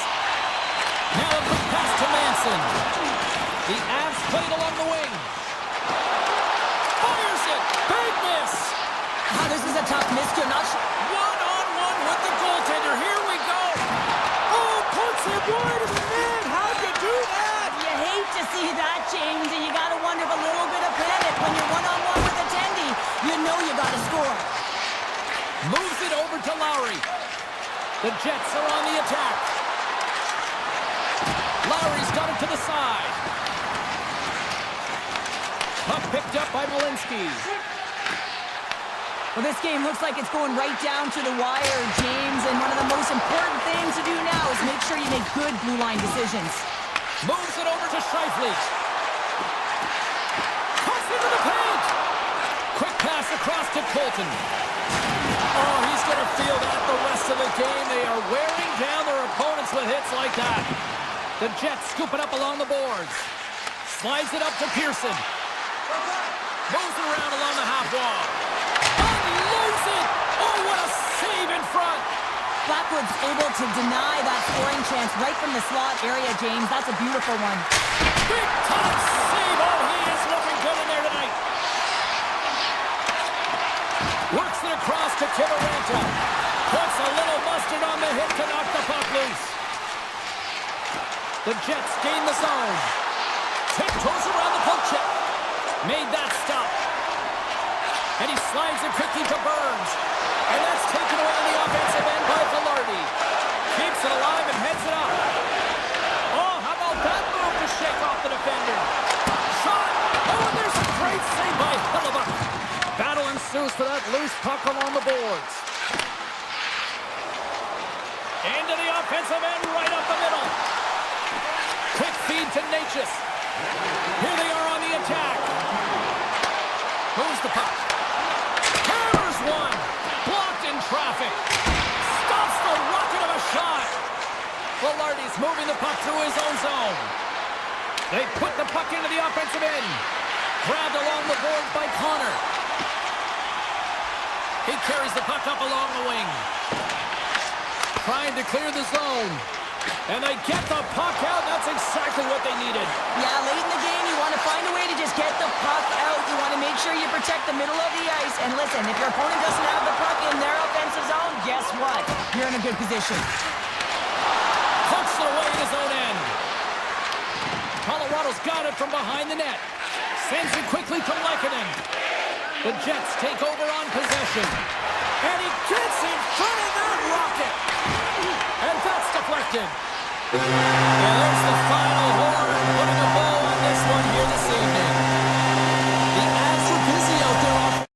Now a quick pass to Manson. The Avs played along the wing. Fires it. Big miss. Ah, this is a tough miss. You're not sure. One-on-one with the goaltender. Here we go. Oh, puts it wide of the net. How'd you do that? You hate to see that, James, and you got to wonder if a little bit of panic when you're one-on-one with a tendy. You know you got to score. Moves it over to Lowry. The Jets are on the attack. Lowry's got it to the side. Puck picked up by Malinsky. Well, this game looks like it's going right down to the wire, James, and one of the most important things to do now is make sure you make good blue line decisions. Moves it over to Scheifele. Cuts into the paint. Quick pass across to Colton. Oh, he's going to feel that the rest of the game. They are wearing down their opponents with hits like that. The Jets scoop it up along the boards. Slides it up to Pearson. Moves it around along the half wall. Unloads it! Oh, what a save in front! Blackwood's able to deny that scoring chance right from the slot area, James. That's a beautiful one. Big time save! Oh, he is looking good in there tonight. Works it across to Kiviranta. Puts a little mustard on the hit to knock the puck loose. The Jets gain the zone. Tiptoes around the poke check. Made that stop. And he slides it quickly to Burns. And that's taken away on the offensive end by Velarde. Keeps it alive and heads it up. Oh, how about that move to shake off the defender? Shot! Oh, and there's a great save by Hellebuyck. Battle ensues for that loose puck along the boards. Into the offensive end, right up the middle. Quick feed to Natchez. Here they are on the attack. Moves the puck. Hammers one. Blocked in traffic. Stops the rocket of a shot. Velarde's moving the puck through his own zone. They put the puck into the offensive end. Grabbed along the board by Connor. He carries the puck up along the wing. Trying to clear the zone. And they get the puck out. That's exactly what they needed. Yeah, late in the game, you want to find a way to just get the puck out. You want to make sure you protect the middle of the ice. And listen, if your opponent doesn't have the puck in their offensive zone, guess what? You're in a good position. Hooks it away in his own end. Colorado's got it from behind the net. Sends it quickly to Lehkonen. The Jets take over on possession. And he gets in front of that rocket. And that's deflected. And there's the final horn, putting a bow on this one here this evening. The Avs were busy out there off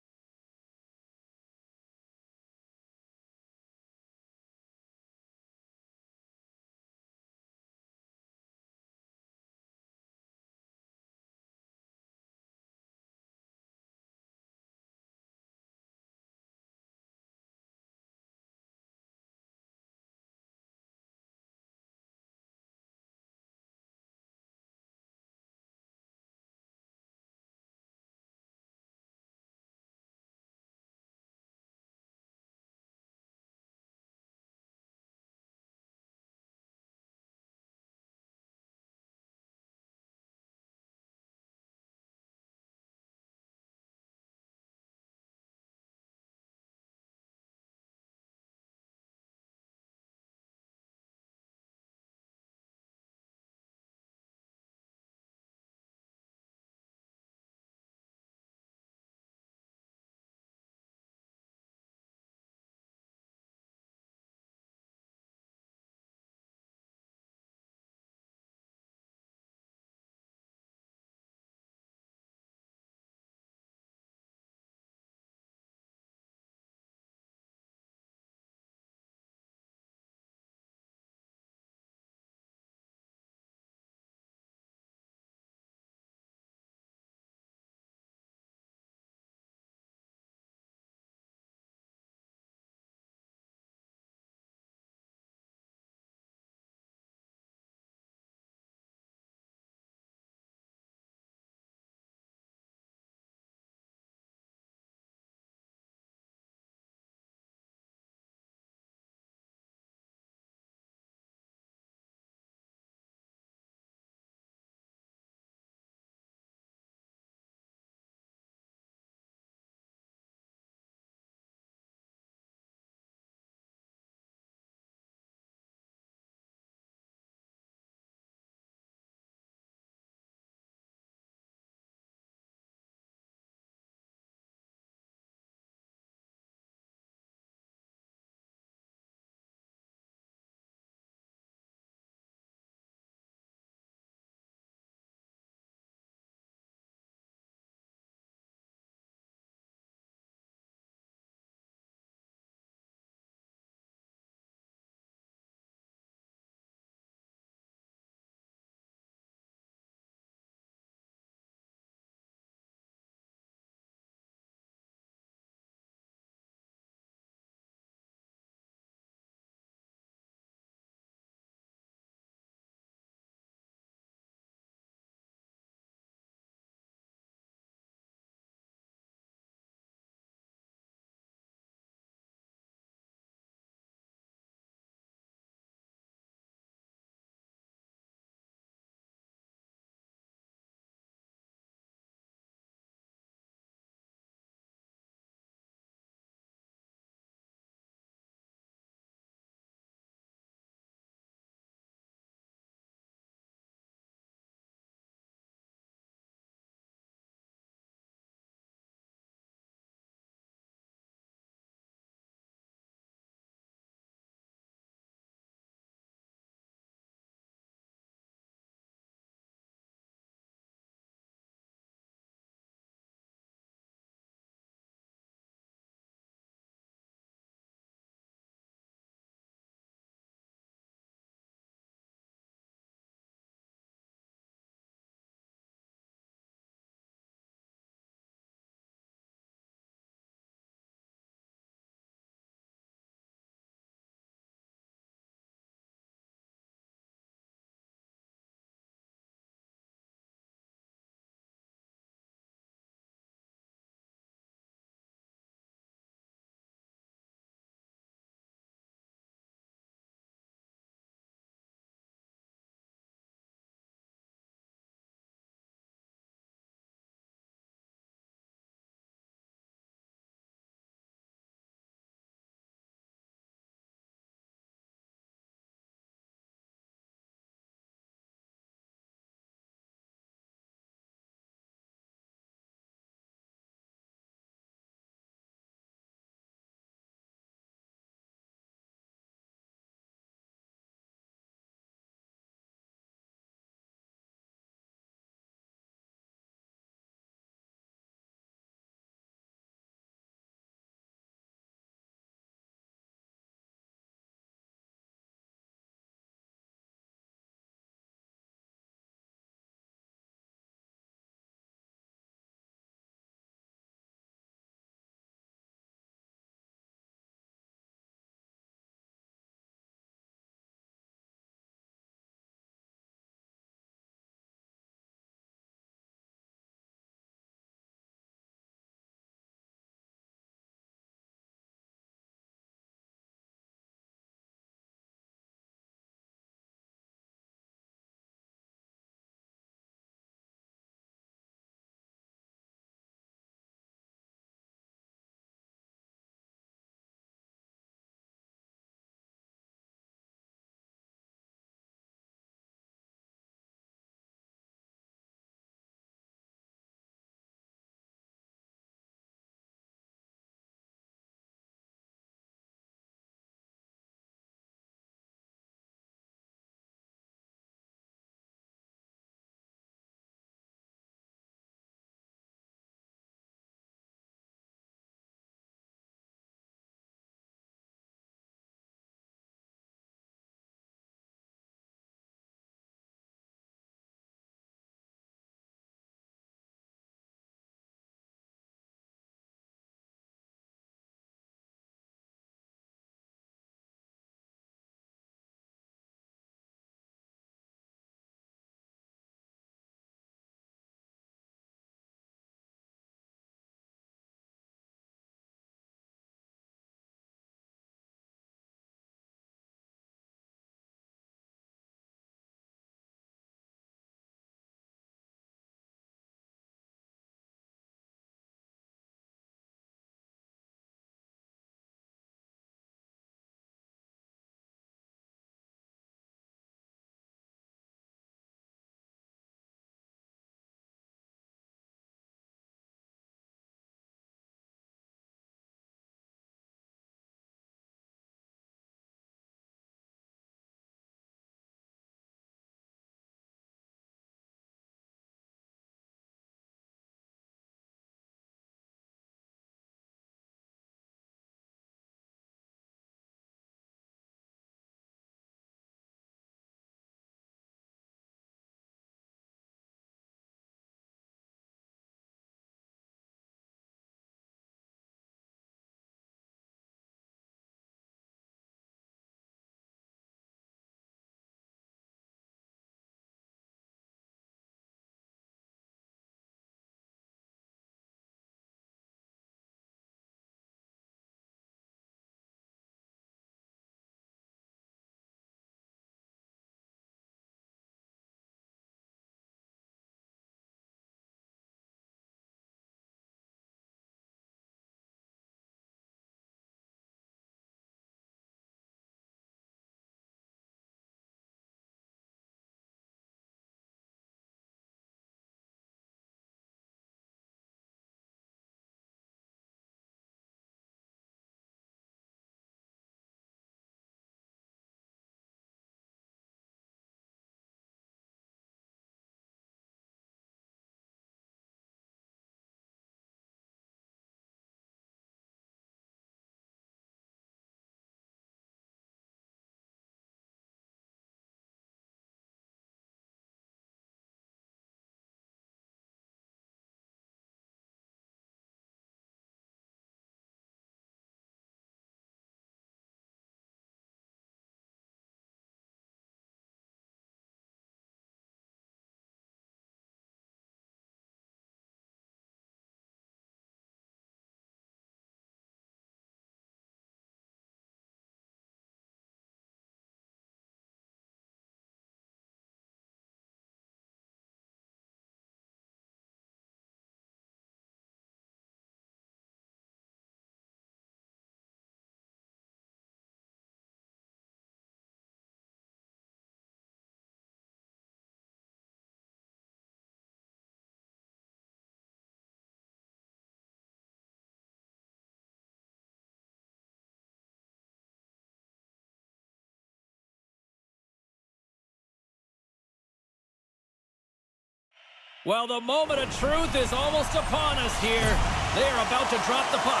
Well, the moment of truth is almost upon us here. They are about to drop the puck.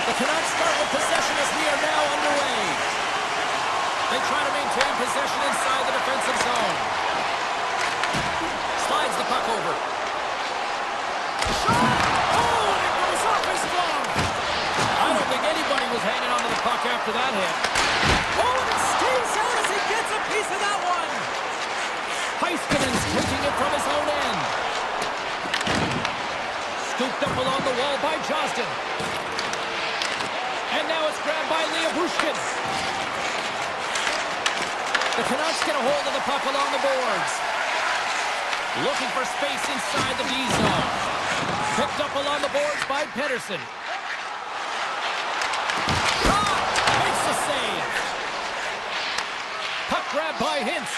The Canucks start with possession as we are now underway. They try to maintain possession inside the defensive zone. Slides the puck over. Shot! Oh, and it goes off his glove. I don't think anybody was hanging onto the puck after that hit. Oh, and it stays out as he gets a piece of that one. Heiskanen's taking it from his own end. Scooped up along the wall by Johnston. And now it's grabbed by Bushkin. The Canucks get a hold of the puck along the boards. Looking for space inside the D zone. Picked up along the boards by Pedersen. Shot! Makes the save. Puck grabbed by Hintz.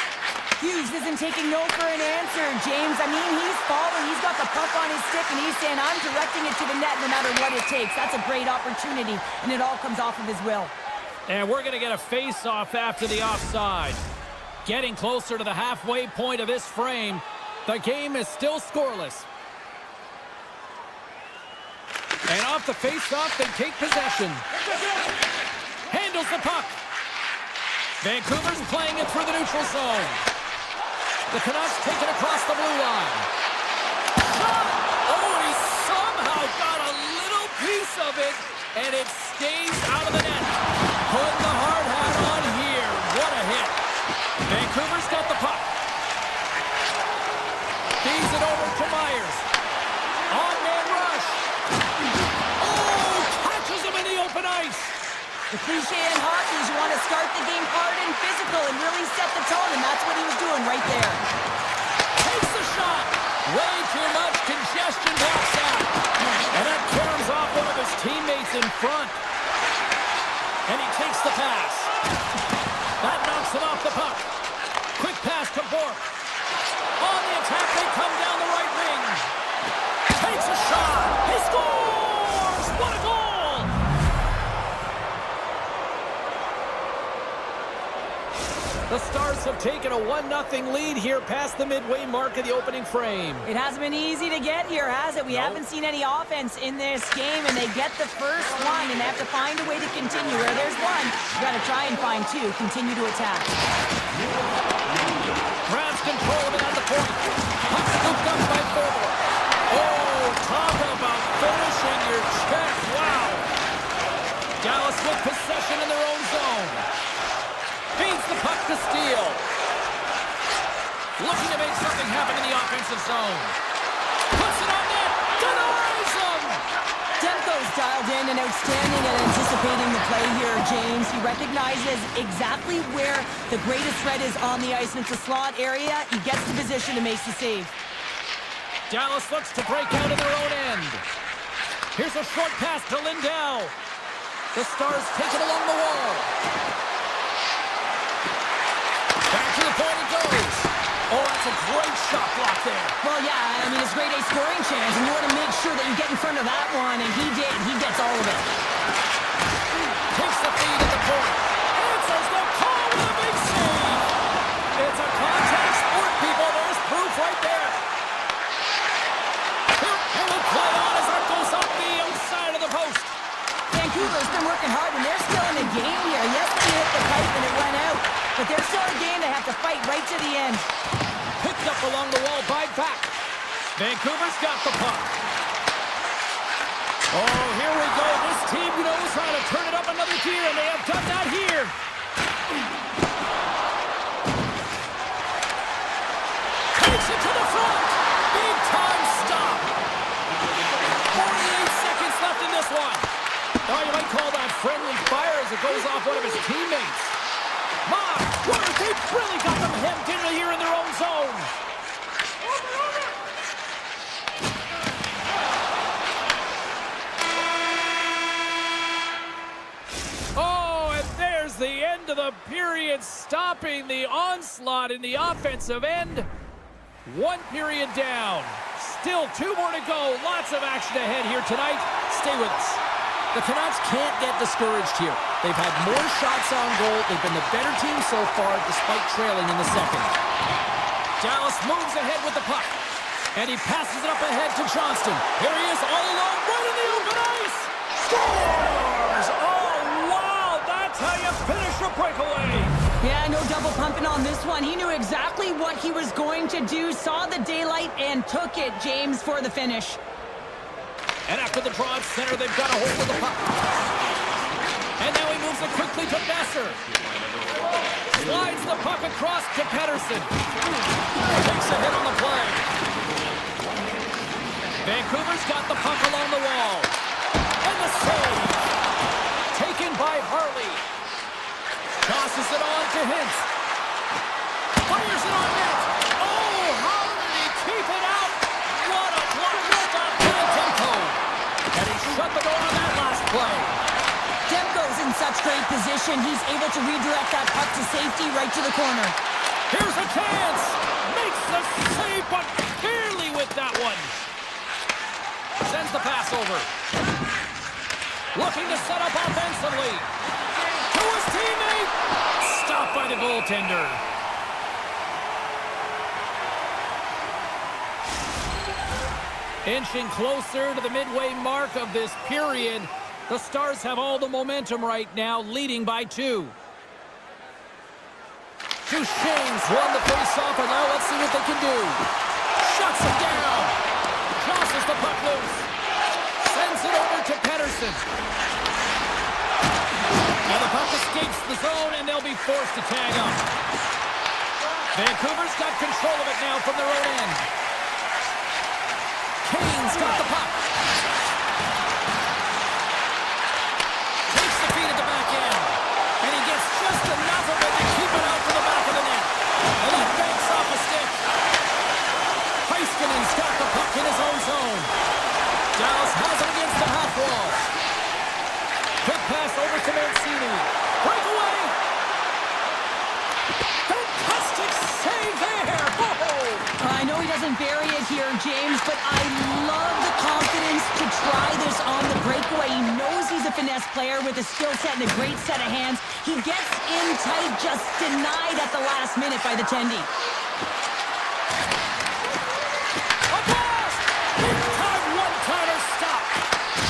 Hughes isn't taking no for an answer, James. I mean, he's falling. He's got the puck on his stick, and he's saying, I'm directing it to the net no matter what it takes. That's a great opportunity, and it all comes off of his will. And we're going to get a face-off after the offside. Getting closer to the halfway point of this frame. The game is still scoreless. And off the face-off, they take possession. Handles the puck. Vancouver's playing it through the neutral zone. The Canucks take it across the blue line. Shot! Oh, and he somehow got a little piece of it, and it stays out of the net. Putting the hard hat on here. What a hit. Vancouver's got the puck. Feeds it over to Myers. On-man rush. Oh, catches him in the open ice. The cliche in hockey is you want to start the game hard and physical and really set the tone, and that's what he was doing right there. Takes the shot. Way too much congestion backside. And that caroms off one of his teammates in front. And he takes the pass. That knocks him off the puck. Quick pass to Bork. On the attack, they come down the right wing. Takes a shot. He scores! What a goal! The Stars have taken a 1-0 lead here past the midway mark of the opening frame. It hasn't been easy to get here, has it? We haven't seen any offense in this game, and they get the first one, and they have to find a way to continue. Where there's one, you got to try and find two. Continue to attack. Grabs control of it at the point. Puck scooped up by Thorpe. Oh, talk about finishing your check. Wow. Dallas with possession in their own zone. Feeds the puck to Steele. Looking to make something happen in the offensive zone. Puts it on net. Denies him. Demko's dialed in and outstanding at anticipating the play here, James. He recognizes exactly where the greatest threat is on the ice, and it's a slot area. He gets the position and makes the save. Dallas looks to break out of their own end. Here's a short pass to Lindell. The Stars take it along the wall. Back to the point it goes. Oh, that's a great shot block there. Well, yeah, I mean, it's a great A scoring chance, and you want to make sure that you get in front of that one, and he did. He gets all of it. Takes the feed at the point. Answers the call with a big save. It's a contact sport, people. There's proof right there. Here will play on as that goes up the outside of the post. Vancouver's been working hard, and they're still in the game here. Yes, they hit the pipe and it went out, but they're still in a game. They have to fight right to the end. Picked up along the wall by Back. Vancouver's got the puck. Oh, here we go. This team knows how to turn it up another gear, and they have done that here. Takes it to the front. Big time stop. 48 seconds left in this one. Now you might call that friendly fire as it goes off one of his teammates. My word, they've really got them hemmed in here in their own zone. Oh, and there's the end of the period, stopping the onslaught in the offensive end. One period down. Still 2 more to go. Lots of action ahead here tonight. Stay with us. The Canucks can't get discouraged here. They've had more shots on goal. They've been the better team so far, despite trailing in the second. Dallas moves ahead with the puck. And he passes it up ahead to Johnston. Here he is all alone, right in the open ice. Scores! Oh, wow! That's how you finish a breakaway. Yeah, no double pumping on this one. He knew exactly what he was going to do, saw the daylight, and took it, James, for the finish. And after the draw at center, they've got a hold of the puck. And now he moves it quickly to Besser. Slides the puck across to Pettersson. Takes a hit on the play. Vancouver's got the puck along the wall. And the save. Taken by Harley. Tosses it on to Hintz. Fires it on net. Oh, how did he keep it out? What a block. Tempo. And he shut the door on that last play. Demko's in such great position. He's able to redirect that puck to safety right to the corner. Here's a chance. Makes the save, but barely with that one. Sends the pass over. Looking to set up offensively. To his teammate. Stopped by the goaltender. Inching closer to the midway mark of this period. The Stars have all the momentum right now, leading by 2. Duchesne's won the face-off, and now let's see what they can do. Shuts him down. Crosses the puck loose. Sends it over to Pettersson. Now the puck escapes the zone, and they'll be forced to tag up. Vancouver's got control of it now from their own end. Kane's got the puck. Takes the feed at the back end. And he gets just enough of it to keep it out to the back of the net. And that banks off a stick. Heiskanen's got the puck in his own zone. Dallas has it against the half wall. Quick pass over to Mancini. Breakaway. Fantastic save there. Oh! I know he doesn't bury it here, James, but I love the confidence to try this on the breakaway. He knows he's a finesse player with a skill set and a great set of hands. He gets in tight, just denied at the last minute by the Tendy. A blast! Big-time one-timer stop.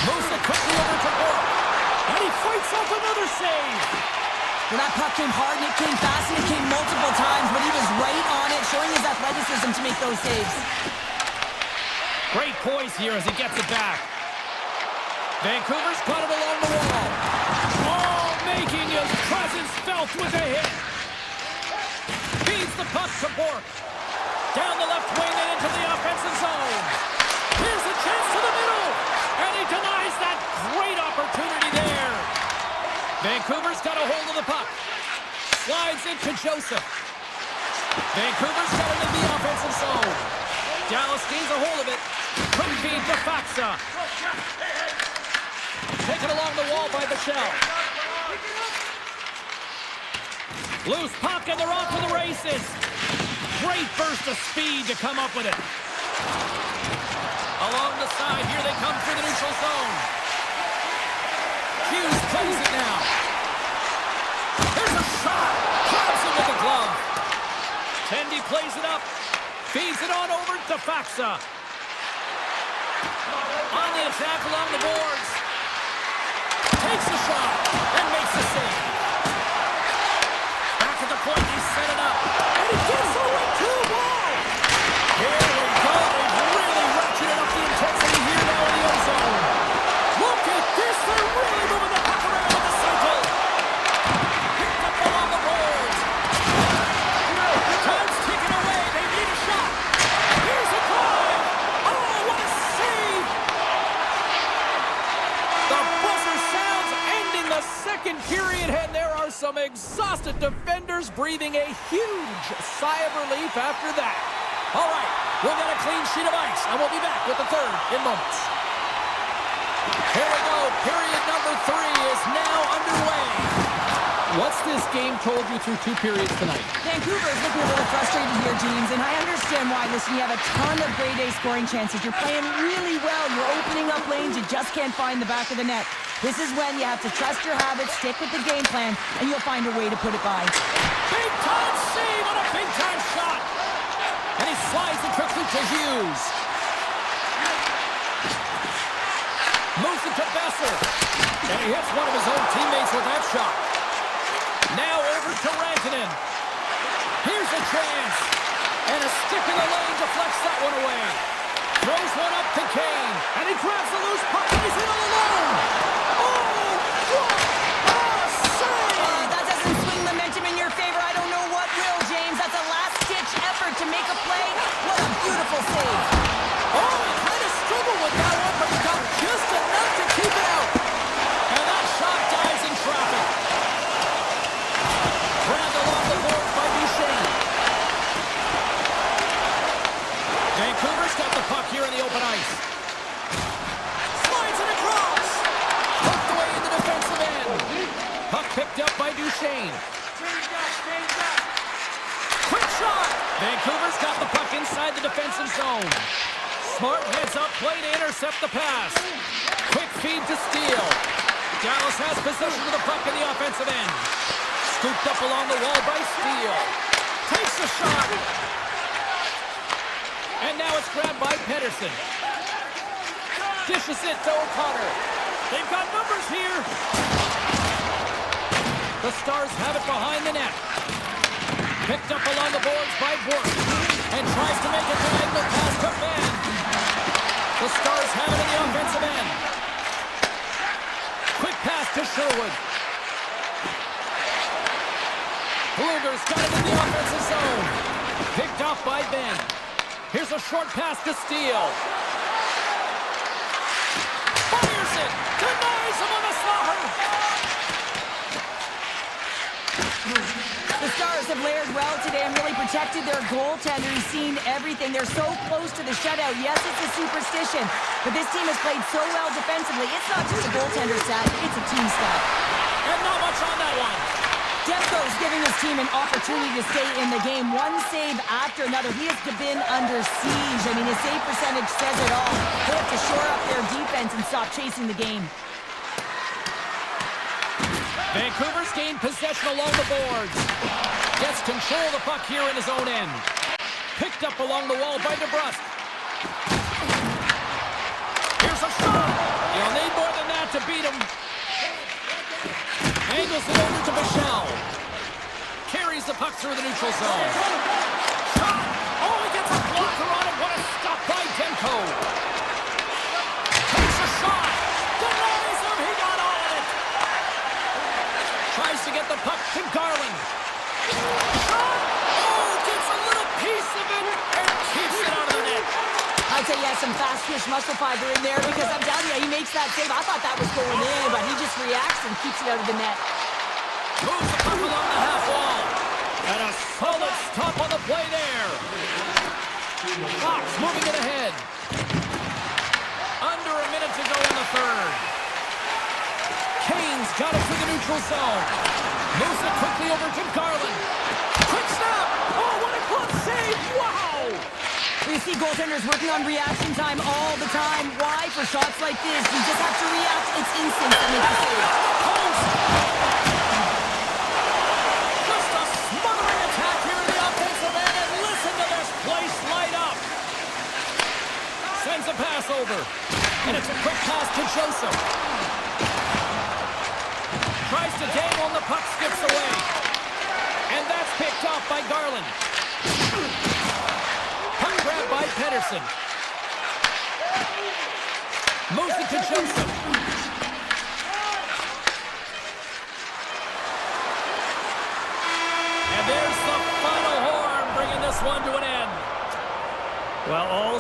Moves it quickly over to Burke. And he fights off another save. Well, that puck came hard, and it came fast, and it came multiple times, but he was right on it, showing his athleticism to make those saves. Great poise here as he gets it back. Vancouver's got it along the wall. Oh, making his presence felt with a hit. Feeds the puck to Bork. Down the left wing and into the offensive zone. Here's a chance to the middle. And he denies that great opportunity there. Vancouver's got a hold of the puck. Slides into Joseph. Vancouver's got it in the offensive zone. Dallas gains a hold of it. Quick feed to Faxa. Taken along the wall by Bichelle. Loose puck and they're off to the races. Great burst of speed to come up with it. Along the side, here they come through the neutral zone. Hughes plays it now. Here's a shot. Grabs him with the glove. Tendy plays it up. Feeds it on over to Faxa. On the attack along the boards. Takes the shot and makes the save. Back at the point, he set it up. And he gets away to the wall. Here we go. They've really ratcheted up the intensity here now in the ozone. Look at this. They're really moving the puck around in the circle. Picked up along the boards. Time's ticking away. They need a shot. Here's a drive. Oh, what a save. The buzzer sounds ending the second period, and there are some exhausted defenders breathing a huge sigh of relief after that. All right, we'll get a clean sheet of ice, and we'll be back with the third in moments. Here we go. Period number 3 is now underway. What's this game told you through 2 periods tonight? Vancouver's looking a little frustrated here, James, and I understand why. Listen, you have a ton of grade A scoring chances. You're playing really well. You're opening up lanes. You just can't find the back of the net. This is when you have to trust your habits, stick with the game plan, and you'll find a way to put it by. Big-time save on a big-time shot. Slides it quickly to Hughes. Moves it to Besser. And he hits one of his own teammates with that shot. Now over to Rantanen. Here's a chance. And a stick in the lane deflects that one away. Throws one up to Kane. And he grabs the loose puck and he's in all alone. Oh, what a save! That doesn't swing momentum in your favor. I don't know what will, James. That's a last-ditch effort to make a play. What a beautiful save. Oh, he kind of struggled with that one, but he got just enough to keep it out. And that shot dies in traffic. Grabbed along the boards by Boucher. Vancouver's got the puck here in the open ice. Slides it across. Hooked away in the defensive end. Puck picked up by Duchesne. Quick shot. Vancouver's got the puck inside the defensive zone. Smart heads up play to intercept the pass. Quick feed to Steele. Dallas has possession of the puck in the offensive end. Scooped up along the wall by Steele. Takes the shot. And now it's grabbed by Pedersen. Dishes it to O'Connor. They've got numbers here. The Stars have it behind the net. Picked up along the boards by Bork. And tries to make a diagonal pass to Ben. The Stars have it in the offensive end. Quick pass to Sherwood. Blueger's got it in the offensive zone. Picked off by Ben. Here's a short pass to Steele. Fires it. Denies him on the slaughter. The Stars have layered well today and really protected their goaltender. He's seen everything. They're so close to the shutout. Yes, it's a superstition, but this team has played so well defensively. It's not just a goaltender stat, it's a team stat. And not much on that one. Demko's giving his team an opportunity to stay in the game. One save after another. He has been under siege. I mean, his save percentage says it all. They have to shore up their defense and stop chasing the game. Vancouver's gained possession along the boards. Gets control of the puck here in his own end. Picked up along the wall by DeBrusque. Here's a shot. He'll need more than that to beat him. Angles it over to Michel. Carries the puck through the neutral zone. Shot. Oh, he gets a blocker on it. What a stop by Demko. Takes a shot. Denies him. He got all of it. Tries to get the puck to Garland. Shot. Oh, gets a little piece of it and keeps it out of the net. I'd say he has some fast twitch muscle fiber in there because I'm telling you, he makes that save. I thought that was going in, but he just reacts and keeps it out of the net. Moves the puck along the half wall. And a solid stop on the play there. Fox moving it ahead. Under a minute to go in the third. Kane's got it through the neutral zone. Moves it quickly over to Garland. Quick snap. Oh, what a glove save. Wow. We see goaltenders working on reaction time all the time. Why? For shots like this, you just have to react. It's instinct that makes you save. Just a smothering attack here in the offensive end, and listen to this place light up. Sends a pass over, and it's a quick pass to Joseph. Tries to dangle, and the puck skips away. And that's picked off by Garland. Puck grab by Pedersen. Moves it to Joseph. And there's the final horn, bringing this one to an end. Well, all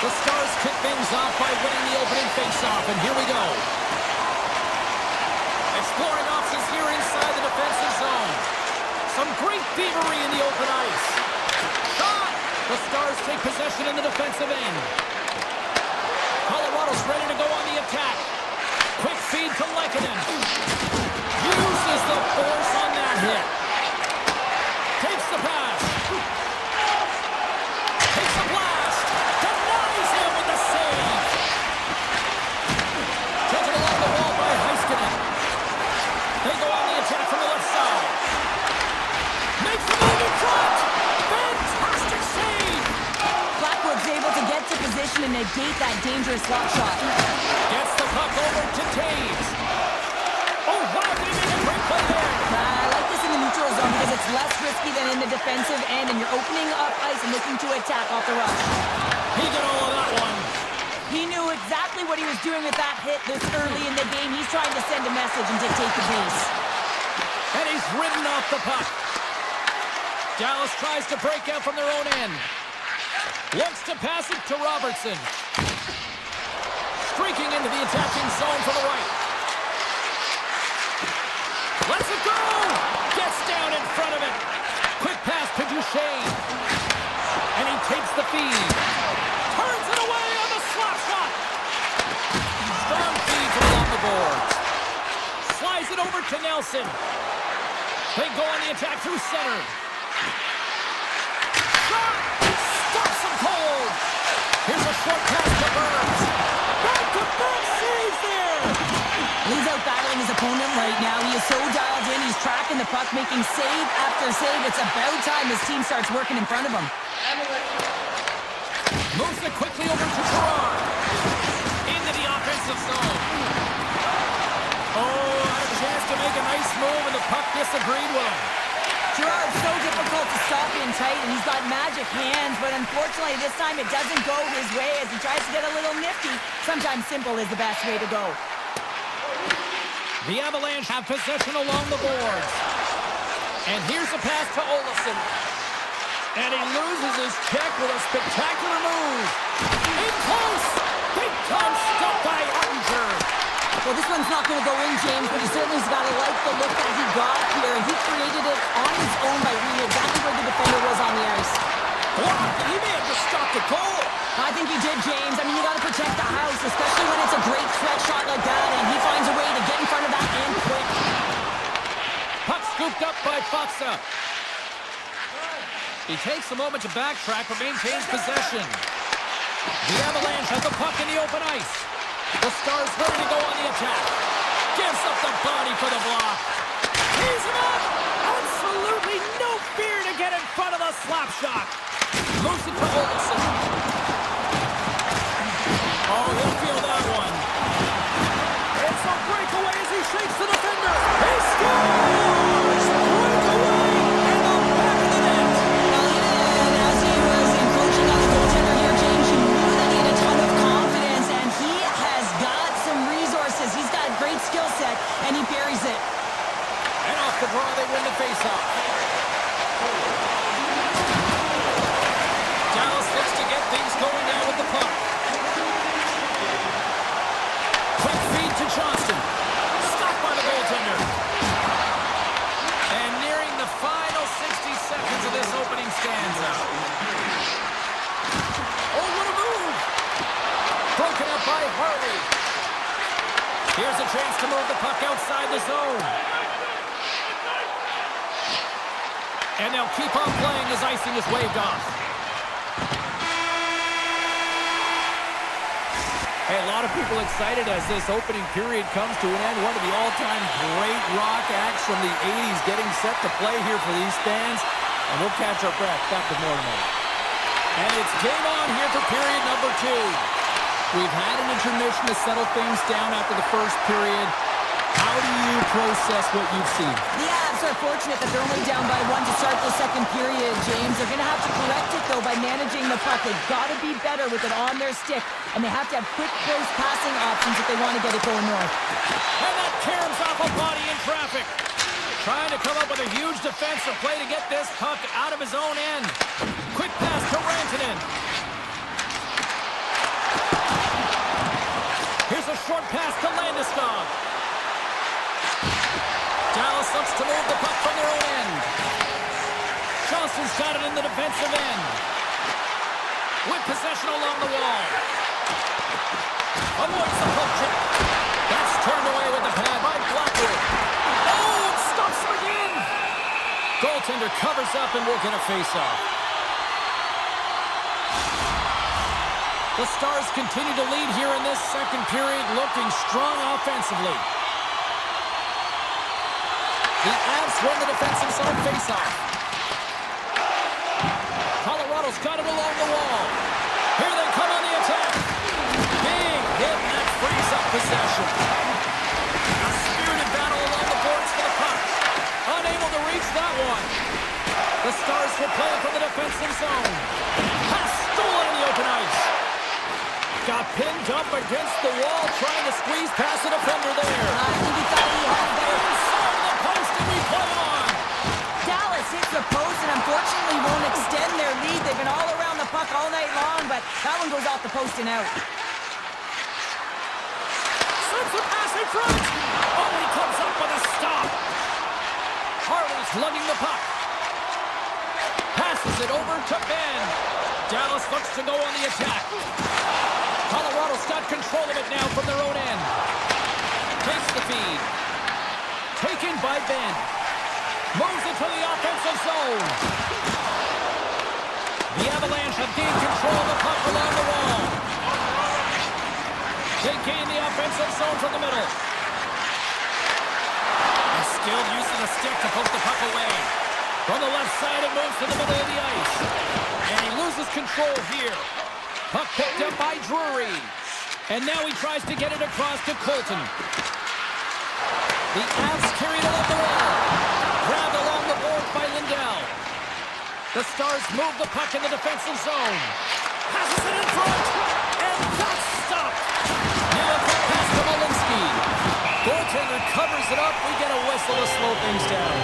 The Stars kick things off by winning the opening faceoff, and here we go. Exploring options here inside the defensive zone. Some great thievery in the open ice. Shot! The Stars take possession in the defensive end. Colorado's ready to go on the attack. Quick feed to Lehkonen. Uses the force on that hit. Takes the pass. Takes a blast. Denies him with the save. Taken along the wall by Heiskanen. They go on the attack from the left side. Makes the move in front. Fantastic save. Blackwood's able to get to position and negate that dangerous slot shot. Gets the puck over to Taves. Oh, wow, we made a great play there. I like this in the neutral zone because it's less risky than in the defensive end, and you're opening up ice and looking to attack off the rush. He got all of that one. He knew exactly what he was doing with that hit this early in the game. He's trying to send a message and dictate the pace. And he's ridden off the puck. Dallas tries to break out from their own end. Looks to pass it to Robertson. Streaking into the attacking zone for the right. Lets it go! Gets down in front of it. Quick pass to Duchesne. And he takes the feed. Turns it away on the slap shot. Strong feeds along the boards. Slides it over to Nelson. They go on the attack through center. Shot! Stops him cold. Here's a short pass to Burns. Back-to-back saves there. He's out battling his opponent right now. He is so dialed in. He's tracking the puck, making save after save. It's about time his team starts working in front of him. Moves it quickly over to Gerard. Into the offensive zone. Oh, had a chance to make a nice move, and the puck disagreed with him. Gerard's so difficult to stop in tight, and he's got magic hands, but unfortunately this time it doesn't go his way as he tries to get a little nifty. Sometimes simple is the best way to go. The Avalanche have possession along the boards. And here's a pass to Olofsson. And he loses his check with a spectacular move. In close! Big time stop by Ottinger. Well, this one's not going to go in, James, but he certainly's got to like the look that he got here. He created it on his own by reading exactly where the defender was on the ice. Blocked, and he may have just stopped the goal. I think he did, James. I mean, you got to protect the house, especially when it's a great threat shot like that, and he finds a way to get in front of that and quick. Puck scooped up by Faksa. He takes a moment to backtrack, but maintains possession. The Avalanche has the puck in the open ice. The Stars ready to go on the attack. Gives up the body for the block. Tees him up! Absolutely no fear to get in front of the slap shot. Moves it to Olofsson. Oh, he'll feel that one. It's a breakaway as he shakes the defender. He scores! Breakaway in the back of the net. And as he was encroaching on the goaltender here, James, you knew that he had a ton of confidence, and he has got some resources. He's got a great skill set, and he buries it. And off the draw, they win the faceoff. Dallas looks to get things going now with the puck. Quick feed to Johnston. Stopped by the goaltender. And nearing the final 60 seconds of this opening stanza. Oh, what a move! Broken up by Harley. Here's a chance to move the puck outside the zone. And they'll keep on playing as icing is waved off. Hey, a lot of people excited as this opening period comes to an end. One of the all-time great rock acts from the 80s getting set to play here for these fans. And we'll catch our breath. Back to more in a moment. And it's game on here for period number 2. We've had an intermission to settle things down after the first period. How do you process what you've seen? The Avs are fortunate that they're only down by 1 to start the second period, James. They're going to have to correct it, though, by managing the puck. They've got to be better with it on their stick, and they have to have quick, close passing options if they want to get it going north. And that caroms off a body in traffic. Trying to come up with a huge defensive play to get this puck out of his own end. Quick pass to Rantanen. Boston's got it in the defensive end. With possession along the wall. Avoids the poke check. That's turned away with the pad by Blackwood. Oh, it stops him again. Goaltender covers up and will get a face-off. The Stars continue to lead here in this second period, looking strong offensively. The Avs win the defensive zone face-off. Colorado's got it along the wall. Here they come on the attack. Big hit, and that frees up possession. A spirited battle along the boards for the puck. Unable to reach that one. The Stars will play it from the defensive zone. Pass stolen in the open ice. Got pinned up against the wall, trying to squeeze past the defender there. I think he thought he had that. Inside the post, and we play on. Dallas hits the post and unfortunately won't extend their lead. They've been all around the puck all night long, but that one goes off the post and out. Slips the pass in front. Oh, he comes up with a stop. Harley's lugging the puck. Passes it over to Ben. Dallas looks to go on the attack. Colorado's got control of it now from their own end. Takes the feed. Taken by Ben. Moves it to the offensive zone. The Avalanche have gained control of the puck along the wall. They gain the offensive zone from the middle. A skilled use of the stick to poke the puck away. From the left side, it moves to the middle of the ice. And he loses control here. Puck picked up by Drury. And now he tries to get it across to Colton. The Avs carry it along the wall. Grabbed along the boards by Lindell. The Stars move the puck in the defensive zone. Passes it in front. And that's stopped. Now a quick pass to Malinsky. Goaltender covers it up. We get a whistle to slow things down.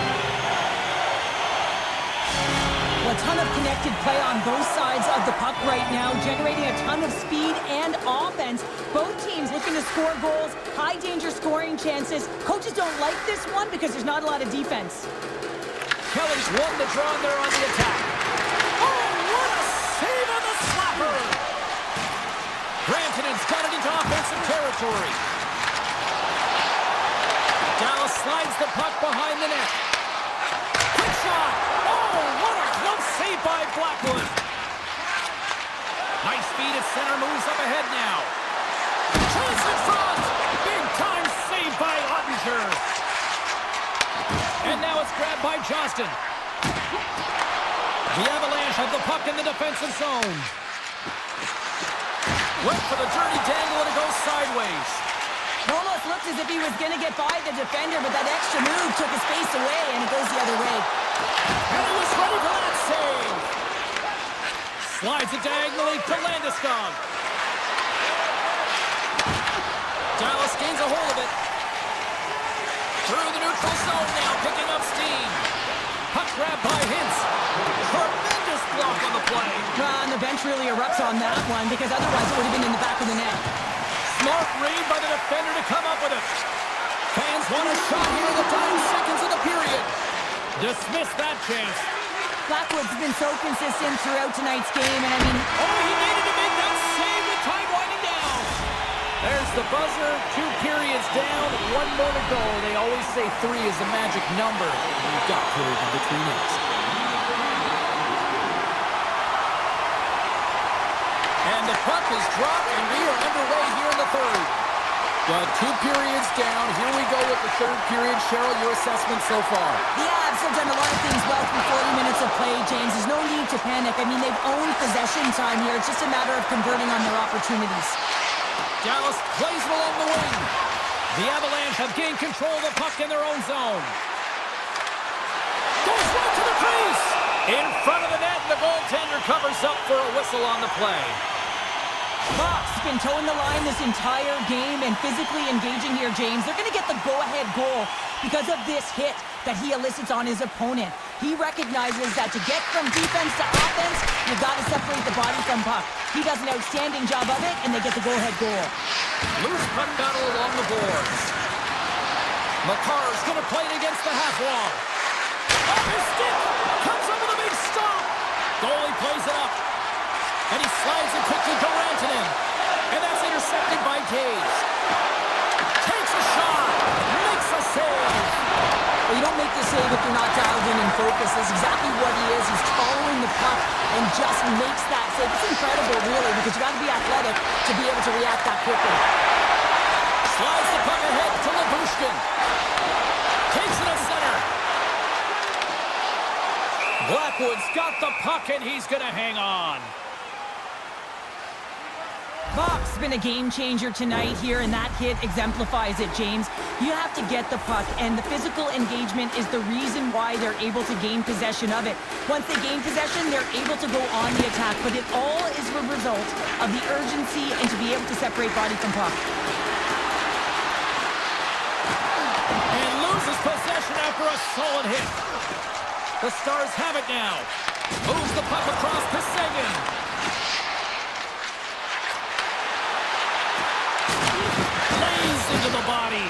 A ton of connected play on both sides of the puck right now, generating a ton of speed and offense. Both teams looking to score goals, high-danger scoring chances. Coaches don't like this one because there's not a lot of defense. Kelly's won the draw there on the attack. Oh, what a save on the slapper! Granton's got it into offensive territory. Dallas slides the puck behind the net. Quick shot! Oh, what a close save by Blackwood. Nice feed at center, moves up ahead now. Chance in front! Big time save by Ottinger. And now it's grabbed by Johnston. The Avalanche have the puck in the defensive zone. Went for the dirty dangle and it goes sideways. It almost looked as if he was going to get by the defender, but that extra move took his space away and it goes the other way. And he was ready for that save. Slides it diagonally to Landeskog. Dallas gains a hold of it. Through the neutral zone now, picking up steam. Puck grab by Hintz. Tremendous block on the play. And the bench really erupts on that one because otherwise it would have been in the back of the net. Smart read by the defender to come up with it. Fans want a shot here in the dying seconds of the period. Dismiss that chance. Blackwood's been so consistent throughout tonight's game, and I mean... Oh, he needed to make that save with time winding down. There's the buzzer. 2 periods down, 1 more to go. They always say 3 is the magic number. You've got period in between innings. And the puck is dropped, and we are underway here in the third. Well, 2 periods down. Here we go with the third period. Cheryl, your assessment so far? The Avs have done a lot of things well through 40 minutes of play, James. There's no need to panic. I mean, they've owned possession time here. It's just a matter of converting on their opportunities. Dallas plays it along the wing. The Avalanche have gained control of the puck in their own zone. Goes right to the crease. In front of the net, the goaltender covers up for a whistle on the play. Buck's been towing the line this entire game and physically engaging here, James. They're going to get the go-ahead goal because of this hit that he elicits on his opponent. He recognizes that to get from defense to offense, you've got to separate the body from puck. He does an outstanding job of it, and they get the go-ahead goal. Loose puck battle along the boards. Makar's going to play it against the half wall. Off his stick! Comes up with a big stop! Goalie plays it up. And he slides it quickly to Rantanen. And that's intercepted by Taves. Takes a shot. Makes a save. Well, you don't make the save if you're not dialed in and focused. That's exactly what he is. He's following the puck and just makes that save. It's incredible, really, because you got to be athletic to be able to react that quickly. Slides the puck ahead to Labushkin. Takes it at center. Blackwood's got the puck, and he's going to hang on. Buck's been a game changer tonight here, and that hit exemplifies it, James. You have to get the puck, and the physical engagement is the reason why they're able to gain possession of it. Once they gain possession, they're able to go on the attack, but it all is a result of the urgency and to be able to separate body from puck. And loses possession after a solid hit. The Stars have it now. Moves the puck across to Seguin. Lays into the body.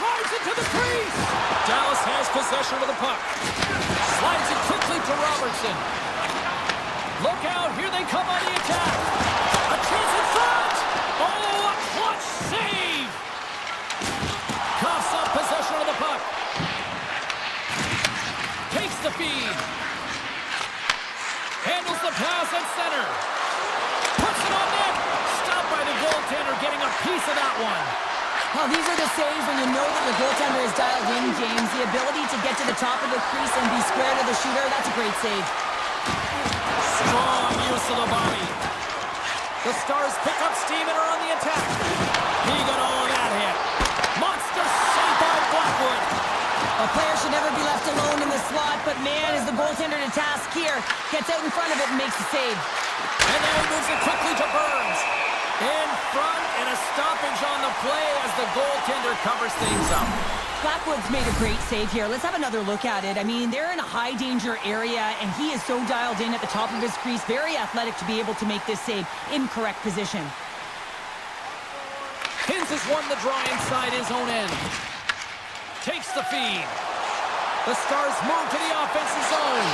Drives it to the crease. Dallas has possession of the puck. Slides it quickly to Robertson. Look out, here they come on the attack. A chance in front. Oh, a clutch save. Coughs up possession of the puck. Takes the feed. Handles the pass at center. Puts it on net. Stopped by the goaltender, getting a piece of that one. Well, these are the saves when you know that your goaltender is dialed in, James. The ability to get to the top of the crease and be square to the shooter, that's a great save. Strong use of the body. The Stars pick up steam and are on the attack. He got all of that hit. Monster save by Blackwood. A player should never be left alone in the slot, but man, is the goaltender to task here. Gets out in front of it and makes the save. And now he moves it quickly to Burns. In front and a stoppage on the play as the goaltender covers things up. Blackwood's made a great save here. Let's have another look at it. I mean, they're in a high-danger area, and he is so dialed in at the top of his crease. Very athletic to be able to make this save in correct position. Hins has won the draw inside his own end. Takes the feed. The Stars move to the offensive zone.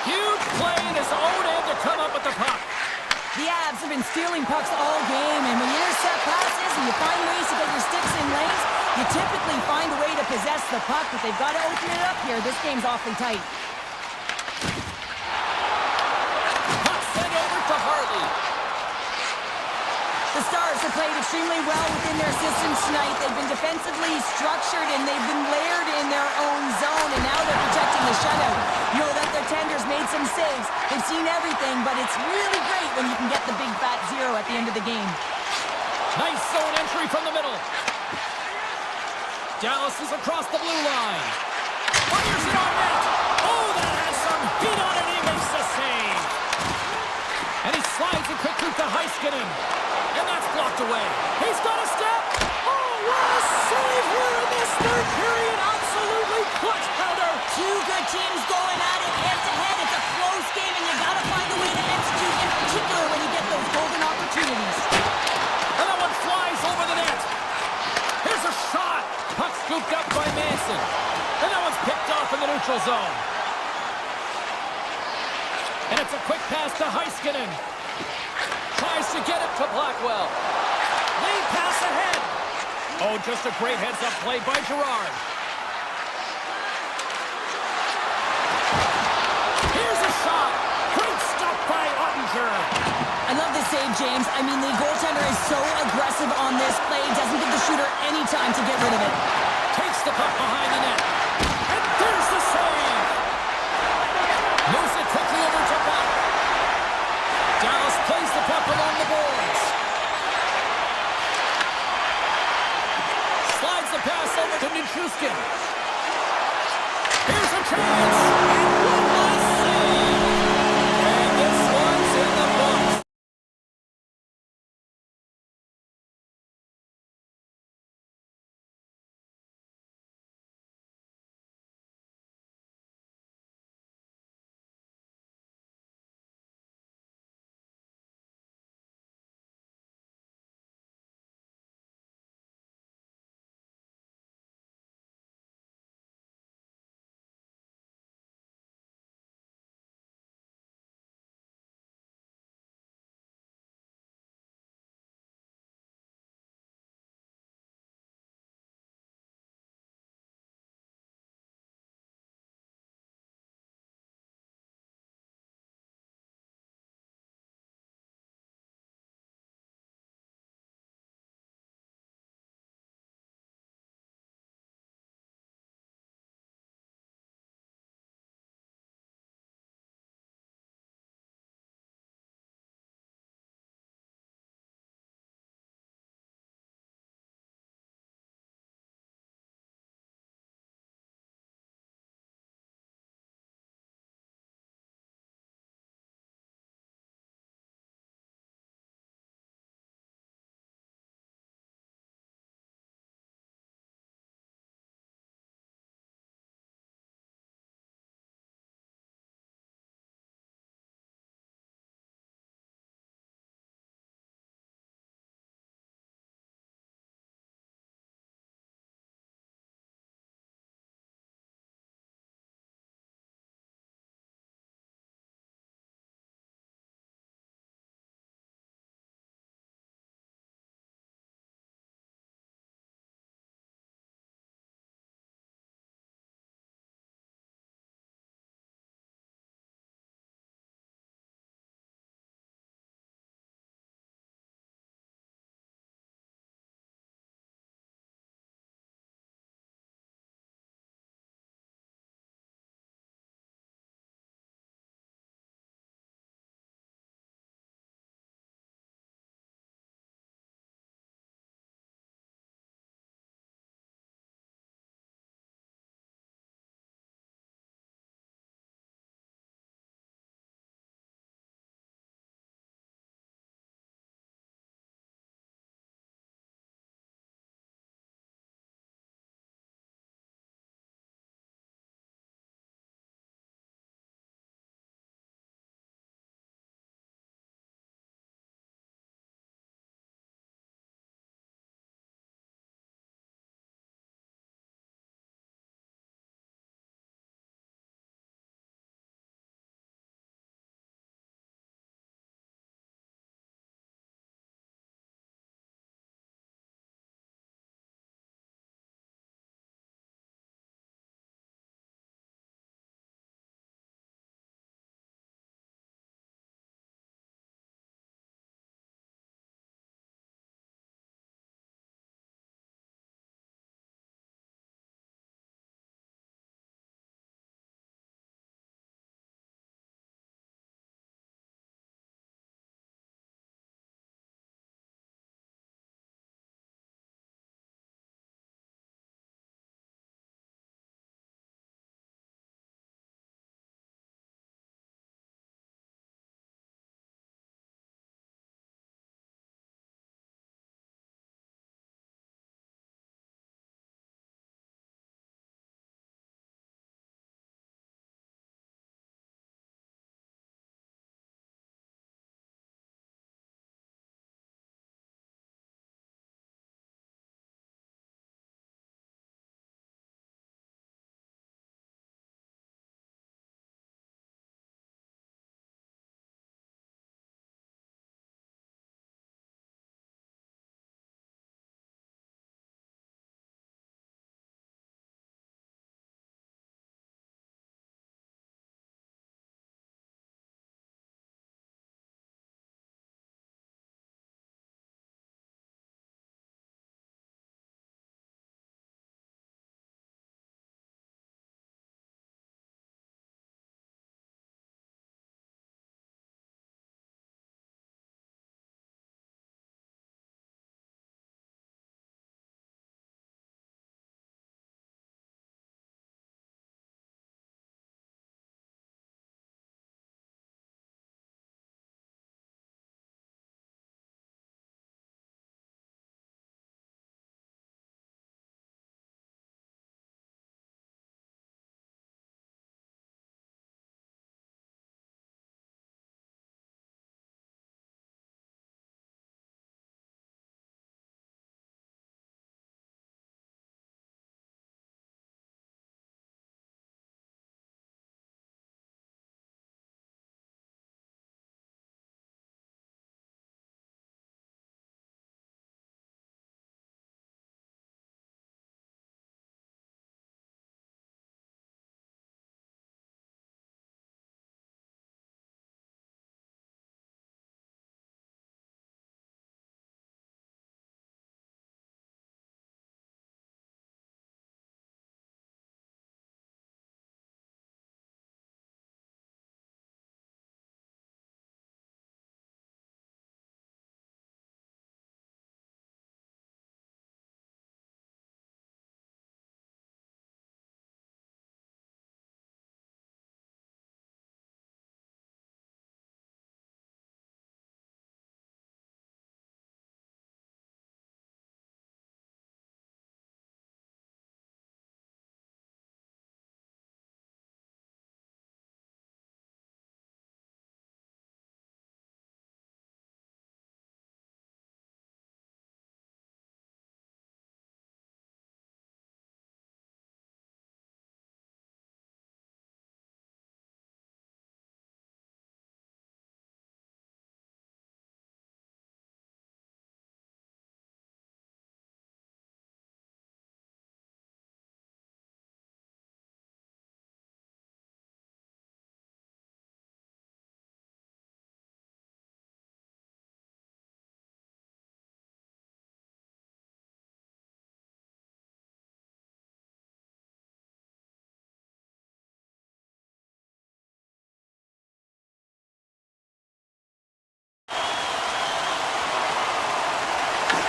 Huge play in his own end to come up with the puck. The Avs have been stealing pucks all game, and when you intercept passes and you find ways to get your sticks in lanes, you typically find a way to possess the puck, but they've got to open it up here. This game's awfully tight. Puck sent over to Hartley. The Stars have played extremely well within their systems tonight. They've been defensively structured, and they've been layered in their own zone, and now they're protecting the shutout. You know that their tenders made some saves. They've seen everything, but it's really great when you can get the big fat zero at the end of the game. Nice zone entry from the middle. Dallas is across the blue line. Fires it on net. Oh, that has some heat on it. He makes the save. And he slides it quickly to Heiskanen. And that's blocked away. He's got a step. Oh, what a save here in this third period. Absolutely clutch powder. Two good teams going at it head-to-head. It's a close game, and you got to find a way to execute, in particular when you get those golden opportunities. And that one flies over the net. Here's a shot. Puck scooped up by Manson. And that one's picked off in the neutral zone. And it's a quick pass to Heiskanen. Tries to get it to Blackwell. Lead pass ahead. Oh, just a great heads-up play by Gerard. Here's a shot. Great stop by Ottinger. I love this save, James. I mean, the goaltender is so aggressive on this play. Doesn't give the shooter any time to get rid of it. Takes the puck behind the net. And there's the save. Moves it quickly over to Buck. Dallas plays the puck along the boards. Slides the pass over to Nichushkin. Here's a chance.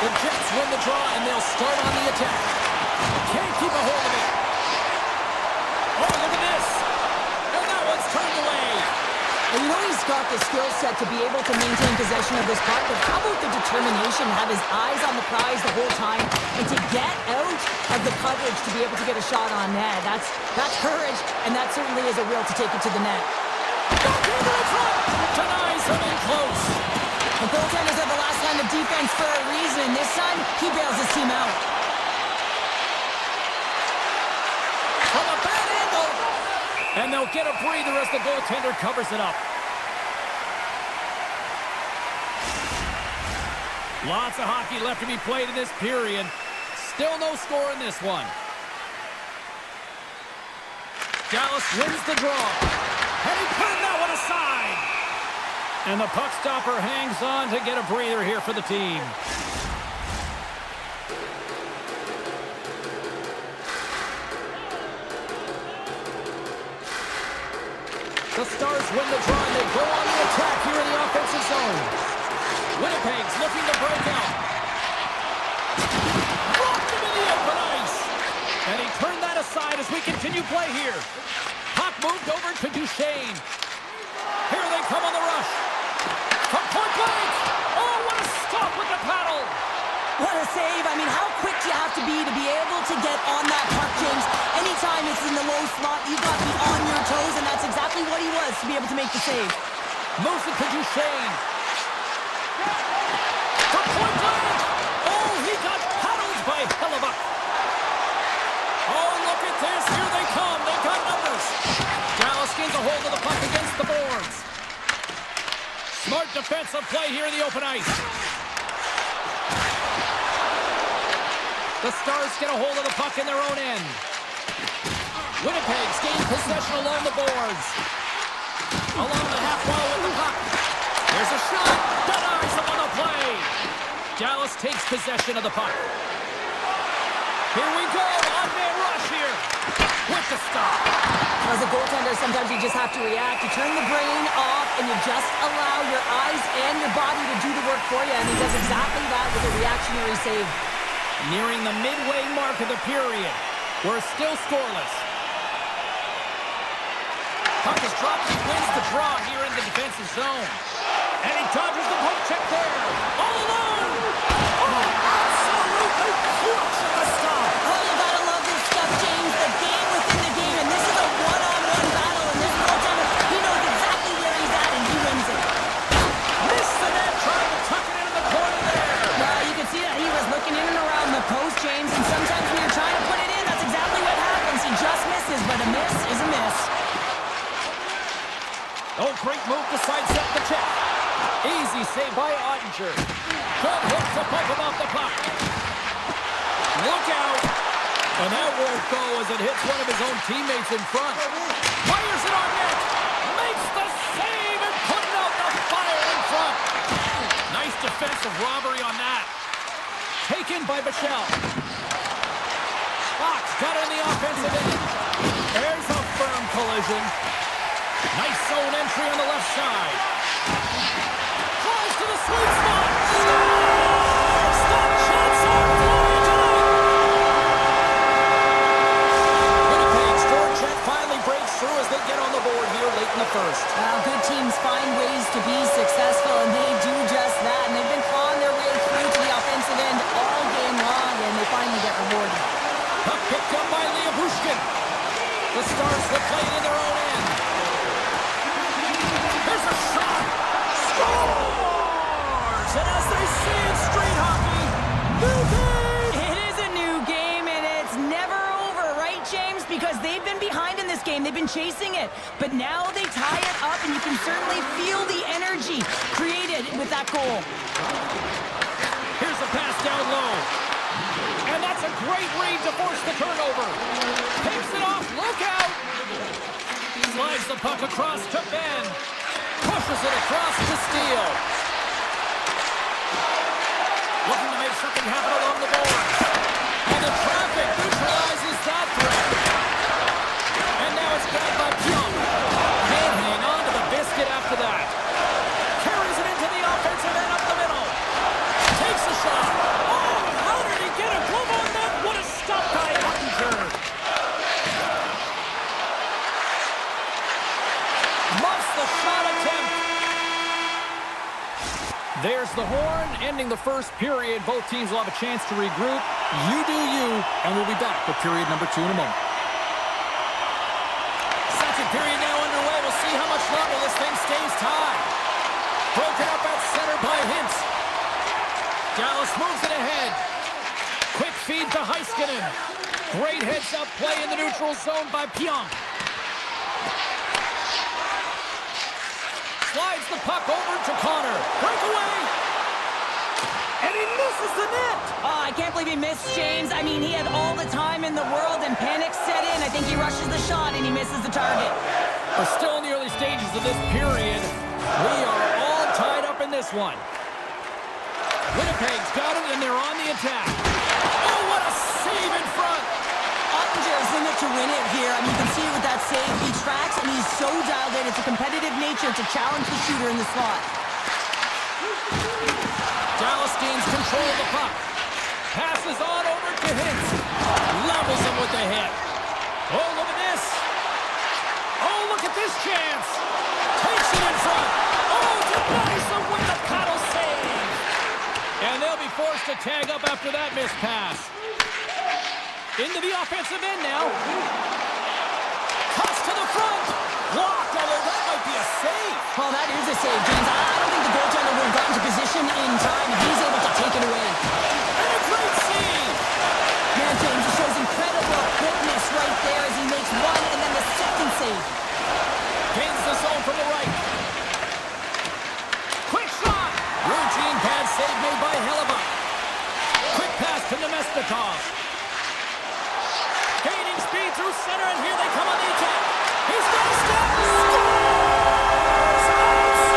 The Jets win the draw, and they'll start on the attack. Can't keep a hold of it. Oh, look at this. And that one's turned away. And you know he's got the skill set to be able to maintain possession of this puck, but how about the determination, have his eyes on the prize the whole time, and to get out of the coverage to be able to get a shot on net. That's courage, and that certainly is a will to take it to the net. Backhander in front. Denies him in close. The goaltenders are the last line of defense for a reason. This time, he bails his team out. From a bad angle. And they'll get a breather as the goaltender covers it up. Lots of hockey left to be played in this period. Still no score in this one. Dallas wins the draw. And he put that one aside. And the puck stopper hangs on to get a breather here for the team. The Stars win the draw, and they go on the attack here in the offensive zone. Winnipeg's looking to break out. Blocked him in the open ice. And he turned that aside as we continue play here. Puck moved over to Duchesne. Here they come on the rush. From point blank. Oh, what a stop with the paddle. What a save. I mean, how quick do you have to be able to get on that puck, James? Anytime it's in the low slot, you've got to be on your toes, and that's exactly what he was to be able to make the save. Moves it to Duchesne. From point blank. Oh, he got paddled by Hellebuck. Oh, look at this. Here they come. They've got numbers. Dallas gains a hold of the puck against the boards. Smart defensive play here in the open ice. The Stars get a hold of the puck in their own end. Winnipeg's gained possession along the boards. Along the half wall with the puck. There's a shot. Denies him on the play. Dallas takes possession of the puck. Here we go. On-man rush here. With the stop. As a goaltender, sometimes you just have to react. You turn the brain off, and you just allow your eyes and your body to do the work for you, and he does exactly that with a reactionary save. Nearing the midway mark of the period. We're still scoreless. Puck is dropped. He wins the draw here in the defensive zone. And he dodges the poke check there. All alone. Oh, absolutely crushing the stop. Oh, you gotta love this stuff, James. The game within the game, and this is a one-on-one battle, and this goaltender, he knows exactly where he's at, and he wins it. Missed the net, trying to tuck it into the corner there. Well, you can see that he was looking in and around the post, James, and sometimes when you're trying to put it in, that's exactly what happens. He just misses, but a miss is a miss. Oh, great move to sidestep the check. Easy save by Ottinger. Good hook to pump him off the puck. Look out. And that won't go as it hits one of his own teammates in front. Fires it on net. Makes the save and putting out the fire in front. Nice defensive robbery on that. Taken by Bichelle. Fox got in the offensive end. There's a firm collision. Nice zone entry on the left side. Tries to the sweet spot. Scores! That chance on goal tonight. Winnipeg's forecheck finally breaks through as they get on the board here late in the first. Good teams find ways to be successful, and they do just that. And they've been clawing their way through to the offensive end all game long, and they finally get rewarded. Puck picked up by Liabushkin. The Stars will play it in their own end. There's a shot. Scores! And as they say in street hockey, new game! It is a new game, and it's never over, right, James? Because they've been behind in this game. They've been chasing it. But now they tie it up, and you can certainly feel the energy created with that goal. Here's a pass down low. And that's a great read to force the turnover. Takes it off. Look out! Slides the puck across to Ben. Pushes it across to Steele. Looking to make something happen along the boards. And the traffic neutralizes that threat. And now it's got by Pugh. Can't hang on to the biscuit after that. Carries it into the offensive end up the middle. Takes a shot. There's the horn, ending the first period. Both teams will have a chance to regroup. You do you, and we'll be back with period number 2 in a moment. Second period now underway. We'll see how much longer this thing stays tied. Broken up at center by Hintz. Dallas moves it ahead. Quick feed to Heiskanen. Great heads-up play in the neutral zone by Pionk. Slides the puck over to Connor. Breakaway! And he misses the net! Oh, I can't believe he missed, James. I mean, he had all the time in the world and panic set in. I think he rushes the shot and he misses the target. We're still in the early stages of this period. We are all tied up in this one. Winnipeg's got it and they're on the attack. Oh, what a save in front! Ottinger's in it to win it here. I mean, you can see it with that save. He tracks and he's so dialed in. It's a competitive nature to challenge the shooter in the slot. Dallas gains control of the puck. Passes on over to Hintz. Levels him with the hit. Oh, look at this. Oh, look at this chance. Takes it in front. Oh, denies him with the paddle save. And they'll be forced to tag up after that missed pass. Into the offensive end now. Cuts to the front. Blocked, although that might be a save. Well, that is a save, James. I don't think the goaltender would have gotten to position in time, and he's able to take it away. And a great save. Man, James, he shows incredible quickness right there as he makes one and then the second save. Gains the zone from the right. Quick shot. Routine pad save made by Hellebuck. Quick pass to Nemestikov. Gaining speed through center, and here they come on the attack. He's got a step. Scores!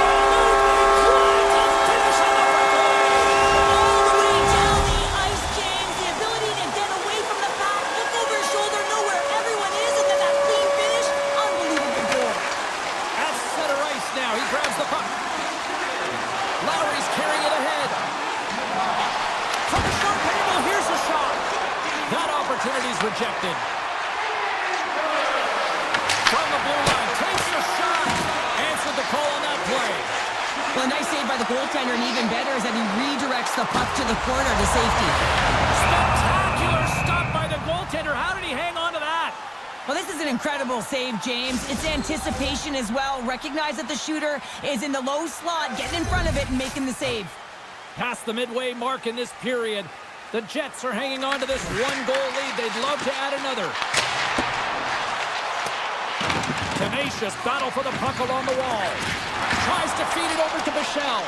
Absolutely climbs and finish on the breakaway. All the way down the ice, James. The ability to get away from the pack, look over his shoulder, know where everyone is, and then that clean finish. Unbelievable goal. At center ice now. He grabs the puck. Lowry's carrying it ahead. From the short panel, here's a shot. That opportunity's rejected. From the blue line, takes a shot. Answered the call on that play. Well, a nice save by the goaltender, and even better is that he redirects the puck to the corner to safety. Spectacular stop by the goaltender. How did he hang on to that? Well, this is an incredible save, James. It's anticipation as well. Recognize that the shooter is in the low slot, getting in front of it and making the save. Past the midway mark in this period, the Jets are hanging on to this one-goal lead. They'd love to add another. Tenacious battle for the puck along the wall. Tries to feed it over to Bichelle.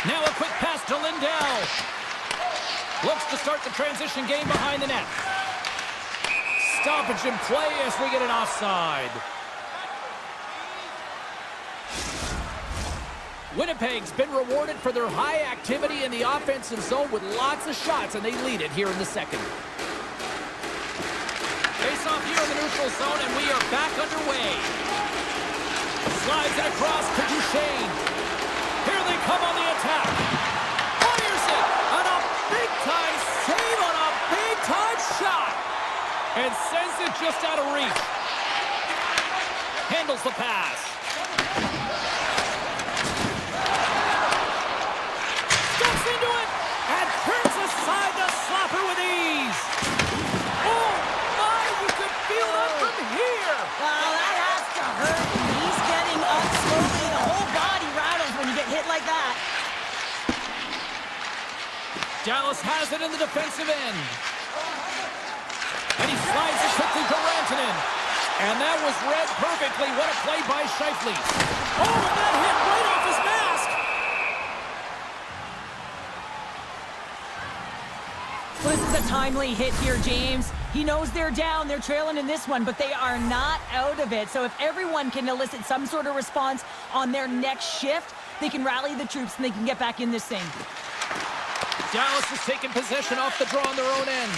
Now a quick pass to Lindell. Looks to start the transition game behind the net. Stoppage in play as we get an offside. Winnipeg's been rewarded for their high activity in the offensive zone with lots of shots, and they lead it here in the second. Face off here in the neutral zone, and we are back underway. Slides it across to Duchesne. Here they come on the attack. Fires it on a big-time save on a big-time shot. And sends it just out of reach. Handles the pass. Steps into it and turns aside the slapper with ease. Oh, my, you can feel that from here. Well, that has to hurt. He's getting up slowly. The whole body rattles when you get hit like that. Dallas has it in the defensive end. And he slides it quickly to Rantanen. And that was read perfectly. What a play by Scheifele. Oh, and that hit right off his mask. Well, this is a timely hit here, James. He knows they're down. They're trailing in this one, but they are not out of it. So if everyone can elicit some sort of response on their next shift, they can rally the troops and they can get back in this thing. Dallas is taking possession off the draw on their own end.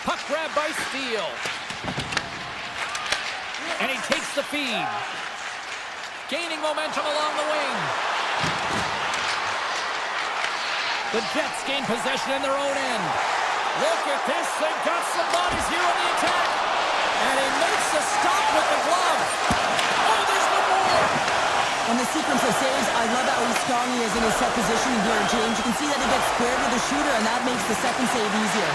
Puck grab by Steele. And he takes the feed. Gaining momentum along the wing. The Jets gain possession in their own end. Look at this. They've got some bodies here on the attack. And he makes a stop with the glove. Oh, there's one more. On the sequence of saves, I love how strong he is in his set positioning here, James. You can see that he gets squared with the shooter, and that makes the second save easier.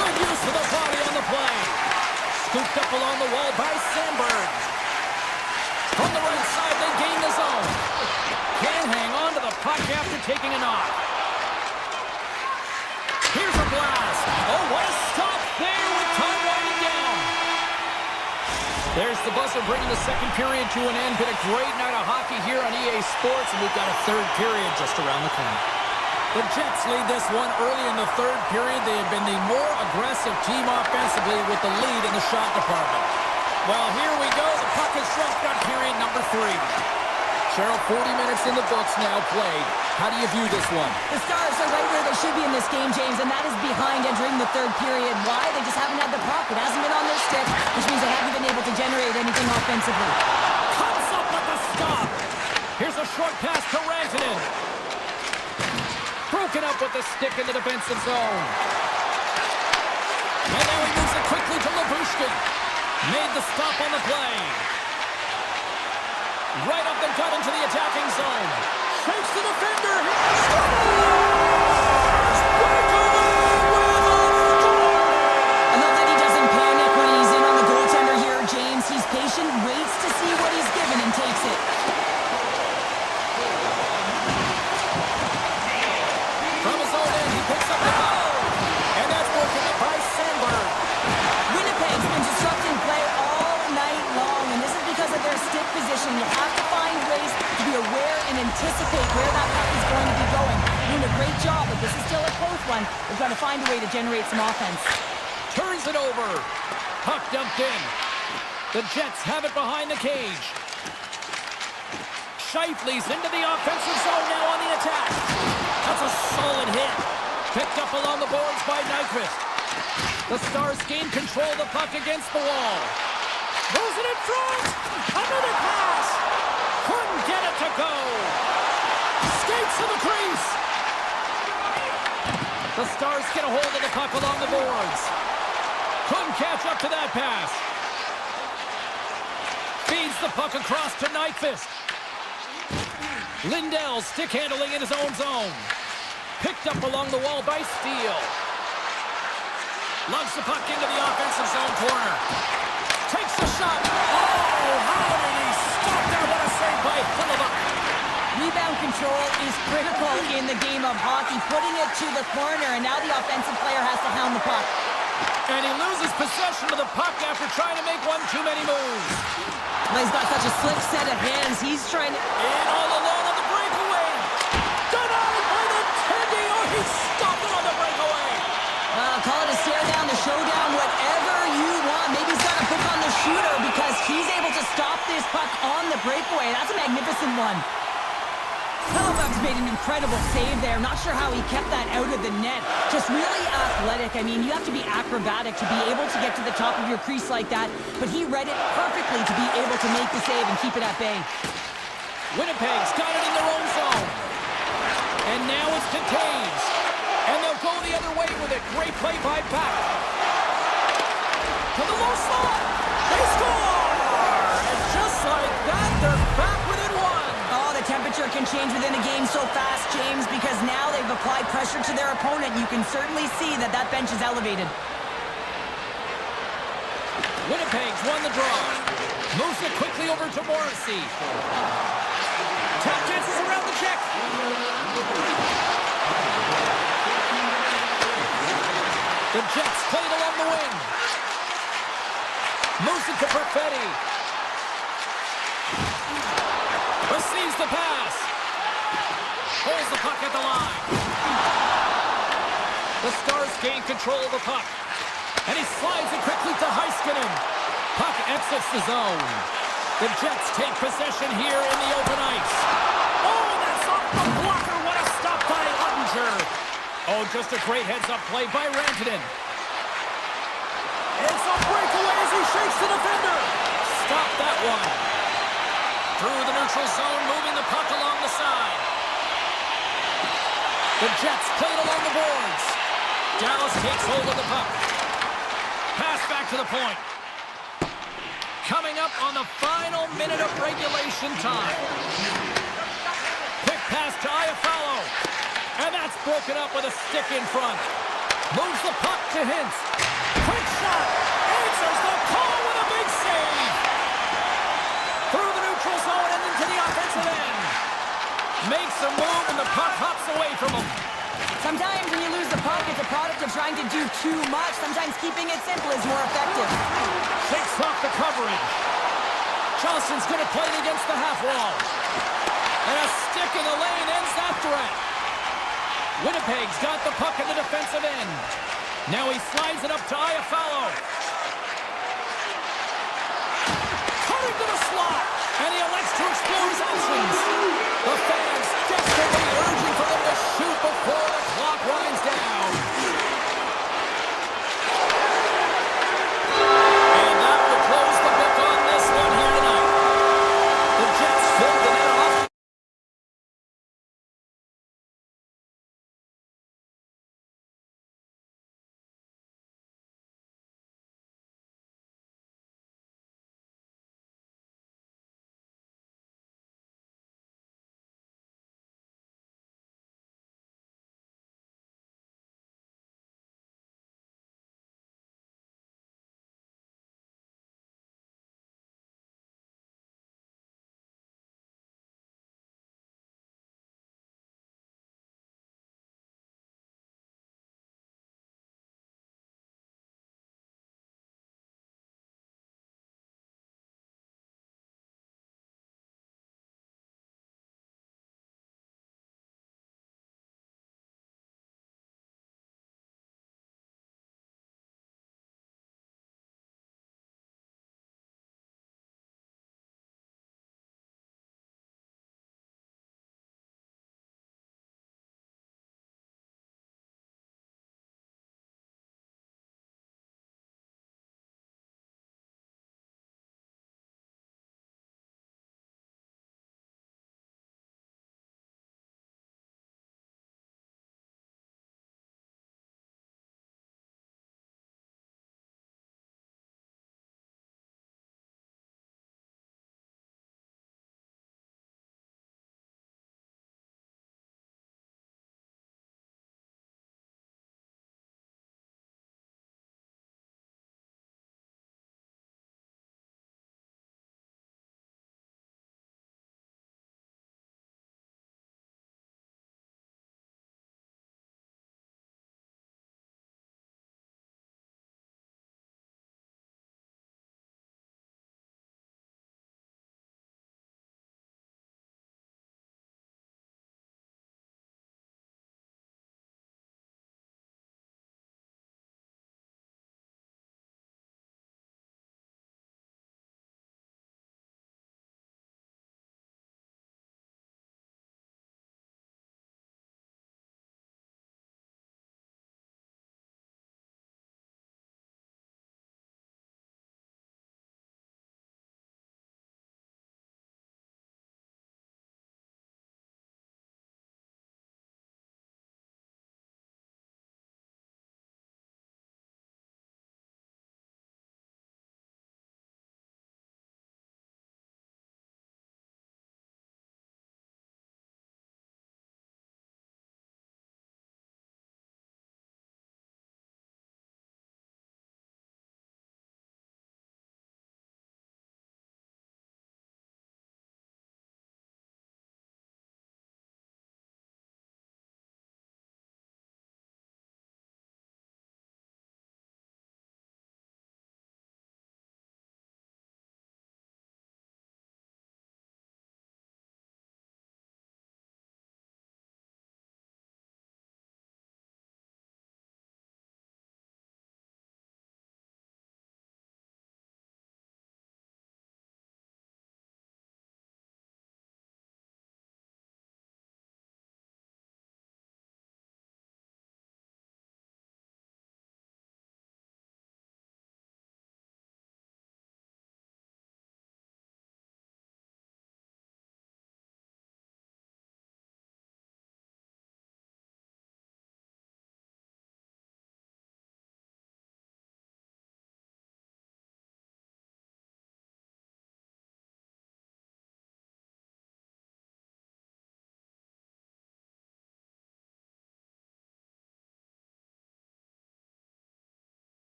Good use of the body on the play. Scooped up along the wall by Sandberg. From the right side, they gain the zone. Can't hang on to the puck after taking a knock. Here's a blast. Oh, what a stop there with time winding down. There's the buzzer bringing the second period to an end. Been a great night of hockey here on EA Sports, and we've got a third period just around the corner. The Jets lead this one early in the third period. They have been the more aggressive team offensively with the lead in the shot department. Well, here we go. The puck is dropped on period number 3. Cheryl, 40 minutes in the books now played. How do you view this one? The Stars are right where they should be in this game, James, and that is behind entering the third period. Why? They just haven't had the puck. It hasn't been on their stick, which means they haven't been able to generate anything offensively. Comes up with the stop. Here's a short pass to Rantanen. Broken up with the stick in the defensive zone. And now he moves it quickly to Labushkin. Made the stop on the play. Right up the gut into the attacking zone. Shakes the defender. I love that he doesn't panic when he's in on the goaltender here, James. He's patient, waits to see what he's given, and takes it. From his own end, he picks up the ball. And that's broken up by Sandberg. Winnipeg's been disrupting play all night long, and this is because of their stick position. You have to find ways to be aware and anticipate where that puck is going to be going. Doing a great job, but this is still a close one. They've got to find a way to generate some offense. Turns it over. Puck dumped in. The Jets have it behind the cage. Scheifele's into the offensive zone now on the attack. That's a solid hit. Picked up along the boards by Nyquist. The Stars gain control of the puck against the wall. Throws it in front. Another pass. Couldn't get it to go. Skates to the crease. The Stars get a hold of the puck along the boards. Couldn't catch up to that pass. Feeds the puck across to Nyquist. Lindell stick handling in his own zone. Picked up along the wall by Steele. Lugs the puck into the offensive zone corner. Takes the shot. Oh, how did he stop there? What a save by Phillips. Rebound control is critical in the game of hockey. Putting it to the corner, and now the offensive player has to hound the puck. And he loses possession of the puck after trying to make one too many moves. Well, he's got such a slick set of hands. He's trying to... In all alone on the breakaway. Denied by the Teddy. Oh, he stopped it on the breakaway. Call it a stare down, a showdown, whatever you want. Maybe he's got to pick on the shooter because he's able to stop this puck on the breakaway. That's a magnificent one. Halifax made an incredible save there. Not sure how he kept that out of the net. Just really athletic. I mean, you have to be acrobatic to be able to get to the top of your crease like that. But he read it perfectly to be able to make the save and keep it at bay. Winnipeg's got it in their own zone. And now it's to Taves. And they'll go the other way with it. Great play by Pack. To the low slot. They score! And just like that, they're back within one. Oh, the temperature can change within a game so fast, James, because now they've applied pressure to their opponent. You can certainly see that that bench is elevated. Winnipeg's won the draw. Moves it quickly over to Morrissey. Tap dances around the check. The Jets played along the wing. Moves it to Perfetti. Receives the pass. Holds the puck at the line. The Stars gain control of the puck. And he slides it quickly to Heiskanen. Puck exits the zone. The Jets take possession here in the open ice. Oh, that's off the blocker. What a stop by Ottinger. Oh, just a great heads-up play by Rantanen. It's a breakaway as he shakes the defender. Stop that one. Through the neutral zone, moving the puck along the side. The Jets played along the boards. Dallas takes hold of the puck. Pass back to the point. Coming up up on the final minute of regulation time. Quick pass to Iafallo. And that's broken up with a stick in front. Moves the puck to Hintz. Quick shot. Answers the call with a big save. Through the neutral zone and into the offensive end. Makes a move and the puck hops away from him. Sometimes when you lose the puck, it's a product of trying to do too much. Sometimes keeping it simple is more effective. Shakes off the coverage. Johnson's going to play it against the half wall. And a stick in the lane ends that threat. Winnipeg's got the puck in the defensive end. Now he slides it up to Iafallo. Cutting to the slot. And he elects to explore his options. The fans desperately urging for them to shoot before the clock winds down.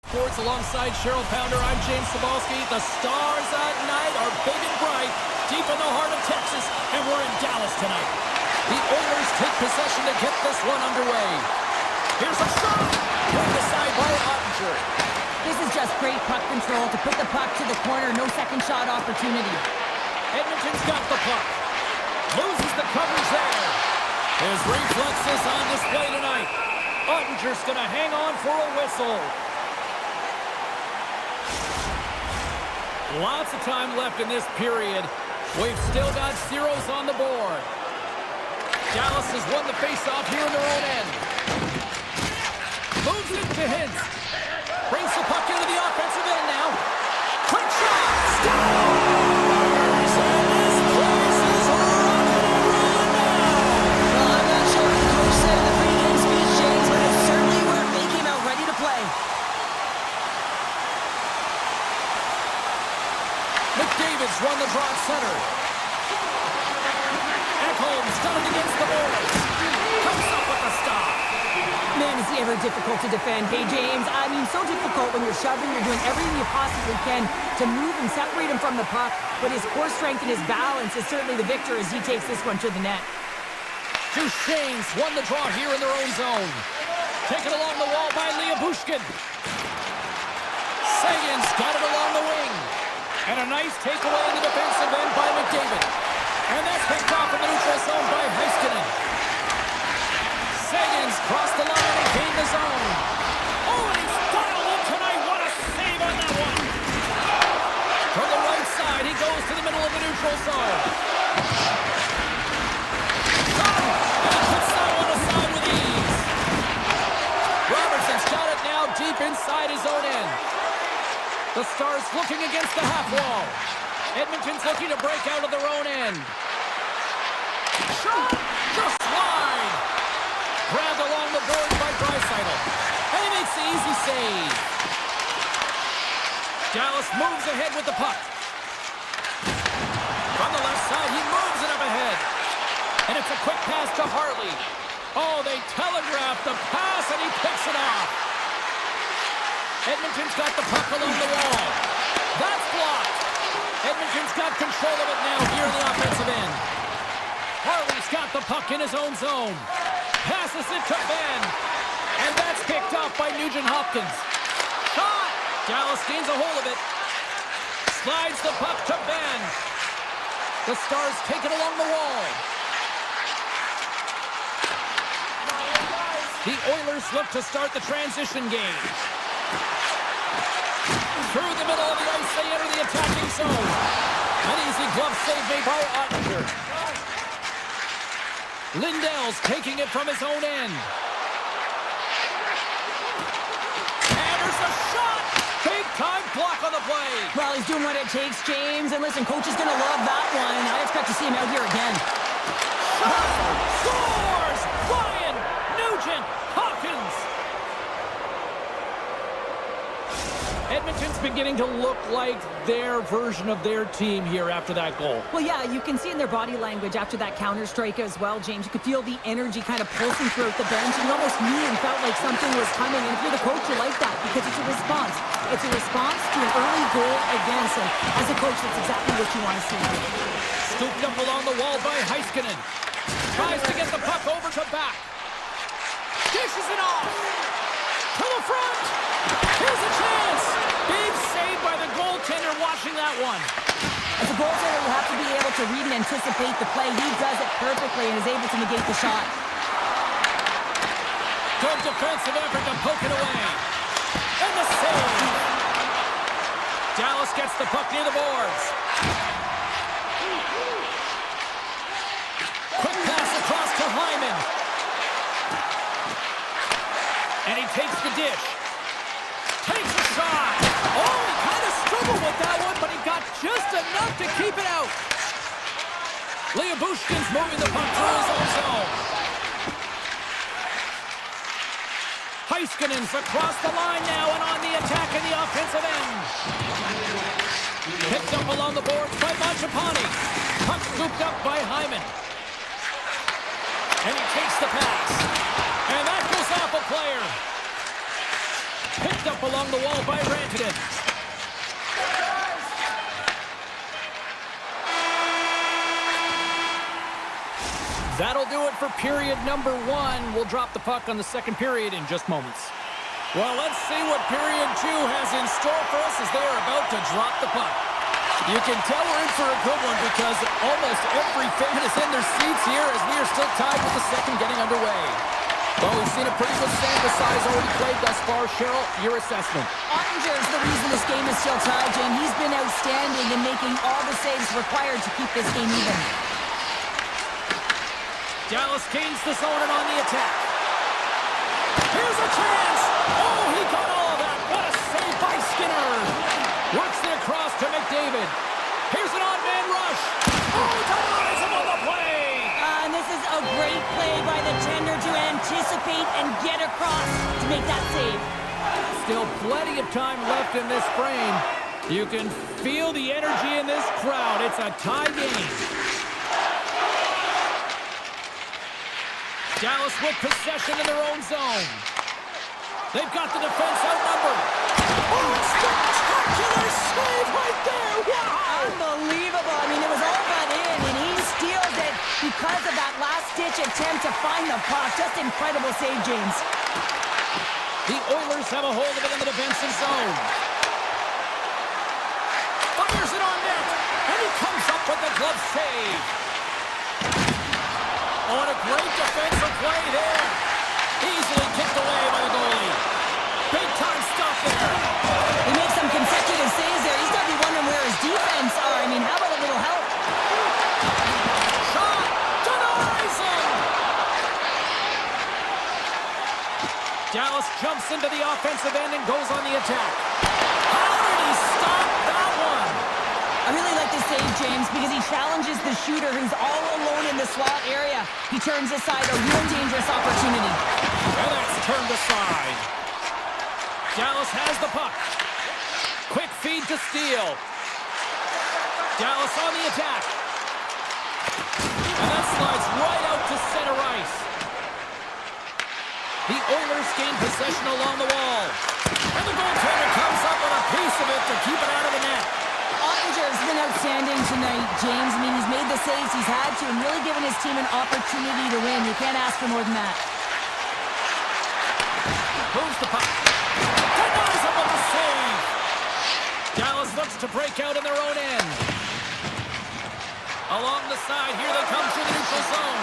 Sports alongside Cheryl Pounder. I'm James Cebulski. The stars at night are big and bright, deep in the heart of Texas, and we're in Dallas tonight. The Oilers take possession to get this one underway. Here's a shot! Put aside by Ottinger. This is just great puck control to put the puck to the corner. No second shot opportunity. Edmonton's got the puck. Loses the coverage there. His reflexes on display tonight. Ottinger's going to hang on for a whistle. Lots of time left in this period. We've still got zeros on the board. Dallas has won the faceoff here in their own end. Moves it to Hintz. Brings the puck into the offensive end now. Quick shot! Scores! And this place is rocking and rolling now! Well, I'm not sure what the coach said in the pregame speech, James, but it certainly worked. They came out ready to play. McDavid's run the draw at center. Ekholm's done it against the boards. Comes up with the stop. Man, is he ever difficult to defend. Hey, James, I mean, so difficult when you're shoving, you're doing everything you possibly can to move and separate him from the puck, but his core strength and his balance is certainly the victor as he takes this one to the net. Duchesne's won the draw here in their own zone. Taken along the wall by Bushkin. Sagan's got it along the wing. And a nice takeaway in the defensive end by McDavid. And that's picked off in the neutral zone by Heiskanen. Sagan's crossed the line and gained the zone. Oh, and he's dialed in tonight. What a save on that one. From the right side, he goes to the middle of the neutral zone. Shot! And he puts that one aside with ease. Robertson's got it now deep inside his own end. The Stars looking against the half wall. Edmonton's looking to break out of their own end. Shot! Just wide! Grabbed along the boards by Draisaitl. And he makes the easy save. Dallas moves ahead with the puck. From the left side, he moves it up ahead. And it's a quick pass to Hartley. Oh, they telegraphed the pass, and he picks it off. Edmonton's got the puck along the wall. That's blocked. Edmonton's got control of it now here in the offensive end. Hartley's got the puck in his own zone. Passes it to Ben. And that's picked up by Nugent-Hopkins. Shot! Dallas gains a hold of it. Slides the puck to Ben. The Stars take it along the wall. The Oilers look to start the transition game. Through the middle of the ice, they enter the attacking zone. An easy glove save made by Ottinger. Lindell's taking it from his own end. And there's a shot! Big time block on the play. Well, he's doing what it takes, James. And listen, coach is going to love that one. I expect to see him out here again. Shot! Scores! Ryan Nugent-Hopkins! Edmonton's beginning to look like their version of their team here after that goal. Well, yeah, you can see in their body language after that counter strike as well, James. You could feel the energy kind of pulsing throughout the bench, and you almost knew and felt like something was coming. And if you're the coach, you like that because it's a response. It's a response to an early goal against him. As a coach, that's exactly what you want to see. Scooped up along the wall by Heiskanen. Tries to get the puck over to back. Dishes it off. To the front. Here's a chance. Big save by the goaltender watching that one. As a goaltender, you have to be able to read and anticipate the play. He does it perfectly and is able to negate the shot. Good defensive effort to poke it away. And the save. Dallas gets the puck near the boards. Quick pass across to Hyman. And he takes the dish. Takes a shot. Oh, he kind of struggled with that one, but he got just enough to keep it out. Bushkin's moving the puck through his own zone. Heiskanen's across the line now and on the attack in the offensive end. Picked up along the boards by Mangiapane. Puck scooped up by Hyman. And he takes the pass. And that goes off a player. Picked up along along the wall by Rantanen. That'll do it for period number 1. We'll drop the puck on the second period in just moments. Well, let's see what period 2 has in store for us as they are about to drop the puck. You can tell we're in for a good one because almost every fan is in their seats here as we are still tied with the second getting underway. Well, we've seen a pretty good sample size already played thus far. Cheryl, your assessment. Ottinger is the reason this game is still tied, Jane. He's been outstanding in making all the saves required to keep this game even. Dallas gains the zone and on the attack. Here's a chance! Oh, he got all of that! What a save by Skinner! Works it across to McDavid. Here's an odd man rush. Oh, denies him on the play! And this is a great play by the tender to anticipate and get across to make that save. Still plenty of time left in this frame. You can feel the energy in this crowd. It's a tie game. Dallas with possession in their own zone. They've got the defense outnumbered. Oh, spectacular save right there! Wow! Unbelievable. I mean, it was all but in, and he steals it because of that last-ditch attempt to find the puck. Just incredible save, James. The Oilers have a hold of it in the defensive zone. Fires it on net, and he comes up with the glove save. Oh, and a great defensive play there. Easily kicked away by the goalie. Big time stop there. He makes some consecutive saves there. He's got to be wondering where his defense are. I mean, how about a little help? Shot denies him. Dallas jumps into the offensive end and goes on the attack. How did he stop that one? I really like this save, James, because he challenges the shooter who's all alone in the slot area. He turns aside a real dangerous opportunity. And that's turned aside. Dallas has the puck. Quick feed to Steele. Dallas on the attack. And that slides right out to center ice. The Oilers gain possession along the wall. And the goaltender comes up with a piece of it to keep it out of the net. Ottinger's been outstanding tonight, James. I mean, he's made the saves he's had to and really given his team an opportunity to win. You can't ask for more than that. Moves the puck. Denies him with a save. Dallas looks to break out in their own end. Along the side, here they come through the neutral zone.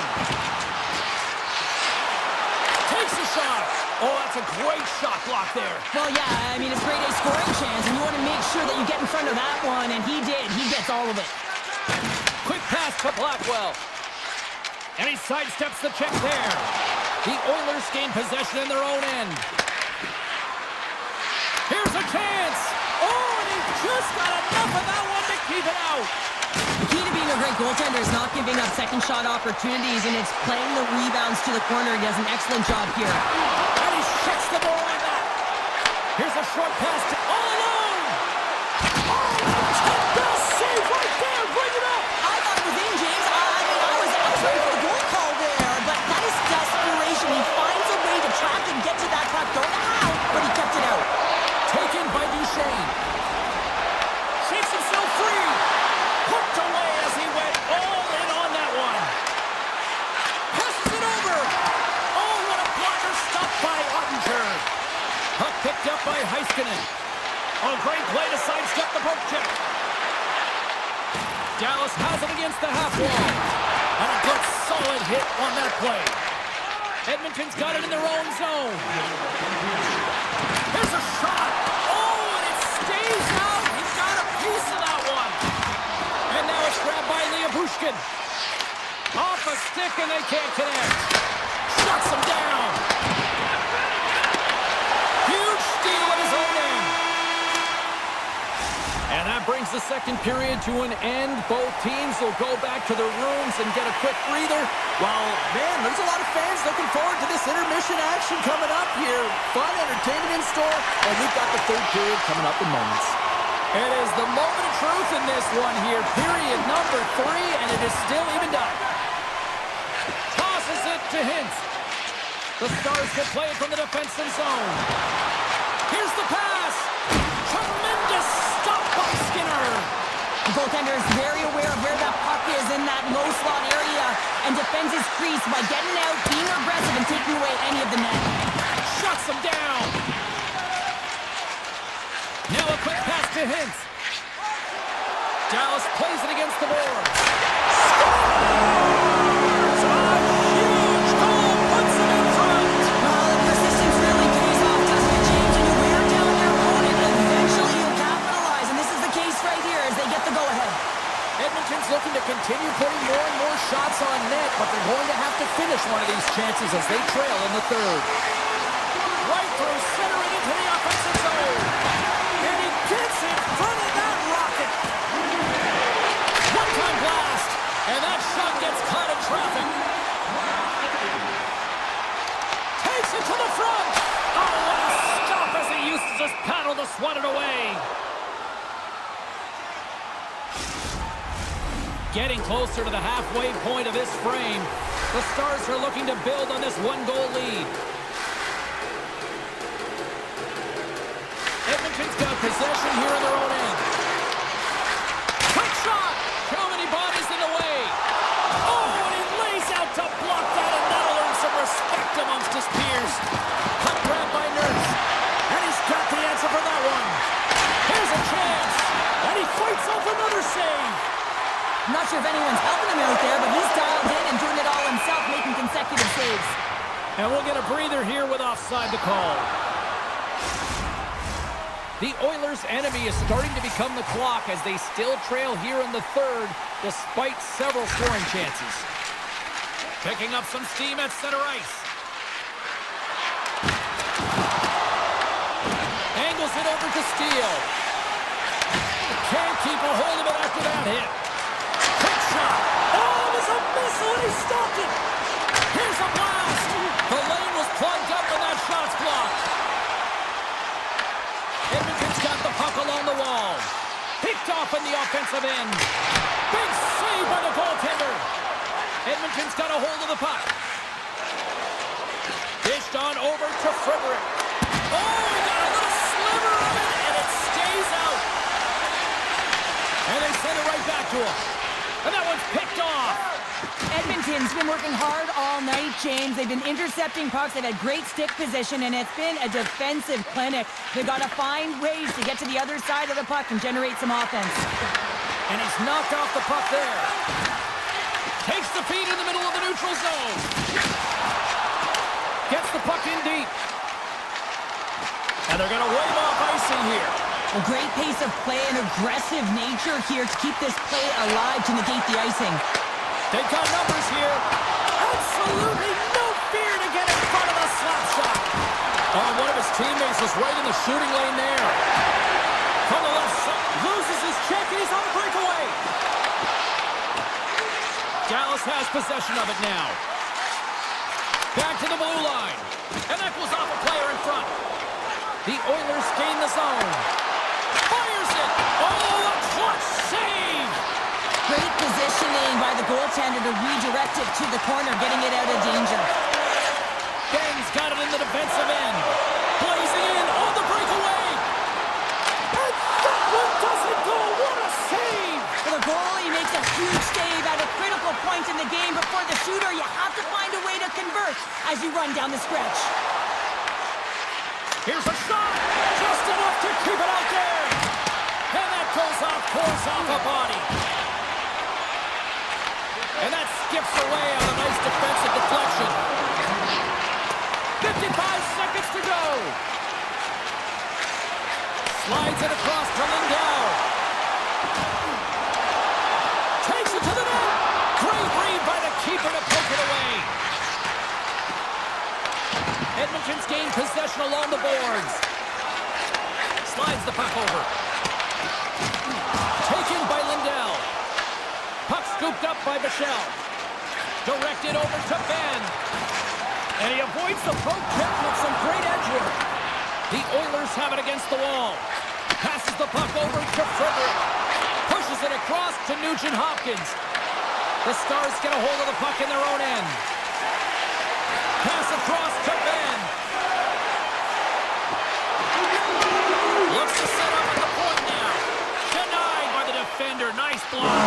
Takes a shot. Oh, that's a great shot block there. Well, yeah, I mean, it's grade A scoring chance, and you want to make sure that you get in front of that one, and he did. He gets all of it. Quick pass to Blackwell. And he sidesteps the check there. The Oilers gain possession in their own end. Here's a chance. Oh, and he just got enough of that one to keep it out. The key to being a great goaltender is not giving up second shot opportunities, and it's playing the rebounds to the corner. He does an excellent job here. And he shuts the door on that. Here's a short pass to all alone. Oh, that's the best save right there. Bring it up. I thought it was in, James. I was ready for the goal call there, but that is desperation. He finds a way to track and get to that puck. Don't know how, but he kept it out. Taken by Duchesne. Shakes himself free. Hooked away as he went all in on that one. Passes it over. Oh, what a blocker stop by Ottinger. Puck picked up by Heiskanen. Oh, great play to sidestep the poke check. Dallas has it against the half wall. And a good solid hit on that play. Edmonton's got it in their own zone. Here's a shot. Oh, and it stays out. He's got a piece of that one. And now it's grabbed by Bushkin. Off a stick and they can't connect. Shuts him down. Huge steal at his own end. And that brings the second period to an end. Both teams will go back to their rooms and get a quick breather. Well, man, there's a lot of fans looking forward to this intermission action coming up here. Fun entertainment in store, and we've got the third period coming up in moments. It is the moment of truth in this one here. Period number 3, and it is still even done. Tosses it to Hintz. The Stars will play it from the defensive zone. Here's the pass. Tremendous stop by Skinner. The goaltender is very aware of where that puck is in that low slot area and defends his crease by getting out, being aggressive, and taking away any of the net. Shuts him down. Now a quick pass to Hintz. Dallas plays it against the board. Scores! A huge goal puts him in front. Well, the persistence really pays off, doesn't it, James? When you wear down your opponent, eventually you'll capitalize, and this is the case right here as they get the go-ahead. Edmonton's looking to continue putting more and more shots on net, but they're going to have to finish one of these chances as they trail in the third. Right through center and into the offensive zone. And he gets in front of that rocket. One-time blast, and that shot gets caught in traffic. Takes it to the front. Oh, what a stop as he uses his paddle to swat it away. Getting closer to the halfway point of this frame, the Stars are looking to build on this one-goal lead. Edmonton's got possession here in their own end. Quick shot! Too many bodies in the way. Oh, and he lays out to block that, and that'll earn some respect amongst his peers. Cut grab by Nurse, and he's got the answer for that one. Here's a chance, and he fights off another save. I'm not sure if anyone's helping him out there, but he's dialed in and doing it all himself, making consecutive saves. And we'll get a breather here with offside the call. The Oilers' enemy is starting to become the clock as they still trail here in the third, despite several scoring chances. Picking up some steam at center ice. Angles it over to Steele. Can't keep a hold of it after that hit. Quick shot. Oh, it was a missile and he stopped it. Here's a blast. The lane was plugged up and that shot's blocked. Edmonton's got the puck along the wall. Picked off in the offensive end. Big save by the goaltender. Edmonton's got a hold of the puck. Dished on over to Frederick. Oh, he got a little sliver of it and it stays out. And they send it right back to him. And that one's picked off. Edmonton's been working hard all night, James. They've been intercepting pucks. They've had great stick position, and it's been a defensive clinic. They've got to find ways to get to the other side of the puck and generate some offense. And he's knocked off the puck there. Takes the feed in the middle of the neutral zone. Gets the puck in deep. And they're going to wave off icing here. A great pace of play and aggressive nature here to keep this play alive to negate the icing. They've got numbers here. Absolutely no fear to get in front of the slap shot. Oh, one of his teammates is right in the shooting lane there. From the left side, loses his check and he's on a breakaway. Dallas has possession of it now. Back to the blue line. And that goes off a player in front. The Oilers gain the zone. Fires it! Oh, a clutch save! Great positioning by the goaltender to redirect it to the corner, getting it out of danger. Ben's got it in the defensive end. Blazing in on the breakaway. And that one doesn't go. What a save! For the goalie makes a huge save at a critical point in the game, but for the shooter, you have to find a way to convert as you run down the stretch. Here's a shot. Just enough to keep it out there. And that goes off, pours off a body. And that skips away on a nice defensive deflection. 55 seconds to go. Slides it across to Lindell. Takes it to the net. Great read by the keeper to poke it away. Edmonton's gained possession along the boards. Slides the puck over. Taken by Lindell. Puck scooped up by Bichelle. Directed over to Ben. And he avoids the poke check with some great edge work. The Oilers have it against the wall. Passes the puck over to Frederick. Pushes it across to Nugent Hopkins. The Stars get a hold of the puck in their own end. Pass across to Ben. block.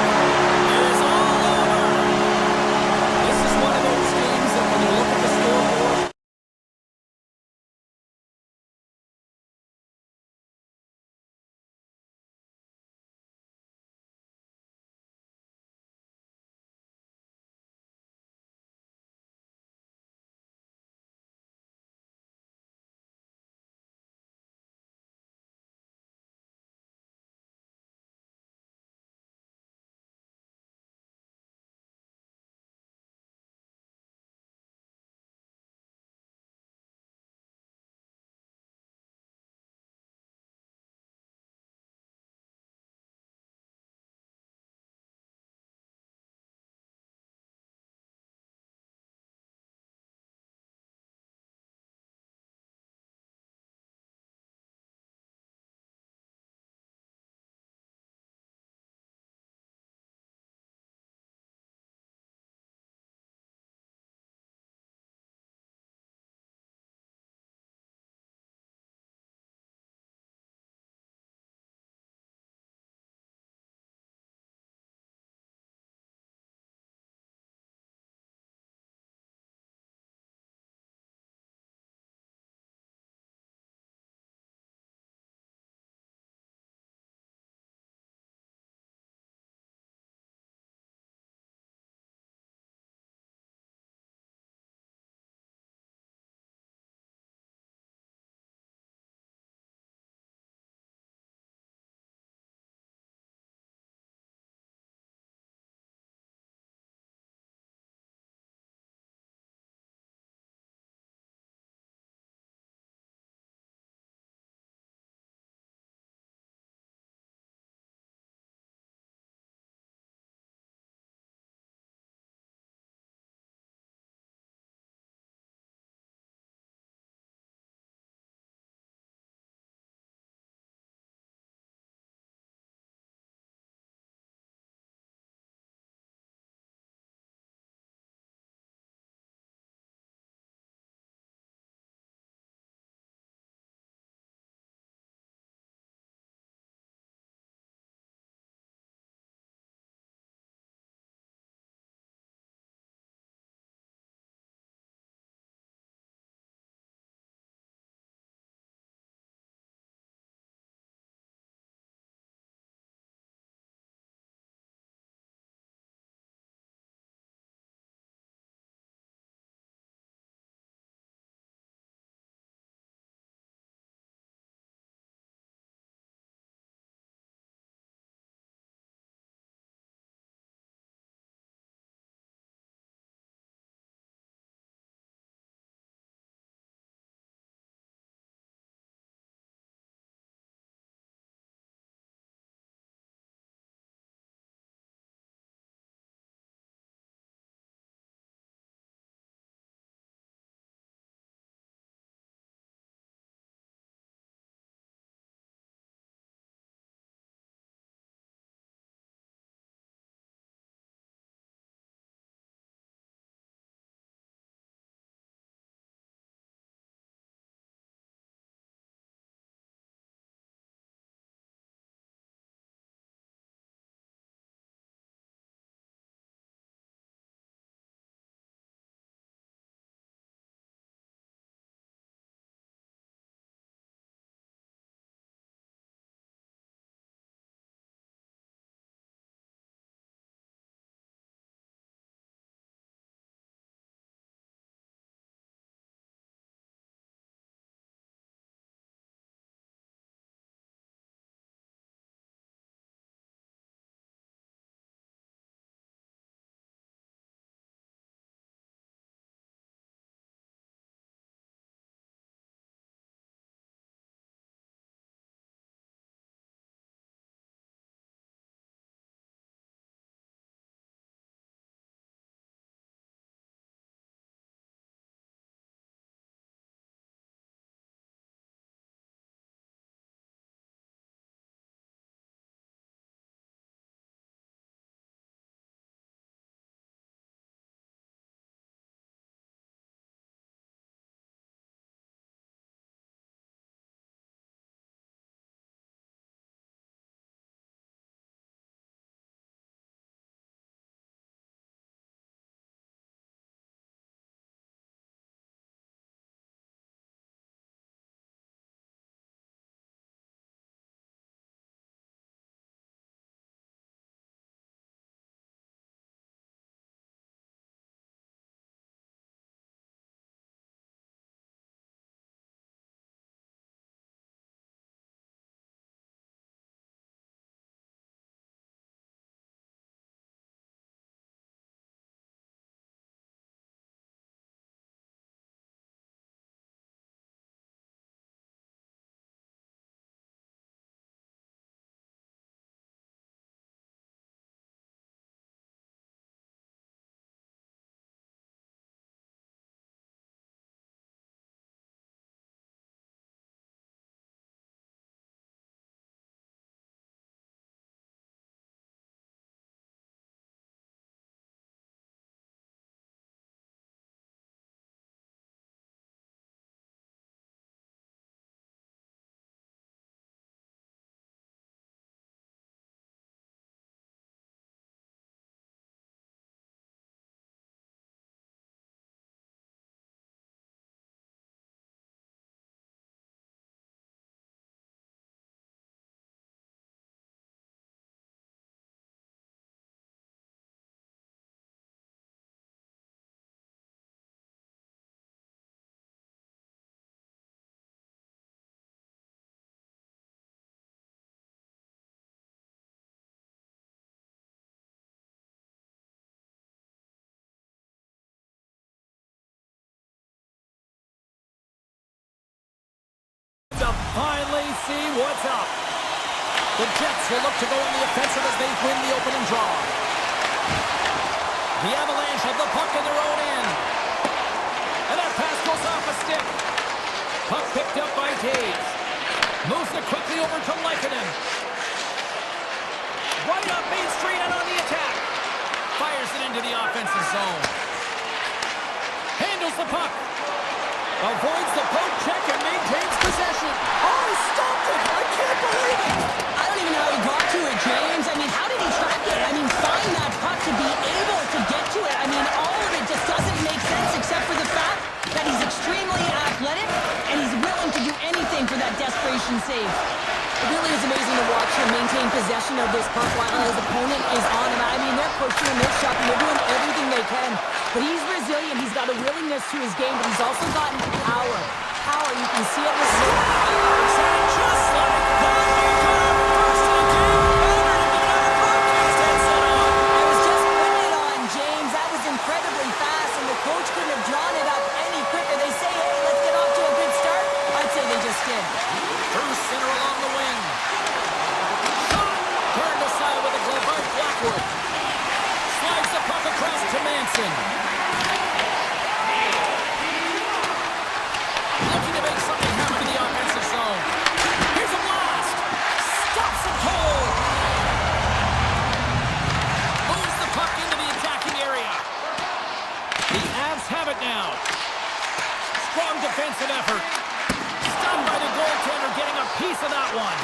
finally see what's up. The Jets will look to go on the offensive as they win the opening draw. The Avalanche have the puck in their own end. And that pass goes off a stick. Puck picked up by Taves. Moves it quickly over to Leikonen. Right up Main Street and on the attack. Fires it into the offensive zone. Handles the puck. Avoids the poke check and maintains possession. Oh, he stopped it! I can't believe it! I don't even know how he got to it, James. I mean, how did he track it? I mean, find that puck to be able to get to it. I mean, all of it just doesn't make sense except for the fact that he's extremely athletic and he's willing to do anything for that desperation save. It really is amazing to watch him maintain possession of this puck while his opponent is on him. I mean, they're pushing, they're shoving, they're doing everything they can. But he's resilient, he's got a willingness to his game, but he's also got power. Power, you can see it with his Just like that, he got up first in the game. Over to the other broadcast headset on. It was just putting it on, James. That was incredibly fast, and the coach couldn't have drawn it up any quicker. They say, hey, let's get off to a good start. I'd say they just did. Through center along the wing. Shot! Turned aside with a glove by Blackwood. Slides the puck across to Manson. Looking to make something happen in the offensive zone. Here's a blast! Stops it cold! Moves the puck into the attacking area. The Avs have it now. Strong defensive effort. Stopped by the goaltender, getting a piece of that one.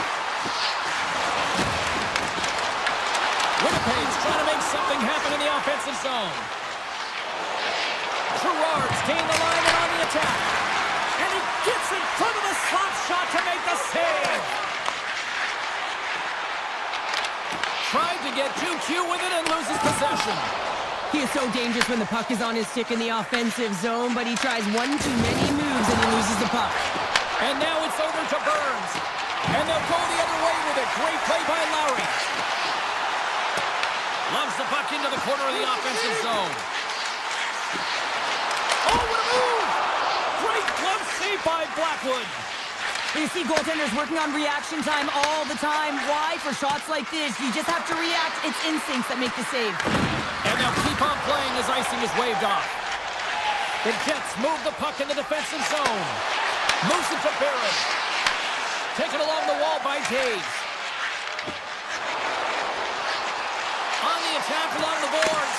Winnipeg's trying to make something happen in the offensive zone. Gerard's gained the line and on the attack. And he gets in front of the slap shot to make the save. Tried to get too cute with it and loses possession. He is so dangerous when the puck is on his stick in the offensive zone, but he tries one too many moves and he loses the puck. And now it's over to Burns. And they'll go the other way with it. Great play by Lowry. Loves the puck into the corner of the offensive zone. Oh, what a move! Great glove save by Blackwood. You see goaltenders working on reaction time all the time. Why? For shots like this, you just have to react. It's instincts that make the save. And they'll keep on playing as icing is waved off. The Jets move the puck in the defensive zone. Moves it to Barron. Taken along the wall by Taves. On the attack along the boards.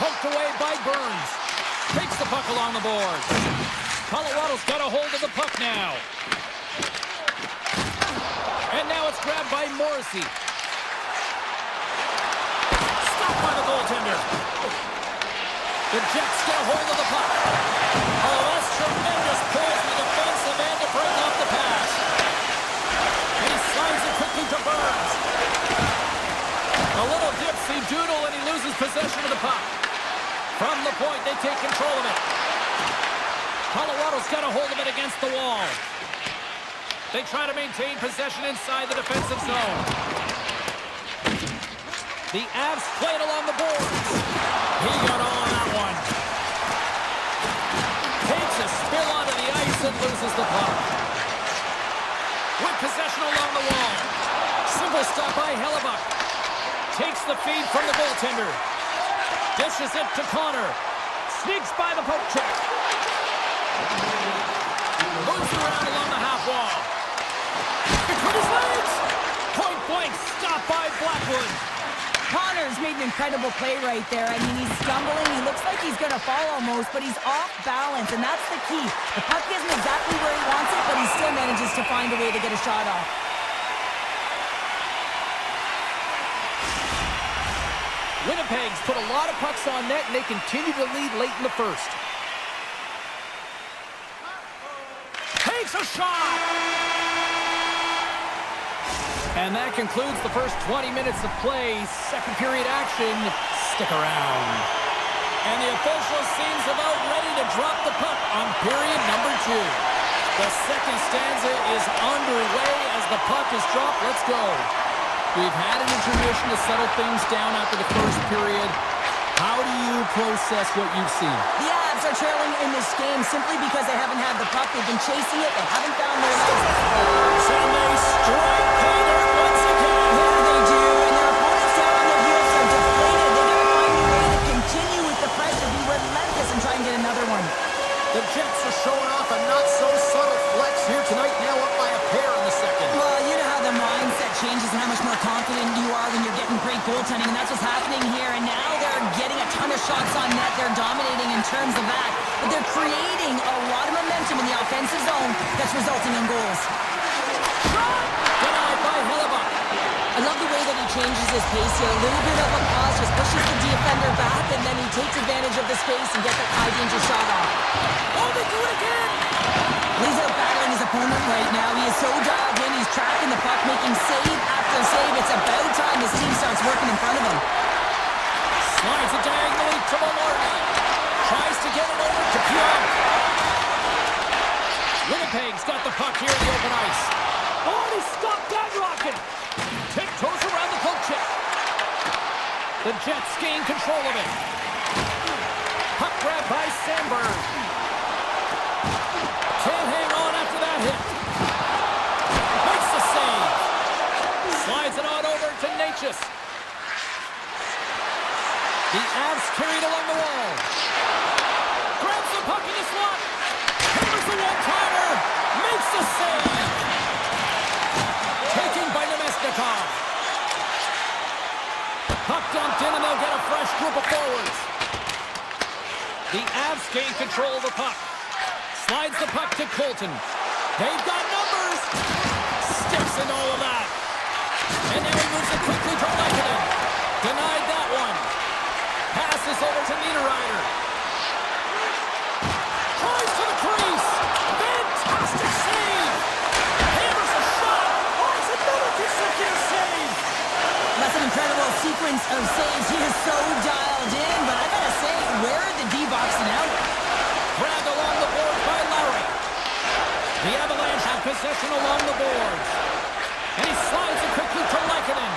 Poked away by Burns. Takes the puck along the boards. Colorado's got a hold of the puck now. And now it's grabbed by Morrissey. Stopped by the goaltender. The Jets get a hold of the puck. Oh, that's tremendous poise from the defensive end to break off the pass. And he slides it quickly to Burns. A little dipsy doodle and he loses possession of the puck. From the point, they take control of it. Colorado's got a hold of it against the wall. They try to maintain possession inside the defensive zone. The Avs play it along the boards. He got on that one. Takes a spill onto the ice and loses the puck. With possession along the wall. Simple stop by Hellebuck. Takes the feed from the goaltender. Dishes it to Connor. Sneaks by the poke check. Moves around along the half wall. Between his legs. Point blank stop by Blackwood. Connor's made an incredible play right there. I mean, he's stumbling. He looks like he's going to fall almost, but he's off balance, and that's the key. The puck isn't exactly where he wants it, but he still manages to find a way to get a shot off. Winnipeg's put a lot of pucks on net, and they continue to lead late in the first. Takes a shot! And that concludes the first 20 minutes of play. Second period action. Stick around. And the official seems about ready to drop the puck on period number 2. The second stanza is underway as the puck is dropped. Let's go. We've had an intermission to settle things down after the first period. How do you process what you've seen? The Avs are trailing in this game simply because they haven't had the puck. They've been chasing it. They haven't found their legs. and they strike pay dirt once again. Yeah, they do, and their opponents down on their heels are deflated. They gotta find a way to continue with the pressure, be relentless, and try and get another one. The Jets are showing off a not-so-subtle flex here tonight, now up by a pair in the second. Well, you know how the mindset changes and how much more confident you are when you're getting great goaltending, and that's what's happening here. And now they're getting a ton of shots on net. They're dominating in terms of that, but they're creating a lot of momentum in the offensive zone that's resulting in goals. Denied by Hellebuck. I love the way that he changes his pace here. A little bit of a pause, just pushes the defender back, and then he takes advantage of the space and gets that high-danger shot off. Oh, they do it again! He's out battling his opponent right now. He is so dialed in. He's tracking the puck, making save after save. It's about time his team starts working in front of him. Slides it diagonally to Maloney. Tries to get it over to Pionk. Winnipeg's got the puck here in the open ice. Oh, he stopped that rocket. Tiptoes around the poke check. The Jets gain control of it. Puck grab by Sandberg. Can't hang on after that hit. Makes the save. Slides it on over to Natchez. The Avs carried along the wall. Grabs the puck in the slot. Hammers the one-timer. Makes the save. Taken by Nemesnikov. Puck dumped in and they'll get a fresh group of forwards. The Avs gain control of the puck. Slides the puck to Colton. They've got numbers. Sticks in all of that. And now he moves it quickly to Lehkonen. Denied that one. Passes over to Niederreiter. Tries to the crease. Fantastic save. Hammers a shot. Oh, it's another consecutive save. That's an incredible sequence of saves. He is so dialed in, but I gotta say, where are the D-boxing out? Grabbed along the boards by Lowry. The Avalanche have possession along the boards. And he slides it quickly to Lehkonen.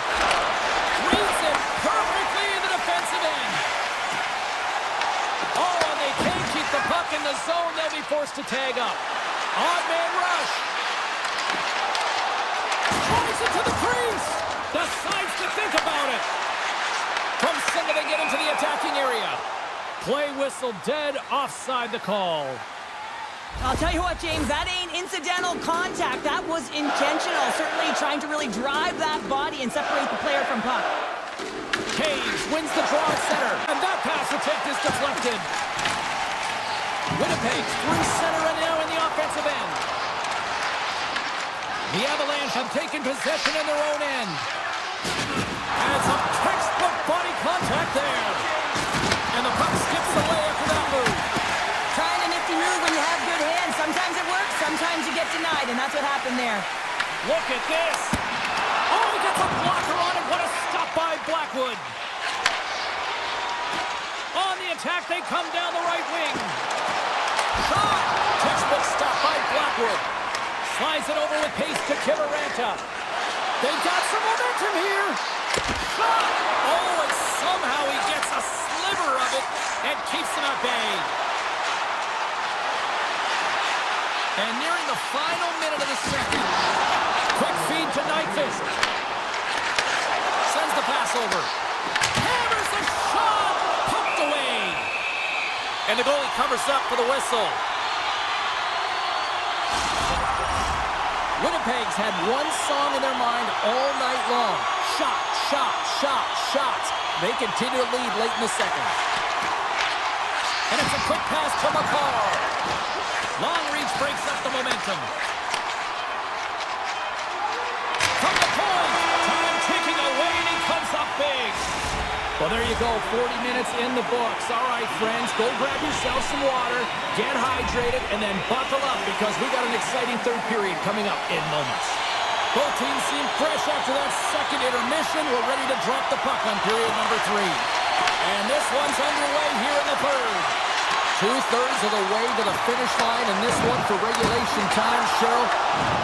Reads it perfectly in the defensive end. Oh, and they can't keep the puck in the zone. They'll be forced to tag up. Odd man rush. Tries it to the crease. Decides to think about it. From center they get into the attacking area. Play whistle dead, offside the call. I'll tell you what, James, that ain't incidental contact. That was intentional. Certainly trying to really drive that body and separate the player from puck. Caves wins the draw at center, and that pass attempt is deflected. Winnipeg through center and now in the offensive end. The Avalanche have taken possession in their own end. And some textbook body contact there. And the puck skips away after that move. Trying a nifty move when you have good hands. Sometimes it works, sometimes you get denied, and that's what happened there. Look at this. Oh, he gets a blocker on it. What a stop by Blackwood. On the attack, they come down the right wing. Shot. Textbook stop by Blackwood. Slides it over with pace to Kiviranta. They've got some momentum here. Shot. Oh, and somehow he gets a sliver of it and keeps them at bay. And nearing the final minute of the second. Quick feed to Nyquist. Sends the pass over. Hammers the shot. Poked away. And the goalie covers up for the whistle. Winnipeg's had one song in their mind all night long. Shot, shot, shot, shots. They continue to lead late in the second. And it's a quick pass to McCall. Long reach breaks up the momentum. From the point, time ticking away, and he comes up big. Well, there you go, 40 minutes in the books. All right, friends, go grab yourself some water, get hydrated, and then buckle up because we got an exciting third period coming up in moments. Both teams seem fresh after that second intermission. We're ready to drop the puck on period number 3. And this one's underway here in the third. 2/3 of the way to the finish line, and this one for regulation time. Cheryl,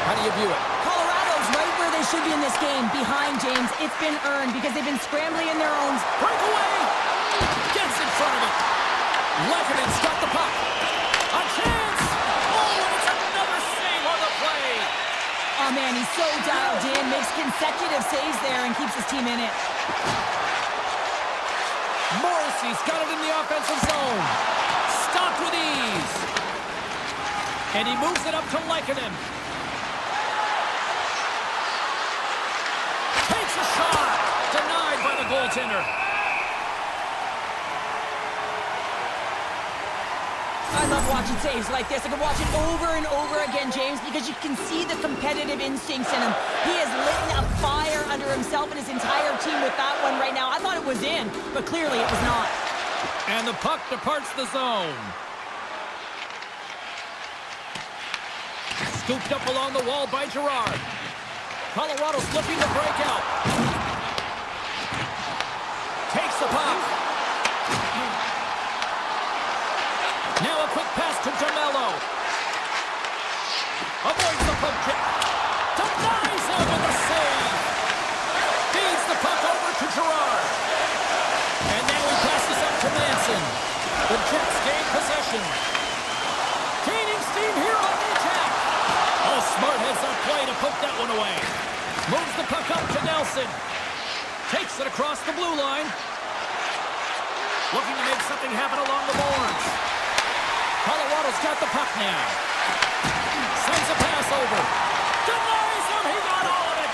how do you view it? Colorado's right where they should be in this game. Behind, James. It's been earned because they've been scrambling in their own. Breakaway! Gets in front of it. Lehkonen's got the puck. A chance! Oh, and it's another save on the play. Oh, man, he's so dialed in, makes consecutive saves there and keeps his team in it. Morrissey's got it in the offensive zone. Stopped with ease. And he moves it up to Lekanen. Takes a shot. Denied by the goaltender. I love watching saves like this. I can watch it over and over again, James, because you can see the competitive instincts in him. He has lit a fire under himself and his entire team with that one right now. I thought it was in, but clearly it was not. And the puck departs the zone. Scooped up along the wall by Girard. Colorado's looking to break out. Takes the puck. Now a quick pass to DeMello. Avoids the poke check. Denies him with a save. Feeds the puck over to Girard. And now he passes up to Manson. The Jets gain possession. Gaining steam here on the attack. Oh, smart heads-up play to poke that one away. Moves the puck up to Nelson. Takes it across the blue line. Looking to make something happen along the boards. Colorado's got the puck now. Sends a pass over. Denies him. He got all of it.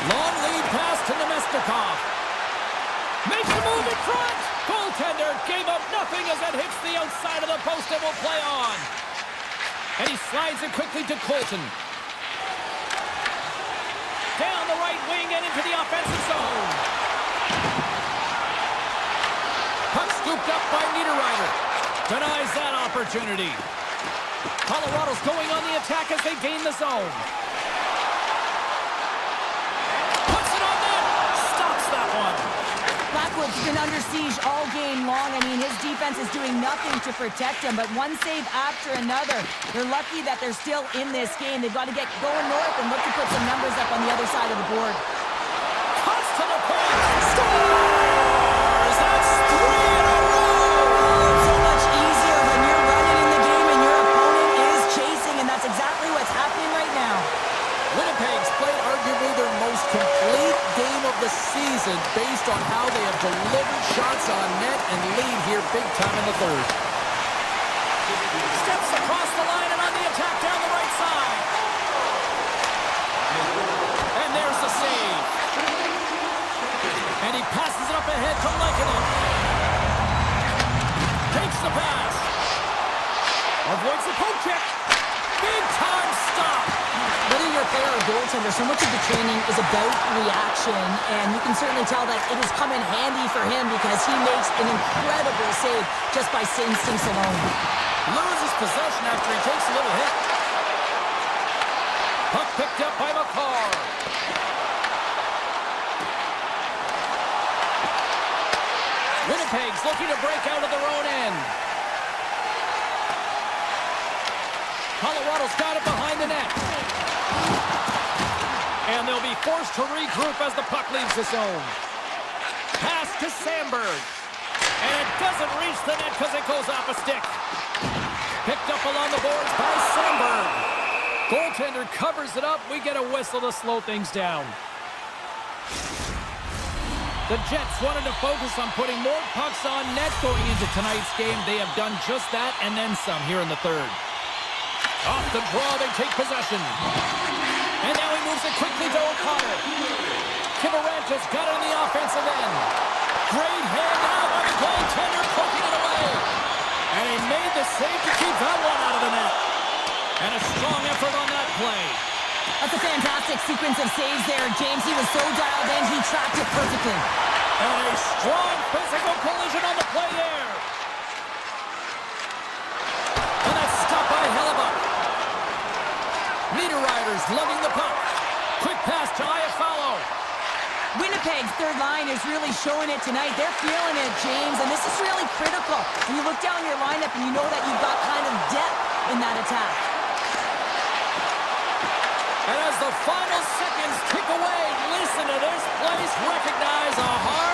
Long lead pass to Nemestikov. Makes a move in front. Goaltender gave up nothing as it hits the outside of the post and will play on. And he slides it quickly to Colton. Down the right wing and into the offensive zone. Puck scooped up by Niederreiter. Denies that opportunity. Colorado's going on the attack as they gain the zone. Puts it on net. Stops that one. Blackwood's been under siege all game long. I mean, his defense is doing nothing to protect him, but one save after another. They're lucky that they're still in this game. They've got to get going north and look to put some numbers up on the other side of the board. Cuts to the point. Scores! That's 3 in a row! So much easier when you're running in the game and your opponent is chasing, and that's exactly what's happening right now. Winnipeg's played arguably their most complete game of the season based on how they have delivered shots on net and lead here big time in the third. Steps across the line and on the attack down the right side. And there's the save. And he passes it up ahead to Lekanen. Takes the pass. Avoids the poke check. Big time stop. Whether you're a player or a goaltender, so much of the training is about reaction, and you can certainly tell that it has come in handy for him because he makes an incredible save just by instincts alone. Loses possession after he takes a little hit. Puck picked up by McCarr. Winnipeg's looking to break out of their own end. Colorado's got it behind the net. And they'll be forced to regroup as the puck leaves the zone. Pass to Sandberg. And it doesn't reach the net because it goes off a stick. Picked up along the boards by Sandberg. Goaltender covers it up. We get a whistle to slow things down. The Jets wanted to focus on putting more pucks on net going into tonight's game. They have done just that and then some here in the third. Off the draw, they take possession. And now he moves it quickly to O'Connor. Kivarancha's got it on the offensive end. Great hand out by the goaltender, poking it away. And he made the save to keep that one out of the net. And a strong effort on that play. That's a fantastic sequence of saves there, James. He was so dialed in, he tracked it perfectly. And a strong physical collision on the play there. And that's stopped by Hellebuck. Niederreiter's lugging the puck. Quick pass to Iafallo. Winnipeg's third line is really showing it tonight. They're feeling it, James, and this is really critical. When you look down your lineup and you know that you've got kind of depth in that attack. And as the final seconds tick away, listen to this place recognize a hard